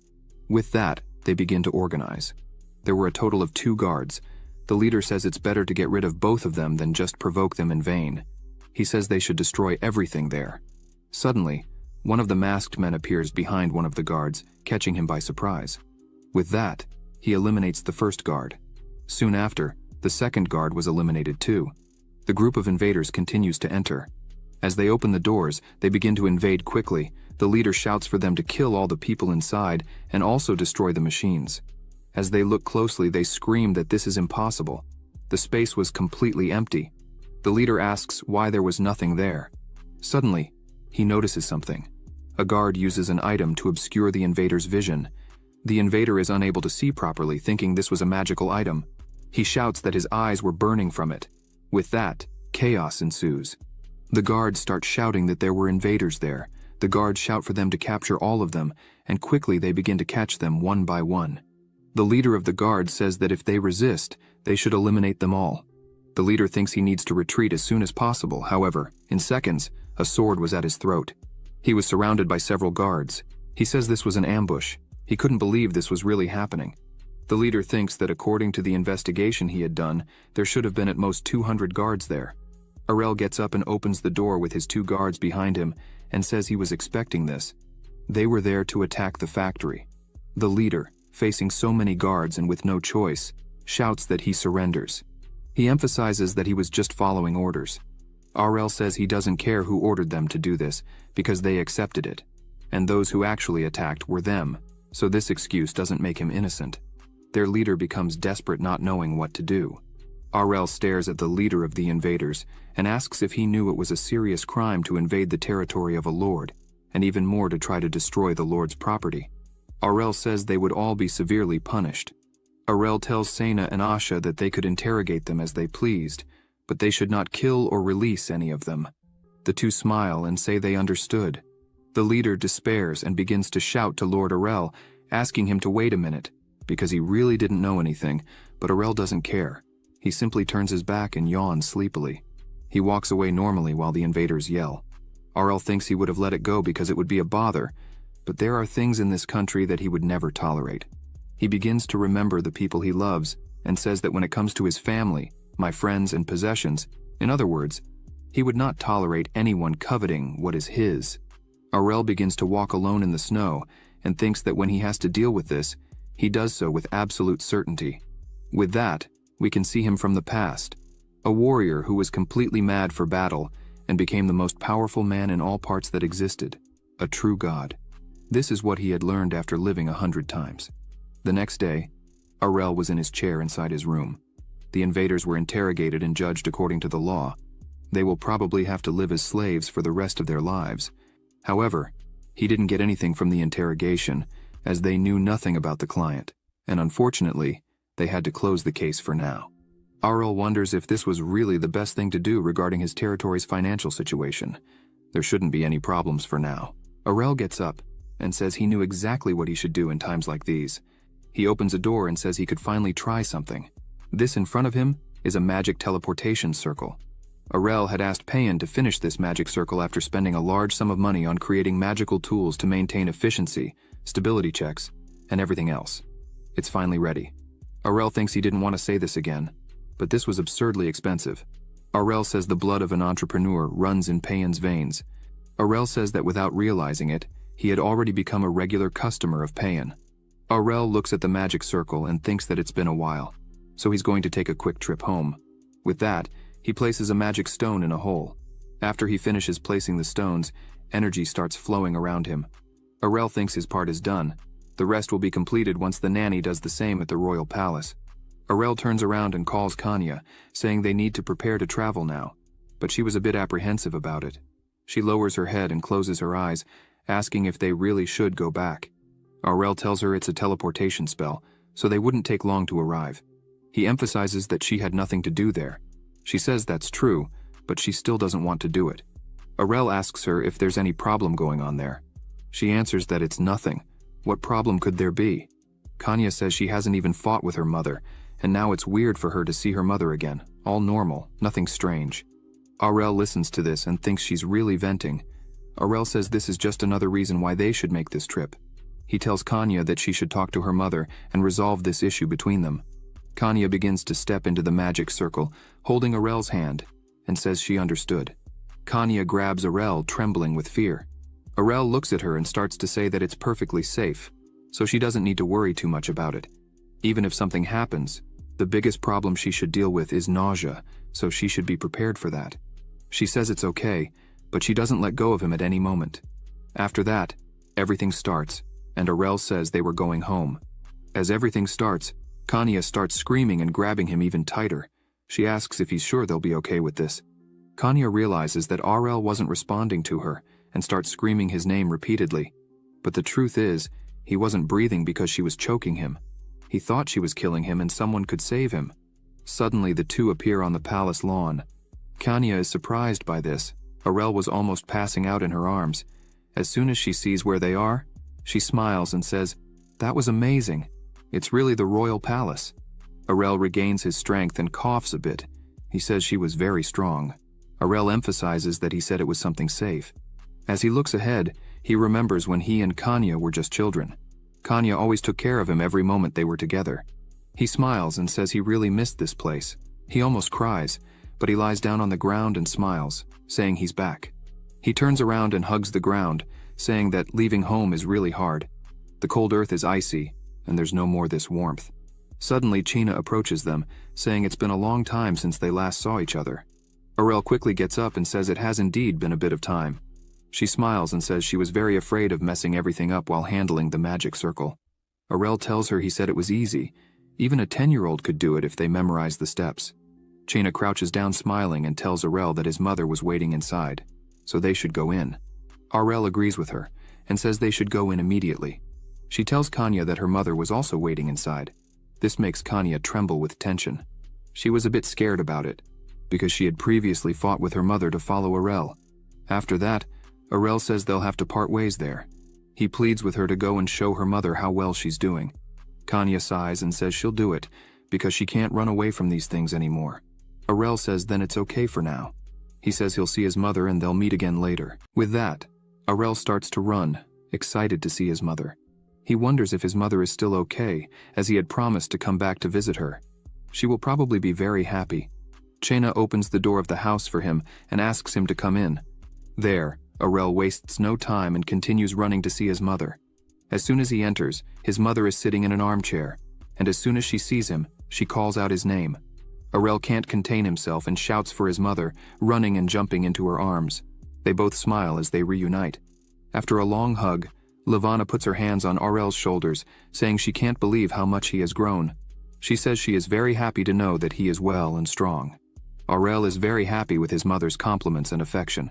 With that, they begin to organize. There were a total of 2 guards. The leader says it's better to get rid of both of them than just provoke them in vain. He says they should destroy everything there. Suddenly, one of the masked men appears behind one of the guards, catching him by surprise. With that, he eliminates the first guard. Soon after, the second guard was eliminated too. The group of invaders continues to enter. As they open the doors, they begin to invade quickly. The leader shouts for them to kill all the people inside and also destroy the machines. As they look closely, they scream that this is impossible. The space was completely empty. The leader asks why there was nothing there. Suddenly, he notices something. A guard uses an item to obscure the invader's vision. The invader is unable to see properly, thinking this was a magical item. He shouts that his eyes were burning from it. With that, chaos ensues. The guards start shouting that there were invaders there. The guards shout for them to capture all of them, and quickly they begin to catch them one by one. The leader of the guards says that if they resist, they should eliminate them all. The leader thinks he needs to retreat as soon as possible. However, in seconds, a sword was at his throat. He was surrounded by several guards. He says this was an ambush. He couldn't believe this was really happening. The leader thinks that according to the investigation he had done, there should have been at most 200 guards there. Arel gets up and opens the door with his 2 guards behind him and says he was expecting this. They were there to attack the factory. The leader, facing so many guards and with no choice, shouts that he surrenders. He emphasizes that he was just following orders. Arel says he doesn't care who ordered them to do this because they accepted it, and those who actually attacked were them, so this excuse doesn't make him innocent. Their leader becomes desperate, not knowing what to do. Arel stares at the leader of the invaders and asks if he knew it was a serious crime to invade the territory of a lord, and even more to try to destroy the lord's property. Arel says they would all be severely punished. Arel tells Sena and Asha that they could interrogate them as they pleased, but they should not kill or release any of them. The 2 smile and say they understood. The leader despairs and begins to shout to Lord Arel, asking him to wait a minute, because he really didn't know anything, but Arel doesn't care. He simply turns his back and yawns sleepily. He walks away normally while the invaders yell. Arel thinks he would have let it go because it would be a bother, but there are things in this country that he would never tolerate. He begins to remember the people he loves and says that when it comes to his family, my friends and possessions, in other words, he would not tolerate anyone coveting what is his. Arel begins to walk alone in the snow and thinks that when he has to deal with this, he does so with absolute certainty. With that, we can see him from the past, a warrior who was completely mad for battle and became the most powerful man in all parts that existed, a true god. This is what he had learned after living 100 times. The next day, Arel was in his chair inside his room. The invaders were interrogated and judged according to the law. They will probably have to live as slaves for the rest of their lives. However, he didn't get anything from the interrogation, as they knew nothing about the client, and unfortunately, they had to close the case for now. Arel wonders if this was really the best thing to do regarding his territory's financial situation. There shouldn't be any problems for now. Arel gets up and says he knew exactly what he should do in times like these. He opens a door and says he could finally try something. This in front of him is a magic teleportation circle. Arel had asked Payan to finish this magic circle after spending a large sum of money on creating magical tools to maintain efficiency, stability checks, and everything else. It's finally ready. Arel thinks he didn't want to say this again, but this was absurdly expensive. Arel says the blood of an entrepreneur runs in Payan's veins. Arel says that without realizing it, he had already become a regular customer of Payan. Arel looks at the magic circle and thinks that it's been a while, so he's going to take a quick trip home. With that, he places a magic stone in a hole. After he finishes placing the stones, energy starts flowing around him. Arel thinks his part is done. The rest will be completed once the nanny does the same at the royal palace. Arel turns around and calls Kanya, saying they need to prepare to travel now, but she was a bit apprehensive about it. She lowers her head and closes her eyes, asking if they really should go back. Arel tells her it's a teleportation spell, so they wouldn't take long to arrive. He emphasizes that she had nothing to do there. She says that's true, but she still doesn't want to do it. Arel asks her if there's any problem going on there. She answers that it's nothing. What problem could there be? Kanya says she hasn't even fought with her mother, and now it's weird for her to see her mother again. All normal, nothing strange. Arel listens to this and thinks she's really venting. Arel says this is just another reason why they should make this trip. He tells Kanya that she should talk to her mother and resolve this issue between them. Kanya begins to step into the magic circle, holding Arel's hand, and says she understood. Kanya grabs Arel, trembling with fear. Arel looks at her and starts to say that it's perfectly safe, so she doesn't need to worry too much about it. Even if something happens, the biggest problem she should deal with is nausea, so she should be prepared for that. She says it's okay, but she doesn't let go of him at any moment. After that, everything starts, and Arel says they were going home. As everything starts, Kanya starts screaming and grabbing him even tighter. She asks if he's sure they'll be okay with this. Kanya realizes that Arel wasn't responding to her and starts screaming his name repeatedly. But the truth is, he wasn't breathing because she was choking him. He thought she was killing him and someone could save him. Suddenly the two appear on the palace lawn. Kanya is surprised by this. Arel was almost passing out in her arms. As soon as she sees where they are, she smiles and says, "That was amazing. It's really the royal palace." Arel regains his strength and coughs a bit. He says she was very strong. Aurel emphasizes that he said it was something safe. As he looks ahead, he remembers when he and Kanya were just children. Kanya always took care of him every moment they were together. He smiles and says he really missed this place. He almost cries, but he lies down on the ground and smiles, saying he's back. He turns around and hugs the ground, saying that leaving home is really hard. The cold earth is icy, and there's no more this warmth. Suddenly, China approaches them, saying it's been a long time since they last saw each other. Aurel quickly gets up and says it has indeed been a bit of time. She smiles and says she was very afraid of messing everything up while handling the magic circle. Aurel tells her he said it was easy. Even a 10-year-old could do it if they memorized the steps. China crouches down smiling and tells Aurel that his mother was waiting inside, so they should go in. Aurel agrees with her and says they should go in immediately. She tells Kanya that her mother was also waiting inside. This makes Kanya tremble with tension. She was a bit scared about it, because she had previously fought with her mother to follow Aurel. After that, Aurel says they'll have to part ways there. He pleads with her to go and show her mother how well she's doing. Kanya sighs and says she'll do it, because she can't run away from these things anymore. Aurel says then it's okay for now. He says he'll see his mother and they'll meet again later. With that, Aurel starts to run, excited to see his mother. He wonders if his mother is still okay, as he had promised to come back to visit her. She will probably be very happy. Chena opens the door of the house for him and asks him to come in. There, Aurel wastes no time and continues running to see his mother. As soon as he enters, his mother is sitting in an armchair, and as soon as she sees him, she calls out his name. Aurel can't contain himself and shouts for his mother, running and jumping into her arms. They both smile as they reunite. After a long hug, Levana puts her hands on Aurel's shoulders, saying she can't believe how much he has grown. She says she is very happy to know that he is well and strong. Aurel is very happy with his mother's compliments and affection.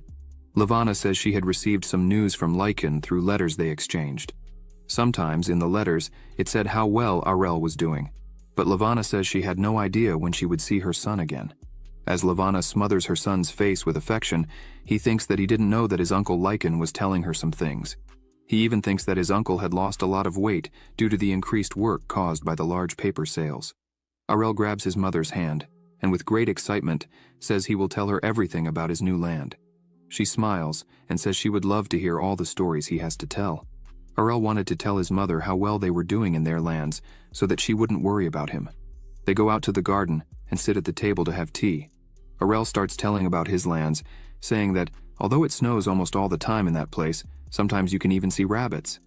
Levana says she had received some news from Lycan through letters they exchanged. Sometimes in the letters, it said how well Aurel was doing, but Levana says she had no idea when she would see her son again. As Levana smothers her son's face with affection, he thinks that he didn't know that his uncle Lycan was telling her some things. He even thinks that his uncle had lost a lot of weight due to the increased work caused by the large paper sales. Aurel grabs his mother's hand, and with great excitement, says he will tell her everything about his new land. She smiles and says she would love to hear all the stories he has to tell. Aurel wanted to tell his mother how well they were doing in their lands so that she wouldn't worry about him. They go out to the garden and sit at the table to have tea. Aurel starts telling about his lands, saying that although it snows almost all the time in that place, sometimes you can even see rabbits.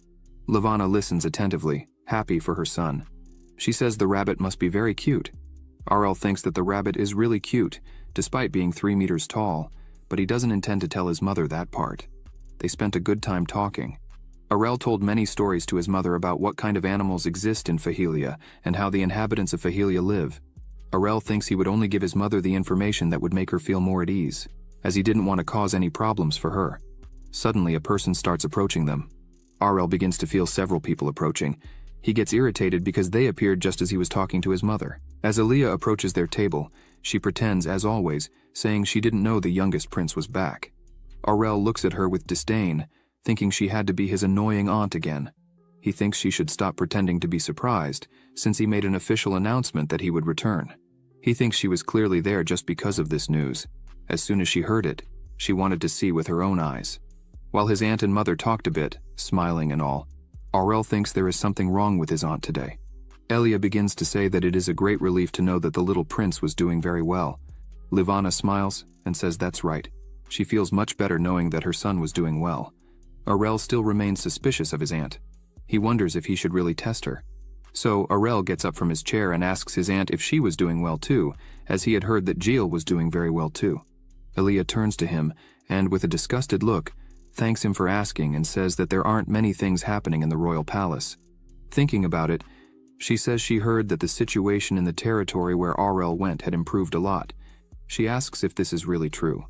Levana listens attentively, happy for her son. She says the rabbit must be very cute. Aurel thinks that the rabbit is really cute, despite being 3 meters tall, but he doesn't intend to tell his mother that part. They spent a good time talking. Aurel told many stories to his mother about what kind of animals exist in Fahelia and how the inhabitants of Fahelia live. Aurel thinks he would only give his mother the information that would make her feel more at ease, as he didn't want to cause any problems for her. Suddenly, a person starts approaching them. Aurel begins to feel several people approaching. He gets irritated because they appeared just as he was talking to his mother. As Aaliyah approaches their table, she pretends, as always, saying she didn't know the youngest prince was back. Aurel looks at her with disdain, thinking she had to be his annoying aunt again. He thinks she should stop pretending to be surprised, since he made an official announcement that he would return. He thinks she was clearly there just because of this news. As soon as she heard it, she wanted to see with her own eyes. While his aunt and mother talked a bit, smiling and all, Aurel thinks there is something wrong with his aunt today. Elia begins to say that it is a great relief to know that the little prince was doing very well. Levana smiles and says that's right. She feels much better knowing that her son was doing well. Aurel still remains suspicious of his aunt. He wonders if he should really test her. So Aurel gets up from his chair and asks his aunt if she was doing well too, as he had heard that Jill was doing very well too. Elia turns to him and, with a disgusted look, thanks him for asking and says that there aren't many things happening in the royal palace. Thinking about it, she says she heard that the situation in the territory where Aurel went had improved a lot. She asks if this is really true.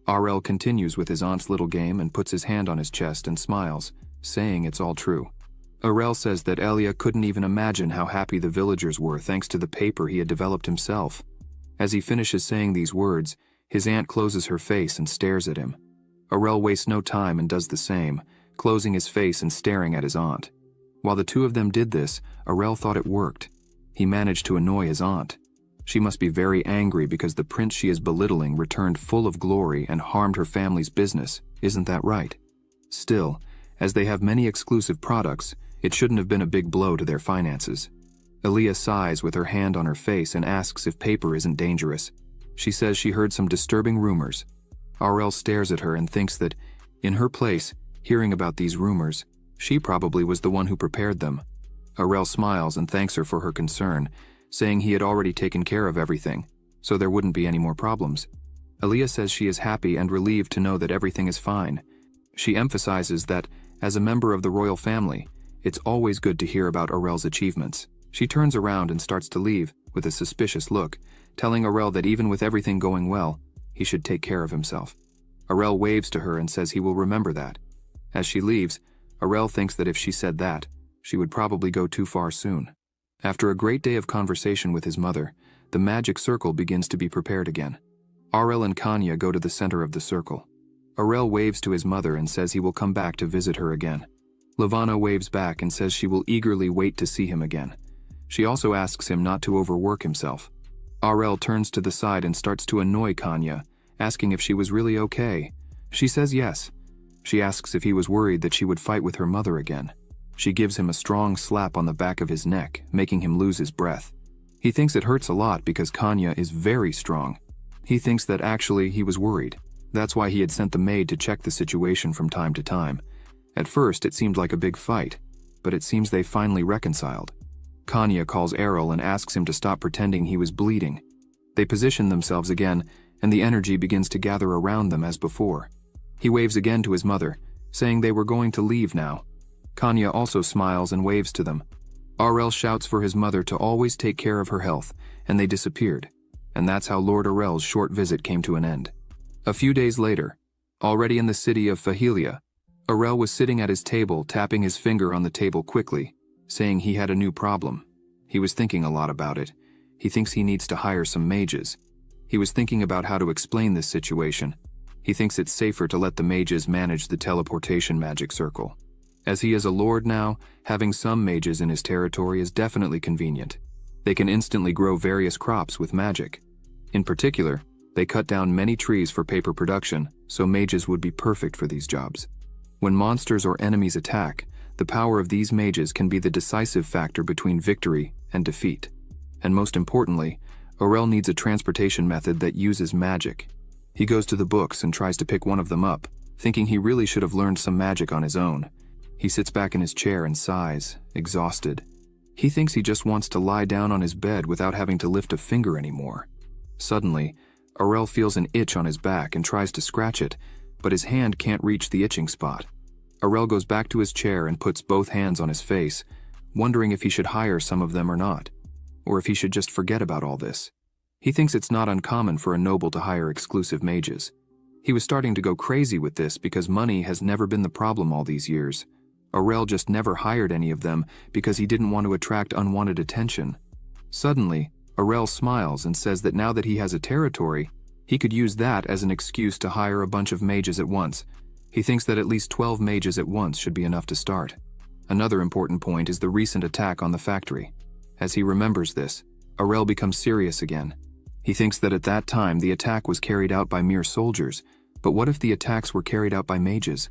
Aurel continues with his aunt's little game and puts his hand on his chest and smiles, saying it's all true. Aurel says that Elia couldn't even imagine how happy the villagers were thanks to the paper he had developed himself. As he finishes saying these words, his aunt closes her face and stares at him. Aurel wastes no time and does the same, closing his face and staring at his aunt. While the two of them did this, Aurel thought it worked. He managed to annoy his aunt. She must be very angry because the prince she is belittling returned full of glory and harmed her family's business, isn't that right? Still, as they have many exclusive products, it shouldn't have been a big blow to their finances. Aaliyah sighs with her hand on her face and asks if paper isn't dangerous. She says she heard some disturbing rumors. Aurel stares at her and thinks that, in her place, hearing about these rumors, she probably was the one who prepared them. Aurel smiles and thanks her for her concern, saying he had already taken care of everything, so there wouldn't be any more problems. Aaliyah says she is happy and relieved to know that everything is fine. She emphasizes that, as a member of the royal family, it's always good to hear about Aurel's achievements. She turns around and starts to leave, with a suspicious look, telling Aurel that even with everything going well, he should take care of himself. Aurel waves to her and says he will remember that. As she leaves, Aurel thinks that if she said that, she would probably go too far soon. After a great day of conversation with his mother, the magic circle begins to be prepared again. Aurel and Kanya go to the center of the circle. Aurel waves to his mother and says he will come back to visit her again. Lavana waves back and says she will eagerly wait to see him again. She also asks him not to overwork himself. Aurel turns to the side and starts to annoy Kanya, asking if she was really okay. She says yes. She asks if he was worried that she would fight with her mother again. She gives him a strong slap on the back of his neck, making him lose his breath. He thinks it hurts a lot because Kanya is very strong. He thinks that actually he was worried. That's why he had sent the maid to check the situation from time to time. At first it seemed like a big fight, but it seems they finally reconciled. Kanya calls Errol and asks him to stop pretending he was bleeding. They position themselves again, and the energy begins to gather around them as before. He waves again to his mother, saying they were going to leave now. Kanya also smiles and waves to them. Aurel shouts for his mother to always take care of her health, and they disappeared. And that's how Lord Aurel's short visit came to an end. A few days later, already in the city of Fahilia, Aurel was sitting at his table tapping his finger on the table quickly, saying he had a new problem. He was thinking a lot about it. He thinks he needs to hire some mages. He was thinking about how to explain this situation. He thinks it's safer to let the mages manage the teleportation magic circle. As he is a lord now, having some mages in his territory is definitely convenient. They can instantly grow various crops with magic. In particular, they cut down many trees for paper production, so mages would be perfect for these jobs. When monsters or enemies attack, the power of these mages can be the decisive factor between victory and defeat. And most importantly, Aurel needs a transportation method that uses magic. He goes to the books and tries to pick one of them up, thinking he really should have learned some magic on his own. He sits back in his chair and sighs, exhausted. He thinks he just wants to lie down on his bed without having to lift a finger anymore. Suddenly, Aurel feels an itch on his back and tries to scratch it, but his hand can't reach the itching spot. Aurel goes back to his chair and puts both hands on his face, wondering if he should hire some of them or not, or if he should just forget about all this. He thinks it's not uncommon for a noble to hire exclusive mages. He was starting to go crazy with this because money has never been the problem all these years. Aurel just never hired any of them because he didn't want to attract unwanted attention. Suddenly, Aurel smiles and says that now that he has a territory, he could use that as an excuse to hire a bunch of mages at once. He thinks that at least 12 mages at once should be enough to start. Another important point is the recent attack on the factory. As he remembers this, Aurel becomes serious again. He thinks that at that time the attack was carried out by mere soldiers, but what if the attacks were carried out by mages?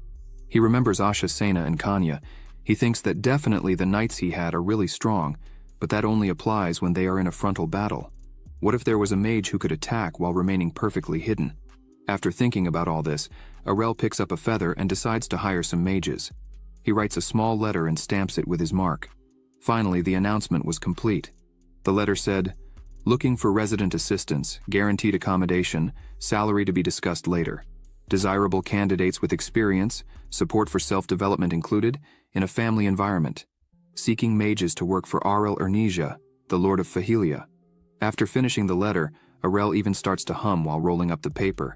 He remembers Asha Sena and Kanya. He thinks that definitely the knights he had are really strong, but that only applies when they are in a frontal battle. What if there was a mage who could attack while remaining perfectly hidden? After thinking about all this, Aurel picks up a feather and decides to hire some mages. He writes a small letter and stamps it with his mark. Finally, the announcement was complete. The letter said, "Looking for resident assistants, guaranteed accommodation, salary to be discussed later. Desirable candidates with experience, support for self-development included, in a family environment. Seeking mages to work for Aurel Ernisia, the Lord of Fahilia." After finishing the letter, Aurel even starts to hum while rolling up the paper.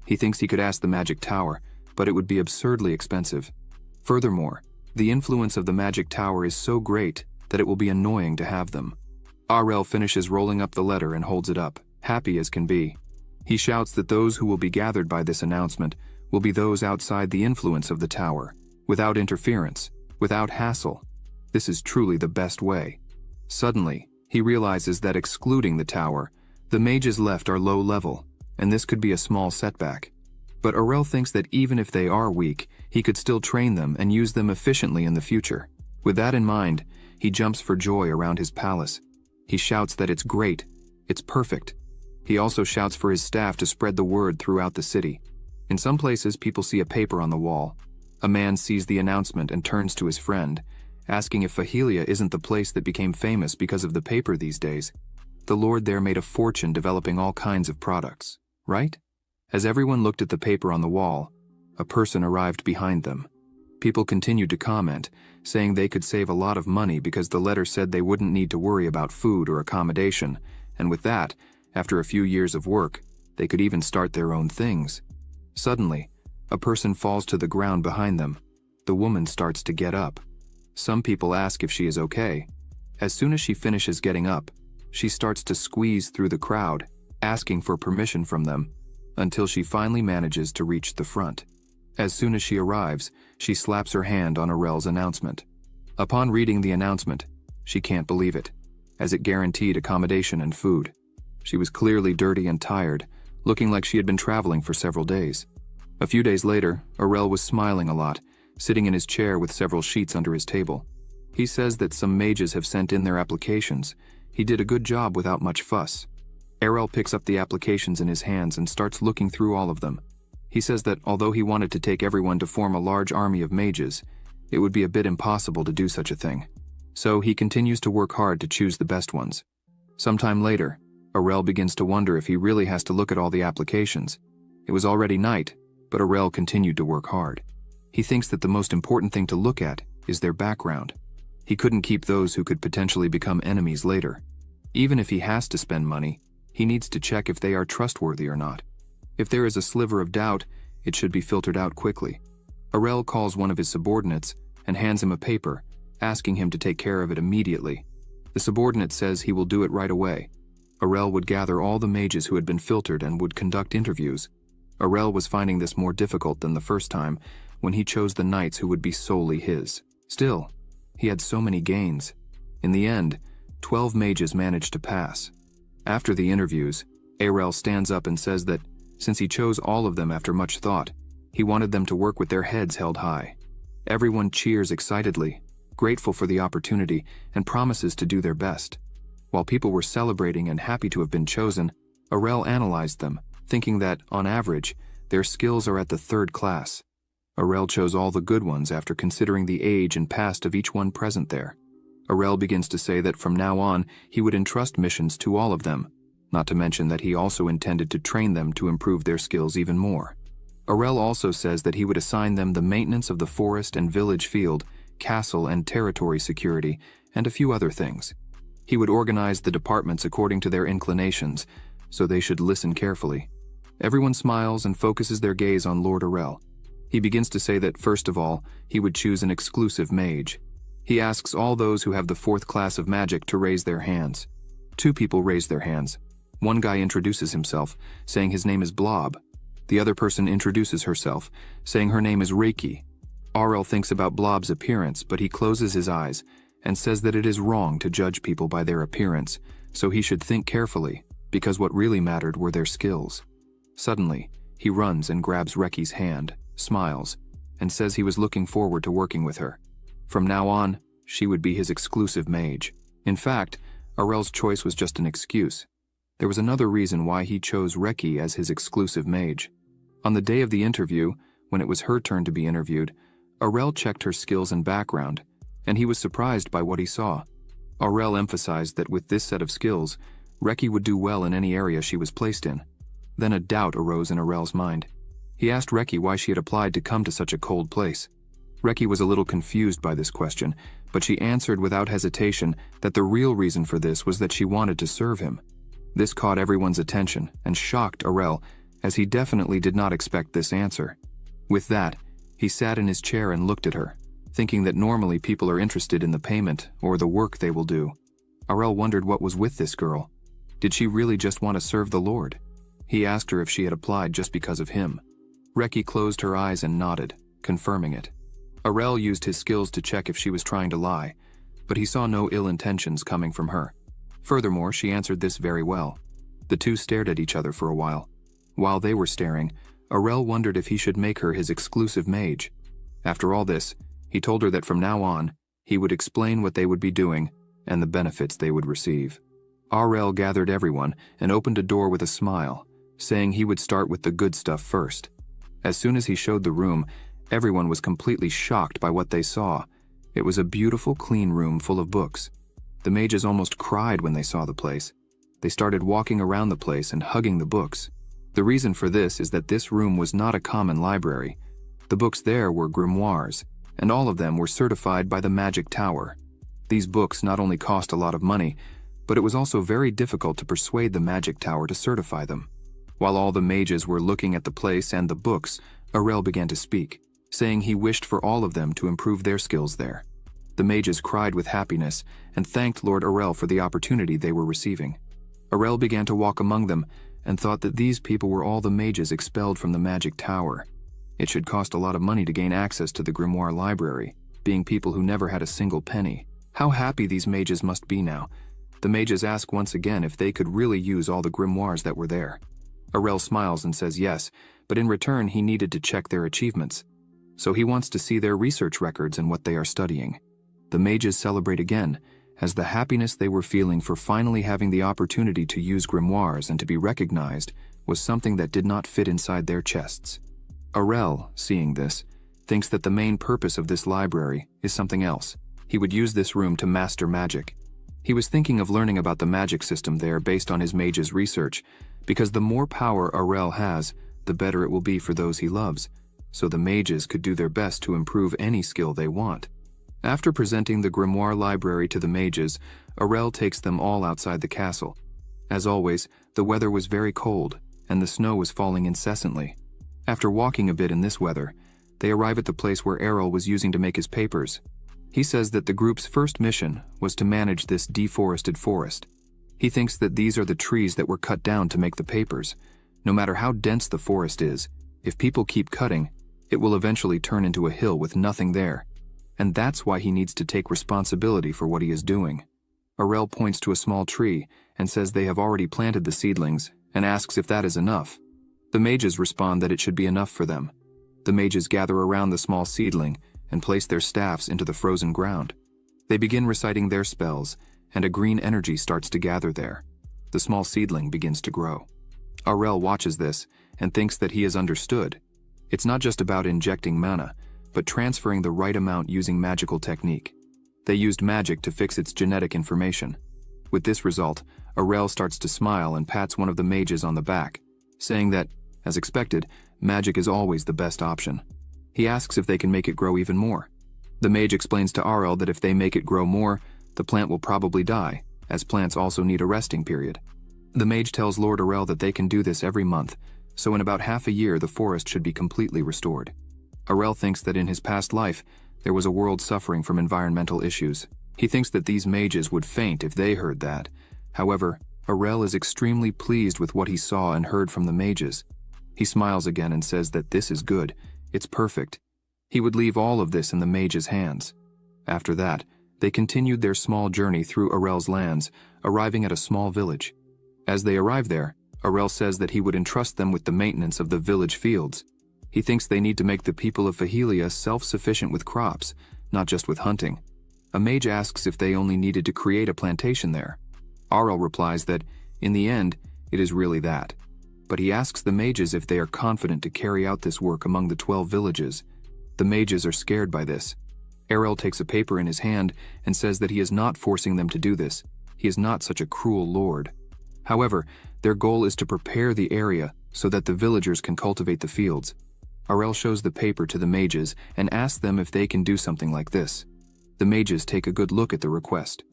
He thinks he could ask the magic tower, but it would be absurdly expensive. Furthermore, the influence of the magic tower is so great that it will be annoying to have them. Aurel finishes rolling up the letter and holds it up, happy as can be. He shouts that those who will be gathered by this announcement will be those outside the influence of the tower, without interference, without hassle. This is truly the best way. Suddenly, he realizes that excluding the tower The mages left are low level, and this could be a small setback. But Aurel thinks that even if they are weak, he could still train them and use them efficiently in the future. With that in mind, he jumps for joy around his palace. He shouts that it's great, it's perfect. He also shouts for his staff to spread the word throughout the city. In some places, people see a paper on the wall. A man sees the announcement and turns to his friend, asking if Fahelia isn't the place that became famous because of the paper these days. The lord there made a fortune developing all kinds of products, right? As everyone looked at the paper on the wall, a person arrived behind them. People continued to comment, saying they could save a lot of money because the letter said they wouldn't need to worry about food or accommodation, and with that, after a few years of work, they could even start their own things. Suddenly, a person falls to the ground behind them. The woman starts to get up. Some people ask if she is okay. As soon as she finishes getting up, she starts to squeeze through the crowd, asking for permission from them, until she finally manages to reach the front. As soon as she arrives, she slaps her hand on Aurel's announcement. Upon reading the announcement, she can't believe it, as it guaranteed accommodation and food. She was clearly dirty and tired, looking like she had been traveling for several days. A few days later, Aurel was smiling a lot, sitting in his chair with several sheets under his table. He says that some mages have sent in their applications. He did a good job without much fuss. Aurel picks up the applications in his hands and starts looking through all of them. He says that although he wanted to take everyone to form a large army of mages, it would be a bit impossible to do such a thing. So he continues to work hard to choose the best ones. Sometime later, Aurel begins to wonder if he really has to look at all the applications. It was already night, but Aurel continued to work hard. He thinks that the most important thing to look at is their background. He couldn't keep those who could potentially become enemies later. Even if he has to spend money, he needs to check if they are trustworthy or not. If there is a sliver of doubt, it should be filtered out quickly. Aurel calls one of his subordinates and hands him a paper, asking him to take care of it immediately. The subordinate says he will do it right away. Aurel would gather all the mages who had been filtered and would conduct interviews. Aurel was finding this more difficult than the first time, when he chose the knights who would be solely his. Still, he had so many gains. In the end, 12 mages managed to pass. After the interviews, Aurel stands up and says that, since he chose all of them after much thought, he wanted them to work with their heads held high. Everyone cheers excitedly, grateful for the opportunity, and promises to do their best. While people were celebrating and happy to have been chosen, Aurel analyzed them, thinking that, on average, their skills are at the 3rd class. Aurel chose all the good ones after considering the age and past of each one present there. Aurel begins to say that from now on, he would entrust missions to all of them, not to mention that he also intended to train them to improve their skills even more. Aurel also says that he would assign them the maintenance of the forest and village field, castle and territory security, and a few other things. He would organize the departments according to their inclinations, so they should listen carefully. Everyone smiles and focuses their gaze on Lord Aurel. He begins to say that, first of all, he would choose an exclusive mage. He asks all those who have the 4th class of magic to raise their hands. 2 people raise their hands. One guy introduces himself, saying his name is Blob. The other person introduces herself, saying her name is Reiki. Aurel thinks about Blob's appearance, but he closes his eyes and says that it is wrong to judge people by their appearance, so he should think carefully, because what really mattered were their skills. Suddenly, he runs and grabs Reiki's hand, smiles, and says he was looking forward to working with her. From now on, she would be his exclusive mage. In fact, Aurel's choice was just an excuse. There was another reason why he chose Reiki as his exclusive mage. On the day of the interview, when it was her turn to be interviewed, Aurel checked her skills and background, and he was surprised by what he saw. Aurel emphasized that with this set of skills, Reiki would do well in any area she was placed in. Then a doubt arose in Aurel's mind. He asked Reiki why she had applied to come to such a cold place. Reiki was a little confused by this question, but she answered without hesitation that the real reason for this was that she wanted to serve him. This caught everyone's attention and shocked Aurel, as he definitely did not expect this answer. With that, he sat in his chair and looked at her, thinking that normally people are interested in the payment or the work they will do. Aurel wondered what was with this girl. Did she really just want to serve the Lord? He asked her if she had applied just because of him. Reiki closed her eyes and nodded, confirming it. Aurel used his skills to check if she was trying to lie, but he saw no ill intentions coming from her. Furthermore, she answered this very well. The two stared at each other for a while. While they were staring, Aurel wondered if he should make her his exclusive mage. After all this, he told her that from now on, he would explain what they would be doing and the benefits they would receive. Aurel gathered everyone and opened a door with a smile, saying he would start with the good stuff first. As soon as he showed the room, everyone was completely shocked by what they saw. It was a beautiful, clean room full of books. The mages almost cried when they saw the place. They started walking around the place and hugging the books. The reason for this is that this room was not a common library. The books there were grimoires, and all of them were certified by the Magic Tower. These books not only cost a lot of money, but it was also very difficult to persuade the Magic Tower to certify them. While all the mages were looking at the place and the books, Aurel began to speak, saying he wished for all of them to improve their skills there. The mages cried with happiness and thanked Lord Aurel for the opportunity they were receiving. Aurel began to walk among them and thought that these people were all the mages expelled from the Magic Tower. It should cost a lot of money to gain access to the Grimoire Library, being people who never had a single penny. How happy these mages must be now. The mages ask once again if they could really use all the grimoires that were there. Aurel smiles and says yes, but in return he needed to check their achievements. So he wants to see their research records and what they are studying. The mages celebrate again, as the happiness they were feeling for finally having the opportunity to use grimoires and to be recognized was something that did not fit inside their chests. Aurel, seeing this, thinks that the main purpose of this library is something else. He would use this room to master magic. He was thinking of learning about the magic system there based on his mage's research, because the more power Aurel has, the better it will be for those he loves, so the mages could do their best to improve any skill they want. After presenting the grimoire library to the mages, Aurel takes them all outside the castle. As always, the weather was very cold, and the snow was falling incessantly. After walking a bit in this weather, they arrive at the place where Aurel was using to make his papers. He says that the group's first mission was to manage this deforested forest. He thinks that these are the trees that were cut down to make the papers. No matter how dense the forest is, if people keep cutting, it will eventually turn into a hill with nothing there. And that's why he needs to take responsibility for what he is doing. Aurel points to a small tree and says they have already planted the seedlings and asks if that is enough. The mages respond that it should be enough for them. The mages gather around the small seedling and place their staffs into the frozen ground. They begin reciting their spells, and a green energy starts to gather there. The small seedling begins to grow. Aurel watches this and thinks that he has understood. It's not just about injecting mana, but transferring the right amount using magical technique. They used magic to fix its genetic information. With this result, Aurel starts to smile and pats one of the mages on the back, saying that, as expected, magic is always the best option. He asks if they can make it grow even more. The mage explains to Aurel that if they make it grow more, the plant will probably die, as plants also need a resting period. The mage tells Lord Aurel that they can do this every month, so in about half a year the forest should be completely restored. Aurel thinks that in his past life, there was a world suffering from environmental issues. He thinks that these mages would faint if they heard that. However, Aurel is extremely pleased with what he saw and heard from the mages. He smiles again and says that this is good. It's perfect. He would leave all of this in the mage's hands. After that, they continued their small journey through Aurel's lands, arriving at a small village. As they arrive there, Aurel says that he would entrust them with the maintenance of the village fields. He thinks they need to make the people of Fahelia self-sufficient with crops, not just with hunting. A mage asks if they only needed to create a plantation there. Aurel replies that, in the end, it is really that. But he asks the mages if they are confident to carry out this work among the 12 villages. The mages are scared by this. Aurel takes a paper in his hand and says that he is not forcing them to do this. He is not such a cruel lord. However, their goal is to prepare the area so that the villagers can cultivate the fields. Aurel shows the paper to the mages and asks them if they can do something like this. The mages take a good look at the request.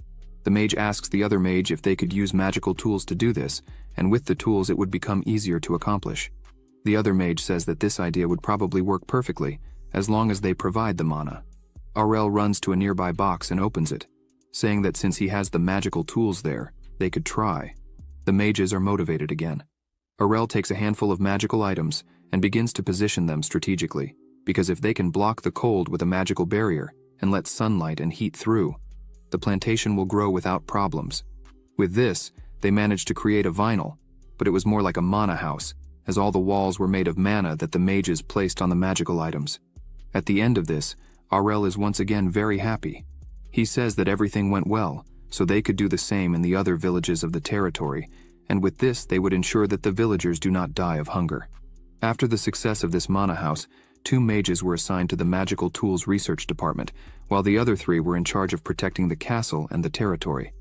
The mage asks the other mage if they could use magical tools to do this, and with the tools it would become easier to accomplish. The other mage says that this idea would probably work perfectly, as long as they provide the mana. Aurel runs to a nearby box and opens it, saying that since he has the magical tools there, they could try. The mages are motivated again. Aurel takes a handful of magical items and begins to position them strategically, because if they can block the cold with a magical barrier and let sunlight and heat through, the plantation will grow without problems. With this, they manage to create a vinyl, but it was more like a mana house, as all the walls were made of mana that the mages placed on the magical items. At the end of this, Aurel is once again very happy. He says that everything went well, so they could do the same in the other villages of the territory, and with this they would ensure that the villagers do not die of hunger. After the success of this mana house, 2 mages were assigned to the Magical Tools Research Department, while the other 3 were in charge of protecting the castle and the territory.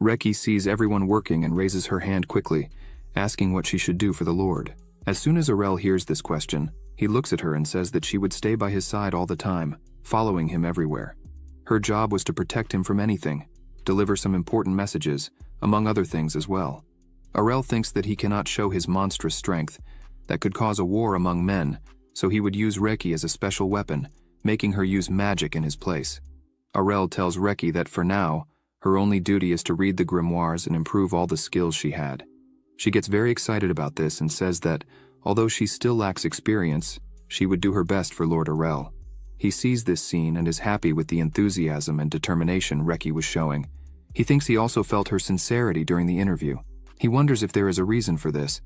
Reki sees everyone working and raises her hand quickly, asking what she should do for the Lord. As soon as Aurel hears this question, he looks at her and says that she would stay by his side all the time, following him everywhere. Her job was to protect him from anything, deliver some important messages, among other things as well. Aurel thinks that he cannot show his monstrous strength, that could cause a war among men, so he would use Reki as a special weapon, making her use magic in his place. Aurel tells Reki that for now, her only duty is to read the grimoires and improve all the skills she had. She gets very excited about this and says that, although she still lacks experience, she would do her best for Lord Aurel. He sees this scene and is happy with the enthusiasm and determination Reki was showing. He thinks he also felt her sincerity during the interview. He wonders if there is a reason for this.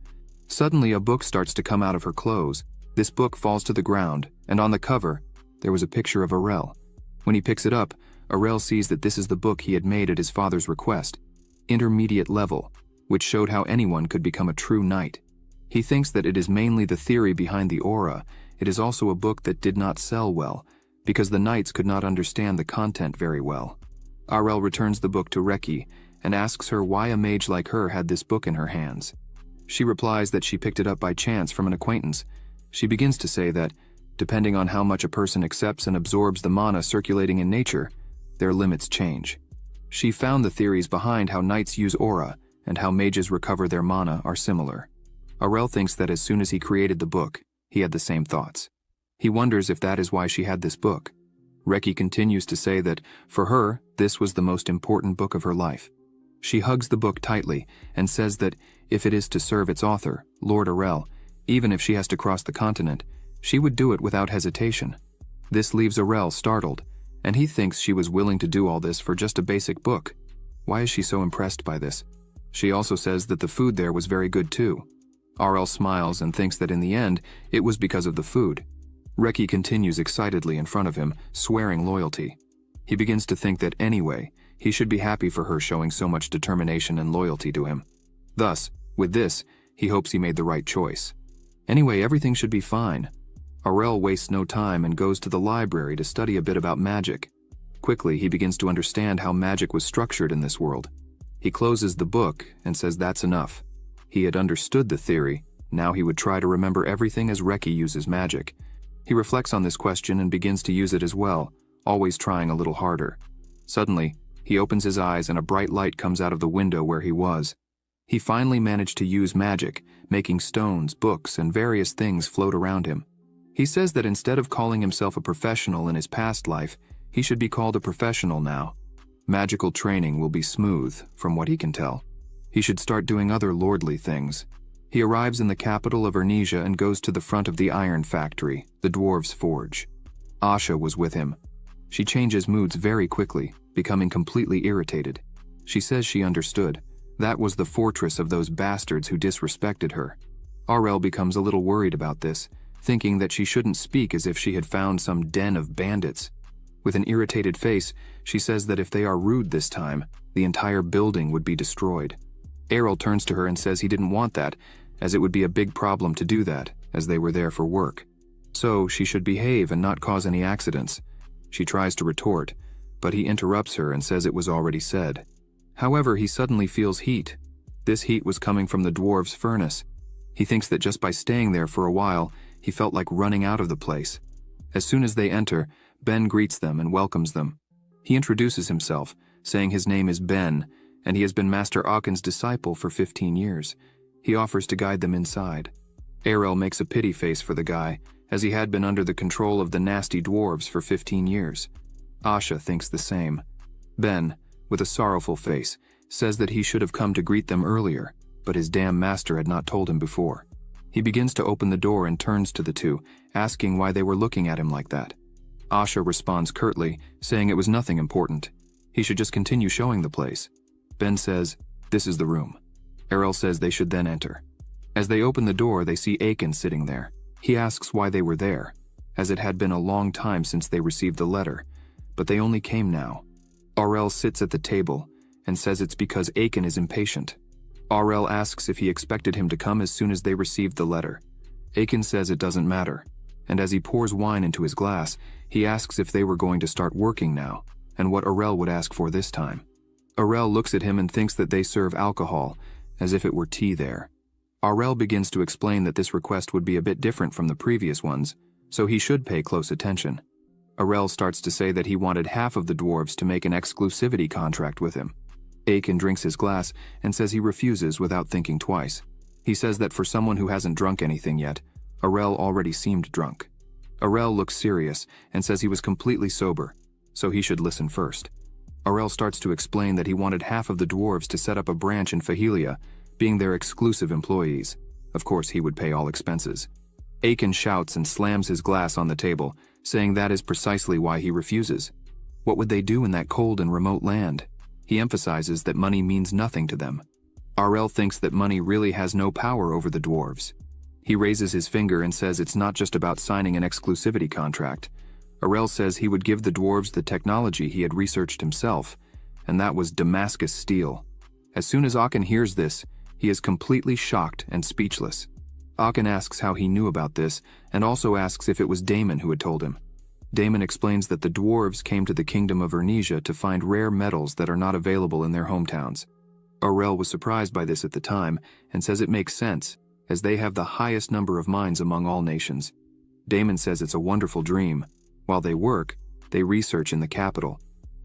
Suddenly, a book starts to come out of her clothes. This book falls to the ground, and on the cover, there was a picture of Aurel. When he picks it up, Aurel sees that this is the book he had made at his father's request, Intermediate Level, which showed how anyone could become a true knight. He thinks that it is mainly the theory behind the aura. It is also a book that did not sell well, because the knights could not understand the content very well. Aurel returns the book to Reki and asks her why a mage like her had this book in her hands. She replies that she picked it up by chance from an acquaintance. She begins to say that, depending on how much a person accepts and absorbs the mana circulating in nature, their limits change. She found the theories behind how knights use aura and how mages recover their mana are similar. Aurel thinks that as soon as he created the book, he had the same thoughts. He wonders if that is why she had this book. Reki continues to say that, for her, this was the most important book of her life. She hugs the book tightly and says that if it is to serve its author, Lord Aurel, even if she has to cross the continent, she would do it without hesitation. This leaves Aurel startled, and he thinks she was willing to do all this for just a basic book. Why is she so impressed by this? She also says that the food there was very good too. Aurel smiles and thinks that in the end, it was because of the food. Reki continues excitedly in front of him, swearing loyalty. He begins to think that anyway, he should be happy for her showing so much determination and loyalty to him. Thus, with this, he hopes he made the right choice. Anyway, everything should be fine. Aurel wastes no time and goes to the library to study a bit about magic. Quickly, he begins to understand how magic was structured in this world. He closes the book and says that's enough. He had understood the theory, now he would try to remember everything as Reki uses magic. He reflects on this question and begins to use it as well, always trying a little harder. Suddenly, he opens his eyes and a bright light comes out of the window where he was. He finally managed to use magic, making stones, books, and various things float around him. He says that instead of calling himself a professional in his past life, he should be called a professional now. Magical training will be smooth, from what he can tell. He should start doing other lordly things. He arrives in the capital of Ernesia and goes to the front of the iron factory, the dwarves' forge. Asha was with him. She changes moods very quickly, becoming completely irritated. She says she understood. That was the fortress of those bastards who disrespected her. Aurel becomes a little worried about this, thinking that she shouldn't speak as if she had found some den of bandits. With an irritated face, she says that if they are rude this time, the entire building would be destroyed. Aurel turns to her and says he didn't want that, as it would be a big problem to do that, as they were there for work. So she should behave and not cause any accidents. She tries to retort, but he interrupts her and says it was already said. However, he suddenly feels heat. This heat was coming from the dwarves' furnace. He thinks that just by staying there for a while, he felt like running out of the place. As soon as they enter, Ben greets them and welcomes them. He introduces himself, saying his name is Ben, and he has been Master Aken's disciple for 15 years. He offers to guide them inside. Aurel makes a pity face for the guy, as he had been under the control of the nasty dwarves for 15 years. Asha thinks the same. Ben, with a sorrowful face, says that he should have come to greet them earlier, but his damn master had not told him before. He begins to open the door and turns to the two, asking why they were looking at him like that. Asha responds curtly, saying it was nothing important. He should just continue showing the place. Ben says, "This is the room." Aurel says they should then enter. As they open the door, they see Aiken sitting there. He asks why they were there, as it had been a long time since they received the letter, but they only came now. Aurel sits at the table and says it's because Aiken is impatient. Aurel asks if he expected him to come as soon as they received the letter. Aiken says it doesn't matter, and as he pours wine into his glass, he asks if they were going to start working now, and what Aurel would ask for this time. Aurel looks at him and thinks that they serve alcohol, as if it were tea there. Aurel begins to explain that this request would be a bit different from the previous ones, so he should pay close attention. Aurel starts to say that he wanted half of the dwarves to make an exclusivity contract with him. Aiken drinks his glass and says he refuses without thinking twice. He says that for someone who hasn't drunk anything yet, Aurel already seemed drunk. Aurel looks serious and says he was completely sober, so he should listen first. Aurel starts to explain that he wanted half of the dwarves to set up a branch in Fahelia, being their exclusive employees. Of course, he would pay all expenses. Aiken shouts and slams his glass on the table, saying that is precisely why he refuses. What would they do in that cold and remote land? He emphasizes that money means nothing to them. Aurel thinks that money really has no power over the dwarves. He raises his finger and says it's not just about signing an exclusivity contract. Aurel says he would give the dwarves the technology he had researched himself, and that was Damascus steel. As soon as Aachen hears this, he is completely shocked and speechless. Aachen asks how he knew about this, and also asks if it was Damon who had told him. Damon explains that the dwarves came to the kingdom of Ernesia to find rare metals that are not available in their hometowns. Aurel was surprised by this at the time, and says it makes sense, as they have the highest number of mines among all nations. Damon says it's a wonderful dream. While they work, they research in the capital.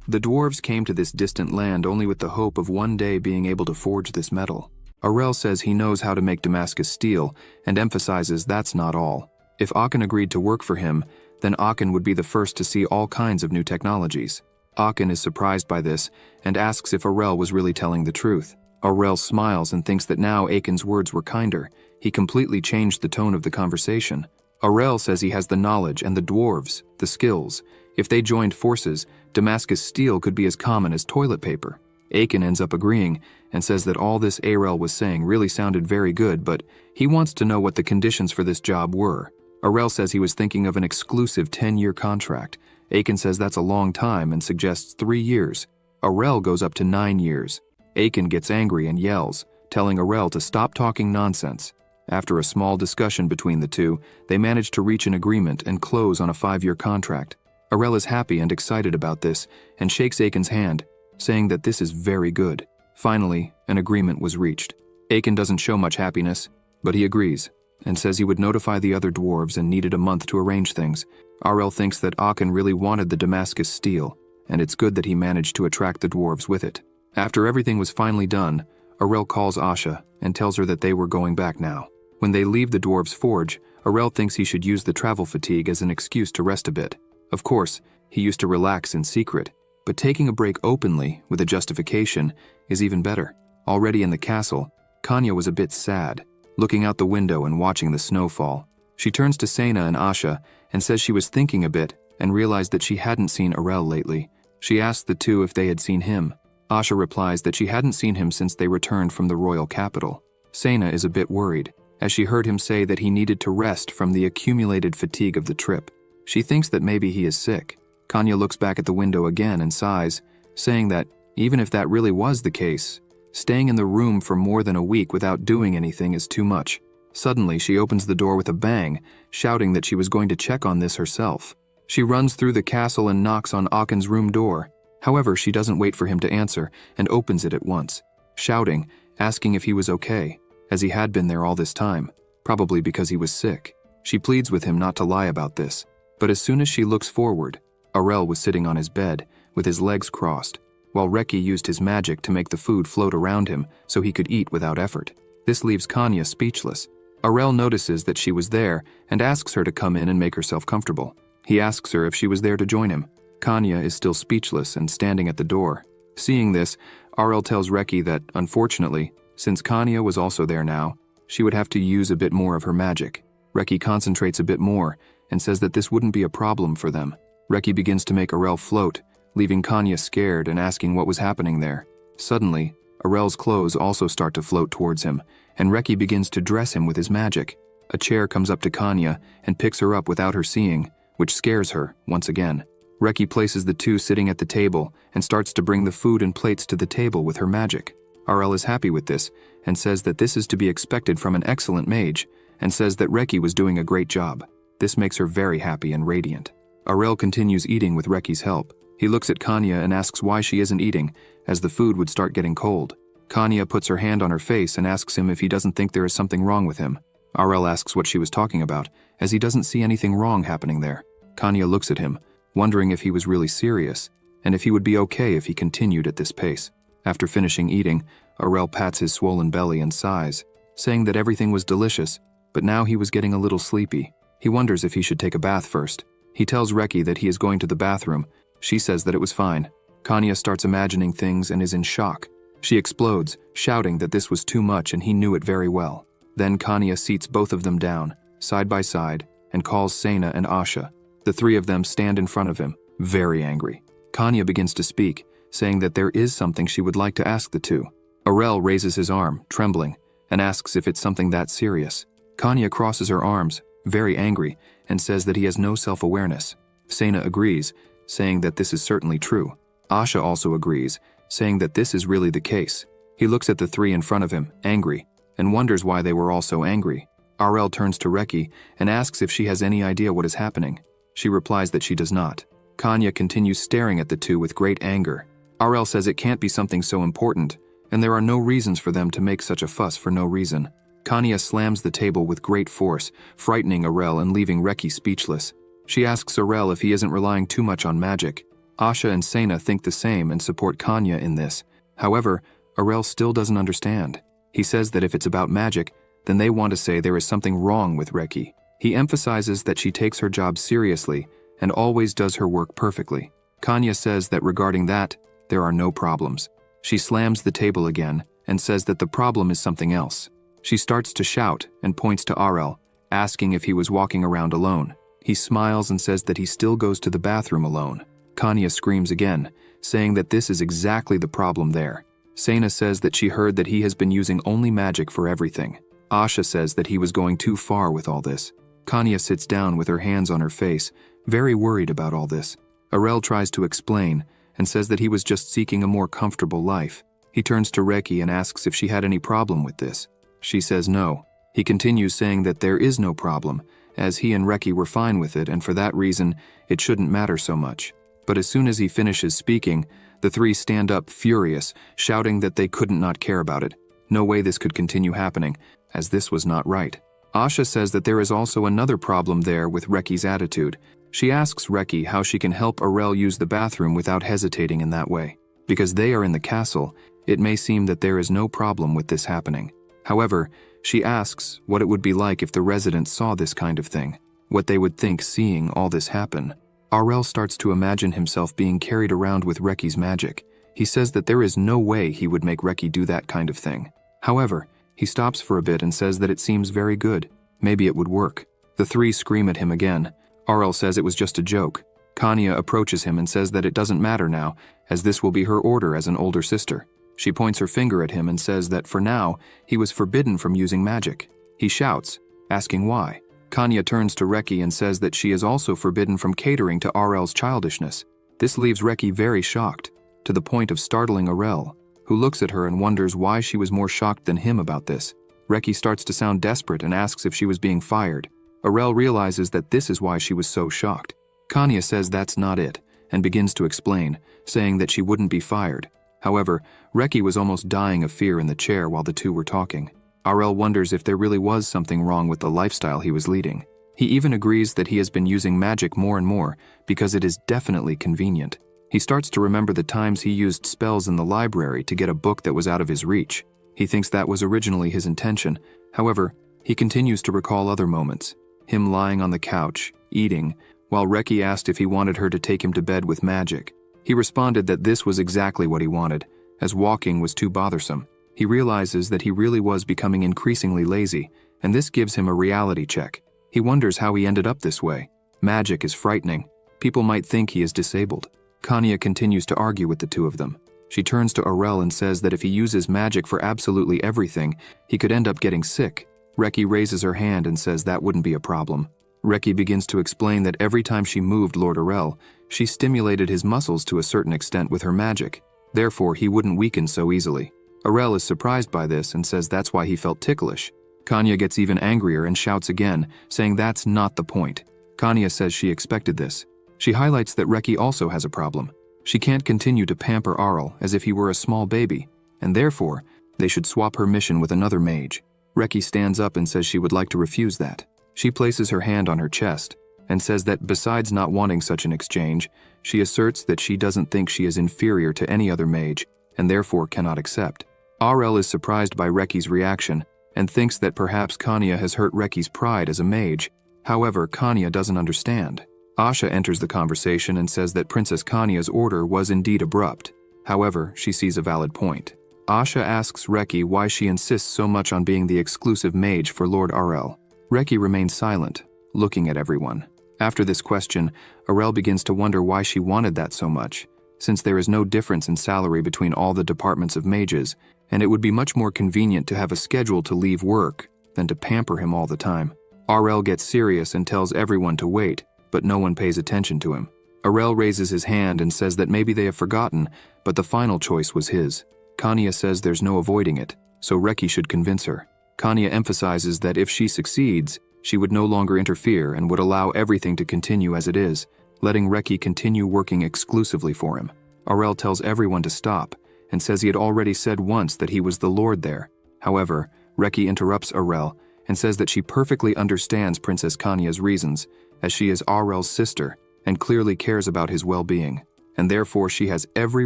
The dwarves came to this distant land only with the hope of one day being able to forge this metal. Aurel says he knows how to make Damascus steel, and emphasizes that's not all. If Aachen agreed to work for him, then Aachen would be the first to see all kinds of new technologies. Aachen is surprised by this, and asks if Aurel was really telling the truth. Aurel smiles and thinks that now Aachen's words were kinder. He completely changed the tone of the conversation. Aurel says he has the knowledge and the dwarves, the skills. If they joined forces, Damascus steel could be as common as toilet paper. Aachen ends up agreeing, and says that all this Aurel was saying really sounded very good, but he wants to know what the conditions for this job were. Aurel says he was thinking of an exclusive 10-year contract. Aachen says that's a long time and suggests 3 years. Aurel goes up to 9 years. Aachen gets angry and yells, telling Aurel to stop talking nonsense. After a small discussion between the two, they manage to reach an agreement and close on a 5-year contract. Aurel is happy and excited about this, and shakes Aachen's hand, saying that this is very good. Finally, an agreement was reached. Aachen doesn't show much happiness, but he agrees, and says he would notify the other dwarves and needed a month to arrange things. Aurel thinks that Aachen really wanted the Damascus steel, and it's good that he managed to attract the dwarves with it. After everything was finally done, Aurel calls Asha and tells her that they were going back now. When they leave the dwarves' forge, Aurel thinks he should use the travel fatigue as an excuse to rest a bit. Of course, he used to relax in secret, but taking a break openly, with a justification, is even better. Already in the castle, Kanya was a bit sad, looking out the window and watching the snowfall. She turns to Sena and Asha and says she was thinking a bit and realized that she hadn't seen Aurel lately. She asked the two if they had seen him. Asha replies that she hadn't seen him since they returned from the royal capital. Sena is a bit worried, as she heard him say that he needed to rest from the accumulated fatigue of the trip. She thinks that maybe he is sick. Kanya looks back at the window again and sighs, saying that even if that really was the case, staying in the room for more than a week without doing anything is too much. Suddenly, she opens the door with a bang, shouting that she was going to check on this herself. She runs through the castle and knocks on Aachen's room door. However, she doesn't wait for him to answer and opens it at once, shouting, asking if he was okay, as he had been there all this time, probably because he was sick. She pleads with him not to lie about this, but as soon as she looks forward, Aurel was sitting on his bed, with his legs crossed, while Reki used his magic to make the food float around him so he could eat without effort. This leaves Kanya speechless. Aurel notices that she was there and asks her to come in and make herself comfortable. He asks her if she was there to join him. Kanya is still speechless and standing at the door. Seeing this, Aurel tells Reki that, unfortunately, since Kanya was also there now, she would have to use a bit more of her magic. Reki concentrates a bit more and says that this wouldn't be a problem for them. Reki begins to make Aurel float, leaving Kanya scared and asking what was happening there. Suddenly, Aurel's clothes also start to float towards him, and Reki begins to dress him with his magic. A chair comes up to Kanya and picks her up without her seeing, which scares her once again. Reki places the two sitting at the table and starts to bring the food and plates to the table with her magic. RL is happy with this and says that this is to be expected from an excellent mage, and says that Reki was doing a great job. This makes her very happy and radiant. RL continues eating with Reki's help. He looks at Kanya and asks why she isn't eating, as the food would start getting cold. Kanya puts her hand on her face and asks him if he doesn't think there is something wrong with him. RL asks what she was talking about, as he doesn't see anything wrong happening there. Kanya looks at him, wondering if he was really serious, and if he would be okay if he continued at this pace. After finishing eating, RL pats his swollen belly and sighs, saying that everything was delicious, but now he was getting a little sleepy. He wonders if he should take a bath first. He tells Reki that he is going to the bathroom. She says that it was fine. Kanya starts imagining things and is in shock. She explodes, shouting that this was too much and he knew it very well. Then Kanya seats both of them down, side by side, and calls Sena and Asha. The three of them stand in front of him, very angry. Kanya begins to speak, saying that there is something she would like to ask the two. RL raises his arm, trembling, and asks if it's something that serious. Kanya crosses her arms, very angry, and says that he has no self-awareness. Sena agrees, saying that this is certainly true. Asha also agrees, saying that this is really the case. He looks at the three in front of him, angry, and wonders why they were all so angry. RL turns to Reki and asks if she has any idea what is happening. She replies that she does not. Kanya continues staring at the two with great anger. RL says it can't be something so important, and there are no reasons for them to make such a fuss for no reason. Kanya slams the table with great force, frightening RL and leaving Reki speechless. She asks RL if he isn't relying too much on magic. Asha and Sena think the same and support Kanya in this. However, RL still doesn't understand. He says that if it's about magic, then they want to say there is something wrong with Reki. He emphasizes that she takes her job seriously and always does her work perfectly. Kanya says that regarding that, there are no problems. She slams the table again and says that the problem is something else. She starts to shout and points to RL, asking if he was walking around alone. He smiles and says that he still goes to the bathroom alone. Kanya screams again, saying that this is exactly the problem there. Sena says that she heard that he has been using only magic for everything. Asha says that he was going too far with all this. Kanya sits down with her hands on her face, very worried about all this. RL tries to explain and says that he was just seeking a more comfortable life. He turns to Reki and asks if she had any problem with this. She says no. He continues saying that there is no problem, as he and Reki were fine with it and for that reason, it shouldn't matter so much. But as soon as he finishes speaking, the three stand up furious, shouting that they couldn't not care about it. No way this could continue happening, as this was not right. Asha says that there is also another problem there with Reki's attitude. She asks Reki how she can help RL use the bathroom without hesitating in that way. Because they are in the castle, it may seem that there is no problem with this happening. However, she asks what it would be like if the residents saw this kind of thing, what they would think seeing all this happen. RL starts to imagine himself being carried around with Reki's magic. He says that there is no way he would make Reki do that kind of thing. However, he stops for a bit and says that it seems very good. Maybe it would work. The three scream at him again. RL says it was just a joke. Kanya approaches him and says that it doesn't matter now, as this will be her order as an older sister. She points her finger at him and says that for now, he was forbidden from using magic. He shouts, asking why. Kanya turns to Reki and says that she is also forbidden from catering to RL's childishness. This leaves Reki very shocked, to the point of startling RL, who looks at her and wonders why she was more shocked than him about this. Reki starts to sound desperate and asks if she was being fired. RL realizes that this is why she was so shocked. Kanya says that's not it, and begins to explain, saying that she wouldn't be fired. However, Reki was almost dying of fear in the chair while the two were talking. RL wonders if there really was something wrong with the lifestyle he was leading. He even agrees that he has been using magic more and more because it is definitely convenient. He starts to remember the times he used spells in the library to get a book that was out of his reach. He thinks that was originally his intention. However, he continues to recall other moments. Him lying on the couch, eating, while Reki asked if he wanted her to take him to bed with magic. He responded that this was exactly what he wanted, as walking was too bothersome. He realizes that he really was becoming increasingly lazy, and this gives him a reality check. He wonders how he ended up this way. Magic is frightening. People might think he is disabled. Kanya continues to argue with the two of them. She turns to Aurel and says that if he uses magic for absolutely everything, he could end up getting sick. Reki raises her hand and says that wouldn't be a problem. Reki begins to explain that every time she moved Lord Aurel, she stimulated his muscles to a certain extent with her magic. Therefore, he wouldn't weaken so easily. Aurel is surprised by this and says that's why he felt ticklish. Kanya gets even angrier and shouts again, saying that's not the point. Kanya says she expected this. She highlights that Reki also has a problem. She can't continue to pamper Aurel as if he were a small baby, and therefore, they should swap her mission with another mage. Reki stands up and says she would like to refuse that. She places her hand on her chest and says that besides not wanting such an exchange, she asserts that she doesn't think she is inferior to any other mage and therefore cannot accept. Aurel is surprised by Reki's reaction and thinks that perhaps Kanya has hurt Reki's pride as a mage. However, Kanya doesn't understand. Asha enters the conversation and says that Princess Kanya's order was indeed abrupt. However, she sees a valid point. Asha asks Reki why she insists so much on being the exclusive mage for Lord Aurel. Reki remains silent, looking at everyone. After this question, Aurel begins to wonder why she wanted that so much, since there is no difference in salary between all the departments of mages, and it would be much more convenient to have a schedule to leave work than to pamper him all the time. Aurel gets serious and tells everyone to wait, but no one pays attention to him. Aurel raises his hand and says that maybe they have forgotten, but the final choice was his. Kanya says there's no avoiding it, so Reki should convince her. Kanya emphasizes that if she succeeds, she would no longer interfere and would allow everything to continue as it is, letting Reki continue working exclusively for him. Aurel tells everyone to stop and says he had already said once that he was the lord there. However, Reki interrupts Aurel and says that she perfectly understands Princess Kanya's reasons, as she is Aurel's sister and clearly cares about his well-being, and therefore she has every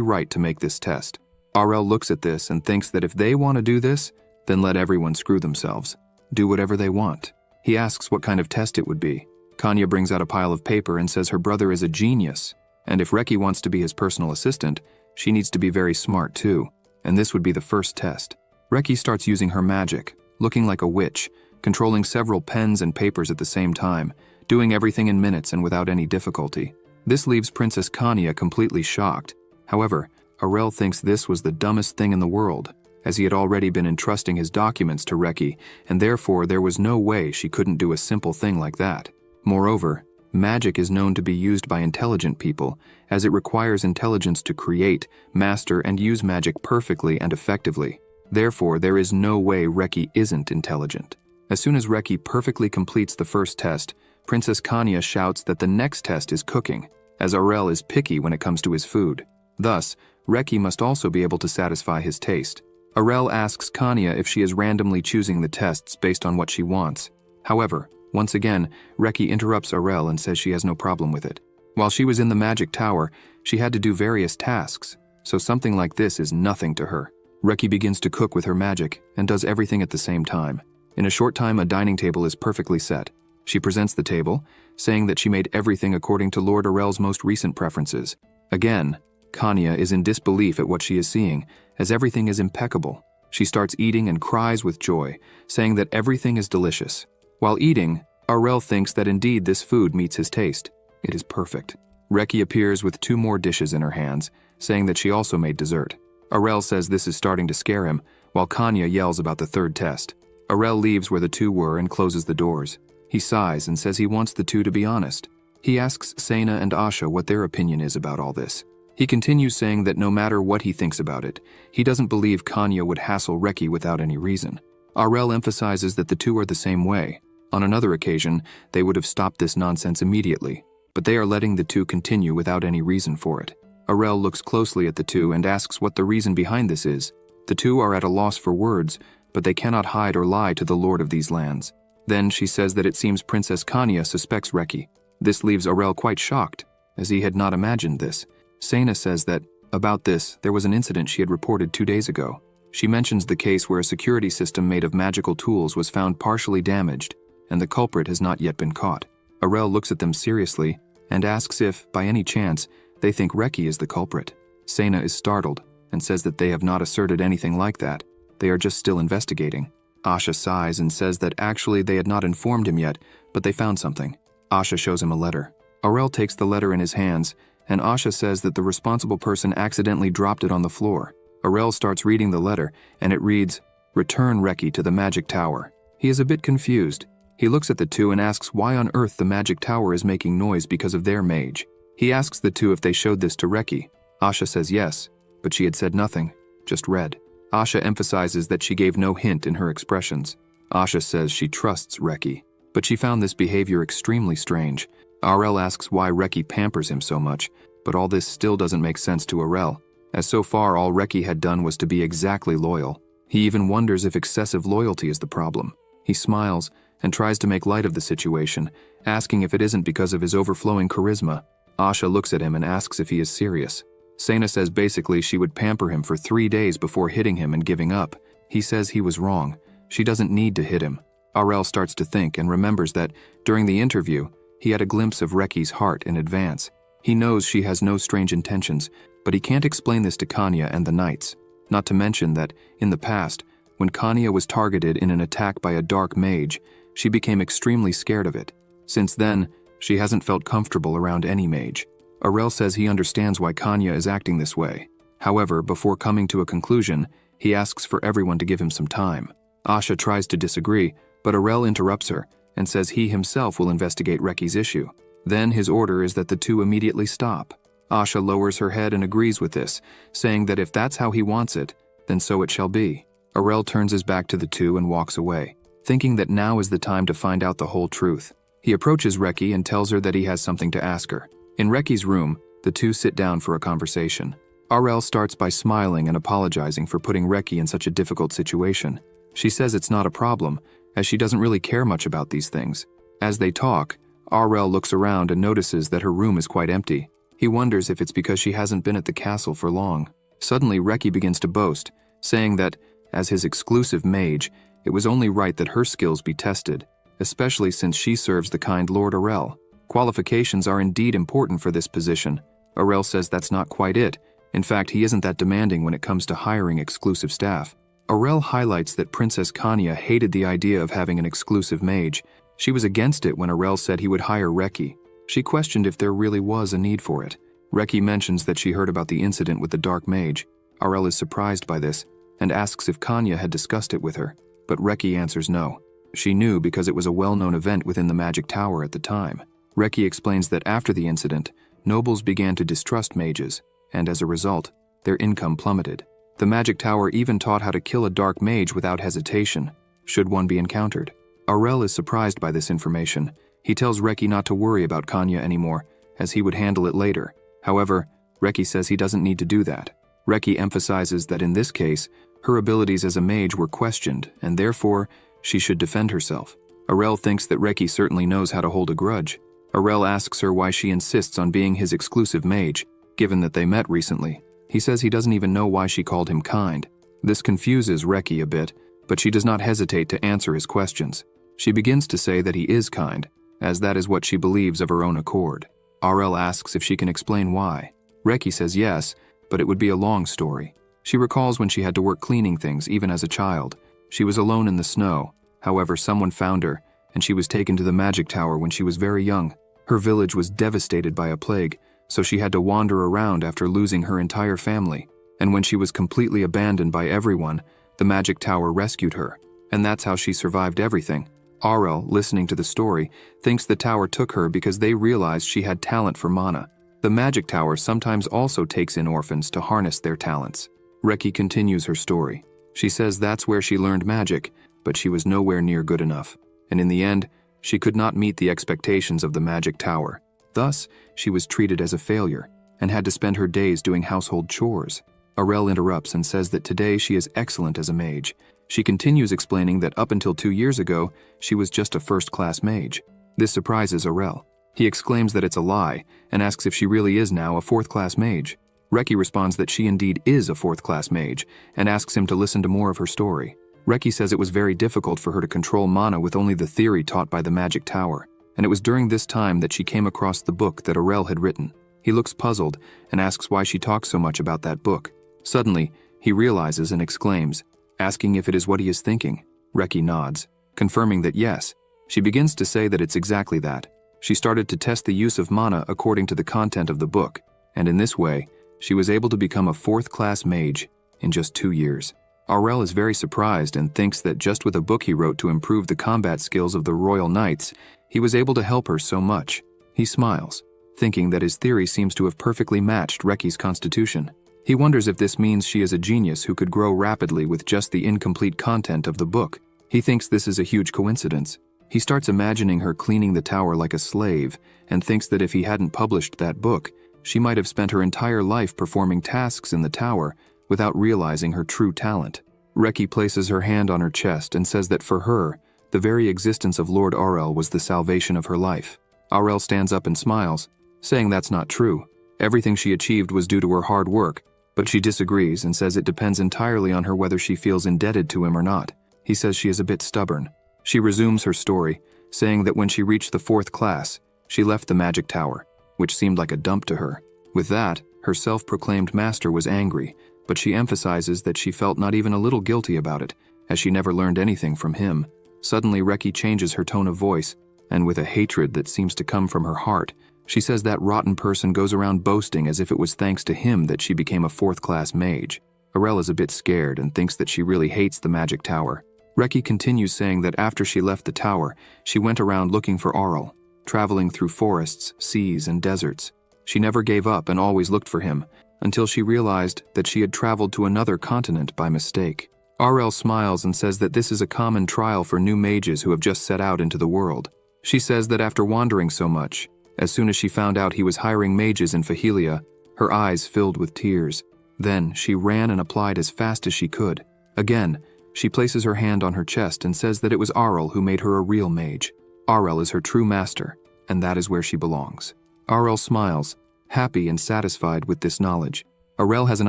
right to make this test. Aurel looks at this and thinks that if they want to do this, then let everyone screw themselves. Do whatever they want. He asks what kind of test it would be. Kanya brings out a pile of paper and says her brother is a genius, and if Reki wants to be his personal assistant, she needs to be very smart too, and this would be the first test. Reki starts using her magic, looking like a witch, controlling several pens and papers at the same time, doing everything in minutes and without any difficulty. This leaves Princess Kanya completely shocked. However, Aurel thinks this was the dumbest thing in the world, as he had already been entrusting his documents to Reki, and therefore there was no way she couldn't do a simple thing like that. Moreover, magic is known to be used by intelligent people, as it requires intelligence to create, master, and use magic perfectly and effectively. Therefore, there is no way Reki isn't intelligent. As soon as Reki perfectly completes the first test, Princess Kanya shouts that the next test is cooking, as Aurel is picky when it comes to his food. Thus, Reki must also be able to satisfy his taste. Aurel asks Kanya if she is randomly choosing the tests based on what she wants. However, once again, Reki interrupts Aurel and says she has no problem with it. While she was in the magic tower, she had to do various tasks, so something like this is nothing to her. Reki begins to cook with her magic and does everything at the same time. In a short time, a dining table is perfectly set. She presents the table, saying that she made everything according to Lord Aurel's most recent preferences. Again, Kanya is in disbelief at what she is seeing, as everything is impeccable. She starts eating and cries with joy, saying that everything is delicious. While eating, Aurel thinks that indeed this food meets his taste. It is perfect. Reki appears with 2 more dishes in her hands, saying that she also made dessert. Aurel says this is starting to scare him, while Kanya yells about the third test. Aurel leaves where the 2 were and closes the doors. He sighs and says he wants the 2 to be honest. He asks Sena and Asha what their opinion is about all this. He continues saying that no matter what he thinks about it, he doesn't believe Kanya would hassle Reki without any reason. Aurel emphasizes that the 2 are the same way. On another occasion, they would have stopped this nonsense immediately, but they are letting the 2 continue without any reason for it. Aurel looks closely at the 2 and asks what the reason behind this is. The 2 are at a loss for words, but they cannot hide or lie to the lord of these lands. Then she says that it seems Princess Kanya suspects Reki. This leaves Aurel quite shocked, as he had not imagined this. Sena says that, about this, there was an incident she had reported 2 days ago. She mentions the case where a security system made of magical tools was found partially damaged, and the culprit has not yet been caught. Aurel looks at them seriously and asks if, by any chance, they think Reki is the culprit. Sena is startled and says that they have not asserted anything like that. They are just still investigating. Asha sighs and says that actually they had not informed him yet, but they found something. Asha shows him a letter. Aurel takes the letter in his hands and Asha says that the responsible person accidentally dropped it on the floor. Arel starts reading the letter, and it reads, "Return Reki to the magic tower." He is a bit confused. He looks at the two and asks why on earth the magic tower is making noise because of their mage. He asks the two if they showed this to Reki. Asha says yes, but she had said nothing, just read. Asha emphasizes that she gave no hint in her expressions. Asha says she trusts Reki, but she found this behavior extremely strange. Arel asks why Reki pampers him so much, but all this still doesn't make sense to Arel, as so far all Reki had done was to be exactly loyal. He even wonders if excessive loyalty is the problem. He smiles and tries to make light of the situation, asking if it isn't because of his overflowing charisma. Asha looks at him and asks if he is serious. Sena says basically she would pamper him for 3 days before hitting him and giving up. He says he was wrong. She doesn't need to hit him. Arel starts to think and remembers that, during the interview, he had a glimpse of Reki's heart in advance. He knows she has no strange intentions, but he can't explain this to Kanya and the Knights. Not to mention that, in the past, when Kanya was targeted in an attack by a dark mage, she became extremely scared of it. Since then, she hasn't felt comfortable around any mage. Arel says he understands why Kanya is acting this way. However, before coming to a conclusion, he asks for everyone to give him some time. Asha tries to disagree, but Arel interrupts her and says he himself will investigate Reki's issue. Then his order is that the two immediately stop. Asha lowers her head and agrees with this, saying that if that's how he wants it, then so it shall be. Arel turns his back to the two and walks away, thinking that now is the time to find out the whole truth. He approaches Reki and tells her that he has something to ask her. In Reki's room, the two sit down for a conversation. Arel starts by smiling and apologizing for putting Reki in such a difficult situation. She says it's not a problem, as she doesn't really care much about these things. As they talk, Arel looks around and notices that her room is quite empty. He wonders if it's because she hasn't been at the castle for long. Suddenly, Reki begins to boast, saying that, as his exclusive mage, it was only right that her skills be tested, especially since she serves the kind Lord Arel. Qualifications are indeed important for this position. Arel says that's not quite it. In fact, he isn't that demanding when it comes to hiring exclusive staff. Arel highlights that Princess Kanya hated the idea of having an exclusive mage. She was against it when Arel said he would hire Reki. She questioned if there really was a need for it. Reki mentions that she heard about the incident with the dark mage. Arel is surprised by this and asks if Kanya had discussed it with her, but Reki answers no. She knew because it was a well-known event within the magic tower at the time. Reki explains that after the incident, nobles began to distrust mages, and as a result, their income plummeted. The magic tower even taught how to kill a dark mage without hesitation, should one be encountered. Arel is surprised by this information. He tells Reki not to worry about Kanya anymore, as he would handle it later. However, Reki says he doesn't need to do that. Reki emphasizes that in this case, her abilities as a mage were questioned, and therefore, she should defend herself. Arel thinks that Reki certainly knows how to hold a grudge. Arel asks her why she insists on being his exclusive mage, given that they met recently. He says he doesn't even know why she called him kind. This confuses Reki a bit, but she does not hesitate to answer his questions. She begins to say that he is kind, as that is what she believes of her own accord. Arel asks if she can explain why. Reki says yes, but it would be a long story. She recalls when she had to work cleaning things even as a child. She was alone in the snow. However, someone found her, and she was taken to the magic tower when she was very young. Her village was devastated by a plague, so she had to wander around after losing her entire family. And when she was completely abandoned by everyone, the magic tower rescued her, and that's how she survived everything. Arel, listening to the story, thinks the tower took her because they realized she had talent for mana. The magic tower sometimes also takes in orphans to harness their talents. Reki continues her story. She says that's where she learned magic, but she was nowhere near good enough, and in the end, she could not meet the expectations of the magic tower. Thus, she was treated as a failure, and had to spend her days doing household chores. Arel interrupts and says that today she is excellent as a mage. She continues explaining that up until 2 years ago, she was just a first-class mage. This surprises Arel. He exclaims that it's a lie, and asks if she really is now a fourth-class mage. Reki responds that she indeed is a fourth-class mage, and asks him to listen to more of her story. Reki says it was very difficult for her to control mana with only the theory taught by the magic tower, and it was during this time that she came across the book that Arel had written. He looks puzzled, and asks why she talks so much about that book. Suddenly, he realizes and exclaims, asking if it is what he is thinking. Reki nods, confirming that yes. She begins to say that it's exactly that. She started to test the use of mana according to the content of the book. and in this way, she was able to become a 4th-class mage in just 2 years. Aurel is very surprised and thinks that just with a book he wrote to improve the combat skills of the Royal Knights, he was able to help her so much. He smiles, thinking that his theory seems to have perfectly matched Reki's constitution. He wonders if this means she is a genius who could grow rapidly with just the incomplete content of the book. He thinks this is a huge coincidence. He starts imagining her cleaning the tower like a slave and thinks that if he hadn't published that book, she might have spent her entire life performing tasks in the tower without realizing her true talent. Reki places her hand on her chest and says that for her, the very existence of Lord Aurel was the salvation of her life. Aurel stands up and smiles, saying that's not true. Everything she achieved was due to her hard work, but she disagrees and says it depends entirely on her whether she feels indebted to him or not. He says she is a bit stubborn. She resumes her story, saying that when she reached the 4th class, she left the magic tower, which seemed like a dump to her. With that, her self-proclaimed master was angry, but she emphasizes that she felt not even a little guilty about it, as she never learned anything from him. Suddenly, Reki changes her tone of voice, and with a hatred that seems to come from her heart, she says that rotten person goes around boasting as if it was thanks to him that she became a 4th-class mage. Aurel is a bit scared and thinks that she really hates the magic tower. Reki continues saying that after she left the tower, she went around looking for Aurel, traveling through forests, seas, and deserts. She never gave up and always looked for him, until she realized that she had traveled to another continent by mistake. Aurel smiles and says that this is a common trial for new mages who have just set out into the world. She says that after wandering so much, as soon as she found out he was hiring mages in Fahelia, her eyes filled with tears. Then she ran and applied as fast as she could. Again, she places her hand on her chest and says that it was Aurel who made her a real mage. Aurel is her true master, and that is where she belongs. Aurel smiles, happy and satisfied with this knowledge. Aurel has an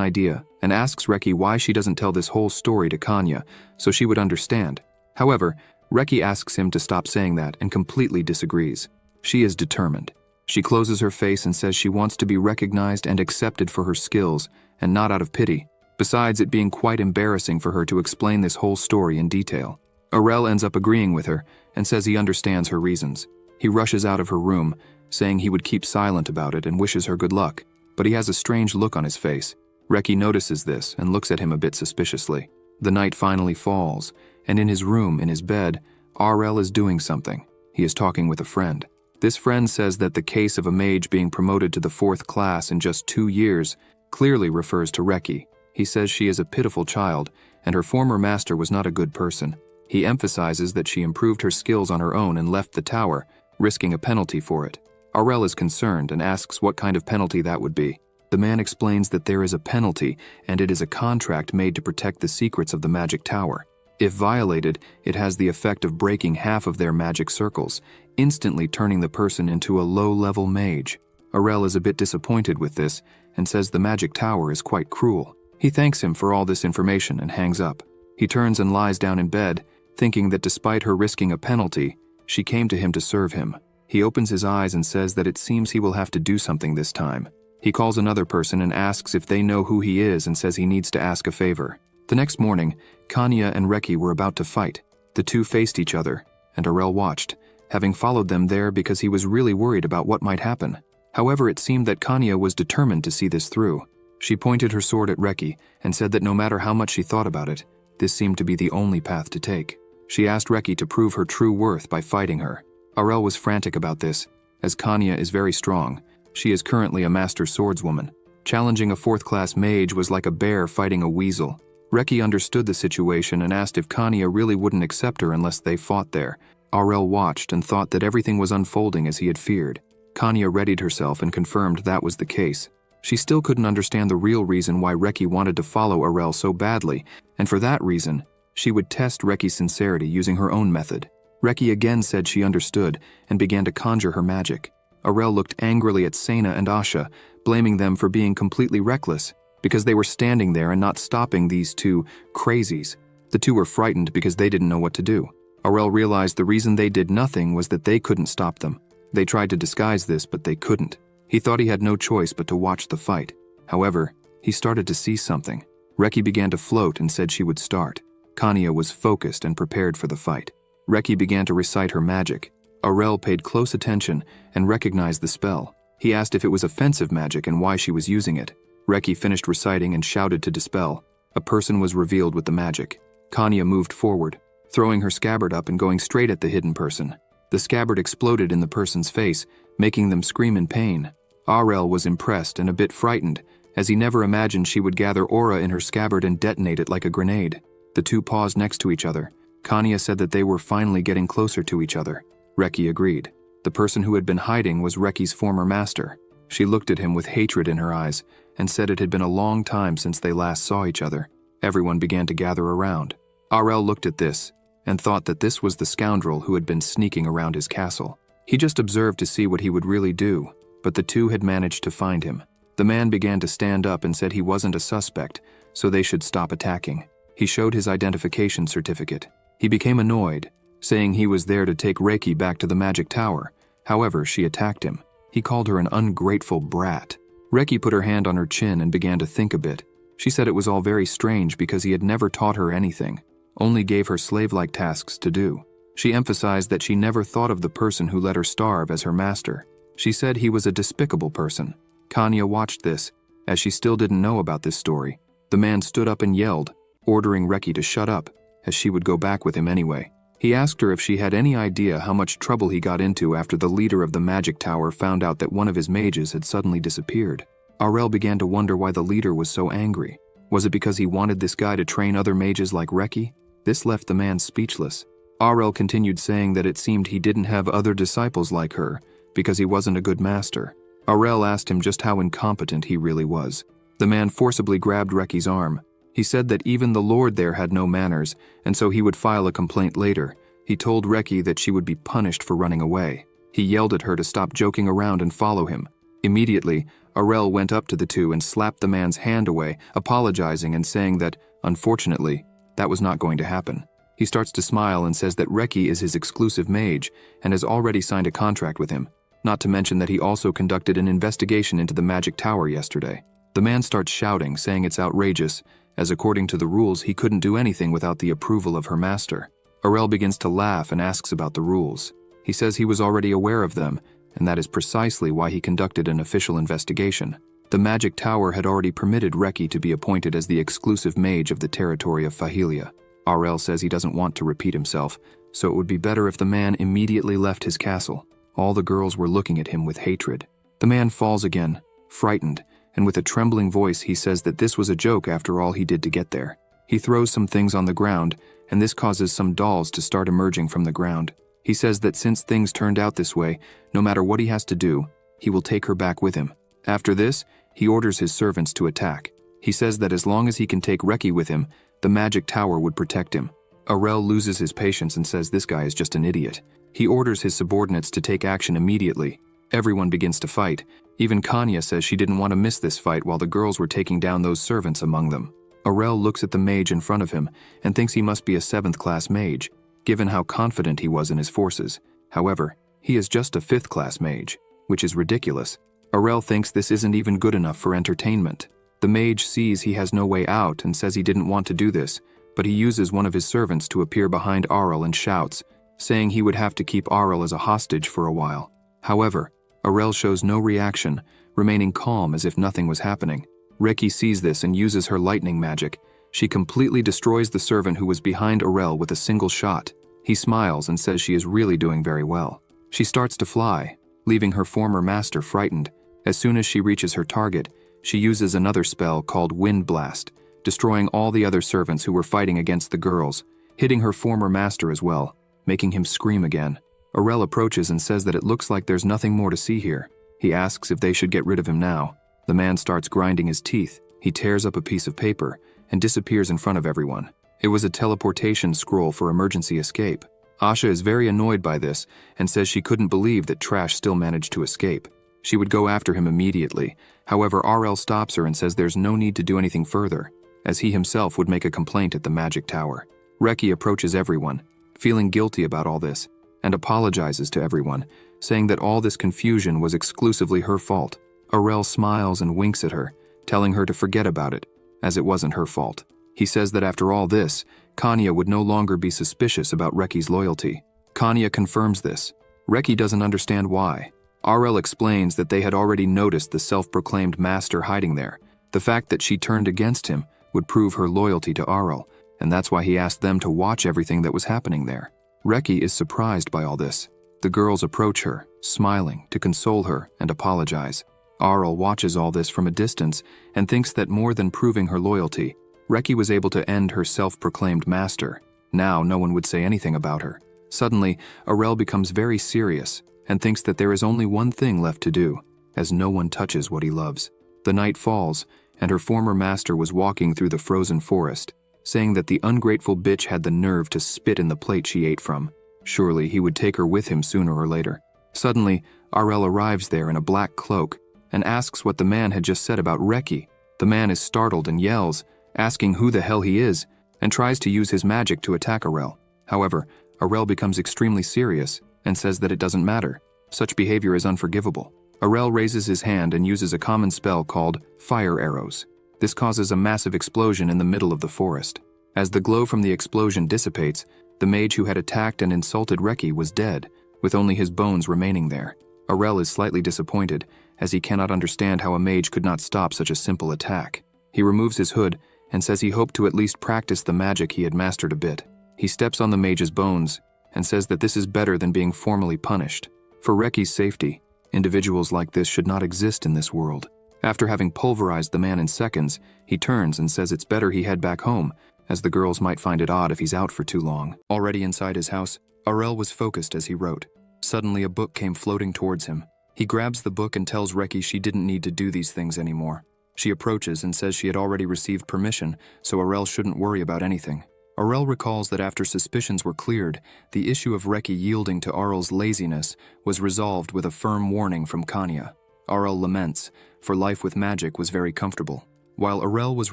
idea and asks Reki why she doesn't tell this whole story to Kanya, so she would understand. However, Reki asks him to stop saying that and completely disagrees. She is determined. She closes her face and says she wants to be recognized and accepted for her skills, and not out of pity. Besides it being quite embarrassing for her to explain this whole story in detail. Aurel ends up agreeing with her and says he understands her reasons. He rushes out of her room, saying he would keep silent about it and wishes her good luck, but he has a strange look on his face. Reki notices this and looks at him a bit suspiciously. The night finally falls, and in his room, in his bed, Aurel is doing something. He is talking with a friend. This friend says that the case of a mage being promoted to the 4th class in just 2 years clearly refers to Reki. He says she is a pitiful child, and her former master was not a good person. He emphasizes that she improved her skills on her own and left the tower, risking a penalty for it. Aurel is concerned and asks what kind of penalty that would be. The man explains that there is a penalty, and it is a contract made to protect the secrets of the magic tower. If violated, it has the effect of breaking half of their magic circles, instantly turning the person into a low-level mage. Aurel is a bit disappointed with this and says the magic tower is quite cruel. He thanks him for all this information and hangs up. He turns and lies down in bed, thinking that despite her risking a penalty, she came to him to serve him. He opens his eyes and says that it seems he will have to do something this time. He calls another person and asks if they know who he is and says he needs to ask a favor. The next morning, Kanya and Reki were about to fight. The two faced each other, and Aurel watched, having followed them there because he was really worried about what might happen. However, it seemed that Kanya was determined to see this through. She pointed her sword at Reki and said that no matter how much she thought about it, this seemed to be the only path to take. She asked Reki to prove her true worth by fighting her. Aurel was frantic about this, as Kanya is very strong. She is currently a master swordswoman. Challenging a 4th-class mage was like a bear fighting a weasel. Reki understood the situation and asked if Kanya really wouldn't accept her unless they fought there. Aurel watched and thought that everything was unfolding as he had feared. Kanya readied herself and confirmed that was the case. She still couldn't understand the real reason why Reki wanted to follow Aurel so badly, and for that reason, she would test Reki's sincerity using her own method. Reki again said she understood and began to conjure her magic. Aurel looked angrily at Sena and Asha, blaming them for being completely reckless, because they were standing there and not stopping these two crazies. The two were frightened because they didn't know what to do. Aurel realized the reason they did nothing was that they couldn't stop them. They tried to disguise this, but they couldn't. He thought he had no choice but to watch the fight. However, he started to see something. Reki began to float and said she would start. Kanya was focused and prepared for the fight. Reki began to recite her magic. Aurel paid close attention and recognized the spell. He asked if it was offensive magic and why she was using it. Reki finished reciting and shouted to dispel. A person was revealed with the magic. Kanya moved forward, throwing her scabbard up and going straight at the hidden person. The scabbard exploded in the person's face, making them scream in pain. Arel was impressed and a bit frightened, as he never imagined she would gather aura in her scabbard and detonate it like a grenade. The two paused next to each other. Kanya said that they were finally getting closer to each other. Reki agreed. The person who had been hiding was Reki's former master. She looked at him with hatred in her eyes and said it had been a long time since they last saw each other. Everyone began to gather around. Arel looked at this and thought that this was the scoundrel who had been sneaking around his castle. He just observed to see what he would really do, but the two had managed to find him. The man began to stand up and said he wasn't a suspect, so they should stop attacking. He showed his identification certificate. He became annoyed, saying he was there to take Reiki back to the magic tower. However, she attacked him. He called her an ungrateful brat. Reki put her hand on her chin and began to think a bit. She said it was all very strange because he had never taught her anything, only gave her slave-like tasks to do. She emphasized that she never thought of the person who let her starve as her master. She said he was a despicable person. Kanya watched this, as she still didn't know about this story. The man stood up and yelled, ordering Reki to shut up, as she would go back with him anyway. He asked her if she had any idea how much trouble he got into after the leader of the magic tower found out that one of his mages had suddenly disappeared. Arel began to wonder why the leader was so angry. Was it because he wanted this guy to train other mages like Reki? This left the man speechless. Arel continued saying that it seemed he didn't have other disciples like her because he wasn't a good master. Arel asked him just how incompetent he really was. The man forcibly grabbed Reki's arm. He said that even the lord there had no manners, and so he would file a complaint later. He told Reki that she would be punished for running away. He yelled at her to stop joking around and follow him. Immediately, Arel went up to the two and slapped the man's hand away, apologizing and saying that, unfortunately, that was not going to happen. He starts to smile and says that Reki is his exclusive mage and has already signed a contract with him, not to mention that he also conducted an investigation into the magic tower yesterday. The man starts shouting, saying it's outrageous, as according to the rules he couldn't do anything without the approval of her master. Arel begins to laugh and asks about the rules. He says he was already aware of them, and that is precisely why he conducted an official investigation. The magic tower had already permitted Reki to be appointed as the exclusive mage of the territory of Fahilia. Arel says he doesn't want to repeat himself, so it would be better if the man immediately left his castle. All the girls were looking at him with hatred. The man falls again, frightened, and with a trembling voice he says that this was a joke after all he did to get there. He throws some things on the ground, and this causes some dolls to start emerging from the ground. He says that since things turned out this way, no matter what he has to do, he will take her back with him. After this, he orders his servants to attack. He says that as long as he can take Reki with him, the magic tower would protect him. Arel loses his patience and says this guy is just an idiot. He orders his subordinates to take action immediately. Everyone begins to fight. Even Kanya says she didn't want to miss this fight while the girls were taking down those servants among them. Arel looks at the mage in front of him and thinks he must be a 7th-class mage, given how confident he was in his forces. However, he is just a 5th-class mage, which is ridiculous. Arel thinks this isn't even good enough for entertainment. The mage sees he has no way out and says he didn't want to do this, but he uses one of his servants to appear behind Arel and shouts, saying he would have to keep Arel as a hostage for a while. However, Arel shows no reaction, remaining calm as if nothing was happening. Reki sees this and uses her lightning magic. She completely destroys the servant who was behind Arel with a single shot. He smiles and says she is really doing very well. She starts to fly, leaving her former master frightened. As soon as she reaches her target, she uses another spell called Wind Blast, destroying all the other servants who were fighting against the girls, hitting her former master as well, making him scream again. Arel approaches and says that it looks like there's nothing more to see here. He asks if they should get rid of him now. The man starts grinding his teeth. He tears up a piece of paper and disappears in front of everyone. It was a teleportation scroll for emergency escape. Asha is very annoyed by this and says she couldn't believe that Trash still managed to escape. She would go after him immediately. However, Arel stops her and says there's no need to do anything further, as he himself would make a complaint at the magic tower. Reki approaches everyone, feeling guilty about all this, and apologizes to everyone, saying that all this confusion was exclusively her fault. Arel smiles and winks at her, telling her to forget about it, as it wasn't her fault. He says that after all this, Kanya would no longer be suspicious about Reki's loyalty. Kanya confirms this. Reki doesn't understand why. Arel explains that they had already noticed the self-proclaimed master hiding there. The fact that she turned against him would prove her loyalty to Arel, and that's why he asked them to watch everything that was happening there. Reki is surprised by all this. The girls approach her, smiling, to console her and apologize. Arel watches all this from a distance and thinks that more than proving her loyalty, Reki was able to end her self-proclaimed master. Now no one would say anything about her. Suddenly, Arel becomes very serious and thinks that there is only one thing left to do, as no one touches what he loves. The night falls, and her former master was walking through the frozen forest, saying that the ungrateful bitch had the nerve to spit in the plate she ate from. Surely he would take her with him sooner or later. Suddenly, Arel arrives there in a black cloak and asks what the man had just said about Reki. The man is startled and yells, asking who the hell he is, and tries to use his magic to attack Arel. However, Arel becomes extremely serious and says that it doesn't matter. Such behavior is unforgivable. Arel raises his hand and uses a common spell called fire arrows. This causes a massive explosion in the middle of the forest. As the glow from the explosion dissipates, the mage who had attacked and insulted Reki was dead, with only his bones remaining there. Arel is slightly disappointed, as he cannot understand how a mage could not stop such a simple attack. He removes his hood and says he hoped to at least practice the magic he had mastered a bit. He steps on the mage's bones and says that this is better than being formally punished. For Reki's safety, individuals like this should not exist in this world. After having pulverized the man in seconds, he turns and says it's better he head back home, as the girls might find it odd if he's out for too long. Already inside his house, Arel was focused as he wrote. Suddenly a book came floating towards him. He grabs the book and tells Reki she didn't need to do these things anymore. She approaches and says she had already received permission, so Arel shouldn't worry about anything. Arel recalls that after suspicions were cleared, the issue of Reki yielding to Arel's laziness was resolved with a firm warning from Kanya. Arel laments, for life with magic was very comfortable. While Arel was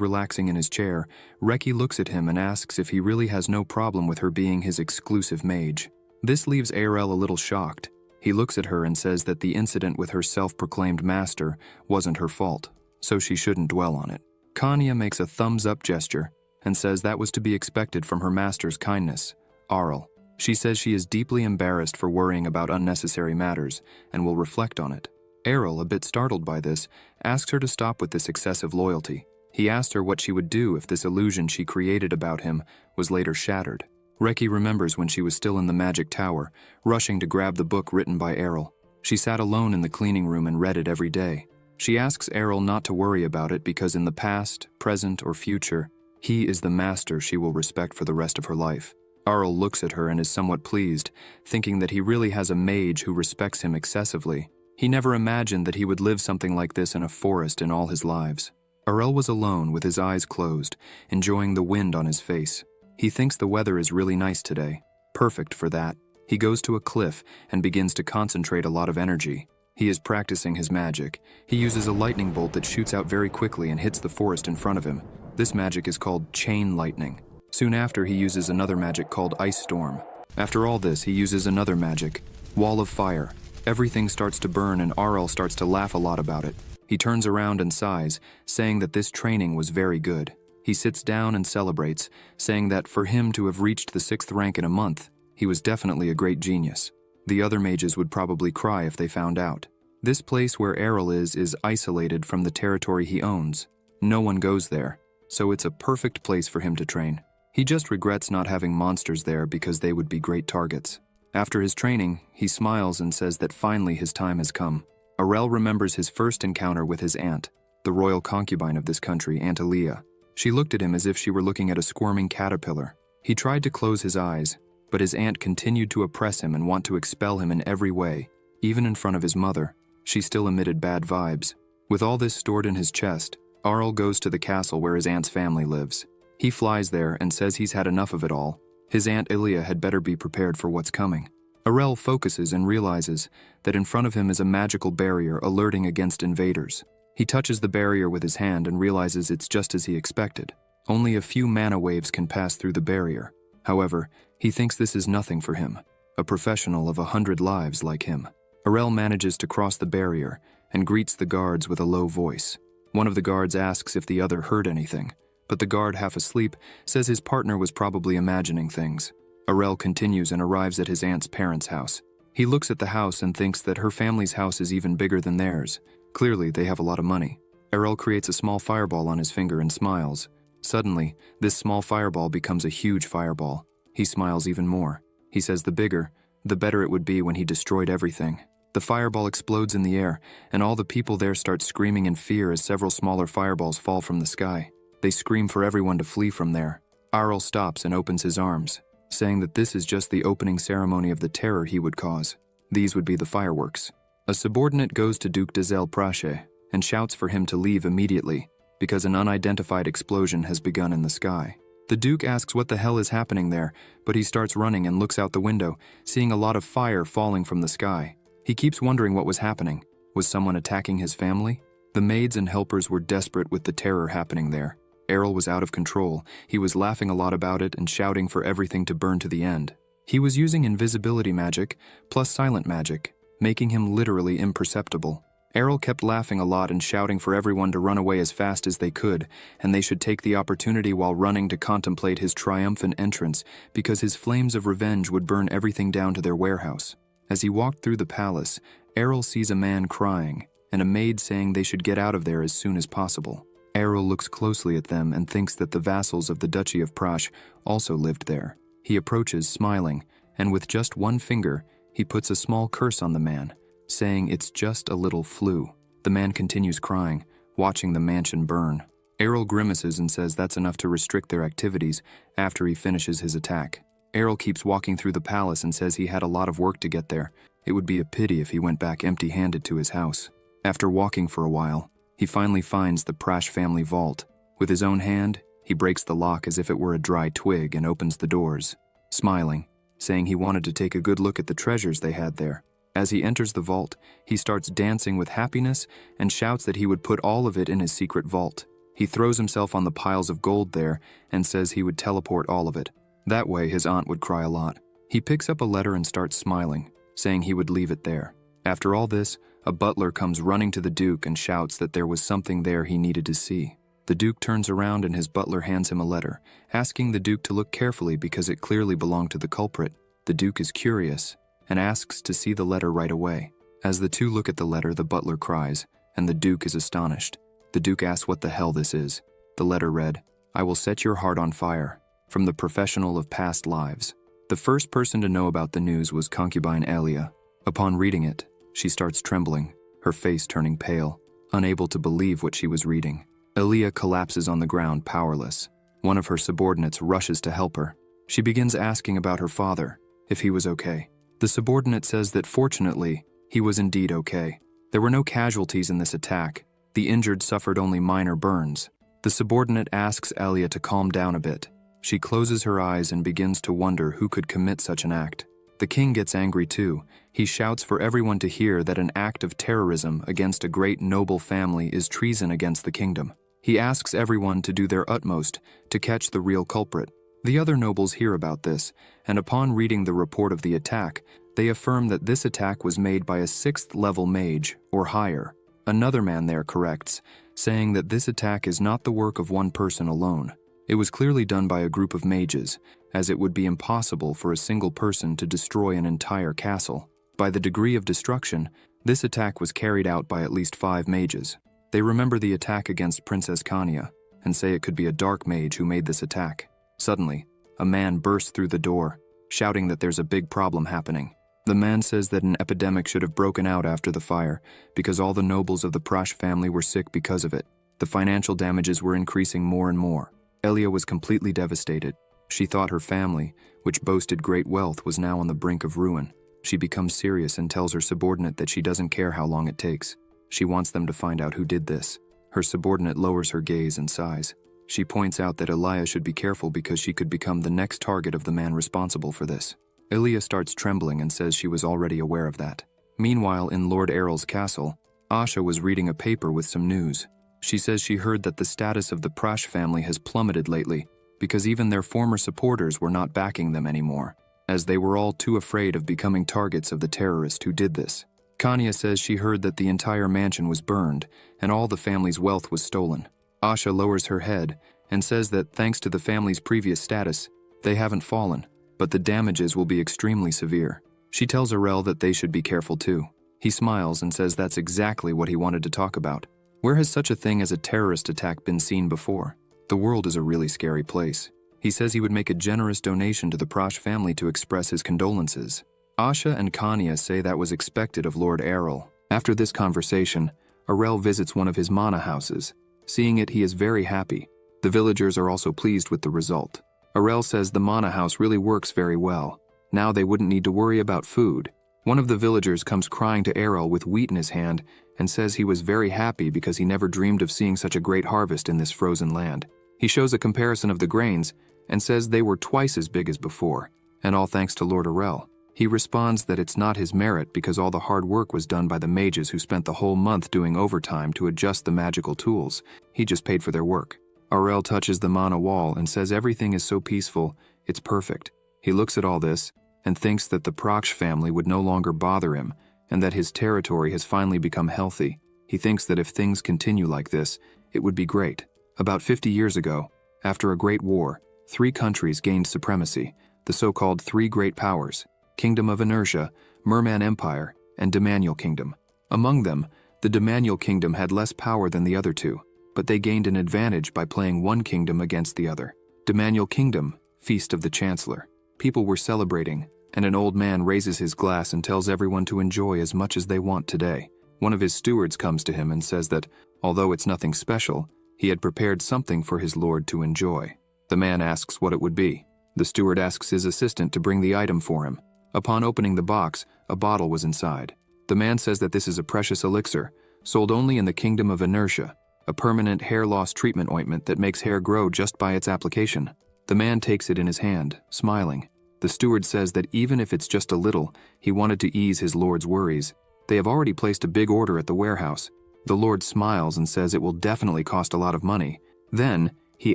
relaxing in his chair, Reki looks at him and asks if he really has no problem with her being his exclusive mage. This leaves Arel a little shocked. He looks at her and says that the incident with her self-proclaimed master wasn't her fault, so she shouldn't dwell on it. Kanya makes a thumbs-up gesture and says that was to be expected from her master's kindness, Arel. She says she is deeply embarrassed for worrying about unnecessary matters and will reflect on it. Arel, a bit startled by this, asks her to stop with this excessive loyalty. He asked her what she would do if this illusion she created about him was later shattered. Reki remembers when she was still in the magic tower, rushing to grab the book written by Arel. She sat alone in the cleaning room and read it every day. She asks Arel not to worry about it because in the past, present, or future, he is the master she will respect for the rest of her life. Arel looks at her and is somewhat pleased, thinking that he really has a mage who respects him excessively. He never imagined that he would live something like this in a forest in all his lives. Arel was alone with his eyes closed, enjoying the wind on his face. He thinks the weather is really nice today. Perfect for that. He goes to a cliff and begins to concentrate a lot of energy. He is practicing his magic. He uses a lightning bolt that shoots out very quickly and hits the forest in front of him. This magic is called chain lightning. Soon after, he uses another magic called ice storm. After all this, he uses another magic, wall of fire. Everything starts to burn and Arel starts to laugh a lot about it. He turns around and sighs, saying that this training was very good. He sits down and celebrates, saying that for him to have reached the 6th rank in a month, he was definitely a great genius. The other mages would probably cry if they found out. This place where Arel is isolated from the territory he owns. No one goes there, so it's a perfect place for him to train. He just regrets not having monsters there because they would be great targets. After his training, he smiles and says that finally his time has come. Arel remembers his first encounter with his aunt, the royal concubine of this country, Aunt Aaliyah. She looked at him as if she were looking at a squirming caterpillar. He tried to close his eyes, but his aunt continued to oppress him and want to expel him in every way. Even in front of his mother, she still emitted bad vibes. With all this stored in his chest, Arel goes to the castle where his aunt's family lives. He flies there and says he's had enough of it all. His Aunt Aaliyah had better be prepared for what's coming. Arel focuses and realizes that in front of him is a magical barrier alerting against invaders. He touches the barrier with his hand and realizes it's just as he expected. Only a few mana waves can pass through the barrier. However, he thinks this is nothing for him, a professional of 100 lives like him. Arel manages to cross the barrier and greets the guards with a low voice. One of the guards asks if the other heard anything, but the guard, half asleep, says his partner was probably imagining things. Arel continues and arrives at his aunt's parents' house. He looks at the house and thinks that her family's house is even bigger than theirs. Clearly, they have a lot of money. Errol creates a small fireball on his finger and smiles. Suddenly, this small fireball becomes a huge fireball. He smiles even more. He says the bigger, the better it would be when he destroyed everything. The fireball explodes in the air, and all the people there start screaming in fear as several smaller fireballs fall from the sky. They scream for everyone to flee from there. Errol stops and opens his arms, saying that this is just the opening ceremony of the terror he would cause. These would be the fireworks. A subordinate goes to Duke de Prache and shouts for him to leave immediately because an unidentified explosion has begun in the sky. The Duke asks what the hell is happening there, but he starts running and looks out the window, seeing a lot of fire falling from the sky. He keeps wondering what was happening. Was someone attacking his family? The maids and helpers were desperate with the terror happening there. Errol was out of control. He was laughing a lot about it and shouting for everything to burn to the end. He was using invisibility magic plus silent magic, making him literally imperceptible. Errol kept laughing a lot and shouting for everyone to run away as fast as they could, and they should take the opportunity while running to contemplate his triumphant entrance because his flames of revenge would burn everything down to their warehouse. As he walked through the palace, Errol sees a man crying and a maid saying they should get out of there as soon as possible. Errol looks closely at them and thinks that the vassals of the Duchy of Prash also lived there. He approaches, smiling, and with just one finger, he puts a small curse on the man, saying it's just a little flu. The man continues crying, watching the mansion burn. Errol grimaces and says that's enough to restrict their activities after he finishes his attack. Errol keeps walking through the palace and says he had a lot of work to get there. It would be a pity if he went back empty-handed to his house. After walking for a while, he finally finds the Prash family vault. With his own hand, he breaks the lock as if it were a dry twig and opens the doors, smiling, saying he wanted to take a good look at the treasures they had there. As he enters the vault, he starts dancing with happiness and shouts that he would put all of it in his secret vault. He throws himself on the piles of gold there and says he would teleport all of it. That way his aunt would cry a lot. He picks up a letter and starts smiling, saying he would leave it there. After all this, a butler comes running to the Duke and shouts that there was something there he needed to see. The Duke turns around and his butler hands him a letter, asking the Duke to look carefully because it clearly belonged to the culprit. The Duke is curious and asks to see the letter right away. As the two look at the letter, the butler cries, and the Duke is astonished. The Duke asks what the hell this is. The letter read, "I will set your heart on fire. From the professional of past lives." The first person to know about the news was concubine Elia. Upon reading it, she starts trembling, her face turning pale, unable to believe what she was reading. Elia collapses on the ground, powerless. One of her subordinates rushes to help her. She begins asking about her father, if he was okay. The subordinate says that fortunately, he was indeed okay. There were no casualties in this attack. The injured suffered only minor burns. The subordinate asks Elia to calm down a bit. She closes her eyes and begins to wonder who could commit such an act. The king gets angry too. He shouts for everyone to hear that an act of terrorism against a great noble family is treason against the kingdom. He asks everyone to do their utmost to catch the real culprit. The other nobles hear about this, and upon reading the report of the attack, they affirm that this attack was made by a 6th-level mage, or higher. Another man there corrects, saying that this attack is not the work of one person alone. It was clearly done by a group of mages, as it would be impossible for a single person to destroy an entire castle. By the degree of destruction, this attack was carried out by at least 5 mages. They remember the attack against Princess Kanya, and say it could be a dark mage who made this attack. Suddenly, a man bursts through the door, shouting that there's a big problem happening. The man says that an epidemic should have broken out after the fire, because all the nobles of the Prash family were sick because of it. The financial damages were increasing more and more. Elia was completely devastated. She thought her family, which boasted great wealth, was now on the brink of ruin. She becomes serious and tells her subordinate that she doesn't care how long it takes. She wants them to find out who did this. Her subordinate lowers her gaze and sighs. She points out that Elia should be careful because she could become the next target of the man responsible for this. Elia starts trembling and says she was already aware of that. Meanwhile, in Lord Errol's castle, Asha was reading a paper with some news. She says she heard that the status of the Prash family has plummeted lately because even their former supporters were not backing them anymore, as they were all too afraid of becoming targets of the terrorist who did this. Kanya says she heard that the entire mansion was burned and all the family's wealth was stolen. Asha lowers her head and says that thanks to the family's previous status, they haven't fallen, but the damages will be extremely severe. She tells Arel that they should be careful too. He smiles and says that's exactly what he wanted to talk about. Where has such a thing as a terrorist attack been seen before? The world is a really scary place. He says he would make a generous donation to the Prosh family to express his condolences. Asha and Kanya say that was expected of Lord Errol. After this conversation, Arel visits one of his mana houses. Seeing it, he is very happy. The villagers are also pleased with the result. Arel says the mana house really works very well. Now they wouldn't need to worry about food. One of the villagers comes crying to Errol with wheat in his hand and says he was very happy because he never dreamed of seeing such a great harvest in this frozen land. He shows a comparison of the grains and says they were twice as big as before, and all thanks to Lord Arel. He responds that it's not his merit because all the hard work was done by the mages who spent the whole month doing overtime to adjust the magical tools. He just paid for their work. Arel touches the mana wall and says everything is so peaceful, it's perfect. He looks at all this and thinks that the Proksh family would no longer bother him and that his territory has finally become healthy. He thinks that if things continue like this, it would be great. About 50 years ago, after a great war, 3 countries gained supremacy, the so-called 3 great powers: Kingdom of Inertia, Merman Empire, and Demanial Kingdom. Among them, the Demanial Kingdom had less power than the other 2, but they gained an advantage by playing one kingdom against the other. Demanial Kingdom, Feast of the Chancellor. People were celebrating, and an old man raises his glass and tells everyone to enjoy as much as they want today. One of his stewards comes to him and says that, although it's nothing special, he had prepared something for his lord to enjoy. The man asks what it would be. The steward asks his assistant to bring the item for him. Upon opening the box, a bottle was inside. The man says that this is a precious elixir, sold only in the Kingdom of Inertia, a permanent hair loss treatment ointment that makes hair grow just by its application. The man takes it in his hand, smiling. The steward says that even if it's just a little, he wanted to ease his lord's worries. They have already placed a big order at the warehouse. The lord smiles and says it will definitely cost a lot of money. Then, he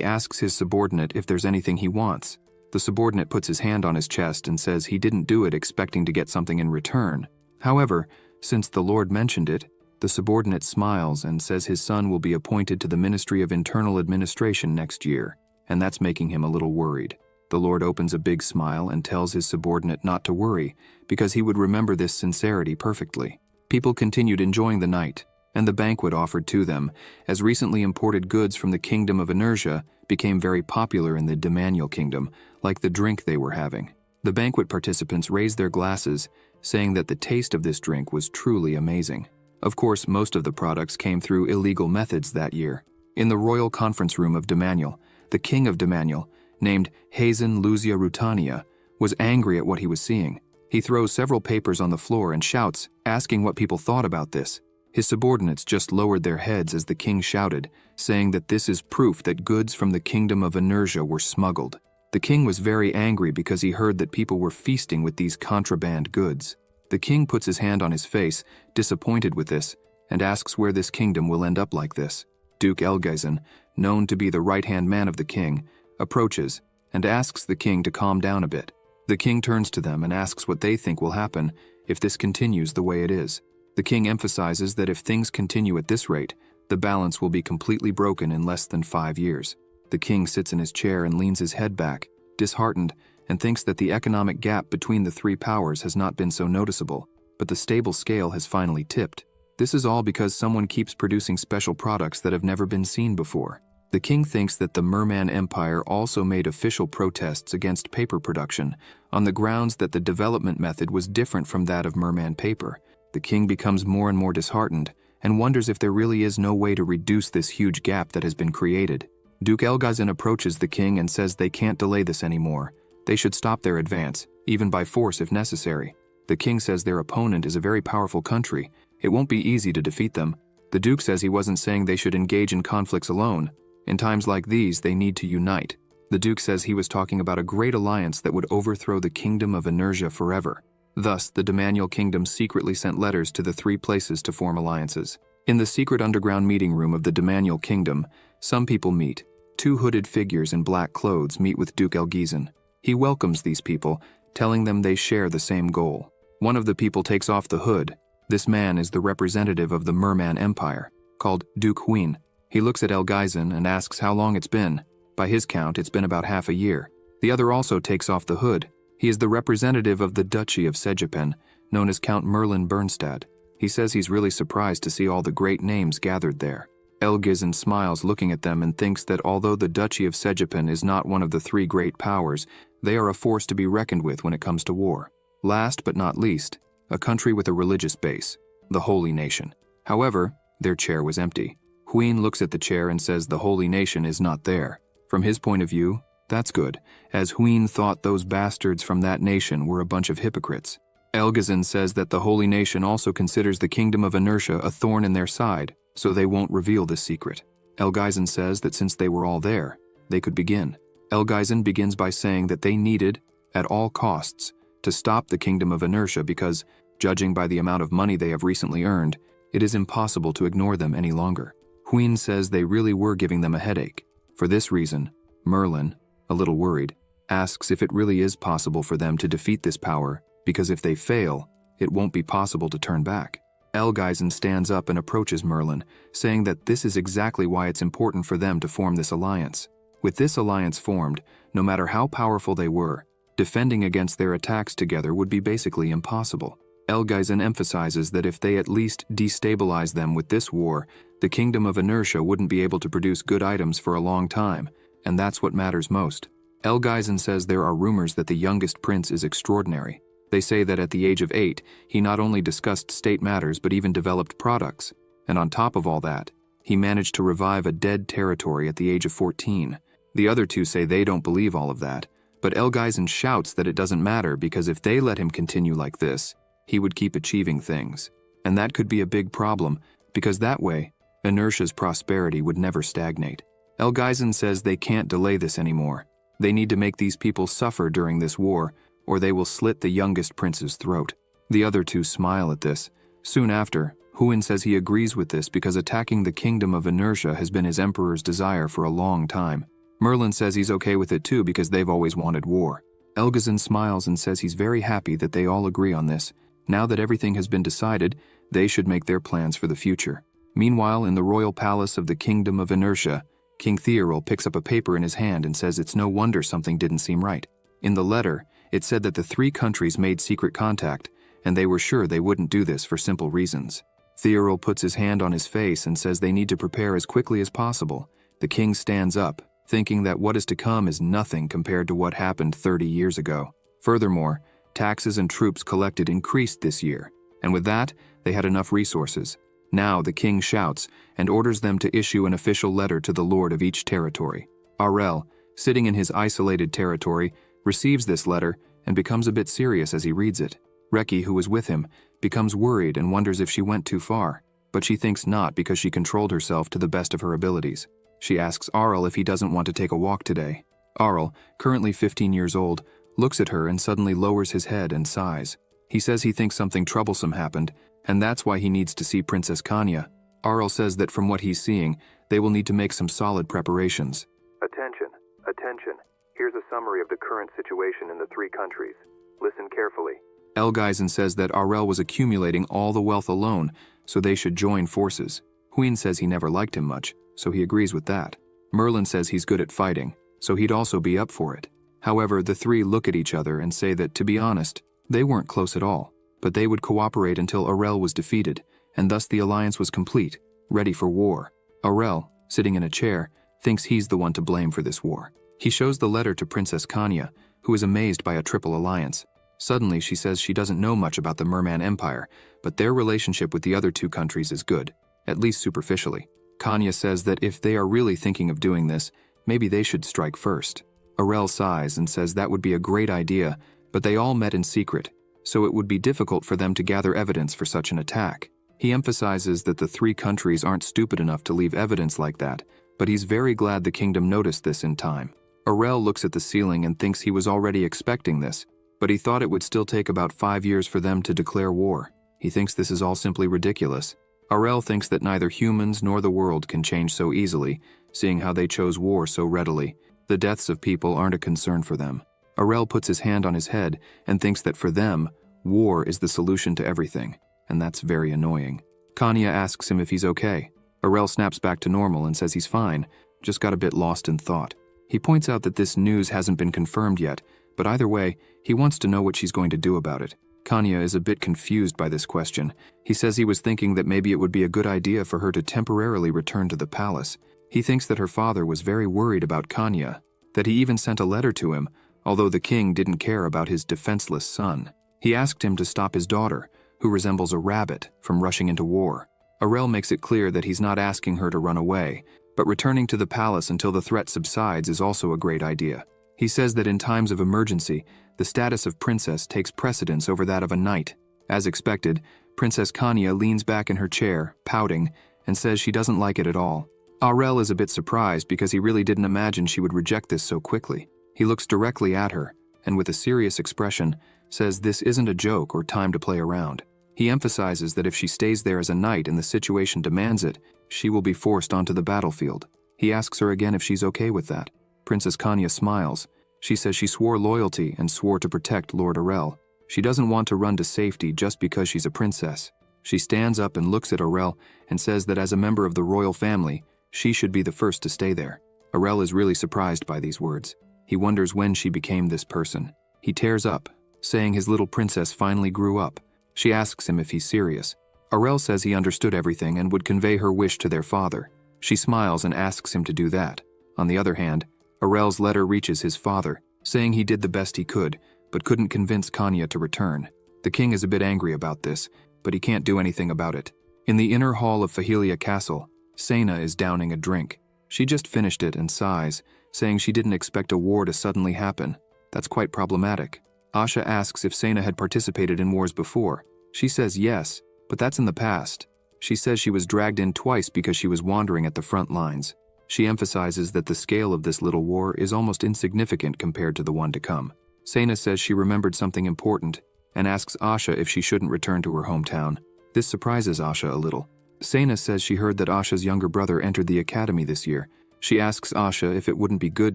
asks his subordinate if there's anything he wants. The subordinate puts his hand on his chest and says he didn't do it expecting to get something in return. However, since the lord mentioned it, the subordinate smiles and says his son will be appointed to the Ministry of Internal Administration next year, and that's making him a little worried. The lord opens a big smile and tells his subordinate not to worry, because he would remember this sincerity perfectly. People continued enjoying the night, and the banquet offered to them, as recently imported goods from the Kingdom of Inertia became very popular in the Demanial Kingdom, like the drink they were having. The banquet participants raised their glasses, saying that the taste of this drink was truly amazing. Of course, most of the products came through illegal methods that year. In the royal conference room of Demanial, the king of Demanial, named Hazen Luzia Rutania, was angry at what he was seeing. He throws several papers on the floor and shouts, asking what people thought about this. His subordinates just lowered their heads as the king shouted, saying that this is proof that goods from the Kingdom of Inertia were smuggled. The king was very angry because he heard that people were feasting with these contraband goods. The king puts his hand on his face, disappointed with this, and asks where this kingdom will end up like this. Duke Elgizan, known to be the right-hand man of the king, approaches and asks the king to calm down a bit. The king turns to them and asks what they think will happen if this continues the way it is. The king emphasizes that if things continue at this rate, the balance will be completely broken in less than 5 years. The king sits in his chair and leans his head back, disheartened, and thinks that the economic gap between the 3 powers has not been so noticeable, but the stable scale has finally tipped. This is all because someone keeps producing special products that have never been seen before. The king thinks that the Merman Empire also made official protests against paper production, on the grounds that the development method was different from that of Merman paper. The king becomes more and more disheartened, and wonders if there really is no way to reduce this huge gap that has been created. Duke Elgizan approaches the king and says they can't delay this anymore. They should stop their advance, even by force if necessary. The king says their opponent is a very powerful country. It won't be easy to defeat them. The duke says he wasn't saying they should engage in conflicts alone. In times like these, they need to unite. The duke says he was talking about a great alliance that would overthrow the Kingdom of Inertia forever. Thus, the Demanial Kingdom secretly sent letters to the 3 places to form alliances. In the secret underground meeting room of the Demanial Kingdom, some people meet. 2 hooded figures in black clothes meet with Duke Elgizan. He welcomes these people, telling them they share the same goal. One of the people takes off the hood. This man is the representative of the Merman Empire, called Duke Huin. He looks at Elgizan and asks how long it's been. By his count, it's been about half a year. The other also takes off the hood. He is the representative of the Duchy of Sejepen, known as Count Merlin Bernstad. He says he's really surprised to see all the great names gathered there. Elgizan smiles looking at them and thinks that although the Duchy of Sejepen is not one of the three great powers, they are a force to be reckoned with when it comes to war. Last but not least, a country with a religious base, the Holy Nation. However, their chair was empty. Huin looks at the chair and says the Holy Nation is not there. From his point of view, that's good, as Huin thought those bastards from that nation were a bunch of hypocrites. Elgizan says that the Holy Nation also considers the Kingdom of Inertia a thorn in their side, so they won't reveal this secret. Elgizan says that since they were all there, they could begin. Elgizan begins by saying that they needed, at all costs, to stop the Kingdom of Inertia because, judging by the amount of money they have recently earned, it is impossible to ignore them any longer. Huin says they really were giving them a headache. For this reason, Merlin, a little worried, asks if it really is possible for them to defeat this power, because if they fail, it won't be possible to turn back. Elgizan stands up and approaches Merlin, saying that this is exactly why it's important for them to form this alliance. With this alliance formed, no matter how powerful they were, defending against their attacks together would be basically impossible. Elgizan emphasizes that if they at least destabilize them with this war, the Kingdom of Inertia wouldn't be able to produce good items for a long time, and that's what matters most. Elgizan says there are rumors that the youngest prince is extraordinary. They say that at the age of 8, he not only discussed state matters but even developed products, and on top of all that, he managed to revive a dead territory at the age of 14. The other two say they don't believe all of that, but Elgizan shouts that it doesn't matter because if they let him continue like this, he would keep achieving things. And that could be a big problem, because that way, Inertia's prosperity would never stagnate. Elgizan says they can't delay this anymore. They need to make these people suffer during this war, or they will slit the youngest prince's throat. The other two smile at this. Soon after, Huin says he agrees with this because attacking the Kingdom of Inertia has been his emperor's desire for a long time. Merlin says he's okay with it too because they've always wanted war. Elgizan smiles and says he's very happy that they all agree on this. Now that everything has been decided, they should make their plans for the future. Meanwhile, in the royal palace of the Kingdom of Inertia, King Theoril picks up a paper in his hand and says it's no wonder something didn't seem right. In the letter, it said that the three countries made secret contact, and they were sure they wouldn't do this for simple reasons. Theoril puts his hand on his face and says they need to prepare as quickly as possible. The king stands up, thinking that what is to come is nothing compared to what happened 30 years ago. Furthermore, taxes and troops collected increased this year, and with that, they had enough resources. Now the king shouts and orders them to issue an official letter to the lord of each territory. Arel, sitting in his isolated territory, receives this letter and becomes a bit serious as he reads it. Reki, who was with him, becomes worried and wonders if she went too far, but she thinks not because she controlled herself to the best of her abilities. She asks Arel if he doesn't want to take a walk today. Arel, currently 15 years old, looks at her and suddenly lowers his head and sighs. He says he thinks something troublesome happened, and that's why he needs to see Princess Kanya. Arel says that from what he's seeing, they will need to make some solid preparations. Attention, attention. Here's a summary of the current situation in the three countries. Listen carefully. Elgizan says that Arel was accumulating all the wealth alone, so they should join forces. Huin says he never liked him much, so he agrees with that. Merlin says he's good at fighting, so he'd also be up for it. However, the three look at each other and say that, to be honest, they weren't close at all, but they would cooperate until Arel was defeated, and thus the alliance was complete, ready for war. Arel, sitting in a chair, thinks he's the one to blame for this war. He shows the letter to Princess Kanya, who is amazed by a triple alliance. Suddenly, she says she doesn't know much about the Merman Empire, but their relationship with the other two countries is good, at least superficially. Kanya says that if they are really thinking of doing this, maybe they should strike first. Arel sighs and says that would be a great idea, but they all met in secret, so it would be difficult for them to gather evidence for such an attack. He emphasizes that the three countries aren't stupid enough to leave evidence like that, but he's very glad the kingdom noticed this in time. Arel looks at the ceiling and thinks he was already expecting this, but he thought it would still take about 5 years for them to declare war. He thinks this is all simply ridiculous. Arel thinks that neither humans nor the world can change so easily, seeing how they chose war so readily. The deaths of people aren't a concern for them. Arel puts his hand on his head and thinks that for them, war is the solution to everything, and that's very annoying. Kanya asks him if he's okay. Arel snaps back to normal and says he's fine, just got a bit lost in thought. He points out that this news hasn't been confirmed yet, But either way, he wants to know what she's going to do about it. Kanya is a bit confused by this question. He says he was thinking that maybe it would be a good idea for her to temporarily return to the palace. He thinks that her father was very worried about Kanya, that he even sent a letter to him, although the king didn't care about his defenseless son. He asked him to stop his daughter, who resembles a rabbit, from rushing into war. Arel makes it clear that he's not asking her to run away, but returning to the palace until the threat subsides is also a great idea. He says that in times of emergency, the status of princess takes precedence over that of a knight. As expected, Princess Kanya leans back in her chair, pouting, and says she doesn't like it at all. Arel is a bit surprised because he really didn't imagine she would reject this so quickly. He looks directly at her, and with a serious expression, says this isn't a joke or time to play around. He emphasizes that if she stays there as a knight and the situation demands it, she will be forced onto the battlefield. He asks her again if she's okay with that. Princess Kanya smiles. She says she swore loyalty and swore to protect Lord Arel. She doesn't want to run to safety just because she's a princess. She stands up and looks at Arel and says that as a member of the royal family, she should be the first to stay there. Arel is really surprised by these words. He wonders when she became this person. He tears up, saying his little princess finally grew up. She asks him if he's serious. Arel says he understood everything and would convey her wish to their father. She smiles and asks him to do that. On the other hand, Arel's letter reaches his father, saying he did the best he could, but couldn't convince Kanya to return. The king is a bit angry about this, but he can't do anything about it. In the inner hall of Fahelia Castle, Sena is downing a drink. She just finished it and sighs, saying she didn't expect a war to suddenly happen. That's quite problematic. Asha asks if Sena had participated in wars before. She says yes, but that's in the past. She says she was dragged in twice because she was wandering at the front lines. She emphasizes that the scale of this little war is almost insignificant compared to the one to come. Sena says she remembered something important and asks Asha if she shouldn't return to her hometown. This surprises Asha a little. Sena says she heard that Asha's younger brother entered the academy this year. She asks Asha if it wouldn't be good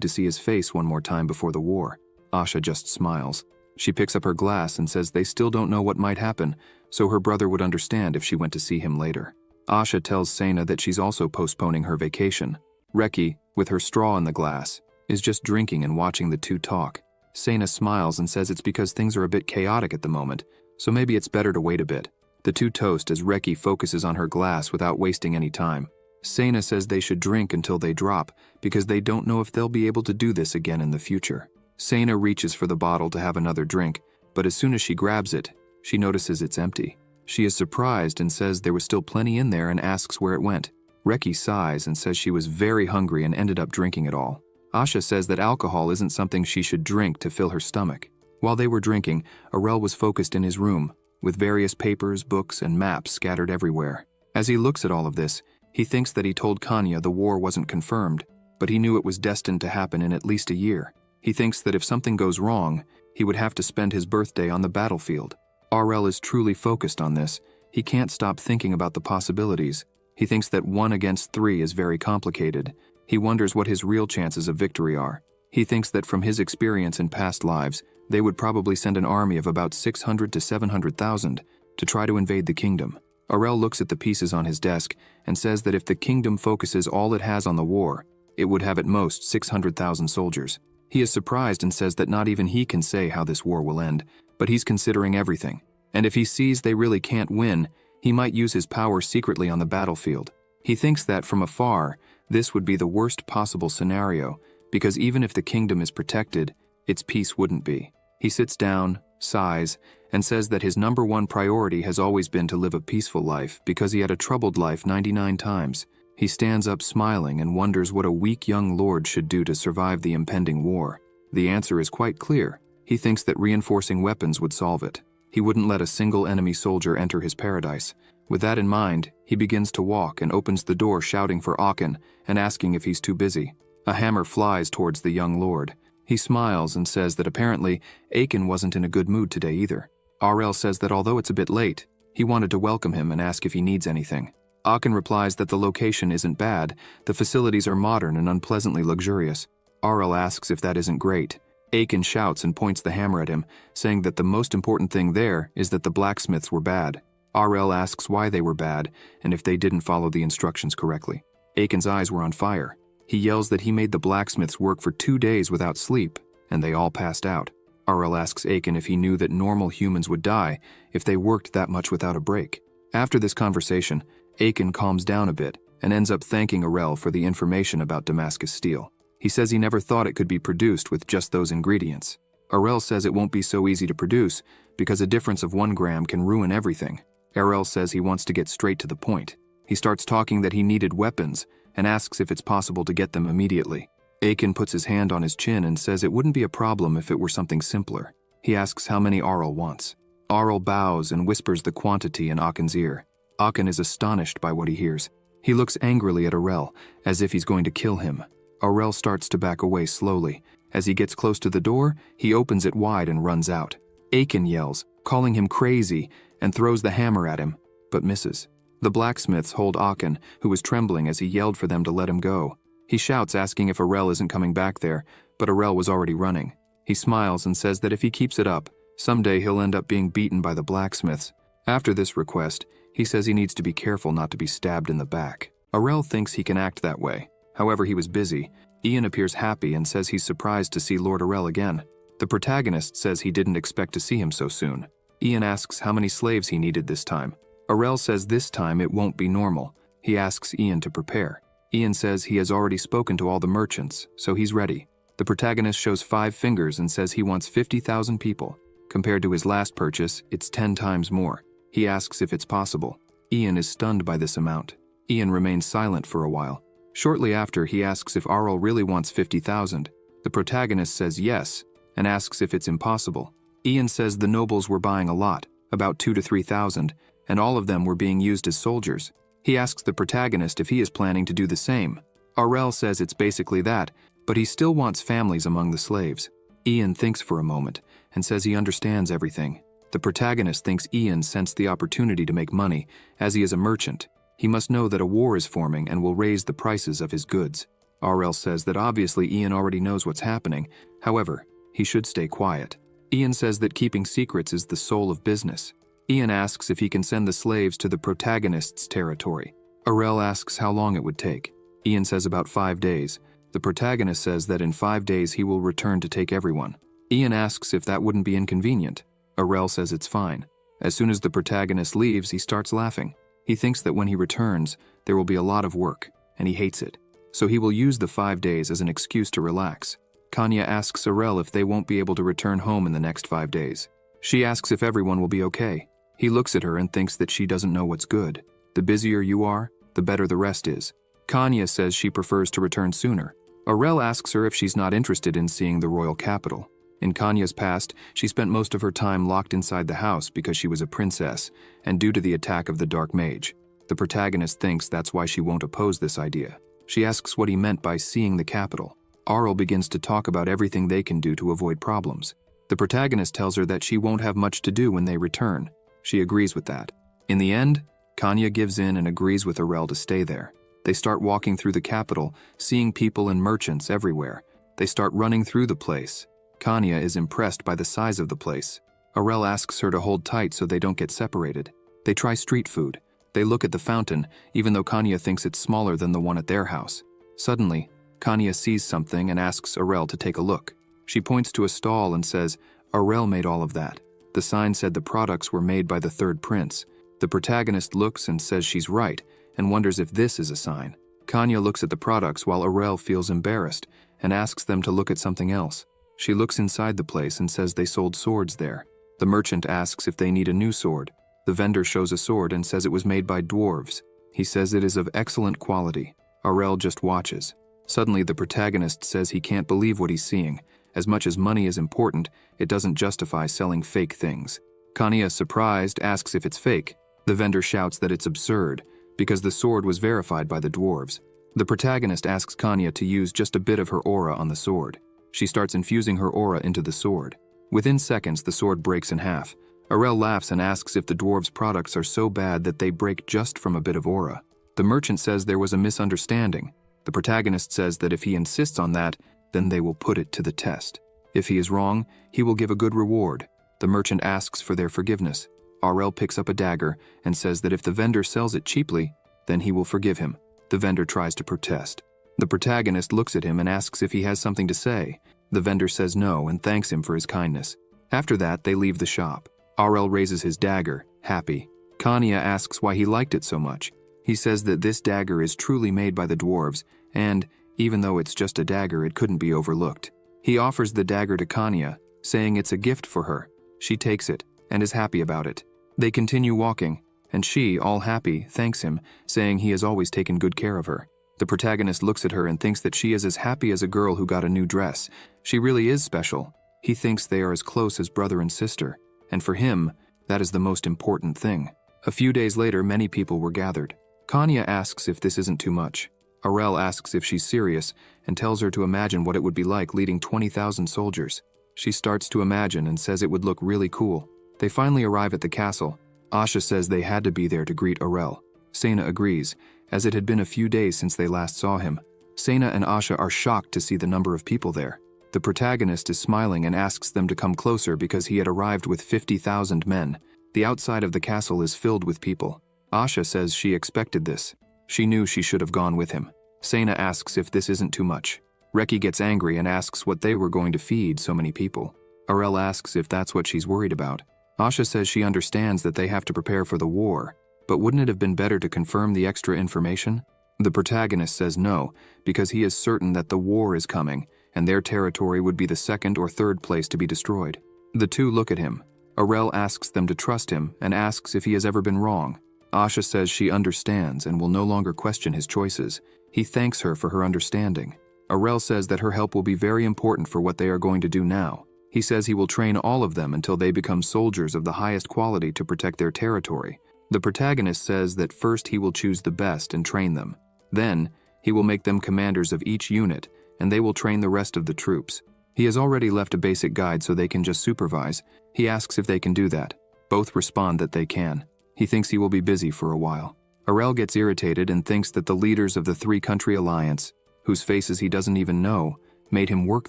to see his face one more time before the war. Asha just smiles. She picks up her glass and says they still don't know what might happen, so her brother would understand if she went to see him later. Asha tells Sena that she's also postponing her vacation. Reki, with her straw in the glass, is just drinking and watching the two talk. Sena smiles and says it's because things are a bit chaotic at the moment, so maybe it's better to wait a bit. The two toast as Reki focuses on her glass without wasting any time. Sena says they should drink until they drop, because they don't know if they'll be able to do this again in the future. Sena reaches for the bottle to have another drink, but as soon as she grabs it, she notices it's empty. She is surprised and says there was still plenty in there and asks where it went. Reki sighs and says she was very hungry and ended up drinking it all. Asha says that alcohol isn't something she should drink to fill her stomach. While they were drinking, Arel was focused in his room, with various papers, books, and maps scattered everywhere. As he looks at all of this, he thinks that he told Kanya the war wasn't confirmed, but he knew it was destined to happen in at least a year. He thinks that if something goes wrong, he would have to spend his birthday on the battlefield. Arel is truly focused on this. He can't stop thinking about the possibilities. He thinks that 1 against 3 is very complicated. He wonders what his real chances of victory are. He thinks that from his experience in past lives, they would probably send an army of about 600 to 700,000 to try to invade the kingdom. Arel looks at the pieces on his desk and says that if the kingdom focuses all it has on the war, it would have at most 600,000 soldiers. He is surprised and says that not even he can say how this war will end, but he's considering everything. And if he sees they really can't win, he might use his power secretly on the battlefield. He thinks that from afar, this would be the worst possible scenario, because even if the kingdom is protected, its peace wouldn't be. He sits down, sighs, and says that his number one priority has always been to live a peaceful life because he had a troubled life 99 times. He stands up smiling and wonders what a weak young lord should do to survive the impending war. The answer is quite clear. He thinks that reinforcing weapons would solve it. He wouldn't let a single enemy soldier enter his paradise. With that in mind, he begins to walk and opens the door shouting for Aachen and asking if he's too busy. A hammer flies towards the young lord. He smiles and says that apparently Aachen wasn't in a good mood today either. Arel says that although it's a bit late, he wanted to welcome him and ask if he needs anything. Aachen replies that the location isn't bad, the facilities are modern and unpleasantly luxurious. Arel asks if that isn't great. Aachen shouts and points the hammer at him, saying that the most important thing there is that the blacksmiths were bad. Arel asks why they were bad and if they didn't follow the instructions correctly. Aachen's eyes were on fire. He yells that he made the blacksmiths work for 2 days without sleep, and they all passed out. RL asks Aiken if he knew that normal humans would die if they worked that much without a break. After this conversation, Aiken calms down a bit and ends up thanking RL for the information about Damascus steel. He says he never thought it could be produced with just those ingredients. RL says it won't be so easy to produce because a difference of 1 gram can ruin everything. RL says he wants to get straight to the point. He starts talking that he needed weapons and asks if it's possible to get them immediately. Aiken puts his hand on his chin and says it wouldn't be a problem if it were something simpler. He asks how many RL wants. RL bows and whispers the quantity in Aken's ear. Aken is astonished by what he hears. He looks angrily at RL, as if he's going to kill him. RL starts to back away slowly. As he gets close to the door, he opens it wide and runs out. Aiken yells, calling him crazy, and throws the hammer at him, but misses. The blacksmiths hold Aken, who is trembling as he yelled for them to let him go. He shouts asking if RL isn't coming back there, but RL was already running. He smiles and says that if he keeps it up, someday he'll end up being beaten by the blacksmiths. After this request, he says he needs to be careful not to be stabbed in the back. RL thinks he can act that way. However, he was busy. Ian appears happy and says he's surprised to see Lord RL again. The protagonist says he didn't expect to see him so soon. Ian asks how many slaves he needed this time. RL says this time it won't be normal. He asks Ian to prepare. Ian says he has already spoken to all the merchants, so he's ready. The protagonist shows 5 fingers and says he wants 50,000 people. Compared to his last purchase, it's 10 times more. He asks if it's possible. Ian is stunned by this amount. Ian remains silent for a while. Shortly after, he asks if RL really wants 50,000. The protagonist says yes, and asks if it's impossible. Ian says the nobles were buying a lot, about 2,000 to 3,000, and all of them were being used as soldiers. He asks the protagonist if he is planning to do the same. RL says it's basically that, but he still wants families among the slaves. Ian thinks for a moment and says he understands everything. The protagonist thinks Ian sensed the opportunity to make money, as he is a merchant. He must know that a war is forming and will raise the prices of his goods. RL says that obviously Ian already knows what's happening, however, he should stay quiet. Ian says that keeping secrets is the soul of business. Ian asks if he can send the slaves to the protagonist's territory. RL asks how long it would take. Ian says about 5 days. The protagonist says that in 5 days he will return to take everyone. Ian asks if that wouldn't be inconvenient. RL says it's fine. As soon as the protagonist leaves, he starts laughing. He thinks that when he returns, there will be a lot of work, and he hates it. So he will use the 5 days as an excuse to relax. Kanya asks RL if they won't be able to return home in the next 5 days. She asks if everyone will be okay. He looks at her and thinks that she doesn't know what's good. The busier you are, the better the rest is. Kanya says she prefers to return sooner. RL asks her if she's not interested in seeing the royal capital. In Kanya's past, she spent most of her time locked inside the house because she was a princess, and due to the attack of the Dark Mage. The protagonist thinks that's why she won't oppose this idea. She asks what he meant by seeing the capital. RL begins to talk about everything they can do to avoid problems. The protagonist tells her that she won't have much to do when they return. She agrees with that. In the end, Kanya gives in and agrees with RL to stay there. They start walking through the capital, seeing people and merchants everywhere. They start running through the place. Kanya is impressed by the size of the place. RL asks her to hold tight so they don't get separated. They try street food. They look at the fountain, even though Kanya thinks it's smaller than the one at their house. Suddenly, Kanya sees something and asks RL to take a look. She points to a stall and says, RL made all of that. The sign said the products were made by the third prince. The protagonist looks and says she's right, and wonders if this is a sign. Kanya looks at the products while RL feels embarrassed and asks them to look at something else. She looks inside the place and says they sold swords there. The merchant asks if they need a new sword. The vendor shows a sword and says it was made by dwarves. He says it is of excellent quality. RL just watches. Suddenly, the protagonist says he can't believe what he's seeing. As much as money is important, it doesn't justify selling fake things. Kanya, surprised, asks if it's fake. The vendor shouts that it's absurd, because the sword was verified by the dwarves. The protagonist asks Kanya to use just a bit of her aura on the sword. She starts infusing her aura into the sword. Within seconds, the sword breaks in half. RL laughs and asks if the dwarves' products are so bad that they break just from a bit of aura. The merchant says there was a misunderstanding. The protagonist says that if he insists on that, then they will put it to the test. If he is wrong, he will give a good reward. The merchant asks for their forgiveness. RL picks up a dagger and says that if the vendor sells it cheaply, then he will forgive him. The vendor tries to protest. The protagonist looks at him and asks if he has something to say. The vendor says no and thanks him for his kindness. After that, they leave the shop. Arel raises his dagger, happy. Kanya asks why he liked it so much. He says that this dagger is truly made by the dwarves, and, even though it's just a dagger, it couldn't be overlooked. He offers the dagger to Kanya, saying it's a gift for her. She takes it, and is happy about it. They continue walking, and she, all happy, thanks him, saying he has always taken good care of her. The protagonist looks at her and thinks that she is as happy as a girl who got a new dress. She really is special. He thinks they are as close as brother and sister, and for him, that is the most important thing. A few days later, many people were gathered. Kanya asks if this isn't too much. Arel asks if she's serious and tells her to imagine what it would be like leading 20,000 soldiers. She starts to imagine and says it would look really cool. They finally arrive at the castle. Asha says they had to be there to greet Arel. Sena agrees, as it had been a few days since they last saw him. Sena and Asha are shocked to see the number of people there. The protagonist is smiling and asks them to come closer because he had arrived with 50,000 men. The outside of the castle is filled with people. Asha says she expected this. She knew she should have gone with him. Sena asks if this isn't too much. Reki gets angry and asks what they were going to feed so many people. Arel asks if that's what she's worried about. Asha says she understands that they have to prepare for the war, but wouldn't it have been better to confirm the extra information? The protagonist says no, because he is certain that the war is coming, and their territory would be the second or third place to be destroyed. The two look at him. Arel asks them to trust him and asks if he has ever been wrong. Asha says she understands and will no longer question his choices. He thanks her for her understanding. Arel says that her help will be very important for what they are going to do now. He says he will train all of them until they become soldiers of the highest quality to protect their territory. The protagonist says that first he will choose the best and train them. Then, he will make them commanders of each unit, and they will train the rest of the troops. He has already left a basic guide so they can just supervise. He asks if they can do that. Both respond that they can. He thinks he will be busy for a while. Arel gets irritated and thinks that the leaders of the three-country alliance, whose faces he doesn't even know, made him work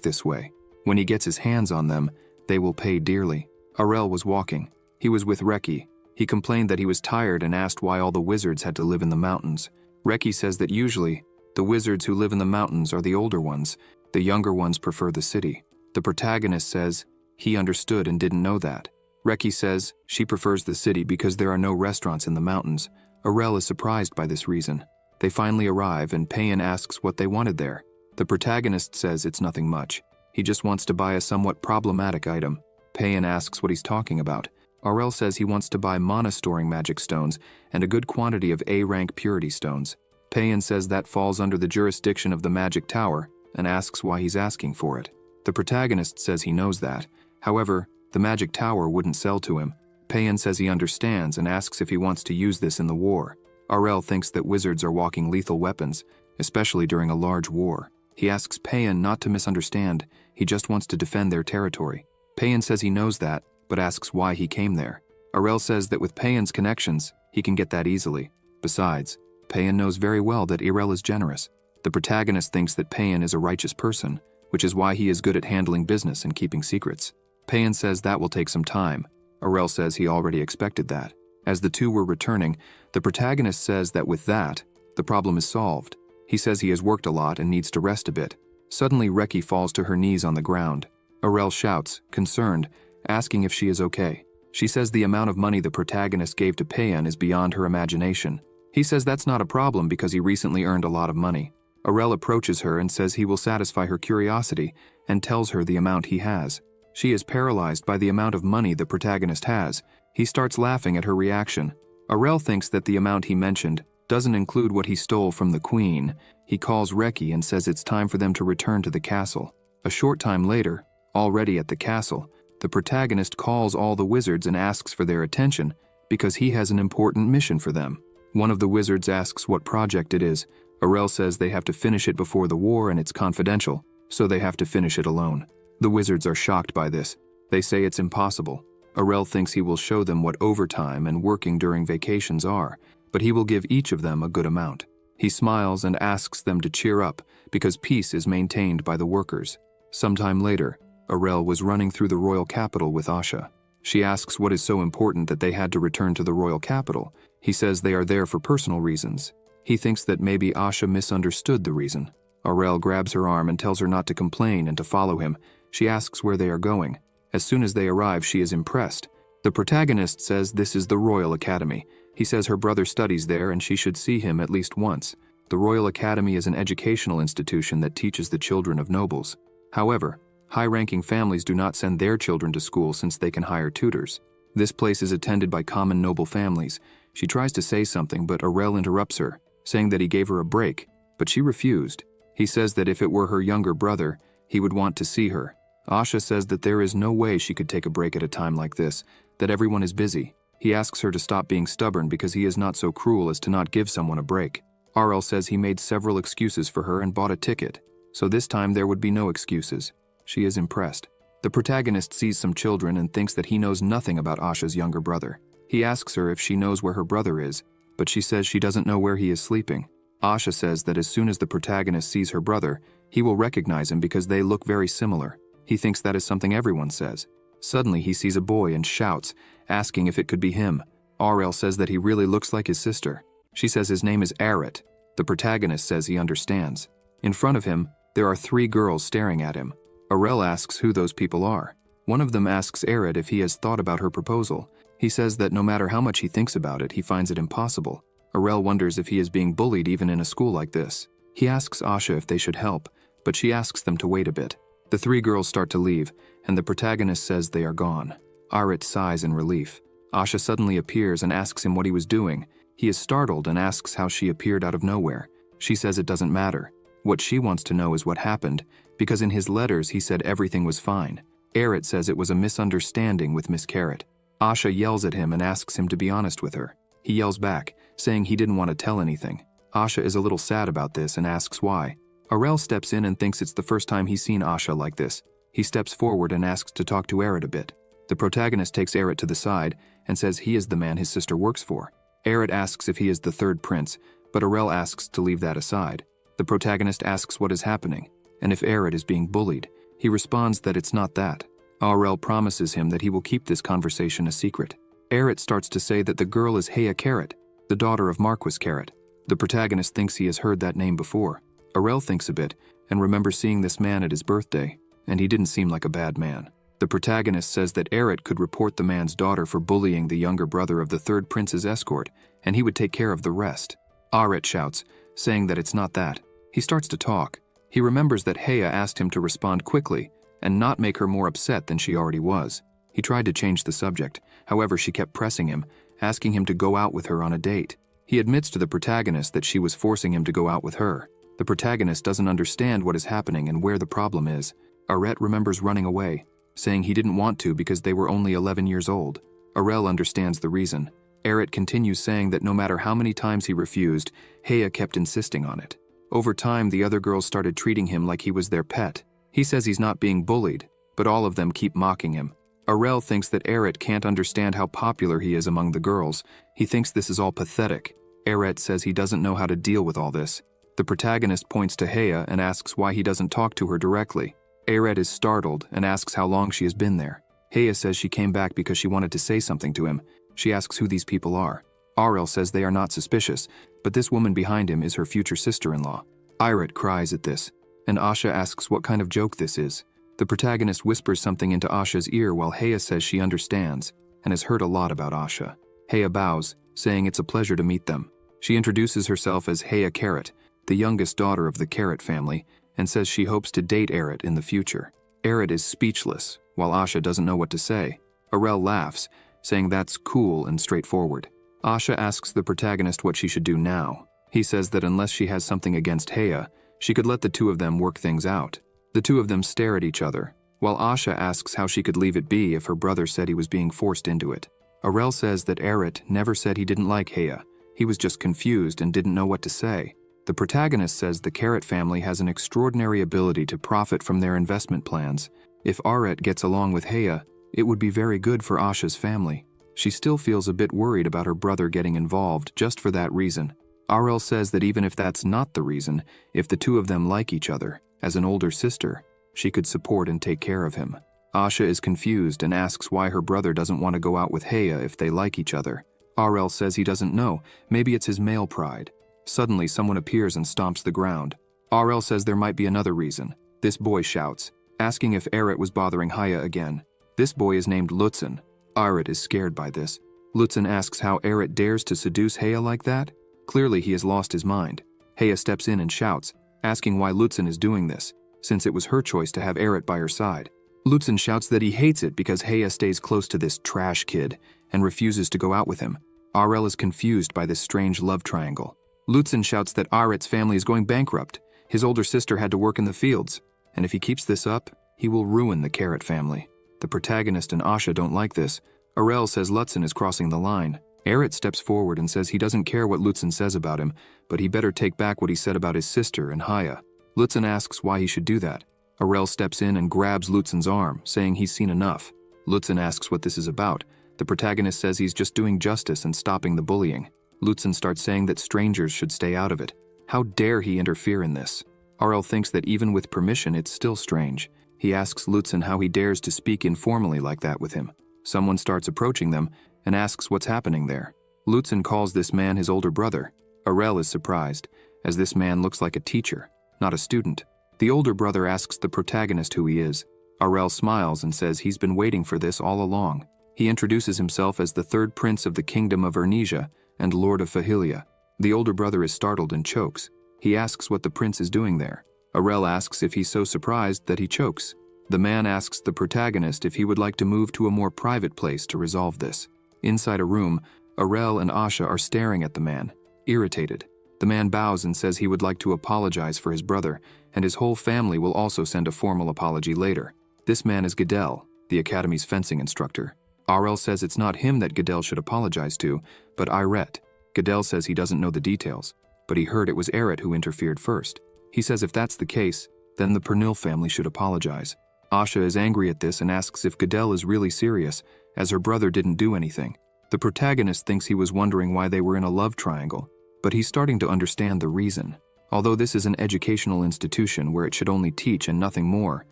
this way. When he gets his hands on them, they will pay dearly. Arel was walking. He was with Reki. He complained that he was tired and asked why all the wizards had to live in the mountains. Reki says that usually, the wizards who live in the mountains are the older ones. The younger ones prefer the city. The protagonist says he understood and didn't know that. Reki says she prefers the city because there are no restaurants in the mountains. Arel is surprised by this reason. They finally arrive and Payan asks what they wanted there. The protagonist says it's nothing much. He just wants to buy a somewhat problematic item. Payan asks what he's talking about. Arel says he wants to buy mana-storing magic stones and a good quantity of A-rank purity stones. Payan says that falls under the jurisdiction of the magic tower and asks why he's asking for it. The protagonist says he knows that. However, the magic tower wouldn't sell to him. Payan says he understands and asks if he wants to use this in the war. Arel thinks that wizards are walking lethal weapons, especially during a large war. He asks Payan not to misunderstand. He just wants to defend their territory. Payan says he knows that, but asks why he came there. Arel says that with Payan's connections, he can get that easily. Besides, Payan knows very well that Arel is generous. The protagonist thinks that Payan is a righteous person, which is why he is good at handling business and keeping secrets. Payan says that will take some time. Arel says he already expected that. As the two were returning, the protagonist says that with that, the problem is solved. He says he has worked a lot and needs to rest a bit. Suddenly, Reki falls to her knees on the ground. Arel shouts, concerned, asking if she is okay. She says the amount of money the protagonist gave to Payan is beyond her imagination. He says that's not a problem because he recently earned a lot of money. Arel approaches her and says he will satisfy her curiosity and tells her the amount he has. She is paralyzed by the amount of money the protagonist has. He starts laughing at her reaction. Arel thinks that the amount he mentioned doesn't include what he stole from the queen. He calls Reki and says it's time for them to return to the castle. A short time later, already at the castle, the protagonist calls all the wizards and asks for their attention because he has an important mission for them. One of the wizards asks what project it is. Arel says they have to finish it before the war and it's confidential, so they have to finish it alone. The wizards are shocked by this. They say it's impossible. Arel thinks he will show them what overtime and working during vacations are, but he will give each of them a good amount. He smiles and asks them to cheer up because peace is maintained by the workers. Sometime later, Arel was running through the royal capital with Asha. She asks what is so important that they had to return to the royal capital. He says they are there for personal reasons. He thinks that maybe Asha misunderstood the reason. Aurel grabs her arm and tells her not to complain and to follow him. She asks where they are going. As soon as they arrive, she is impressed. The protagonist says this is the Royal Academy. He says her brother studies there and she should see him at least once. The Royal Academy is an educational institution that teaches the children of nobles. However, high-ranking families do not send their children to school since they can hire tutors. This place is attended by common noble families. She tries to say something, but Aurel interrupts her, saying that he gave her a break, but she refused. He says that if it were her younger brother, he would want to see her. Asha says that there is no way she could take a break at a time like this, that everyone is busy. He asks her to stop being stubborn because he is not so cruel as to not give someone a break. Aurel says he made several excuses for her and bought a ticket, so this time there would be no excuses. She is impressed. The protagonist sees some children and thinks that he knows nothing about Asha's younger brother. He asks her if she knows where her brother is, but she says she doesn't know where he is sleeping. Asha says that as soon as the protagonist sees her brother, he will recognize him because they look very similar. He thinks that is something everyone says. Suddenly he sees a boy and shouts, asking if it could be him. Aurel says that he really looks like his sister. She says his name is Arit. The protagonist says he understands. In front of him, there are 3 girls staring at him. Aurel asks who those people are. One of them asks Arit if he has thought about her proposal. He says that no matter how much he thinks about it, he finds it impossible. Aurel wonders if he is being bullied even in a school like this. He asks Asha if they should help, but she asks them to wait a bit. The 3 girls start to leave, and the protagonist says they are gone. Arit sighs in relief. Asha suddenly appears and asks him what he was doing. He is startled and asks how she appeared out of nowhere. She says it doesn't matter. What she wants to know is what happened, because in his letters he said everything was fine. Arit says it was a misunderstanding with Miss Carrot. Asha yells at him and asks him to be honest with her. He yells back, saying he didn't want to tell anything. Asha is a little sad about this and asks why. Aurel steps in and thinks it's the first time he's seen Asha like this. He steps forward and asks to talk to Arit a bit. The protagonist takes Arit to the side and says he is the man his sister works for. Arit asks if he is the 3rd prince, but Aurel asks to leave that aside. The protagonist asks what is happening, and if Arit is being bullied. He responds that it's not that. Aurel promises him that he will keep this conversation a secret. Arit starts to say that the girl is Heya Carrot, the daughter of Marquis Carrot. The protagonist thinks he has heard that name before. Aurel thinks a bit, and remembers seeing this man at his birthday, and he didn't seem like a bad man. The protagonist says that Arit could report the man's daughter for bullying the younger brother of the 3rd prince's escort, and he would take care of the rest. Arit shouts, saying that it's not that. He starts to talk. He remembers that Heya asked him to respond quickly and not make her more upset than she already was. He tried to change the subject, however she kept pressing him, asking him to go out with her on a date. He admits to the protagonist that she was forcing him to go out with her. The protagonist doesn't understand what is happening and where the problem is. Arit remembers running away, saying he didn't want to because they were only 11 years old. Aurel understands the reason. Arit continues saying that no matter how many times he refused, Heya kept insisting on it. Over time, the other girls started treating him like he was their pet. He says he's not being bullied, but all of them keep mocking him. Aurel thinks that Arit can't understand how popular he is among the girls. He thinks this is all pathetic. Arit says he doesn't know how to deal with all this. The protagonist points to Heya and asks why he doesn't talk to her directly. Arit is startled and asks how long she has been there. Heya says she came back because she wanted to say something to him. She asks who these people are. Aurel says they are not suspicious, but this woman behind him is her future sister-in-law. Arit cries at this, and Asha asks what kind of joke this is. The protagonist whispers something into Asha's ear while Heya says she understands and has heard a lot about Asha. Heya bows, saying it's a pleasure to meet them. She introduces herself as Heya Carrot, the youngest daughter of the Carrot family, and says she hopes to date Arit in the future. Arit is speechless, while Asha doesn't know what to say. Aurel laughs, saying that's cool and straightforward. Asha asks the protagonist what she should do now. He says that unless she has something against Heya, she could let the 2 of them work things out. The 2 of them stare at each other, while Asha asks how she could leave it be if her brother said he was being forced into it. Aurel says that Arit never said he didn't like Heya. He was just confused and didn't know what to say. The protagonist says the Carrot family has an extraordinary ability to profit from their investment plans. If Arit gets along with Heya, it would be very good for Asha's family. She still feels a bit worried about her brother getting involved just for that reason. Aurel says that even if that's not the reason, if the 2 of them like each other, as an older sister, she could support and take care of him. Asha is confused and asks why her brother doesn't want to go out with Heya if they like each other. Aurel says he doesn't know, maybe it's his male pride. Suddenly someone appears and stomps the ground. RL says there might be another reason. This boy shouts, asking if Eret was bothering Haya again. This boy is named Lutzen. Eret is scared by this. Lutzen asks how Eret dares to seduce Haya like that. Clearly he has lost his mind. Haya steps in and shouts, asking why Lutzen is doing this, since it was her choice to have Eret by her side. Lutzen shouts that he hates it because Haya stays close to this trash kid and refuses to go out with him. RL is confused by this strange love triangle. Lutzen shouts that Eret's family is going bankrupt. His older sister had to work in the fields, and if he keeps this up, he will ruin the Carrot family. The protagonist and Asha don't like this. RL says Lutzen is crossing the line. Eret steps forward and says he doesn't care what Lutzen says about him, but he better take back what he said about his sister and Haya. Lutzen asks why he should do that. RL steps in and grabs Lutzen's arm, saying he's seen enough. Lutzen asks what this is about. The protagonist says he's just doing justice and stopping the bullying. Lutzen starts saying that strangers should stay out of it. How dare he interfere in this? RL thinks that even with permission, it's still strange. He asks Lutzen how he dares to speak informally like that with him. Someone starts approaching them and asks what's happening there. Lutzen calls this man his older brother. RL is surprised, as this man looks like a teacher, not a student. The older brother asks the protagonist who he is. RL smiles and says he's been waiting for this all along. He introduces himself as the third prince of the kingdom of Ernesia and lord of Fahilia. The older brother is startled and chokes. He asks what the prince is doing there. RL asks if he's so surprised that he chokes. The man asks the protagonist if he would like to move to a more private place to resolve this. Inside a room, RL and Asha are staring at the man, irritated. The man bows and says he would like to apologize for his brother, and his whole family will also send a formal apology later. This man is Gadel, the academy's fencing instructor. RL says it's not him that Gadel should apologize to, but Eret. Gadel says he doesn't know the details, but he heard it was Eret who interfered first. He says if that's the case, then the Pernil family should apologize. Asha is angry at this and asks if Gadel is really serious, as her brother didn't do anything. The protagonist thinks he was wondering why they were in a love triangle, but he's starting to understand the reason. Although this is an educational institution where it should only teach and nothing more,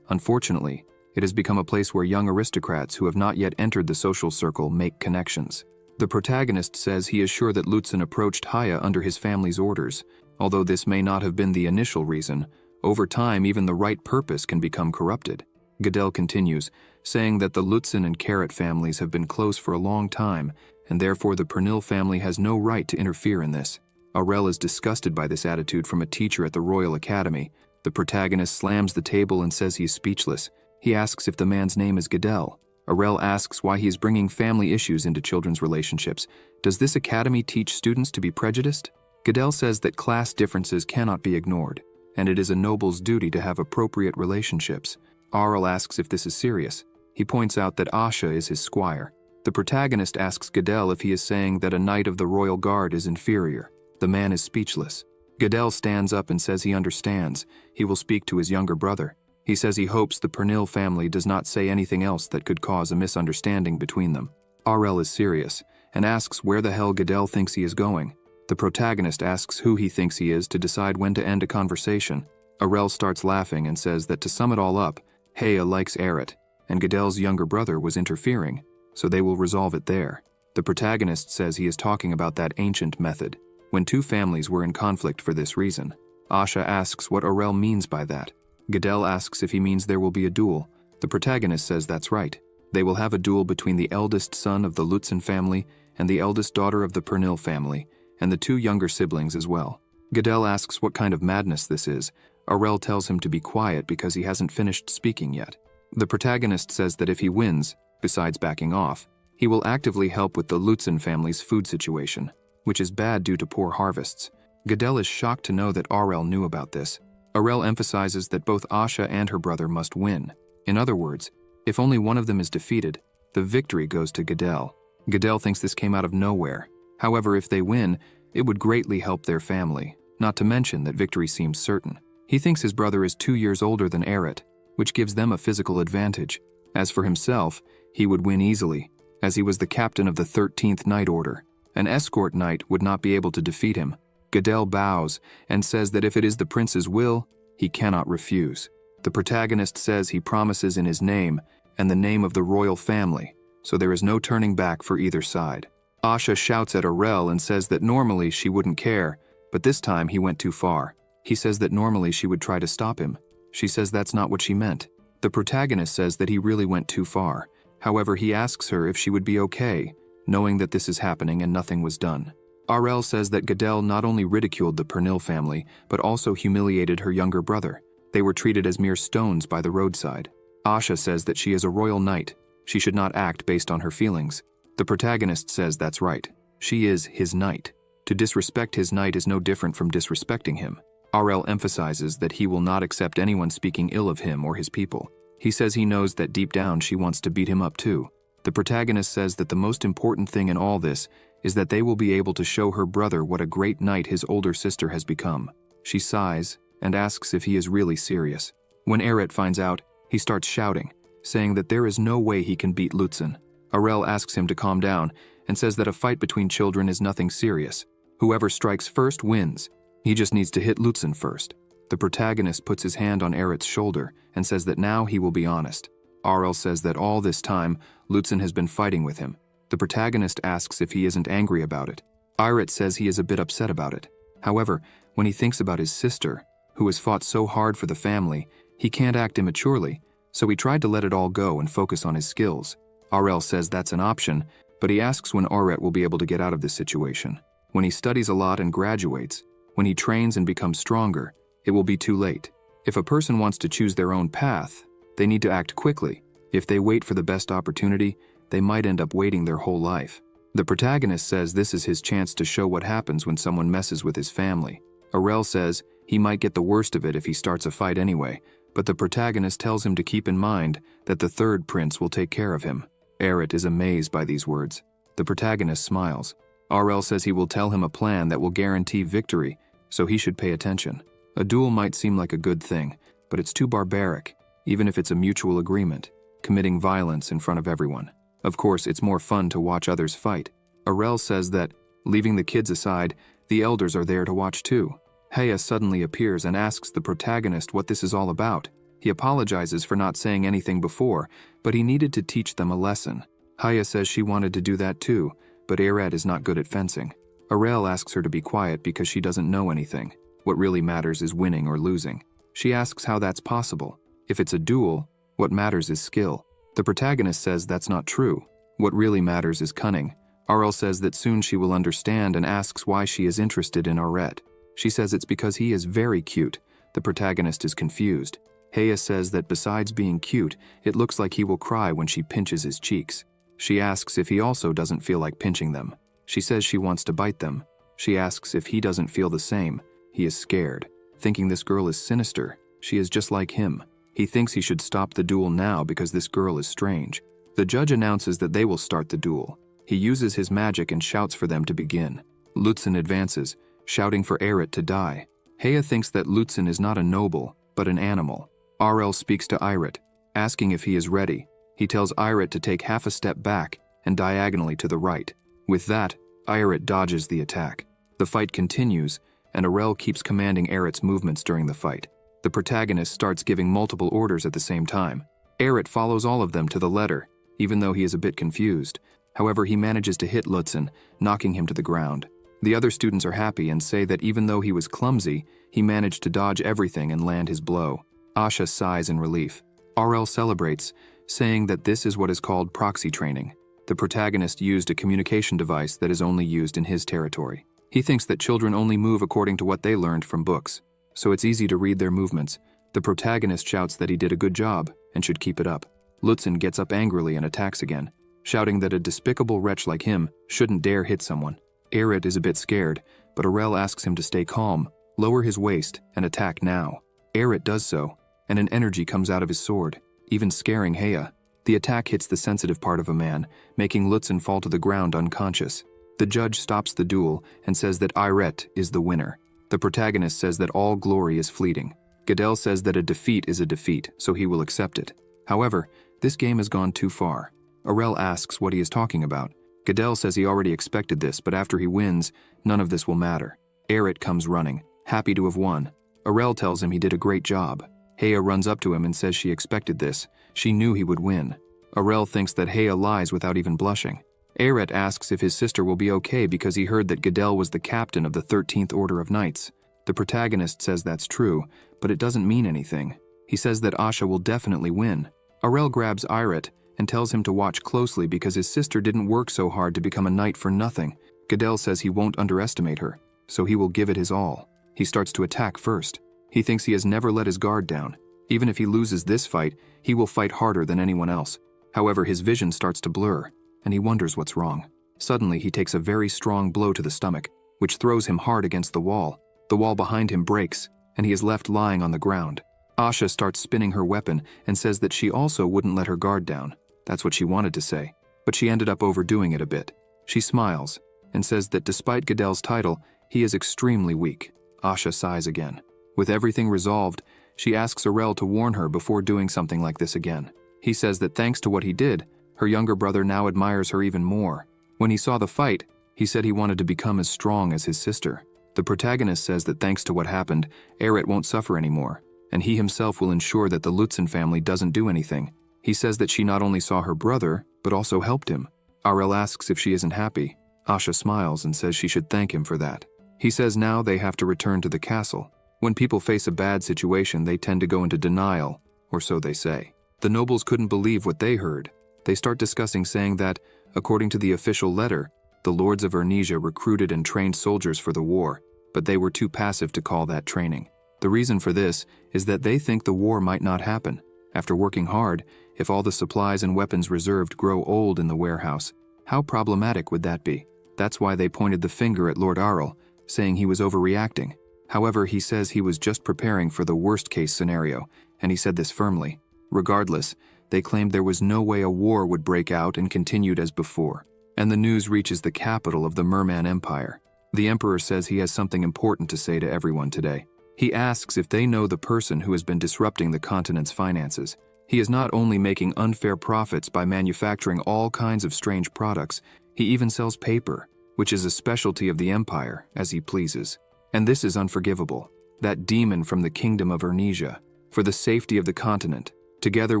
unfortunately, it has become a place where young aristocrats who have not yet entered the social circle make connections. The protagonist says he is sure that Lutzen approached Haya under his family's orders. Although this may not have been the initial reason, over time even the right purpose can become corrupted. Gadel continues, saying that the Lutzen and Carrot families have been close for a long time, and therefore the Pernil family has no right to interfere in this. RL is disgusted by this attitude from a teacher at the Royal Academy. The protagonist slams the table and says he is speechless. He asks if the man's name is Gadel. RL asks why he is bringing family issues into children's relationships. Does this academy teach students to be prejudiced? Gadel says that class differences cannot be ignored, and it is a noble's duty to have appropriate relationships. RL asks if this is serious. He points out that Asha is his squire. The protagonist asks Gadel if he is saying that a knight of the royal guard is inferior. The man is speechless. Gadel stands up and says he understands. He will speak to his younger brother. He says he hopes the Pernil family does not say anything else that could cause a misunderstanding between them. RL is serious and asks where the hell Gadel thinks he is going. The protagonist asks who he thinks he is to decide when to end a conversation. RL starts laughing and says that to sum it all up, Haya likes Eret, and Gadel's younger brother was interfering, so they will resolve it there. The protagonist says he is talking about that ancient method, when two families were in conflict for this reason. Asha asks what RL means by that. Gadel asks if he means there will be a duel. The protagonist says that's right. They will have a duel between the eldest son of the Lutzen family and the eldest daughter of the Pernil family, and the two younger siblings as well. Gadel asks what kind of madness this is. RL tells him to be quiet because he hasn't finished speaking yet. The protagonist says that if he wins, besides backing off, he will actively help with the Lutzen family's food situation, which is bad due to poor harvests. Gadel is shocked to know that RL knew about this. RL emphasizes that both Asha and her brother must win. In other words, if only one of them is defeated, the victory goes to Gadel. Gadel thinks this came out of nowhere. However, if they win, it would greatly help their family, not to mention that victory seems certain. He thinks his brother is 2 years older than Eret, which gives them a physical advantage. As for himself, he would win easily, as he was the captain of the 13th Knight Order. An escort knight would not be able to defeat him. Gadel bows and says that if it is the prince's will, he cannot refuse. The protagonist says he promises in his name and the name of the royal family, so there is no turning back for either side. Asha shouts at RL and says that normally she wouldn't care, but this time he went too far. He says that normally she would try to stop him. She says that's not what she meant. The protagonist says that he really went too far. However, he asks her if she would be okay, knowing that this is happening and nothing was done. RL says that Gadel not only ridiculed the Pernil family, but also humiliated her younger brother. They were treated as mere stones by the roadside. Asha says that she is a royal knight. She should not act based on her feelings. The protagonist says that's right. She is his knight. To disrespect his knight is no different from disrespecting him. RL emphasizes that he will not accept anyone speaking ill of him or his people. He says he knows that deep down she wants to beat him up too. The protagonist says that the most important thing in all this is that they will be able to show her brother what a great knight his older sister has become. She sighs and asks if he is really serious. When Eret finds out, he starts shouting, saying that there is no way he can beat Lutzen. Arel asks him to calm down and says that a fight between children is nothing serious. Whoever strikes first wins. He just needs to hit Lutzen first. The protagonist puts his hand on Eret's shoulder and says that now he will be honest. Arel says that all this time, Lutzen has been fighting with him. The protagonist asks if he isn't angry about it. Eret says he is a bit upset about it. However, when he thinks about his sister, who has fought so hard for the family, he can't act immaturely, so he tried to let it all go and focus on his skills. Arel says that's an option, but he asks when Eret will be able to get out of this situation. When he studies a lot and graduates, when he trains and becomes stronger, it will be too late. If a person wants to choose their own path, they need to act quickly. If they wait for the best opportunity, they might end up waiting their whole life. The protagonist says this is his chance to show what happens when someone messes with his family. Arel says he might get the worst of it if he starts a fight anyway, but the protagonist tells him to keep in mind that the third prince will take care of him. Eret is amazed by these words. The protagonist smiles. Arel says he will tell him a plan that will guarantee victory, so he should pay attention. A duel might seem like a good thing, but it's too barbaric, even if it's a mutual agreement, committing violence in front of everyone. Of course, it's more fun to watch others fight. Arel says that, leaving the kids aside, the elders are there to watch too. Heya suddenly appears and asks the protagonist what this is all about. He apologizes for not saying anything before, but he needed to teach them a lesson. Heya says she wanted to do that too, but Eret is not good at fencing. Arel asks her to be quiet because she doesn't know anything. What really matters is winning or losing. She asks how that's possible. If it's a duel, what matters is skill. The protagonist says that's not true. What really matters is cunning. Arel says that soon she will understand and asks why she is interested in Eret. She says it's because he is very cute. The protagonist is confused. Heya says that besides being cute, it looks like he will cry when she pinches his cheeks. She asks if he also doesn't feel like pinching them. She says she wants to bite them. She asks if he doesn't feel the same. He is scared, thinking this girl is sinister. She is just like him. He thinks he should stop the duel now because this girl is strange. The judge announces that they will start the duel. He uses his magic and shouts for them to begin. Lutzen advances, shouting for Eret to die. Heya thinks that Lutzen is not a noble, but an animal. Arel speaks to Eret, asking if he is ready. He tells Eret to take half a step back and diagonally to the right. With that, Eret dodges the attack. The fight continues, and Arel keeps commanding Eret's movements during the fight. The protagonist starts giving multiple orders at the same time. Eret follows all of them to the letter, even though he is a bit confused. However, he manages to hit Lutzen, knocking him to the ground. The other students are happy and say that even though he was clumsy, he managed to dodge everything and land his blow. Asha sighs in relief. Arel celebrates, saying that this is what is called proxy training. The protagonist used a communication device that is only used in his territory. He thinks that children only move according to what they learned from books, so it's easy to read their movements. The protagonist shouts that he did a good job and should keep it up. Lutzen gets up angrily and attacks again, shouting that a despicable wretch like him shouldn't dare hit someone. Eret is a bit scared, but Arel asks him to stay calm, lower his waist, and attack now. Eret does so, and an energy comes out of his sword, even scaring Heya. The attack hits the sensitive part of a man, making Lutzen fall to the ground unconscious. The judge stops the duel and says that Eret is the winner. The protagonist says that all glory is fleeting. Gadel says that a defeat is a defeat, so he will accept it. However, this game has gone too far. Arel asks what he is talking about. Gadel says he already expected this, but after he wins, none of this will matter. Eret comes running, happy to have won. Arel tells him he did a great job. Heya runs up to him and says she expected this. She knew he would win. Arel thinks that Heya lies without even blushing. Eret asks if his sister will be okay because he heard that Gadel was the captain of the 13th Order of Knights. The protagonist says that's true, but it doesn't mean anything. He says that Asha will definitely win. Aurel grabs Irit and tells him to watch closely because his sister didn't work so hard to become a knight for nothing. Gadel says he won't underestimate her, so he will give it his all. He starts to attack first. He thinks he has never let his guard down. Even if he loses this fight, he will fight harder than anyone else. However, his vision starts to blur, and he wonders what's wrong. Suddenly, he takes a very strong blow to the stomach, which throws him hard against the wall. The wall behind him breaks, and he is left lying on the ground. Asha starts spinning her weapon and says that she also wouldn't let her guard down. That's what she wanted to say, but she ended up overdoing it a bit. She smiles and says that despite Gadel's title, he is extremely weak. Asha sighs again. With everything resolved, she asks Aurel to warn her before doing something like this again. He says that thanks to what he did, her younger brother now admires her even more. When he saw the fight, he said he wanted to become as strong as his sister. The protagonist says that thanks to what happened, Aerith won't suffer anymore, and he himself will ensure that the Lutzen family doesn't do anything. He says that she not only saw her brother, but also helped him. Aurel asks if she isn't happy. Asha smiles and says she should thank him for that. He says now they have to return to the castle. When people face a bad situation, they tend to go into denial, or so they say. The nobles couldn't believe what they heard. They start discussing, saying that, according to the official letter, the lords of Arnesia recruited and trained soldiers for the war, but they were too passive to call that training. The reason for this is that they think the war might not happen. After working hard, if all the supplies and weapons reserved grow old in the warehouse, how problematic would that be? That's why they pointed the finger at Lord Aurel, saying he was overreacting. However, he says he was just preparing for the worst-case scenario, and he said this firmly. Regardless, they claimed there was no way a war would break out and continued as before. And the news reaches the capital of the Merman Empire. The Emperor says he has something important to say to everyone today. He asks if they know the person who has been disrupting the continent's finances. He is not only making unfair profits by manufacturing all kinds of strange products, he even sells paper, which is a specialty of the Empire, as he pleases. And this is unforgivable. That demon from the kingdom of Arnesia, for the safety of the continent, together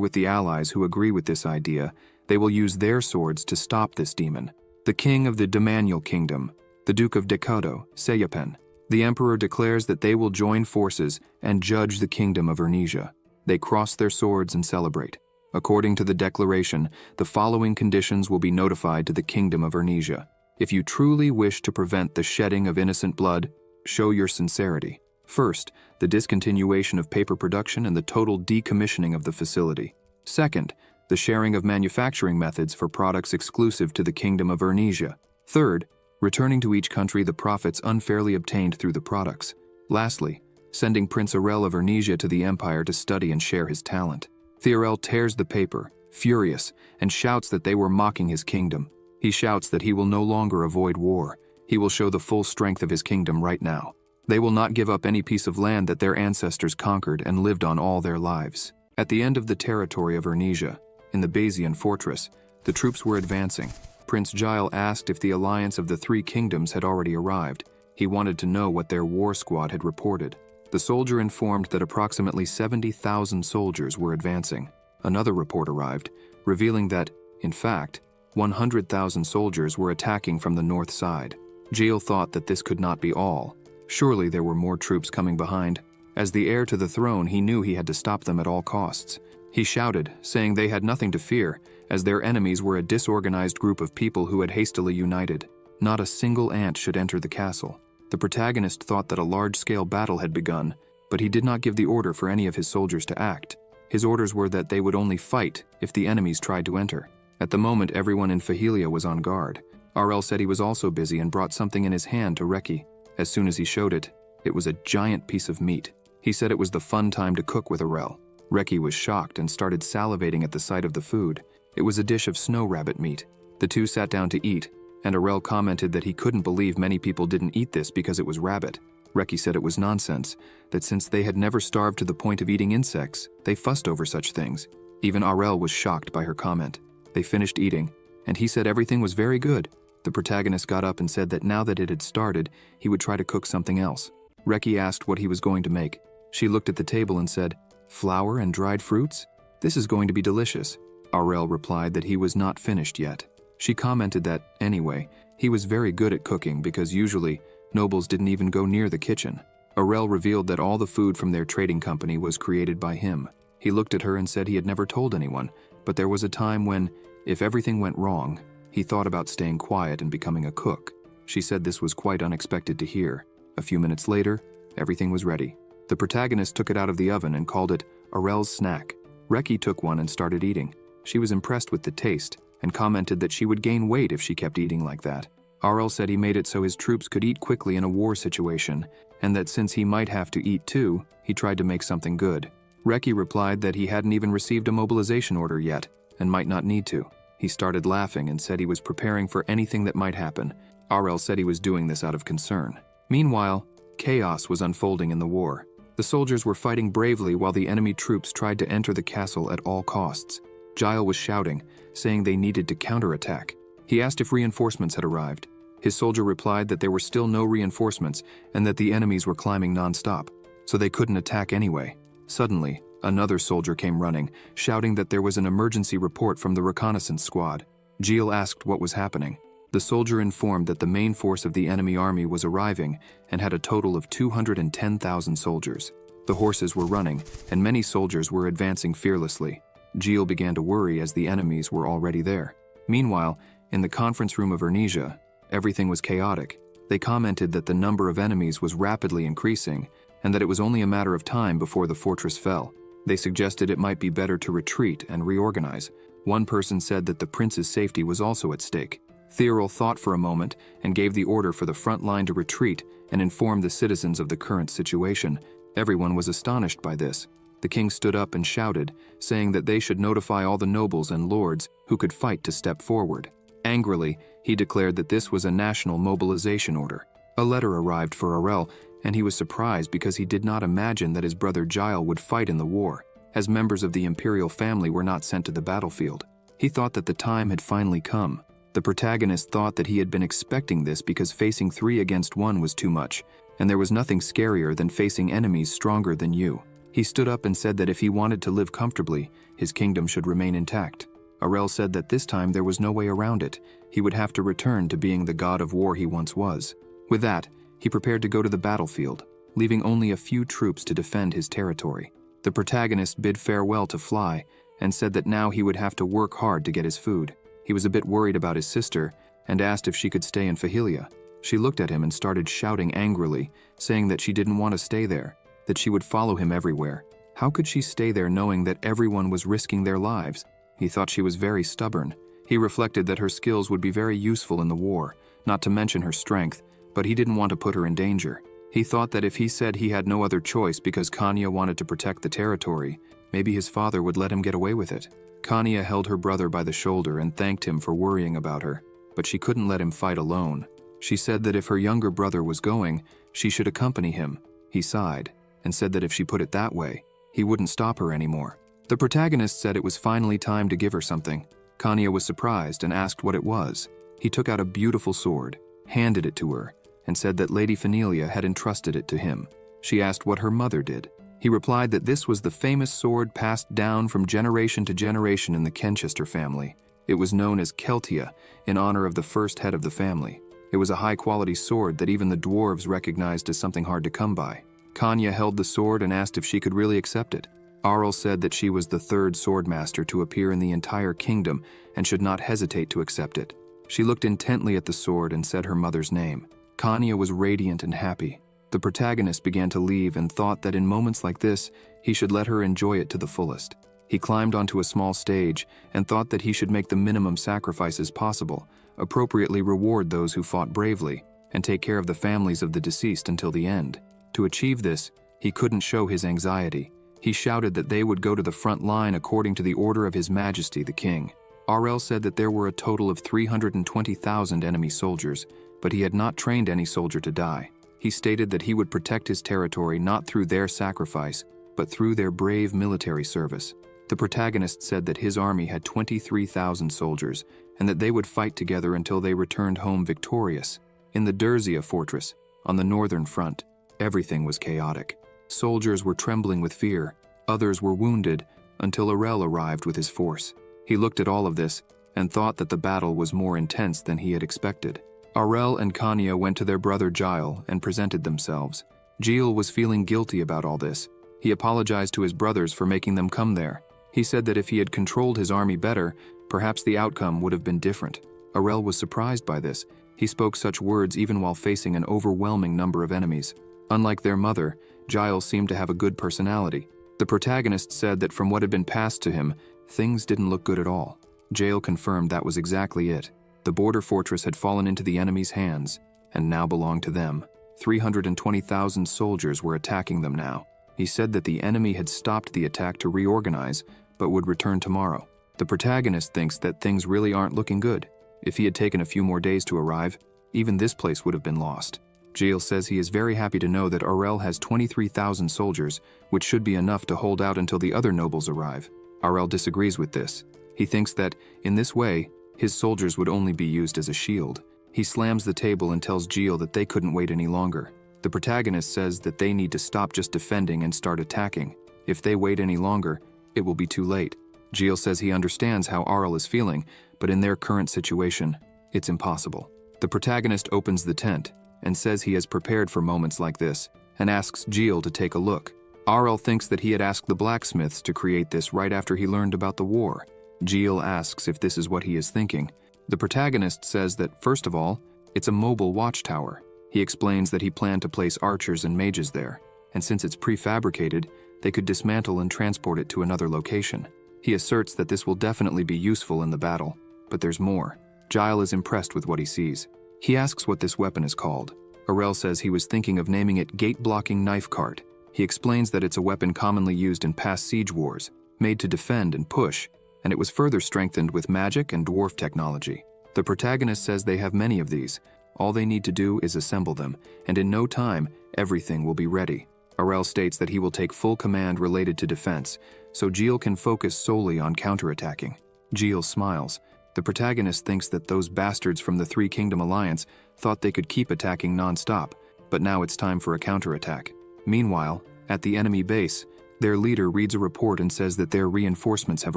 with the allies who agree with this idea, they will use their swords to stop this demon. The king of the Demanial kingdom, the Duke of Dekado, Seyapen. The emperor declares that they will join forces and judge the kingdom of Arnesia. They cross their swords and celebrate. According to the declaration, the following conditions will be notified to the kingdom of Arnesia. If you truly wish to prevent the shedding of innocent blood, show your sincerity. First, the discontinuation of paper production and the total decommissioning of the facility. Second, the sharing of manufacturing methods for products exclusive to the kingdom of Arnesia. Third, returning to each country the profits unfairly obtained through the products. Lastly, sending Prince Aurel of Arnesia to the Empire to study and share his talent. Theorel tears the paper, furious, and shouts that they were mocking his kingdom. He shouts that he will no longer avoid war. He will show the full strength of his kingdom right now. They will not give up any piece of land that their ancestors conquered and lived on all their lives. At the end of the territory of Arnesia, in the Bayesian fortress, the troops were advancing. Prince Gile asked if the alliance of the three kingdoms had already arrived. He wanted to know what their war squad had reported. The soldier informed that approximately 70,000 soldiers were advancing. Another report arrived, revealing that, in fact, 100,000 soldiers were attacking from the north side. Gile thought that this could not be all. Surely there were more troops coming behind. As the heir to the throne, he knew he had to stop them at all costs. He shouted, saying they had nothing to fear, as their enemies were a disorganized group of people who had hastily united. Not a single ant should enter the castle. The protagonist thought that a large-scale battle had begun, but he did not give the order for any of his soldiers to act. His orders were that they would only fight if the enemies tried to enter. At the moment, everyone in Fahelia was on guard. Aurel said he was also busy and brought something in his hand to Reki. As soon as he showed it, it was a giant piece of meat. He said it was the fun time to cook with Aurel. Reki was shocked and started salivating at the sight of the food. It was a dish of snow rabbit meat. The two sat down to eat, and Aurel commented that he couldn't believe many people didn't eat this because it was rabbit. Reki said it was nonsense, that since they had never starved to the point of eating insects, they fussed over such things. Even Aurel was shocked by her comment. They finished eating, and he said everything was very good. The protagonist got up and said that now that it had started, he would try to cook something else. Reki asked what he was going to make. She looked at the table and said, "Flour and dried fruits? This is going to be delicious." Aurel replied that he was not finished yet. She commented that, anyway, he was very good at cooking because usually, nobles didn't even go near the kitchen. Aurel revealed that all the food from their trading company was created by him. He looked at her and said he had never told anyone, but there was a time when, if everything went wrong, he thought about staying quiet and becoming a cook. She said this was quite unexpected to hear. A few minutes later, everything was ready. The protagonist took it out of the oven and called it Aurel's snack. Reki took one and started eating. She was impressed with the taste and commented that she would gain weight if she kept eating like that. Aurel said he made it so his troops could eat quickly in a war situation, and that since he might have to eat too, he tried to make something good. Reki replied that he hadn't even received a mobilization order yet, and might not need to. He started laughing and said he was preparing for anything that might happen. Aurel said he was doing this out of concern. Meanwhile, chaos was unfolding in the war. The soldiers were fighting bravely while the enemy troops tried to enter the castle at all costs. Giles was shouting, saying they needed to counterattack. He asked if reinforcements had arrived. His soldier replied that there were still no reinforcements and that the enemies were climbing non-stop, so they couldn't attack anyway. Suddenly, another soldier came running, shouting that there was an emergency report from the reconnaissance squad. Giles asked what was happening. The soldier informed that the main force of the enemy army was arriving and had a total of 210,000 soldiers. The horses were running, and many soldiers were advancing fearlessly. Giles began to worry as the enemies were already there. Meanwhile, in the conference room of Ernesia, everything was chaotic. They commented that the number of enemies was rapidly increasing, and that it was only a matter of time before the fortress fell. They suggested it might be better to retreat and reorganize. One person said that the prince's safety was also at stake. Thierol thought for a moment and gave the order for the front line to retreat and inform the citizens of the current situation. Everyone was astonished by this. The king stood up and shouted, saying that they should notify all the nobles and lords who could fight to step forward. Angrily, he declared that this was a national mobilization order. A letter arrived for Aurel, and he was surprised because he did not imagine that his brother Giles would fight in the war, as members of the imperial family were not sent to the battlefield. He thought that the time had finally come. The protagonist thought that he had been expecting this because facing 3 against 1 was too much, and there was nothing scarier than facing enemies stronger than you. He stood up and said that if he wanted to live comfortably, his kingdom should remain intact. Aurel said that this time there was no way around it. He would have to return to being the god of war he once was. With that, he prepared to go to the battlefield, leaving only a few troops to defend his territory. The protagonist bid farewell to Fly and said that now he would have to work hard to get his food. He was a bit worried about his sister and asked if she could stay in Fahilia. She looked at him and started shouting angrily, saying that she didn't want to stay there, that she would follow him everywhere. How could she stay there knowing that everyone was risking their lives? He thought she was very stubborn. He reflected that her skills would be very useful in the war, not to mention her strength, but he didn't want to put her in danger. He thought that if he said he had no other choice because Kanya wanted to protect the territory, maybe his father would let him get away with it. Kanya held her brother by the shoulder and thanked him for worrying about her, but she couldn't let him fight alone. She said that if her younger brother was going, she should accompany him. He sighed and said that if she put it that way, he wouldn't stop her anymore. The protagonist said it was finally time to give her something. Kanya was surprised and asked what it was. He took out a beautiful sword, handed it to her, and said that Lady Fanelia had entrusted it to him. She asked what her mother did. He replied that this was the famous sword passed down from generation to generation in the Kenchester family. It was known as Keltia, in honor of the first head of the family. It was a high-quality sword that even the dwarves recognized as something hard to come by. Kanya held the sword and asked if she could really accept it. Aurel said that she was the 3rd swordmaster to appear in the entire kingdom and should not hesitate to accept it. She looked intently at the sword and said her mother's name. Kanya was radiant and happy. The protagonist began to leave and thought that in moments like this, he should let her enjoy it to the fullest. He climbed onto a small stage and thought that he should make the minimum sacrifices possible, appropriately reward those who fought bravely, and take care of the families of the deceased until the end. To achieve this, he couldn't show his anxiety. He shouted that they would go to the front line according to the order of His Majesty the King. Aurel said that there were a total of 320,000 enemy soldiers, but he had not trained any soldier to die. He stated that he would protect his territory not through their sacrifice, but through their brave military service. The protagonist said that his army had 23,000 soldiers, and that they would fight together until they returned home victorious. In the Derzia fortress, on the northern front, everything was chaotic. Soldiers were trembling with fear, others were wounded, until Aurel arrived with his force. He looked at all of this and thought that the battle was more intense than he had expected. Aurel and Kanya went to their brother Giles and presented themselves. Gilles was feeling guilty about all this. He apologized to his brothers for making them come there. He said that if he had controlled his army better, perhaps the outcome would have been different. Aurel was surprised by this. He spoke such words even while facing an overwhelming number of enemies. Unlike their mother, Gilles seemed to have a good personality. The protagonist said that from what had been passed to him, things didn't look good at all. Gilles confirmed that was exactly it. The border fortress had fallen into the enemy's hands, and now belonged to them. 320,000 soldiers were attacking them now. He said that the enemy had stopped the attack to reorganize, but would return tomorrow. The protagonist thinks that things really aren't looking good. If he had taken a few more days to arrive, even this place would have been lost. Gilles says he is very happy to know that Aurel has 23,000 soldiers, which should be enough to hold out until the other nobles arrive. Aurel disagrees with this. He thinks that, in this way, his soldiers would only be used as a shield. He slams the table and tells Gilles that they couldn't wait any longer. The protagonist says that they need to stop just defending and start attacking. If they wait any longer, it will be too late. Gilles says he understands how Aurel is feeling, but in their current situation, it's impossible. The protagonist opens the tent and says he has prepared for moments like this, and asks Gilles to take a look. Aurel thinks that he had asked the blacksmiths to create this right after he learned about the war. Gilles asks if this is what he is thinking. The protagonist says that, first of all, it's a mobile watchtower. He explains that he planned to place archers and mages there, and since it's prefabricated, they could dismantle and transport it to another location. He asserts that this will definitely be useful in the battle, but there's more. Gilles is impressed with what he sees. He asks what this weapon is called. Aurel says he was thinking of naming it Gate-Blocking Knife Cart. He explains that it's a weapon commonly used in past siege wars, made to defend and push, and it was further strengthened with magic and dwarf technology. The protagonist says they have many of these. All they need to do is assemble them, and in no time, everything will be ready. Aurel states that he will take full command related to defense, so Gilles can focus solely on counterattacking. Gilles smiles. The protagonist thinks that those bastards from the Three Kingdom Alliance thought they could keep attacking non-stop, but now it's time for a counterattack. Meanwhile, at the enemy base, their leader reads a report and says that their reinforcements have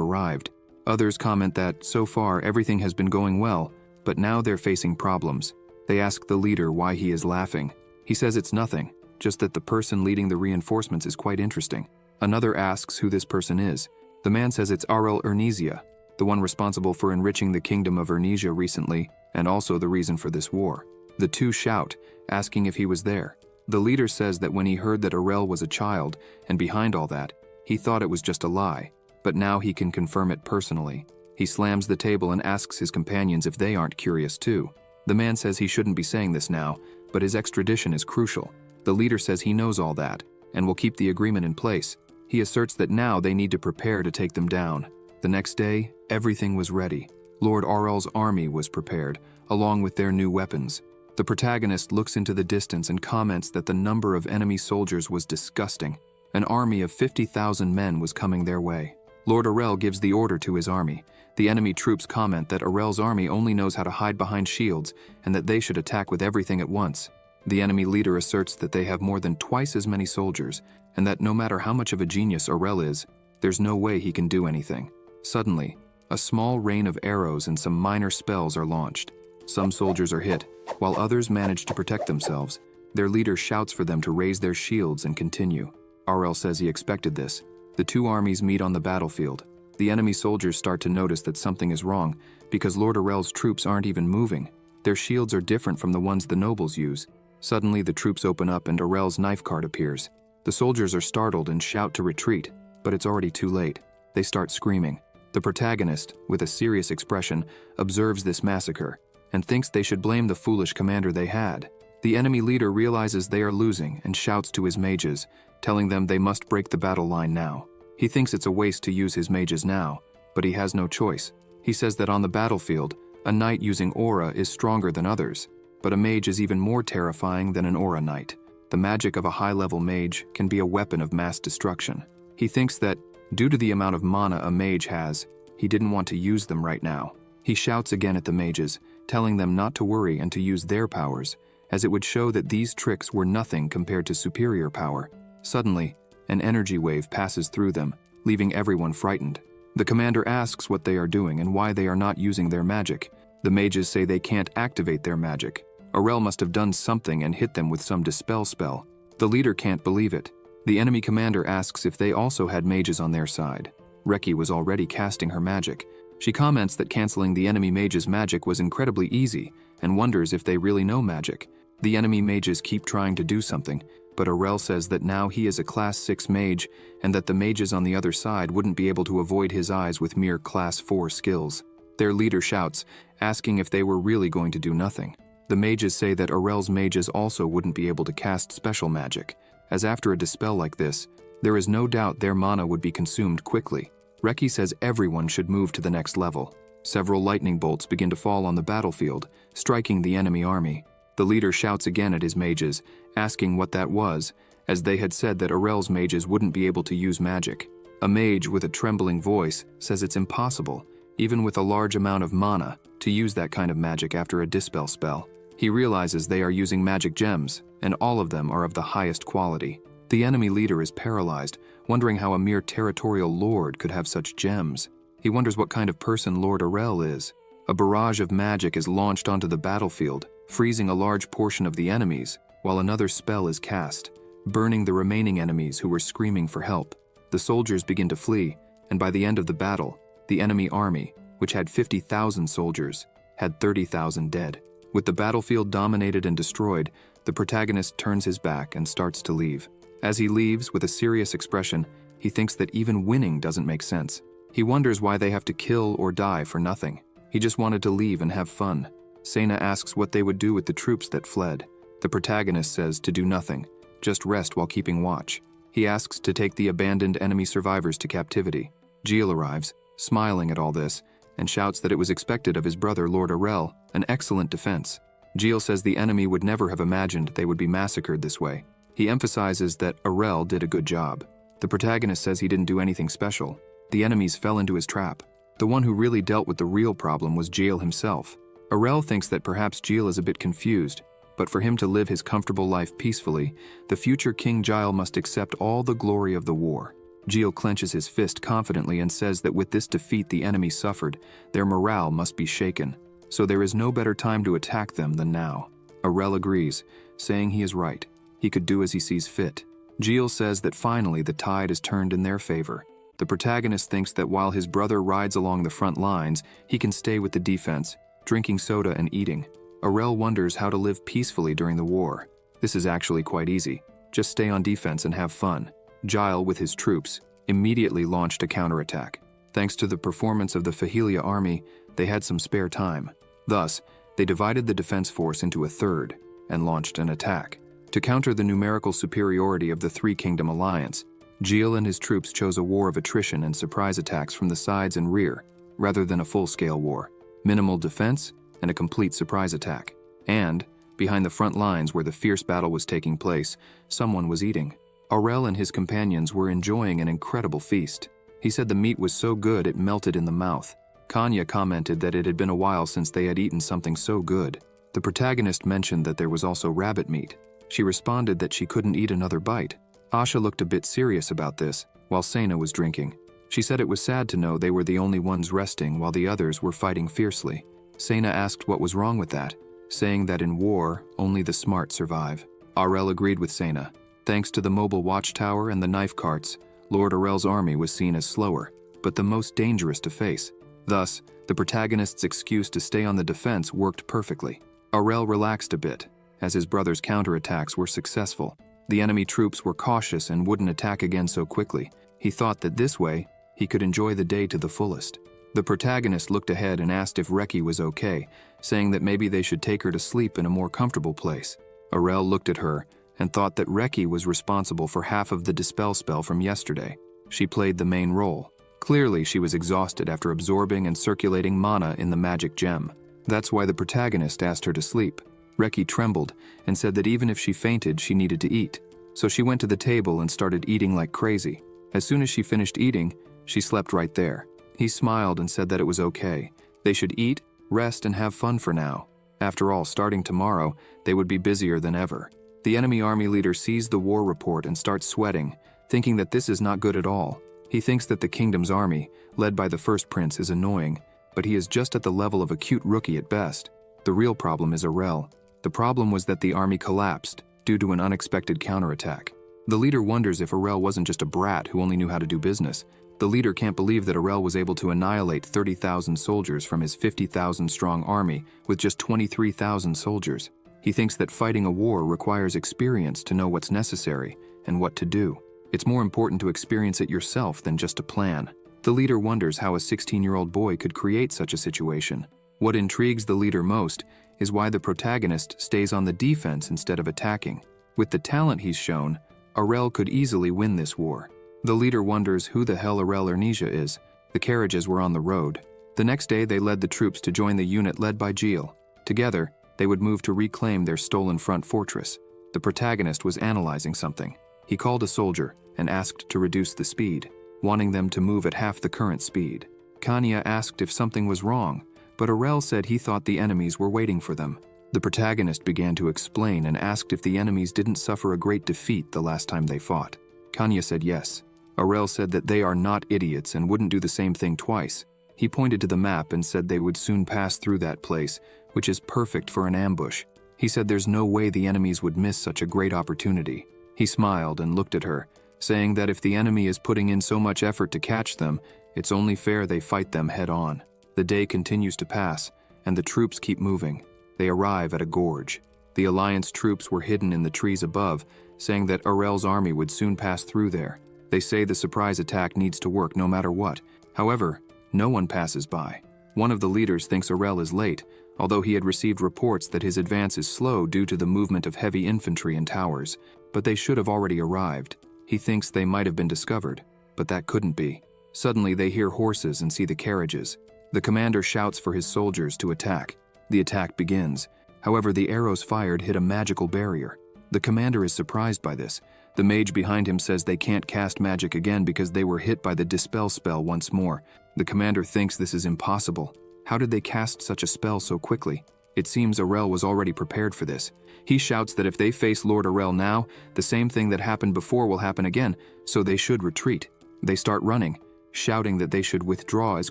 arrived. Others comment that, so far, everything has been going well, but now they're facing problems. They ask the leader why he is laughing. He says it's nothing, just that the person leading the reinforcements is quite interesting. Another asks who this person is. The man says it's Aurel Ernisia, the one responsible for enriching the kingdom of Ernisia recently, and also the reason for this war. The two shout, asking if he was there. The leader says that when he heard that Aurel was a child, and behind all that, he thought it was just a lie, but now he can confirm it personally. He slams the table and asks his companions if they aren't curious too. The man says he shouldn't be saying this now, but his extradition is crucial. The leader says he knows all that, and will keep the agreement in place. He asserts that now they need to prepare to take them down. The next day, everything was ready. Lord Aurel's army was prepared, along with their new weapons. The protagonist looks into the distance and comments that the number of enemy soldiers was disgusting. An army of 50,000 men was coming their way. Lord Aurel gives the order to his army. The enemy troops comment that Aurel's army only knows how to hide behind shields and that they should attack with everything at once. The enemy leader asserts that they have more than twice as many soldiers and that no matter how much of a genius Aurel is, there's no way he can do anything. Suddenly, a small rain of arrows and some minor spells are launched. Some soldiers are hit, while others manage to protect themselves. Their leader shouts for them to raise their shields and continue. Aurel says he expected this. The two armies meet on the battlefield. The enemy soldiers start to notice that something is wrong, because Lord Aurel's troops aren't even moving. Their shields are different from the ones the nobles use. Suddenly, the troops open up and Aurel's knife cart appears. The soldiers are startled and shout to retreat, but it's already too late. They start screaming. The protagonist, with a serious expression, observes this massacre and thinks they should blame the foolish commander they had. The enemy leader realizes they are losing and shouts to his mages, telling them they must break the battle line now. He thinks it's a waste to use his mages now, but he has no choice. He says that on the battlefield, a knight using aura is stronger than others, but a mage is even more terrifying than an aura knight. The magic of a high-level mage can be a weapon of mass destruction. He thinks that, due to the amount of mana a mage has, he didn't want to use them right now. He shouts again at the mages, telling them not to worry and to use their powers, as it would show that these tricks were nothing compared to superior power. Suddenly, an energy wave passes through them, leaving everyone frightened. The commander asks what they are doing and why they are not using their magic. The mages say they can't activate their magic. Aurel must have done something and hit them with some dispel spell. The leader can't believe it. The enemy commander asks if they also had mages on their side. Reki was already casting her magic. She comments that canceling the enemy mage's magic was incredibly easy and wonders if they really know magic. The enemy mages keep trying to do something, but Aurel says that now he is a Class 6 mage and that the mages on the other side wouldn't be able to avoid his eyes with mere Class 4 skills. Their leader shouts, asking if they were really going to do nothing. The mages say that Aurel's mages also wouldn't be able to cast special magic, as after a dispel like this, there is no doubt their mana would be consumed quickly. Reki says everyone should move to the next level. Several lightning bolts begin to fall on the battlefield, striking the enemy army. The leader shouts again at his mages, asking what that was, as they had said that Aurel's mages wouldn't be able to use magic. A mage with a trembling voice says it's impossible, even with a large amount of mana, to use that kind of magic after a dispel spell. He realizes they are using magic gems, and all of them are of the highest quality. The enemy leader is paralyzed, wondering how a mere territorial lord could have such gems. He wonders what kind of person Lord Aurel is. A barrage of magic is launched onto the battlefield, freezing a large portion of the enemies, while another spell is cast, burning the remaining enemies who were screaming for help. The soldiers begin to flee, and by the end of the battle, the enemy army, which had 50,000 soldiers, had 30,000 dead. With the battlefield dominated and destroyed, the protagonist turns his back and starts to leave. As he leaves with a serious expression, he thinks that even winning doesn't make sense. He wonders why they have to kill or die for nothing. He just wanted to leave and have fun. Sena asks what they would do with the troops that fled. The protagonist says to do nothing, just rest while keeping watch. He asks to take the abandoned enemy survivors to captivity. Gilles arrives, smiling at all this, and shouts that it was expected of his brother Lord Aurel, an excellent defense. Gilles says the enemy would never have imagined they would be massacred this way. He emphasizes that Aurel did a good job. The protagonist says he didn't do anything special. The enemies fell into his trap. The one who really dealt with the real problem was Gilles himself. Aurel thinks that perhaps Gilles is a bit confused, but for him to live his comfortable life peacefully, the future King Gilles must accept all the glory of the war. Gilles clenches his fist confidently and says that with this defeat the enemy suffered, their morale must be shaken, so there is no better time to attack them than now. Aurel agrees, saying he is right. He could do as he sees fit. Gilles says that finally the tide is turned in their favor. The protagonist thinks that while his brother rides along the front lines, he can stay with the defense, drinking soda and eating. Aurel wonders how to live peacefully during the war. This is actually quite easy. Just stay on defense and have fun. Gilles, with his troops, immediately launched a counterattack. Thanks to the performance of the Fahilia army, they had some spare time. Thus, they divided the defense force into a third and launched an attack. To counter the numerical superiority of the Three Kingdom Alliance, Gilles and his troops chose a war of attrition and surprise attacks from the sides and rear, rather than a full-scale war. Minimal defense and a complete surprise attack. And, behind the front lines where the fierce battle was taking place, someone was eating. Aurel and his companions were enjoying an incredible feast. He said the meat was so good it melted in the mouth. Kanya commented that it had been a while since they had eaten something so good. The protagonist mentioned that there was also rabbit meat. She responded that she couldn't eat another bite. Asha looked a bit serious about this, while Sena was drinking. She said it was sad to know they were the only ones resting while the others were fighting fiercely. Sena asked what was wrong with that, saying that in war, only the smart survive. Aurel agreed with Sena. Thanks to the mobile watchtower and the knife carts, Lord Aurel's army was seen as slower, but the most dangerous to face. Thus, the protagonist's excuse to stay on the defense worked perfectly. Aurel relaxed a bit, as his brother's counterattacks were successful. The enemy troops were cautious and wouldn't attack again so quickly. He thought that this way, he could enjoy the day to the fullest. The protagonist looked ahead and asked if Reki was okay, saying that maybe they should take her to sleep in a more comfortable place. Aurel looked at her and thought that Reki was responsible for half of the dispel spell from yesterday. She played the main role. Clearly, she was exhausted after absorbing and circulating mana in the magic gem. That's why the protagonist asked her to sleep. Reki trembled and said that even if she fainted, she needed to eat. So she went to the table and started eating like crazy. As soon as she finished eating, she slept right there. He smiled and said that it was okay. They should eat, rest, and have fun for now. After all, starting tomorrow, they would be busier than ever. The enemy army leader sees the war report and starts sweating, thinking that this is not good at all. He thinks that the kingdom's army, led by the first prince, is annoying, but he is just at the level of a cute rookie at best. The real problem is Aurel. The problem was that the army collapsed, due to an unexpected counterattack. The leader wonders if Arel wasn't just a brat who only knew how to do business. The leader can't believe that Arel was able to annihilate 30,000 soldiers from his 50,000-strong army with just 23,000 soldiers. He thinks that fighting a war requires experience to know what's necessary and what to do. It's more important to experience it yourself than just to plan. The leader wonders how a 16-year-old boy could create such a situation. What intrigues the leader most is why the protagonist stays on the defense instead of attacking. With the talent he's shown, Arel could easily win this war. The leader wonders who the hell Arel Ernesia is. The carriages were on the road. The next day they led the troops to join the unit led by Gil. Together, they would move to reclaim their stolen front fortress. The protagonist was analyzing something. He called a soldier and asked to reduce the speed, wanting them to move at half the current speed. Kanya asked if something was wrong, but Arel said he thought the enemies were waiting for them. The protagonist began to explain and asked if the enemies didn't suffer a great defeat the last time they fought. Kanya said yes. Arel said that they are not idiots and wouldn't do the same thing twice. He pointed to the map and said they would soon pass through that place, which is perfect for an ambush. He said there's no way the enemies would miss such a great opportunity. He smiled and looked at her, saying that if the enemy is putting in so much effort to catch them, it's only fair they fight them head on. The day continues to pass, and the troops keep moving. They arrive at a gorge. The Alliance troops were hidden in the trees above, saying that Arel's army would soon pass through there. They say the surprise attack needs to work no matter what. However, no one passes by. One of the leaders thinks Arel is late, although he had received reports that his advance is slow due to the movement of heavy infantry and towers, but they should have already arrived. He thinks they might have been discovered, but that couldn't be. Suddenly they hear horses and see the carriages. The commander shouts for his soldiers to attack. The attack begins. However, the arrows fired hit a magical barrier. The commander is surprised by this. The mage behind him says they can't cast magic again because they were hit by the dispel spell once more. The commander thinks this is impossible. How did they cast such a spell so quickly? It seems Arel was already prepared for this. He shouts that if they face Lord Arel now, the same thing that happened before will happen again, so they should retreat. They start running, shouting that they should withdraw as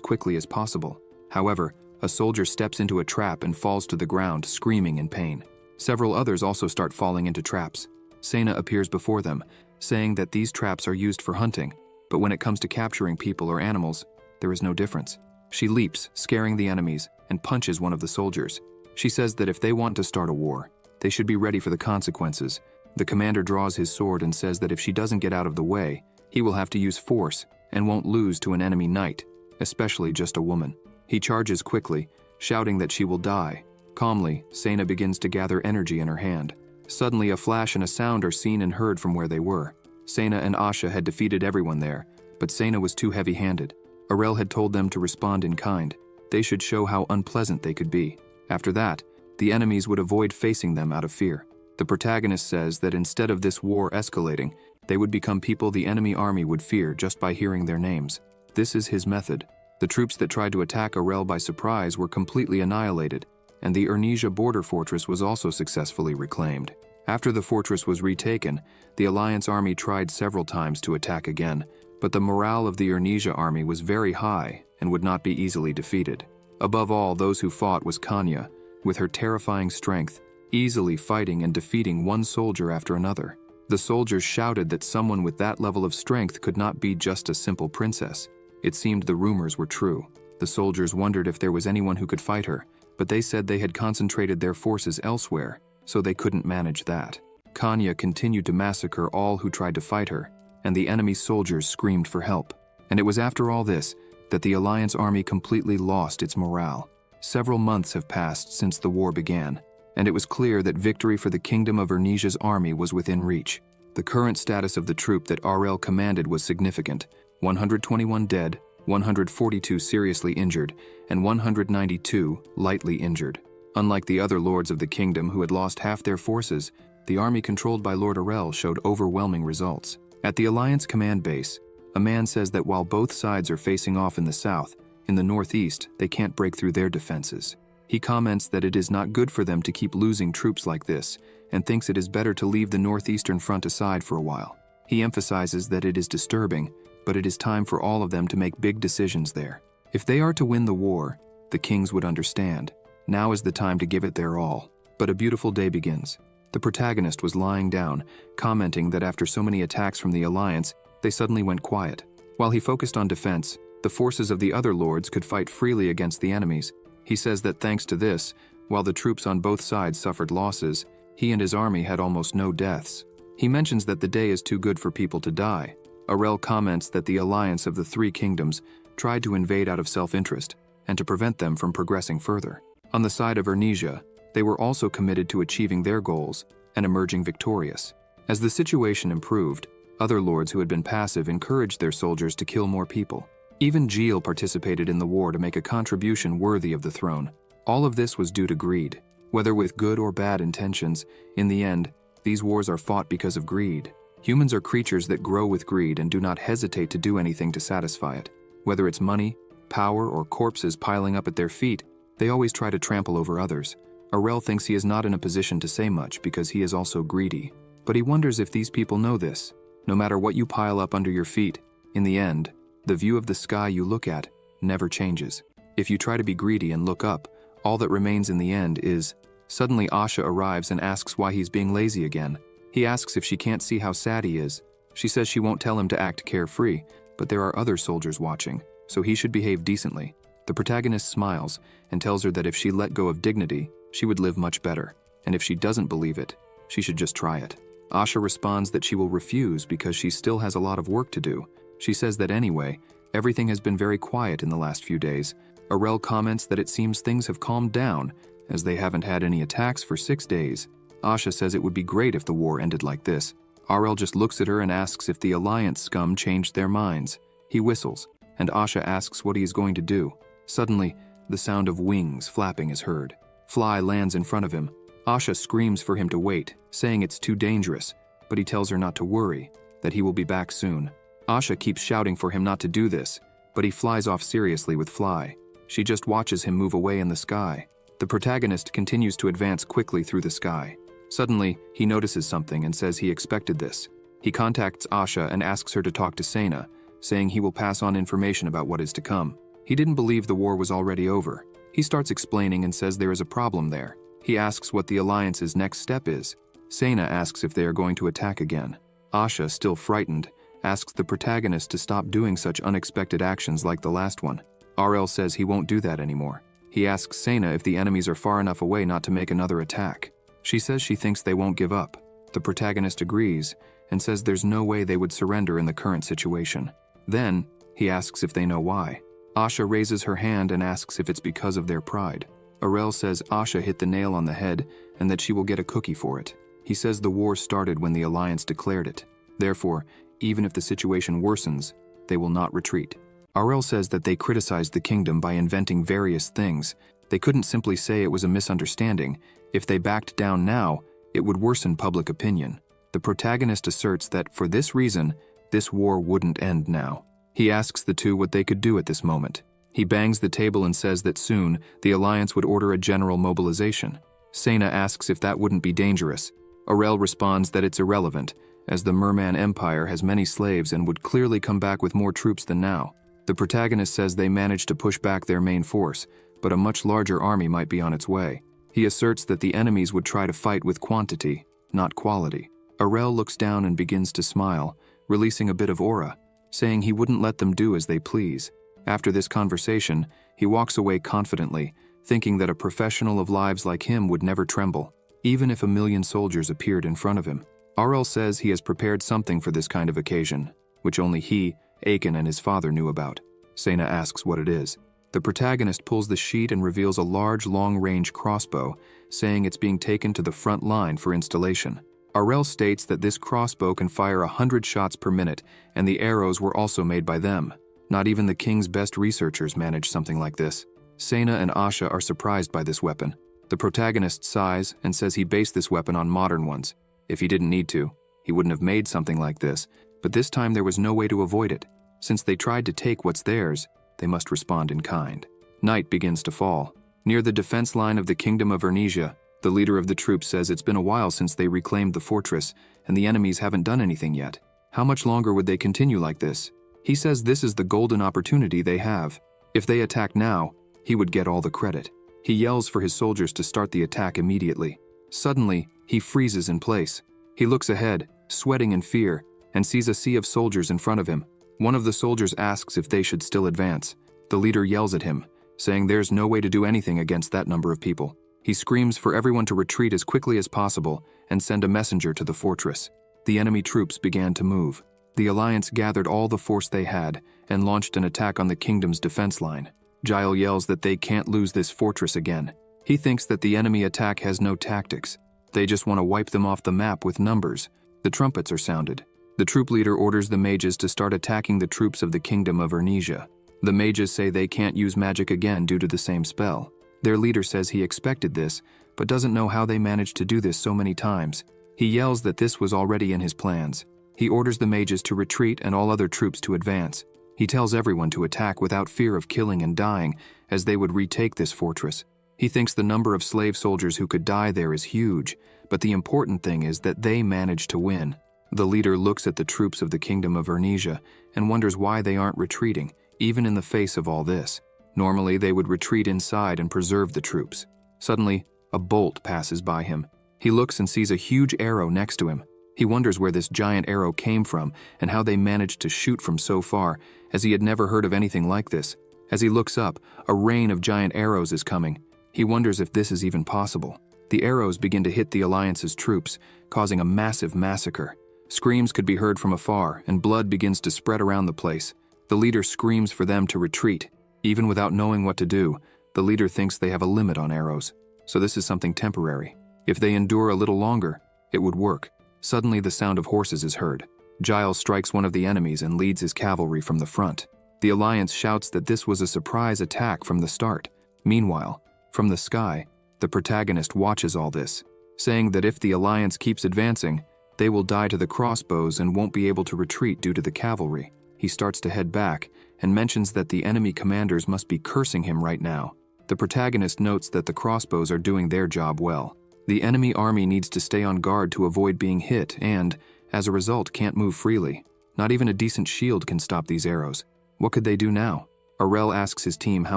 quickly as possible. However, a soldier steps into a trap and falls to the ground, screaming in pain. Several others also start falling into traps. Sena appears before them, saying that these traps are used for hunting, but when it comes to capturing people or animals, there is no difference. She leaps, scaring the enemies, and punches one of the soldiers. She says that if they want to start a war, they should be ready for the consequences. The commander draws his sword and says that if she doesn't get out of the way, he will have to use force and won't lose to an enemy knight, especially just a woman. He charges quickly, shouting that she will die. Calmly, Sena begins to gather energy in her hand. Suddenly, a flash and a sound are seen and heard from where they were. Sena and Asha had defeated everyone there, but Sena was too heavy-handed. Arel had told them to respond in kind. They should show how unpleasant they could be. After that, the enemies would avoid facing them out of fear. The protagonist says that instead of this war escalating, they would become people the enemy army would fear just by hearing their names. This is his method. The troops that tried to attack Arel by surprise were completely annihilated, and the Ernesia border fortress was also successfully reclaimed. After the fortress was retaken, the Alliance army tried several times to attack again, but the morale of the Ernesia army was very high and would not be easily defeated. Above all, those who fought was Kanya, with her terrifying strength, easily fighting and defeating one soldier after another. The soldiers shouted that someone with that level of strength could not be just a simple princess. It seemed the rumors were true. The soldiers wondered if there was anyone who could fight her, but they said they had concentrated their forces elsewhere, so they couldn't manage that. Kanya continued to massacre all who tried to fight her, and the enemy soldiers screamed for help. And it was after all this that the Alliance army completely lost its morale. Several months have passed since the war began, and it was clear that victory for the Kingdom of Ernesia's army was within reach. The current status of the troop that Arel commanded was significant: 121 dead, 142 seriously injured, and 192 lightly injured. Unlike the other lords of the kingdom who had lost half their forces, the army controlled by Lord Arel showed overwhelming results. At the Alliance command base, a man says that while both sides are facing off in the south, in the northeast they can't break through their defenses. He comments that it is not good for them to keep losing troops like this, and thinks it is better to leave the northeastern front aside for a while. He emphasizes that it is disturbing, but it is time for all of them to make big decisions there. If they are to win the war, the kings would understand. Now is the time to give it their all. But a beautiful day begins. The protagonist was lying down, commenting that after so many attacks from the Alliance, they suddenly went quiet. While he focused on defense, the forces of the other lords could fight freely against the enemies. He says that thanks to this, while the troops on both sides suffered losses, he and his army had almost no deaths. He mentions that the day is too good for people to die. Aurel comments that the alliance of the three kingdoms tried to invade out of self-interest and to prevent them from progressing further. On the side of Ernesia, they were also committed to achieving their goals and emerging victorious. As the situation improved, other lords who had been passive encouraged their soldiers to kill more people. Even Gilles participated in the war to make a contribution worthy of the throne. All of this was due to greed. Whether with good or bad intentions, in the end, these wars are fought because of greed. Humans are creatures that grow with greed and do not hesitate to do anything to satisfy it. Whether it's money, power, or corpses piling up at their feet, they always try to trample over others. Aurel thinks he is not in a position to say much because he is also greedy. But he wonders if these people know this. No matter what you pile up under your feet, in the end, the view of the sky you look at never changes. If you try to be greedy and look up, all that remains in the end is... Suddenly Asha arrives and asks why he's being lazy again. He asks if she can't see how sad he is. She says she won't tell him to act carefree, but there are other soldiers watching, so he should behave decently. The protagonist smiles and tells her that if she let go of dignity, she would live much better, and if she doesn't believe it, she should just try it. Asha responds that she will refuse because she still has a lot of work to do. She says that anyway, everything has been very quiet in the last few days. Aurel comments that it seems things have calmed down, as they haven't had any attacks for 6 days. Asha says it would be great if the war ended like this. Aurel just looks at her and asks if the Alliance scum changed their minds. He whistles, and Asha asks what he is going to do. Suddenly, the sound of wings flapping is heard. Fly lands in front of him. Asha screams for him to wait, saying it's too dangerous, but he tells her not to worry, that he will be back soon. Asha keeps shouting for him not to do this, but he flies off seriously with Fly. She just watches him move away in the sky. The protagonist continues to advance quickly through the sky. Suddenly, he notices something and says he expected this. He contacts Asha and asks her to talk to Sena, saying he will pass on information about what is to come. He didn't believe the war was already over. He starts explaining and says there is a problem there. He asks what the Alliance's next step is. Sena asks if they are going to attack again. Asha, still frightened, asks the protagonist to stop doing such unexpected actions like the last one. Aurel says he won't do that anymore. He asks Sena if the enemies are far enough away not to make another attack. She says she thinks they won't give up. The protagonist agrees and says there's no way they would surrender in the current situation. Then, he asks if they know why. Asha raises her hand and asks if it's because of their pride. Aurel says Asha hit the nail on the head and that she will get a cookie for it. He says the war started when the Alliance declared it. Therefore, even if the situation worsens, they will not retreat. Aurel says that they criticized the kingdom by inventing various things. They couldn't simply say it was a misunderstanding. If they backed down now, it would worsen public opinion. The protagonist asserts that for this reason, this war wouldn't end now. He asks the two what they could do at this moment. He bangs the table and says that soon, the Alliance would order a general mobilization. Sena asks if that wouldn't be dangerous. Aurel responds that it's irrelevant, as the Merman Empire has many slaves and would clearly come back with more troops than now. The protagonist says they managed to push back their main force, but a much larger army might be on its way. He asserts that the enemies would try to fight with quantity, not quality. Aurel looks down and begins to smile, releasing a bit of aura, saying he wouldn't let them do as they please. After this conversation, he walks away confidently, thinking that a professional of lives like him would never tremble, even if 1,000,000 soldiers appeared in front of him. Aurel says he has prepared something for this kind of occasion, which only he, Aiken, and his father knew about. Sena asks what it is. The protagonist pulls the sheet and reveals a large, long-range crossbow, saying it's being taken to the front line for installation. Aurel states that this crossbow can fire 100 shots per minute, and the arrows were also made by them. Not even the king's best researchers managed something like this. Sena and Asha are surprised by this weapon. The protagonist sighs and says he based this weapon on modern ones. If he didn't need to, he wouldn't have made something like this, but this time there was no way to avoid it. Since they tried to take what's theirs, they must respond in kind. Night begins to fall. Near the defense line of the Kingdom of Ernesia, the leader of the troops says it's been a while since they reclaimed the fortress, and the enemies haven't done anything yet. How much longer would they continue like this? He says this is the golden opportunity they have. If they attack now, he would get all the credit. He yells for his soldiers to start the attack immediately. Suddenly, He freezes in place. He looks ahead, sweating in fear, and sees a sea of soldiers in front of him. One of the soldiers asks if they should still advance. The leader yells at him, saying there's no way to do anything against that number of people. He screams for everyone to retreat as quickly as possible and send a messenger to the fortress. The enemy troops began to move. The alliance gathered all the force they had and launched an attack on the kingdom's defense line. Gile yells that they can't lose this fortress again. He thinks that the enemy attack has no tactics. They just want to wipe them off the map with numbers. The trumpets are sounded. The troop leader orders the mages to start attacking the troops of the kingdom of Ernesia. The mages say they can't use magic again due to the same spell. Their leader says he expected this, but doesn't know how they managed to do this so many times. He yells that this was already in his plans. He orders the mages to retreat and all other troops to advance. He tells everyone to attack without fear of killing and dying, as they would retake this fortress. He thinks the number of slave soldiers who could die there is huge, but the important thing is that they managed to win. The leader looks at the troops of the kingdom of Ernesia and wonders why they aren't retreating, even in the face of all this. Normally, they would retreat inside and preserve the troops. Suddenly, a bolt passes by him. He looks and sees a huge arrow next to him. He wonders where this giant arrow came from and how they managed to shoot from so far, as he had never heard of anything like this. As he looks up, a rain of giant arrows is coming. He wonders if this is even possible. The arrows begin to hit the Alliance's troops, causing a massive massacre. Screams could be heard from afar, and blood begins to spread around the place. The leader screams for them to retreat. Even without knowing what to do, the leader thinks they have a limit on arrows, so this is something temporary. If they endure a little longer, it would work. Suddenly, the sound of horses is heard. Giles strikes one of the enemies and leads his cavalry from the front. The Alliance shouts that this was a surprise attack from the start. Meanwhile, from the sky, the protagonist watches all this, saying that if the Alliance keeps advancing, they will die to the crossbows and won't be able to retreat due to the cavalry. He starts to head back and mentions that the enemy commanders must be cursing him right now. The protagonist notes that the crossbows are doing their job well. The enemy army needs to stay on guard to avoid being hit and, as a result, can't move freely. Not even a decent shield can stop these arrows. What could they do now? Arel asks his team how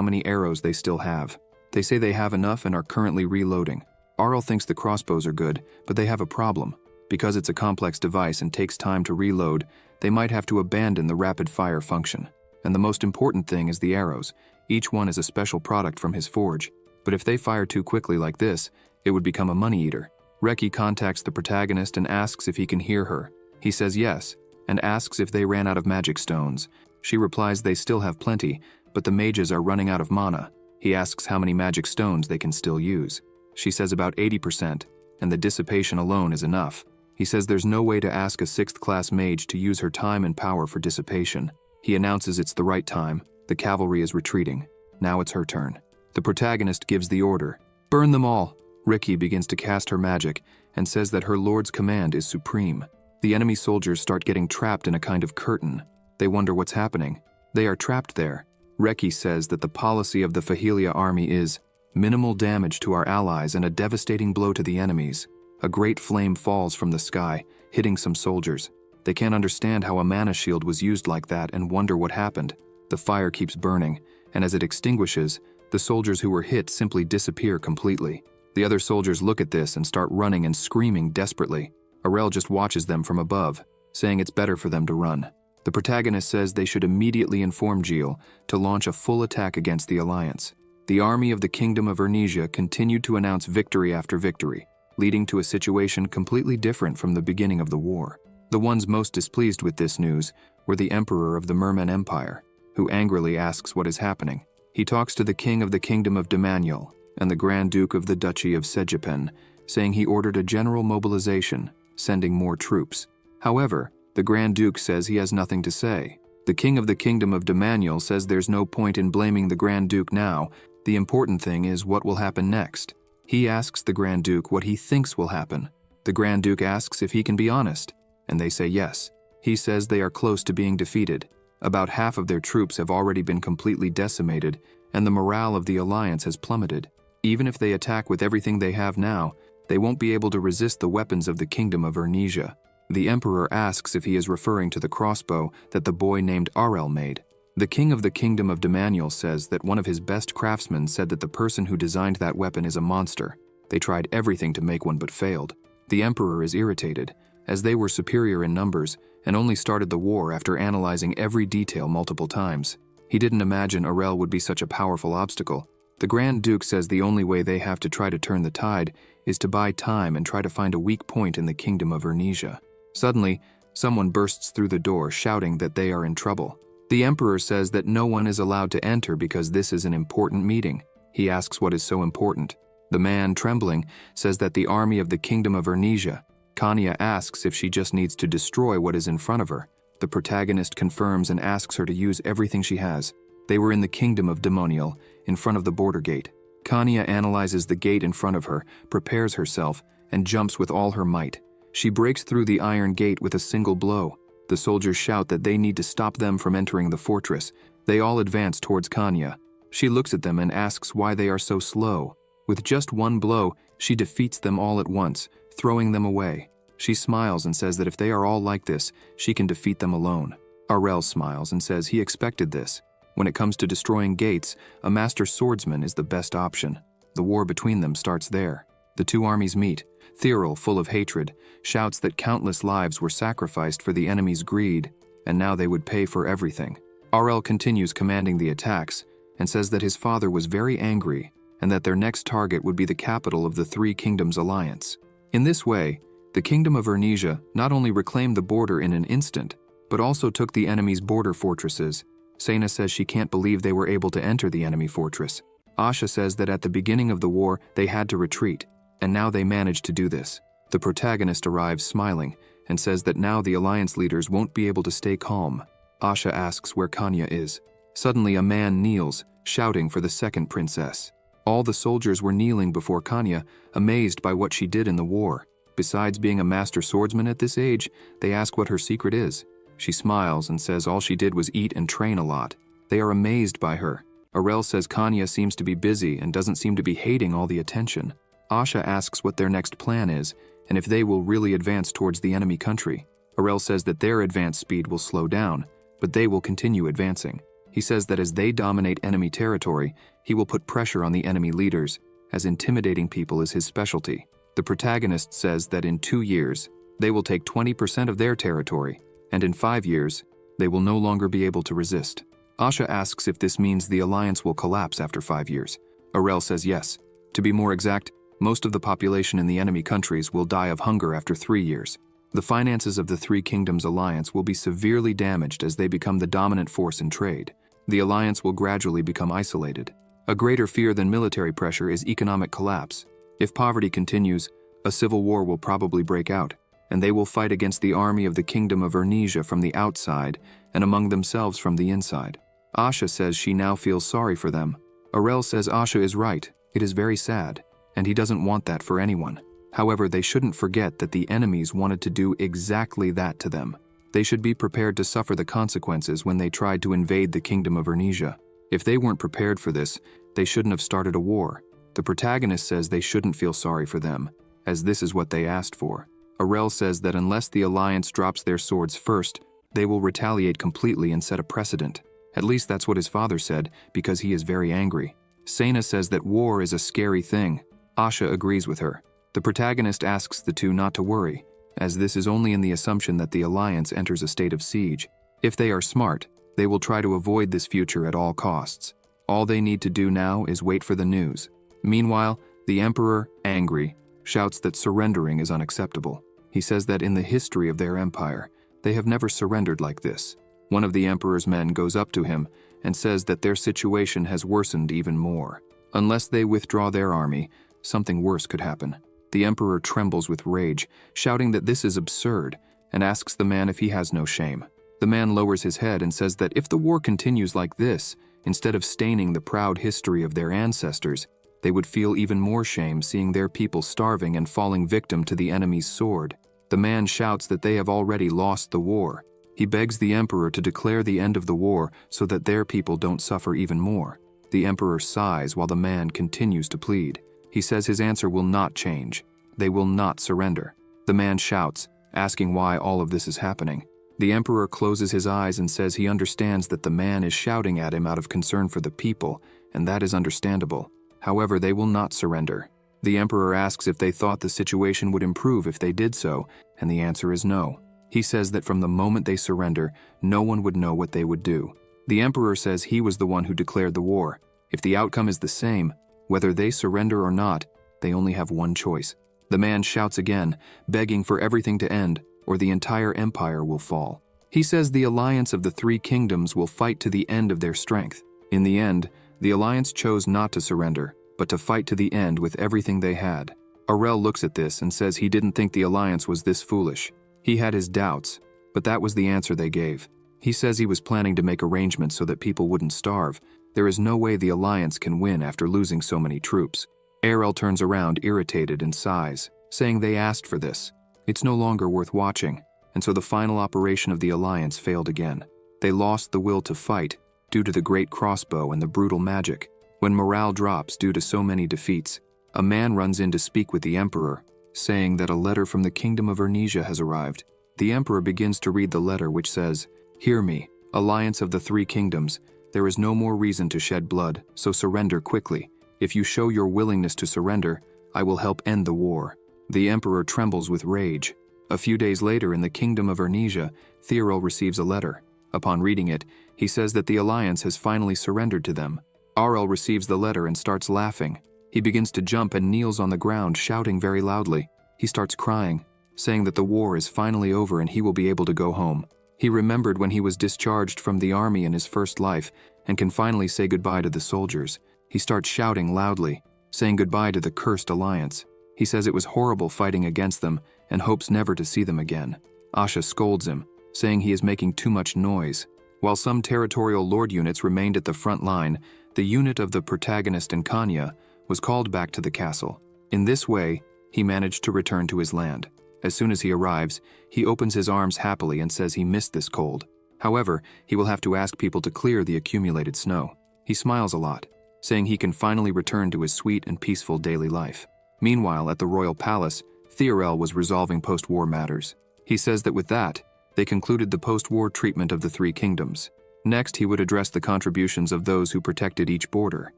many arrows they still have. They say they have enough and are currently reloading. Arel thinks the crossbows are good, but they have a problem. Because it's a complex device and takes time to reload, they might have to abandon the rapid-fire function. And the most important thing is the arrows. Each one is a special product from his forge. But if they fire too quickly like this, it would become a money-eater. Reki contacts the protagonist and asks if he can hear her. He says yes, and asks if they ran out of magic stones. She replies they still have plenty, but the mages are running out of mana. He asks how many magic stones they can still use. She says about 80%, and the dissipation alone is enough. He says there's no way to ask a 6th-class mage to use her time and power for dissipation. He announces it's the right time. The cavalry is retreating. Now it's her turn. The protagonist gives the order. Burn them all! Reki begins to cast her magic and says that her lord's command is supreme. The enemy soldiers start getting trapped in a kind of curtain. They wonder what's happening. They are trapped there. Reki says that the policy of the Fahelia army is minimal damage to our allies and a devastating blow to the enemies. A great flame falls from the sky, hitting some soldiers. They can't understand how a mana shield was used like that and wonder what happened. The fire keeps burning, and as it extinguishes, the soldiers who were hit simply disappear completely. The other soldiers look at this and start running and screaming desperately. Arel just watches them from above, saying it's better for them to run. The protagonist says they should immediately inform Gile to launch a full attack against the Alliance. The army of the Kingdom of Ernesia continued to announce victory after victory, leading to a situation completely different from the beginning of the war. The ones most displeased with this news were the Emperor of the Merman Empire, who angrily asks what is happening. He talks to the King of the Kingdom of Demaniel and the Grand Duke of the Duchy of Sejepen, saying he ordered a general mobilization, sending more troops. However, the Grand Duke says he has nothing to say. The King of the Kingdom of Demaniel says there's no point in blaming the Grand Duke now. The important thing is what will happen next. He asks the Grand Duke what he thinks will happen. The Grand Duke asks if he can be honest, and they say yes. He says they are close to being defeated. About half of their troops have already been completely decimated, and the morale of the Alliance has plummeted. Even if they attack with everything they have now, they won't be able to resist the weapons of the Kingdom of Ernesia. The Emperor asks if he is referring to the crossbow that the boy named Arel made. The King of the Kingdom of Demaniel says that one of his best craftsmen said that the person who designed that weapon is a monster. They tried everything to make one but failed. The emperor is irritated, as they were superior in numbers and only started the war after analyzing every detail multiple times. He didn't imagine Aurel would be such a powerful obstacle. The Grand Duke says the only way they have to try to turn the tide is to buy time and try to find a weak point in the kingdom of Vernesia. Suddenly, someone bursts through the door shouting that they are in trouble. The emperor says that no one is allowed to enter because this is an important meeting. He asks what is so important. The man, trembling, says that the army of the kingdom of Vernesia. Kanya asks if she just needs to destroy what is in front of her. The protagonist confirms and asks her to use everything she has. They were in the kingdom of Demonial, in front of the border gate. Kanya analyzes the gate in front of her, prepares herself, and jumps with all her might. She breaks through the iron gate with a single blow. The soldiers shout that they need to stop them from entering the fortress. They all advance towards Kanya. She looks at them and asks why they are so slow. With just one blow, she defeats them all at once, throwing them away. She smiles and says that if they are all like this, she can defeat them alone. Aurel smiles and says he expected this. When it comes to destroying gates, a master swordsman is the best option. The war between them starts there. The two armies meet. Thyril, full of hatred, shouts that countless lives were sacrificed for the enemy's greed, and now they would pay for everything. Aurel continues commanding the attacks, and says that his father was very angry, and that their next target would be the capital of the Three Kingdoms Alliance. In this way, the Kingdom of Vernesia not only reclaimed the border in an instant, but also took the enemy's border fortresses. Sena says she can't believe they were able to enter the enemy fortress. Asha says that at the beginning of the war, they had to retreat, and now they managed to do this. The protagonist arrives smiling, and says that now the alliance leaders won't be able to stay calm. Asha asks where Kanya is. Suddenly a man kneels, shouting for the second princess. All the soldiers were kneeling before Kanya, amazed by what she did in the war. Besides being a master swordsman at this age, they ask what her secret is. She smiles and says all she did was eat and train a lot. They are amazed by her. Aurel says Kanya seems to be busy and doesn't seem to be hating all the attention. Asha asks what their next plan is, and if they will really advance towards the enemy country. Aurel says that their advance speed will slow down, but they will continue advancing. He says that as they dominate enemy territory, he will put pressure on the enemy leaders, as intimidating people is his specialty. The protagonist says that in 2 years, they will take 20% of their territory, and in 5 years, they will no longer be able to resist. Asha asks if this means the alliance will collapse after 5 years. Aurel says yes. To be more exact, most of the population in the enemy countries will die of hunger after 3 years. The finances of the Three Kingdoms Alliance will be severely damaged as they become the dominant force in trade. The alliance will gradually become isolated. A greater fear than military pressure is economic collapse. If poverty continues, a civil war will probably break out, and they will fight against the army of the Kingdom of Vernesia from the outside and among themselves from the inside. Asha says she now feels sorry for them. Aurel says Asha is right, it is very sad, and he doesn't want that for anyone. However, they shouldn't forget that the enemies wanted to do exactly that to them. They should be prepared to suffer the consequences when they tried to invade the Kingdom of Vernesia. If they weren't prepared for this, they shouldn't have started a war. The protagonist says they shouldn't feel sorry for them, as this is what they asked for. Aurel says that unless the alliance drops their swords first, they will retaliate completely and set a precedent. At least that's what his father said, because he is very angry. Sena says that war is a scary thing. Asha agrees with her. The protagonist asks the two not to worry, as this is only in the assumption that the alliance enters a state of siege. If they are smart, they will try to avoid this future at all costs. All they need to do now is wait for the news. Meanwhile, the emperor, angry, shouts that surrendering is unacceptable. He says that in the history of their empire, they have never surrendered like this. One of the emperor's men goes up to him and says that their situation has worsened even more. Unless they withdraw their army, something worse could happen. The emperor trembles with rage, shouting that this is absurd, and asks the man if he has no shame. The man lowers his head and says that if the war continues like this, instead of staining the proud history of their ancestors, they would feel even more shame seeing their people starving and falling victim to the enemy's sword. The man shouts that they have already lost the war. He begs the emperor to declare the end of the war so that their people don't suffer even more. The emperor sighs while the man continues to plead. He says his answer will not change. They will not surrender. The man shouts, asking why all of this is happening. The emperor closes his eyes and says he understands that the man is shouting at him out of concern for the people, and that is understandable. However, they will not surrender. The emperor asks if they thought the situation would improve if they did so, and the answer is no. He says that from the moment they surrender, no one would know what they would do. The emperor says he was the one who declared the war. If the outcome is the same, whether they surrender or not, they only have one choice. The man shouts again, begging for everything to end, or the entire empire will fall. He says the alliance of the three kingdoms will fight to the end of their strength. In the end, the alliance chose not to surrender, but to fight to the end with everything they had. Aurel looks at this and says he didn't think the alliance was this foolish. He had his doubts, but that was the answer they gave. He says he was planning to make arrangements so that people wouldn't starve. There is no way the alliance can win after losing so many troops. Aurel turns around irritated and sighs, saying they asked for this. It's no longer worth watching, and so the final operation of the alliance failed again. They lost the will to fight due to the great crossbow and the brutal magic. When morale drops due to so many defeats, a man runs in to speak with the emperor, saying that a letter from the kingdom of Arnesia has arrived. The emperor begins to read the letter, which says, "Hear me, alliance of the three kingdoms. There is no more reason to shed blood, so surrender quickly. If you show your willingness to surrender, I will help end the war." The emperor trembles with rage. A few days later, in the kingdom of Arnesia, Theorel receives a letter. Upon reading it, he says that the alliance has finally surrendered to them. Aurel receives the letter and starts laughing. He begins to jump and kneels on the ground, shouting very loudly. He starts crying, saying that the war is finally over and he will be able to go home. He remembered when he was discharged from the army in his first life and can finally say goodbye to the soldiers. He starts shouting loudly, saying goodbye to the cursed alliance. He says it was horrible fighting against them and hopes never to see them again. Asha scolds him, saying he is making too much noise. While some territorial lord units remained at the front line, the unit of the protagonist in Kanya was called back to the castle. In this way, he managed to return to his land. As soon as he arrives, he opens his arms happily and says he missed this cold. However, he will have to ask people to clear the accumulated snow. He smiles a lot, saying he can finally return to his sweet and peaceful daily life. Meanwhile, at the royal palace, Theorel was resolving post-war matters. He says that with that, they concluded the post-war treatment of the three kingdoms. Next, he would address the contributions of those who protected each border.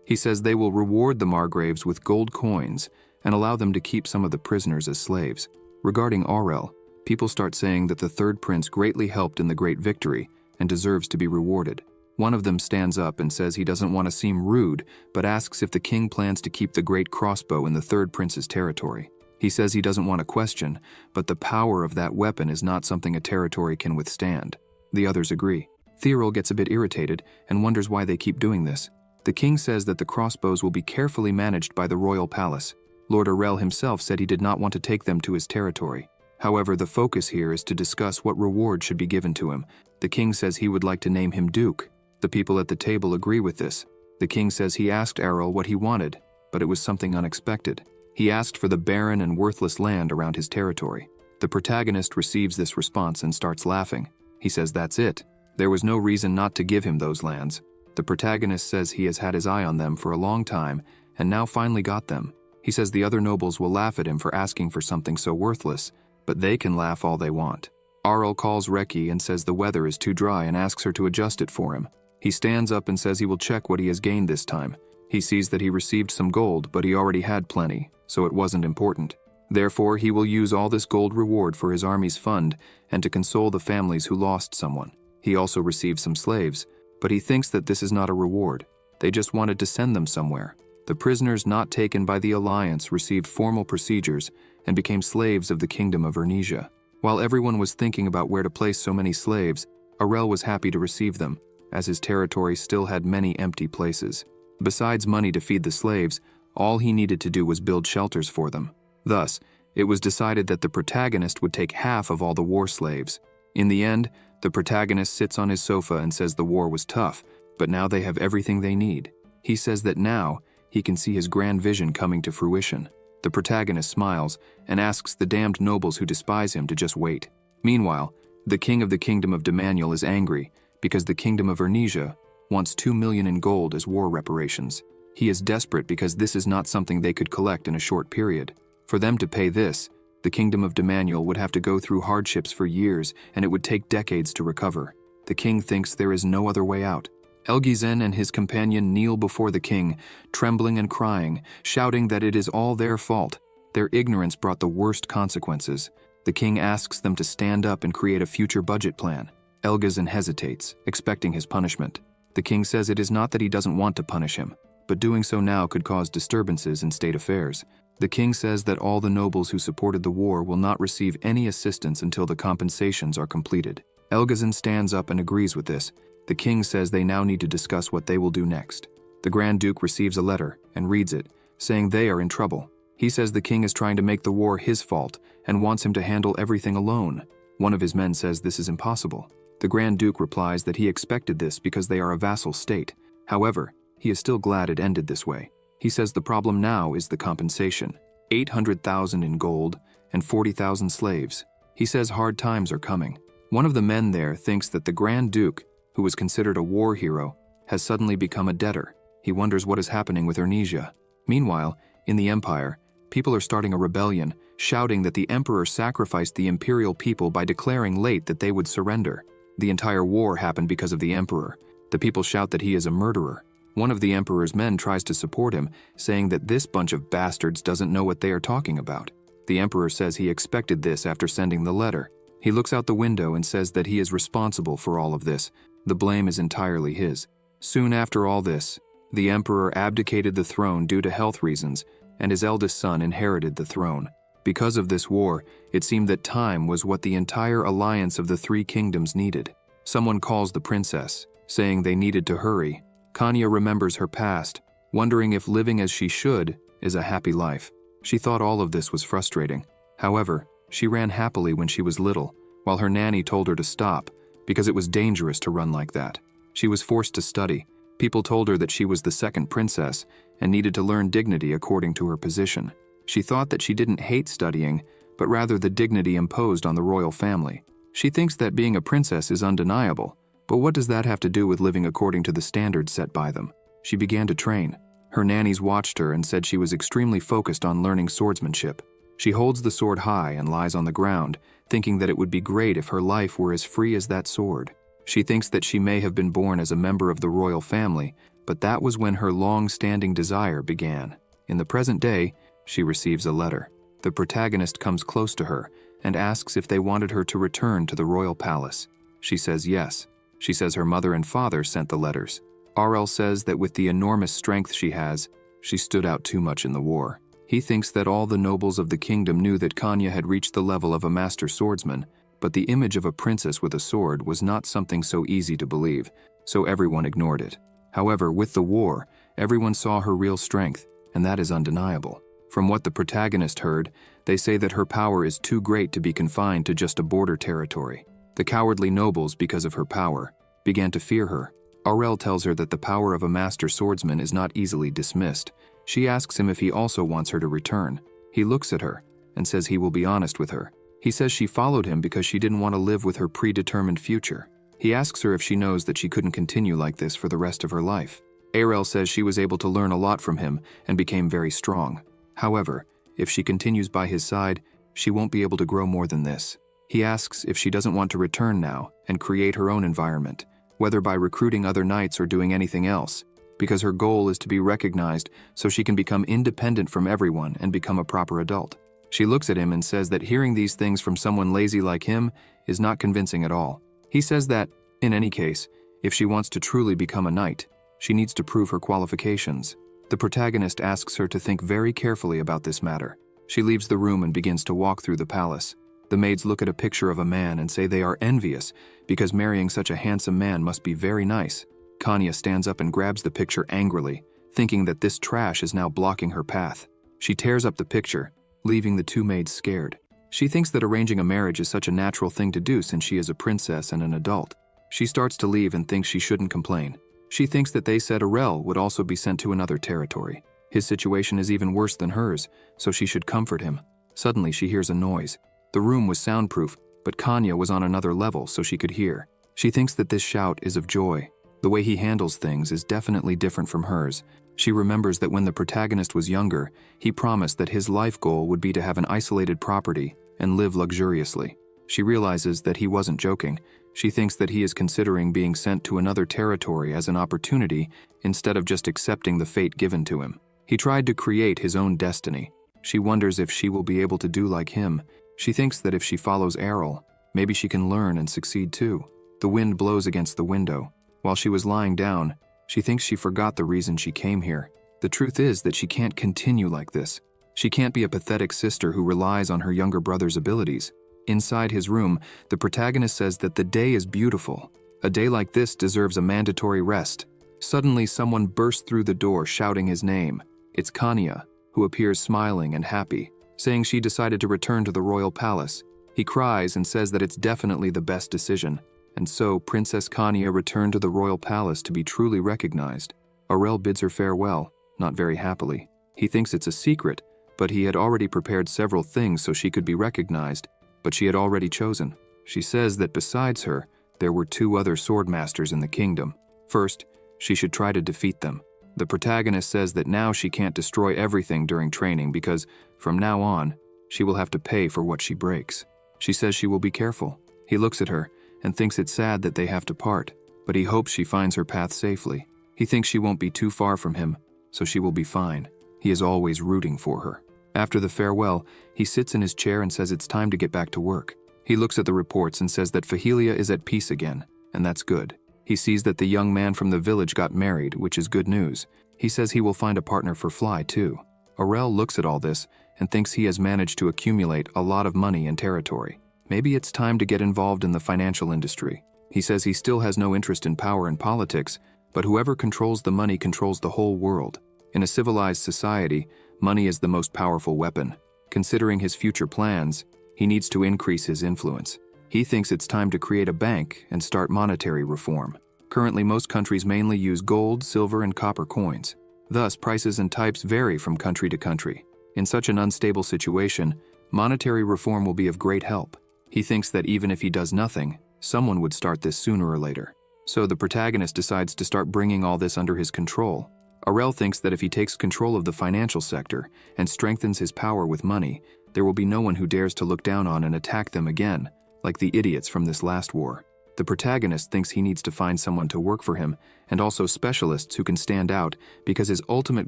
He says they will reward the Margraves with gold coins and allow them to keep some of the prisoners as slaves. Regarding Aurel, people start saying that the third prince greatly helped in the great victory and deserves to be rewarded. One of them stands up and says he doesn't want to seem rude, but asks if the king plans to keep the great crossbow in the third prince's territory. He says he doesn't want to question, but the power of that weapon is not something a territory can withstand. The others agree. Theorel gets a bit irritated and wonders why they keep doing this. The king says that the crossbows will be carefully managed by the royal palace. Lord Aurel himself said he did not want to take them to his territory. However, the focus here is to discuss what reward should be given to him. The king says he would like to name him Duke. The people at the table agree with this. The king says he asked Aurel what he wanted, but it was something unexpected. He asked for the barren and worthless land around his territory. The protagonist receives this response and starts laughing. He says that's it. There was no reason not to give him those lands. The protagonist says he has had his eye on them for a long time and now finally got them. He says the other nobles will laugh at him for asking for something so worthless, but they can laugh all they want. Aurel calls Reki and says the weather is too dry and asks her to adjust it for him. He stands up and says he will check what he has gained this time. He sees that he received some gold, but he already had plenty, so it wasn't important. Therefore, he will use all this gold reward for his army's fund and to console the families who lost someone. He also received some slaves, but he thinks that this is not a reward. They just wanted to send them somewhere. The prisoners not taken by the alliance received formal procedures and became slaves of the kingdom of Arnesia. While everyone was thinking about where to place so many slaves, Aurel was happy to receive them, as his territory still had many empty places. Besides money to feed the slaves, all he needed to do was build shelters for them. Thus, it was decided that the protagonist would take half of all the war slaves. In the end, the protagonist sits on his sofa and says the war was tough, but now they have everything they need. He says that now, he can see his grand vision coming to fruition. The protagonist smiles and asks the damned nobles who despise him to just wait. Meanwhile, the king of the kingdom of Demaniel is angry because the kingdom of Arnesia wants 2 million in gold as war reparations. He is desperate because this is not something they could collect in a short period. For them to pay this, the kingdom of Demaniel would have to go through hardships for years and it would take decades to recover. The king thinks there is no other way out. Elgizen and his companion kneel before the king, trembling and crying, shouting that it is all their fault. Their ignorance brought the worst consequences. The king asks them to stand up and create a future budget plan. Elgizen hesitates, expecting his punishment. The king says it is not that he doesn't want to punish him, but doing so now could cause disturbances in state affairs. The king says that all the nobles who supported the war will not receive any assistance until the compensations are completed. Elgizen stands up and agrees with this. The king says they now need to discuss what they will do next. The Grand Duke receives a letter and reads it, saying they are in trouble. He says the king is trying to make the war his fault and wants him to handle everything alone. One of his men says this is impossible. The Grand Duke replies that he expected this because they are a vassal state. However, he is still glad it ended this way. He says the problem now is the compensation. 800,000 in gold and 40,000 slaves. He says hard times are coming. One of the men there thinks that the Grand Duke, who was considered a war hero, has suddenly become a debtor. He wonders what is happening with Ernesia. Meanwhile, in the Empire, people are starting a rebellion, shouting that the Emperor sacrificed the imperial people by declaring late that they would surrender. The entire war happened because of the Emperor. The people shout that he is a murderer. One of the Emperor's men tries to support him, saying that this bunch of bastards doesn't know what they are talking about. The Emperor says he expected this after sending the letter. He looks out the window and says that he is responsible for all of this. The blame is entirely his. Soon after all this, the Emperor abdicated the throne due to health reasons, and his eldest son inherited the throne. Because of this war, it seemed that time was what the entire alliance of the three kingdoms needed. Someone calls the princess, saying they needed to hurry. Kanya remembers her past, wondering if living as she should is a happy life. She thought all of this was frustrating. However, she ran happily when she was little, while her nanny told her to stop, because it was dangerous to run like that. She was forced to study. People told her that she was the second princess and needed to learn dignity according to her position. She thought that she didn't hate studying, but rather the dignity imposed on the royal family. She thinks that being a princess is undeniable, but what does that have to do with living according to the standards set by them? She began to train. Her nannies watched her and said she was extremely focused on learning swordsmanship. She holds the sword high and lies on the ground, thinking that it would be great if her life were as free as that sword. She thinks that she may have been born as a member of the royal family, but that was when her long-standing desire began. In the present day, she receives a letter. The protagonist comes close to her and asks if they wanted her to return to the royal palace. She says yes. She says her mother and father sent the letters. RL says that with the enormous strength she has, she stood out too much in the war. He thinks that all the nobles of the kingdom knew that Kanya had reached the level of a master swordsman, but the image of a princess with a sword was not something so easy to believe, so everyone ignored it. However, with the war, everyone saw her real strength, and that is undeniable. From what the protagonist heard, they say that her power is too great to be confined to just a border territory. The cowardly nobles, because of her power, began to fear her. RL tells her that the power of a master swordsman is not easily dismissed. She asks him if he also wants her to return. He looks at her and says he will be honest with her. He says she followed him because she didn't want to live with her predetermined future. He asks her if she knows that she couldn't continue like this for the rest of her life. Arel says she was able to learn a lot from him and became very strong. However, if she continues by his side, she won't be able to grow more than this. He asks if she doesn't want to return now and create her own environment, whether by recruiting other knights or doing anything else, because her goal is to be recognized so she can become independent from everyone and become a proper adult. She looks at him and says that hearing these things from someone lazy like him is not convincing at all. He says that, in any case, if she wants to truly become a knight, she needs to prove her qualifications. The protagonist asks her to think very carefully about this matter. She leaves the room and begins to walk through the palace. The maids look at a picture of a man and say they are envious because marrying such a handsome man must be very nice. Kanya stands up and grabs the picture angrily, thinking that this trash is now blocking her path. She tears up the picture, leaving the two maids scared. She thinks that arranging a marriage is such a natural thing to do since she is a princess and an adult. She starts to leave and thinks she shouldn't complain. She thinks that they said Arel would also be sent to another territory. His situation is even worse than hers, so she should comfort him. Suddenly she hears a noise. The room was soundproof, but Kanya was on another level so she could hear. She thinks that this shout is of joy. The way he handles things is definitely different from hers. She remembers that when the protagonist was younger, he promised that his life goal would be to have an isolated property and live luxuriously. She realizes that he wasn't joking. She thinks that he is considering being sent to another territory as an opportunity instead of just accepting the fate given to him. He tried to create his own destiny. She wonders if she will be able to do like him. She thinks that if she follows Errol, maybe she can learn and succeed too. The wind blows against the window. While she was lying down, she thinks she forgot the reason she came here. The truth is that she can't continue like this. She can't be a pathetic sister who relies on her younger brother's abilities. Inside his room, the protagonist says that the day is beautiful. A day like this deserves a mandatory rest. Suddenly, someone bursts through the door shouting his name. It's Kanya, who appears smiling and happy, saying she decided to return to the royal palace. He cries and says that it's definitely the best decision. And so, Princess Kanya returned to the royal palace to be truly recognized. Aurel bids her farewell, not very happily. He thinks it's a secret, but he had already prepared several things so she could be recognized, but she had already chosen. She says that besides her, there were 2 other sword masters in the kingdom. First, she should try to defeat them. The protagonist says that now she can't destroy everything during training because, from now on, she will have to pay for what she breaks. She says she will be careful. He looks at her and thinks it's sad that they have to part, but he hopes she finds her path safely. He thinks she won't be too far from him, so she will be fine. He is always rooting for her. After the farewell, he sits in his chair and says it's time to get back to work. He looks at the reports and says that Fahelia is at peace again, and that's good. He sees that the young man from the village got married, which is good news. He says he will find a partner for Fly, too. Aurel looks at all this and thinks he has managed to accumulate a lot of money and territory. Maybe it's time to get involved in the financial industry. He says he still has no interest in power and politics, but whoever controls the money controls the whole world. In a civilized society, money is the most powerful weapon. Considering his future plans, he needs to increase his influence. He thinks it's time to create a bank and start monetary reform. Currently, most countries mainly use gold, silver, and copper coins. Thus, prices and types vary from country to country. In such an unstable situation, monetary reform will be of great help. He thinks that even if he does nothing, someone would start this sooner or later. So the protagonist decides to start bringing all this under his control. Aurel thinks that if he takes control of the financial sector and strengthens his power with money, there will be no one who dares to look down on and attack them again, like the idiots from this last war. The protagonist thinks he needs to find someone to work for him, and also specialists who can stand out, because his ultimate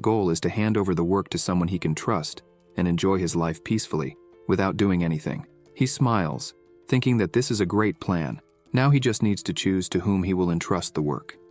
goal is to hand over the work to someone he can trust and enjoy his life peacefully, without doing anything. He smiles, thinking that this is a great plan. Now he just needs to choose to whom he will entrust the work.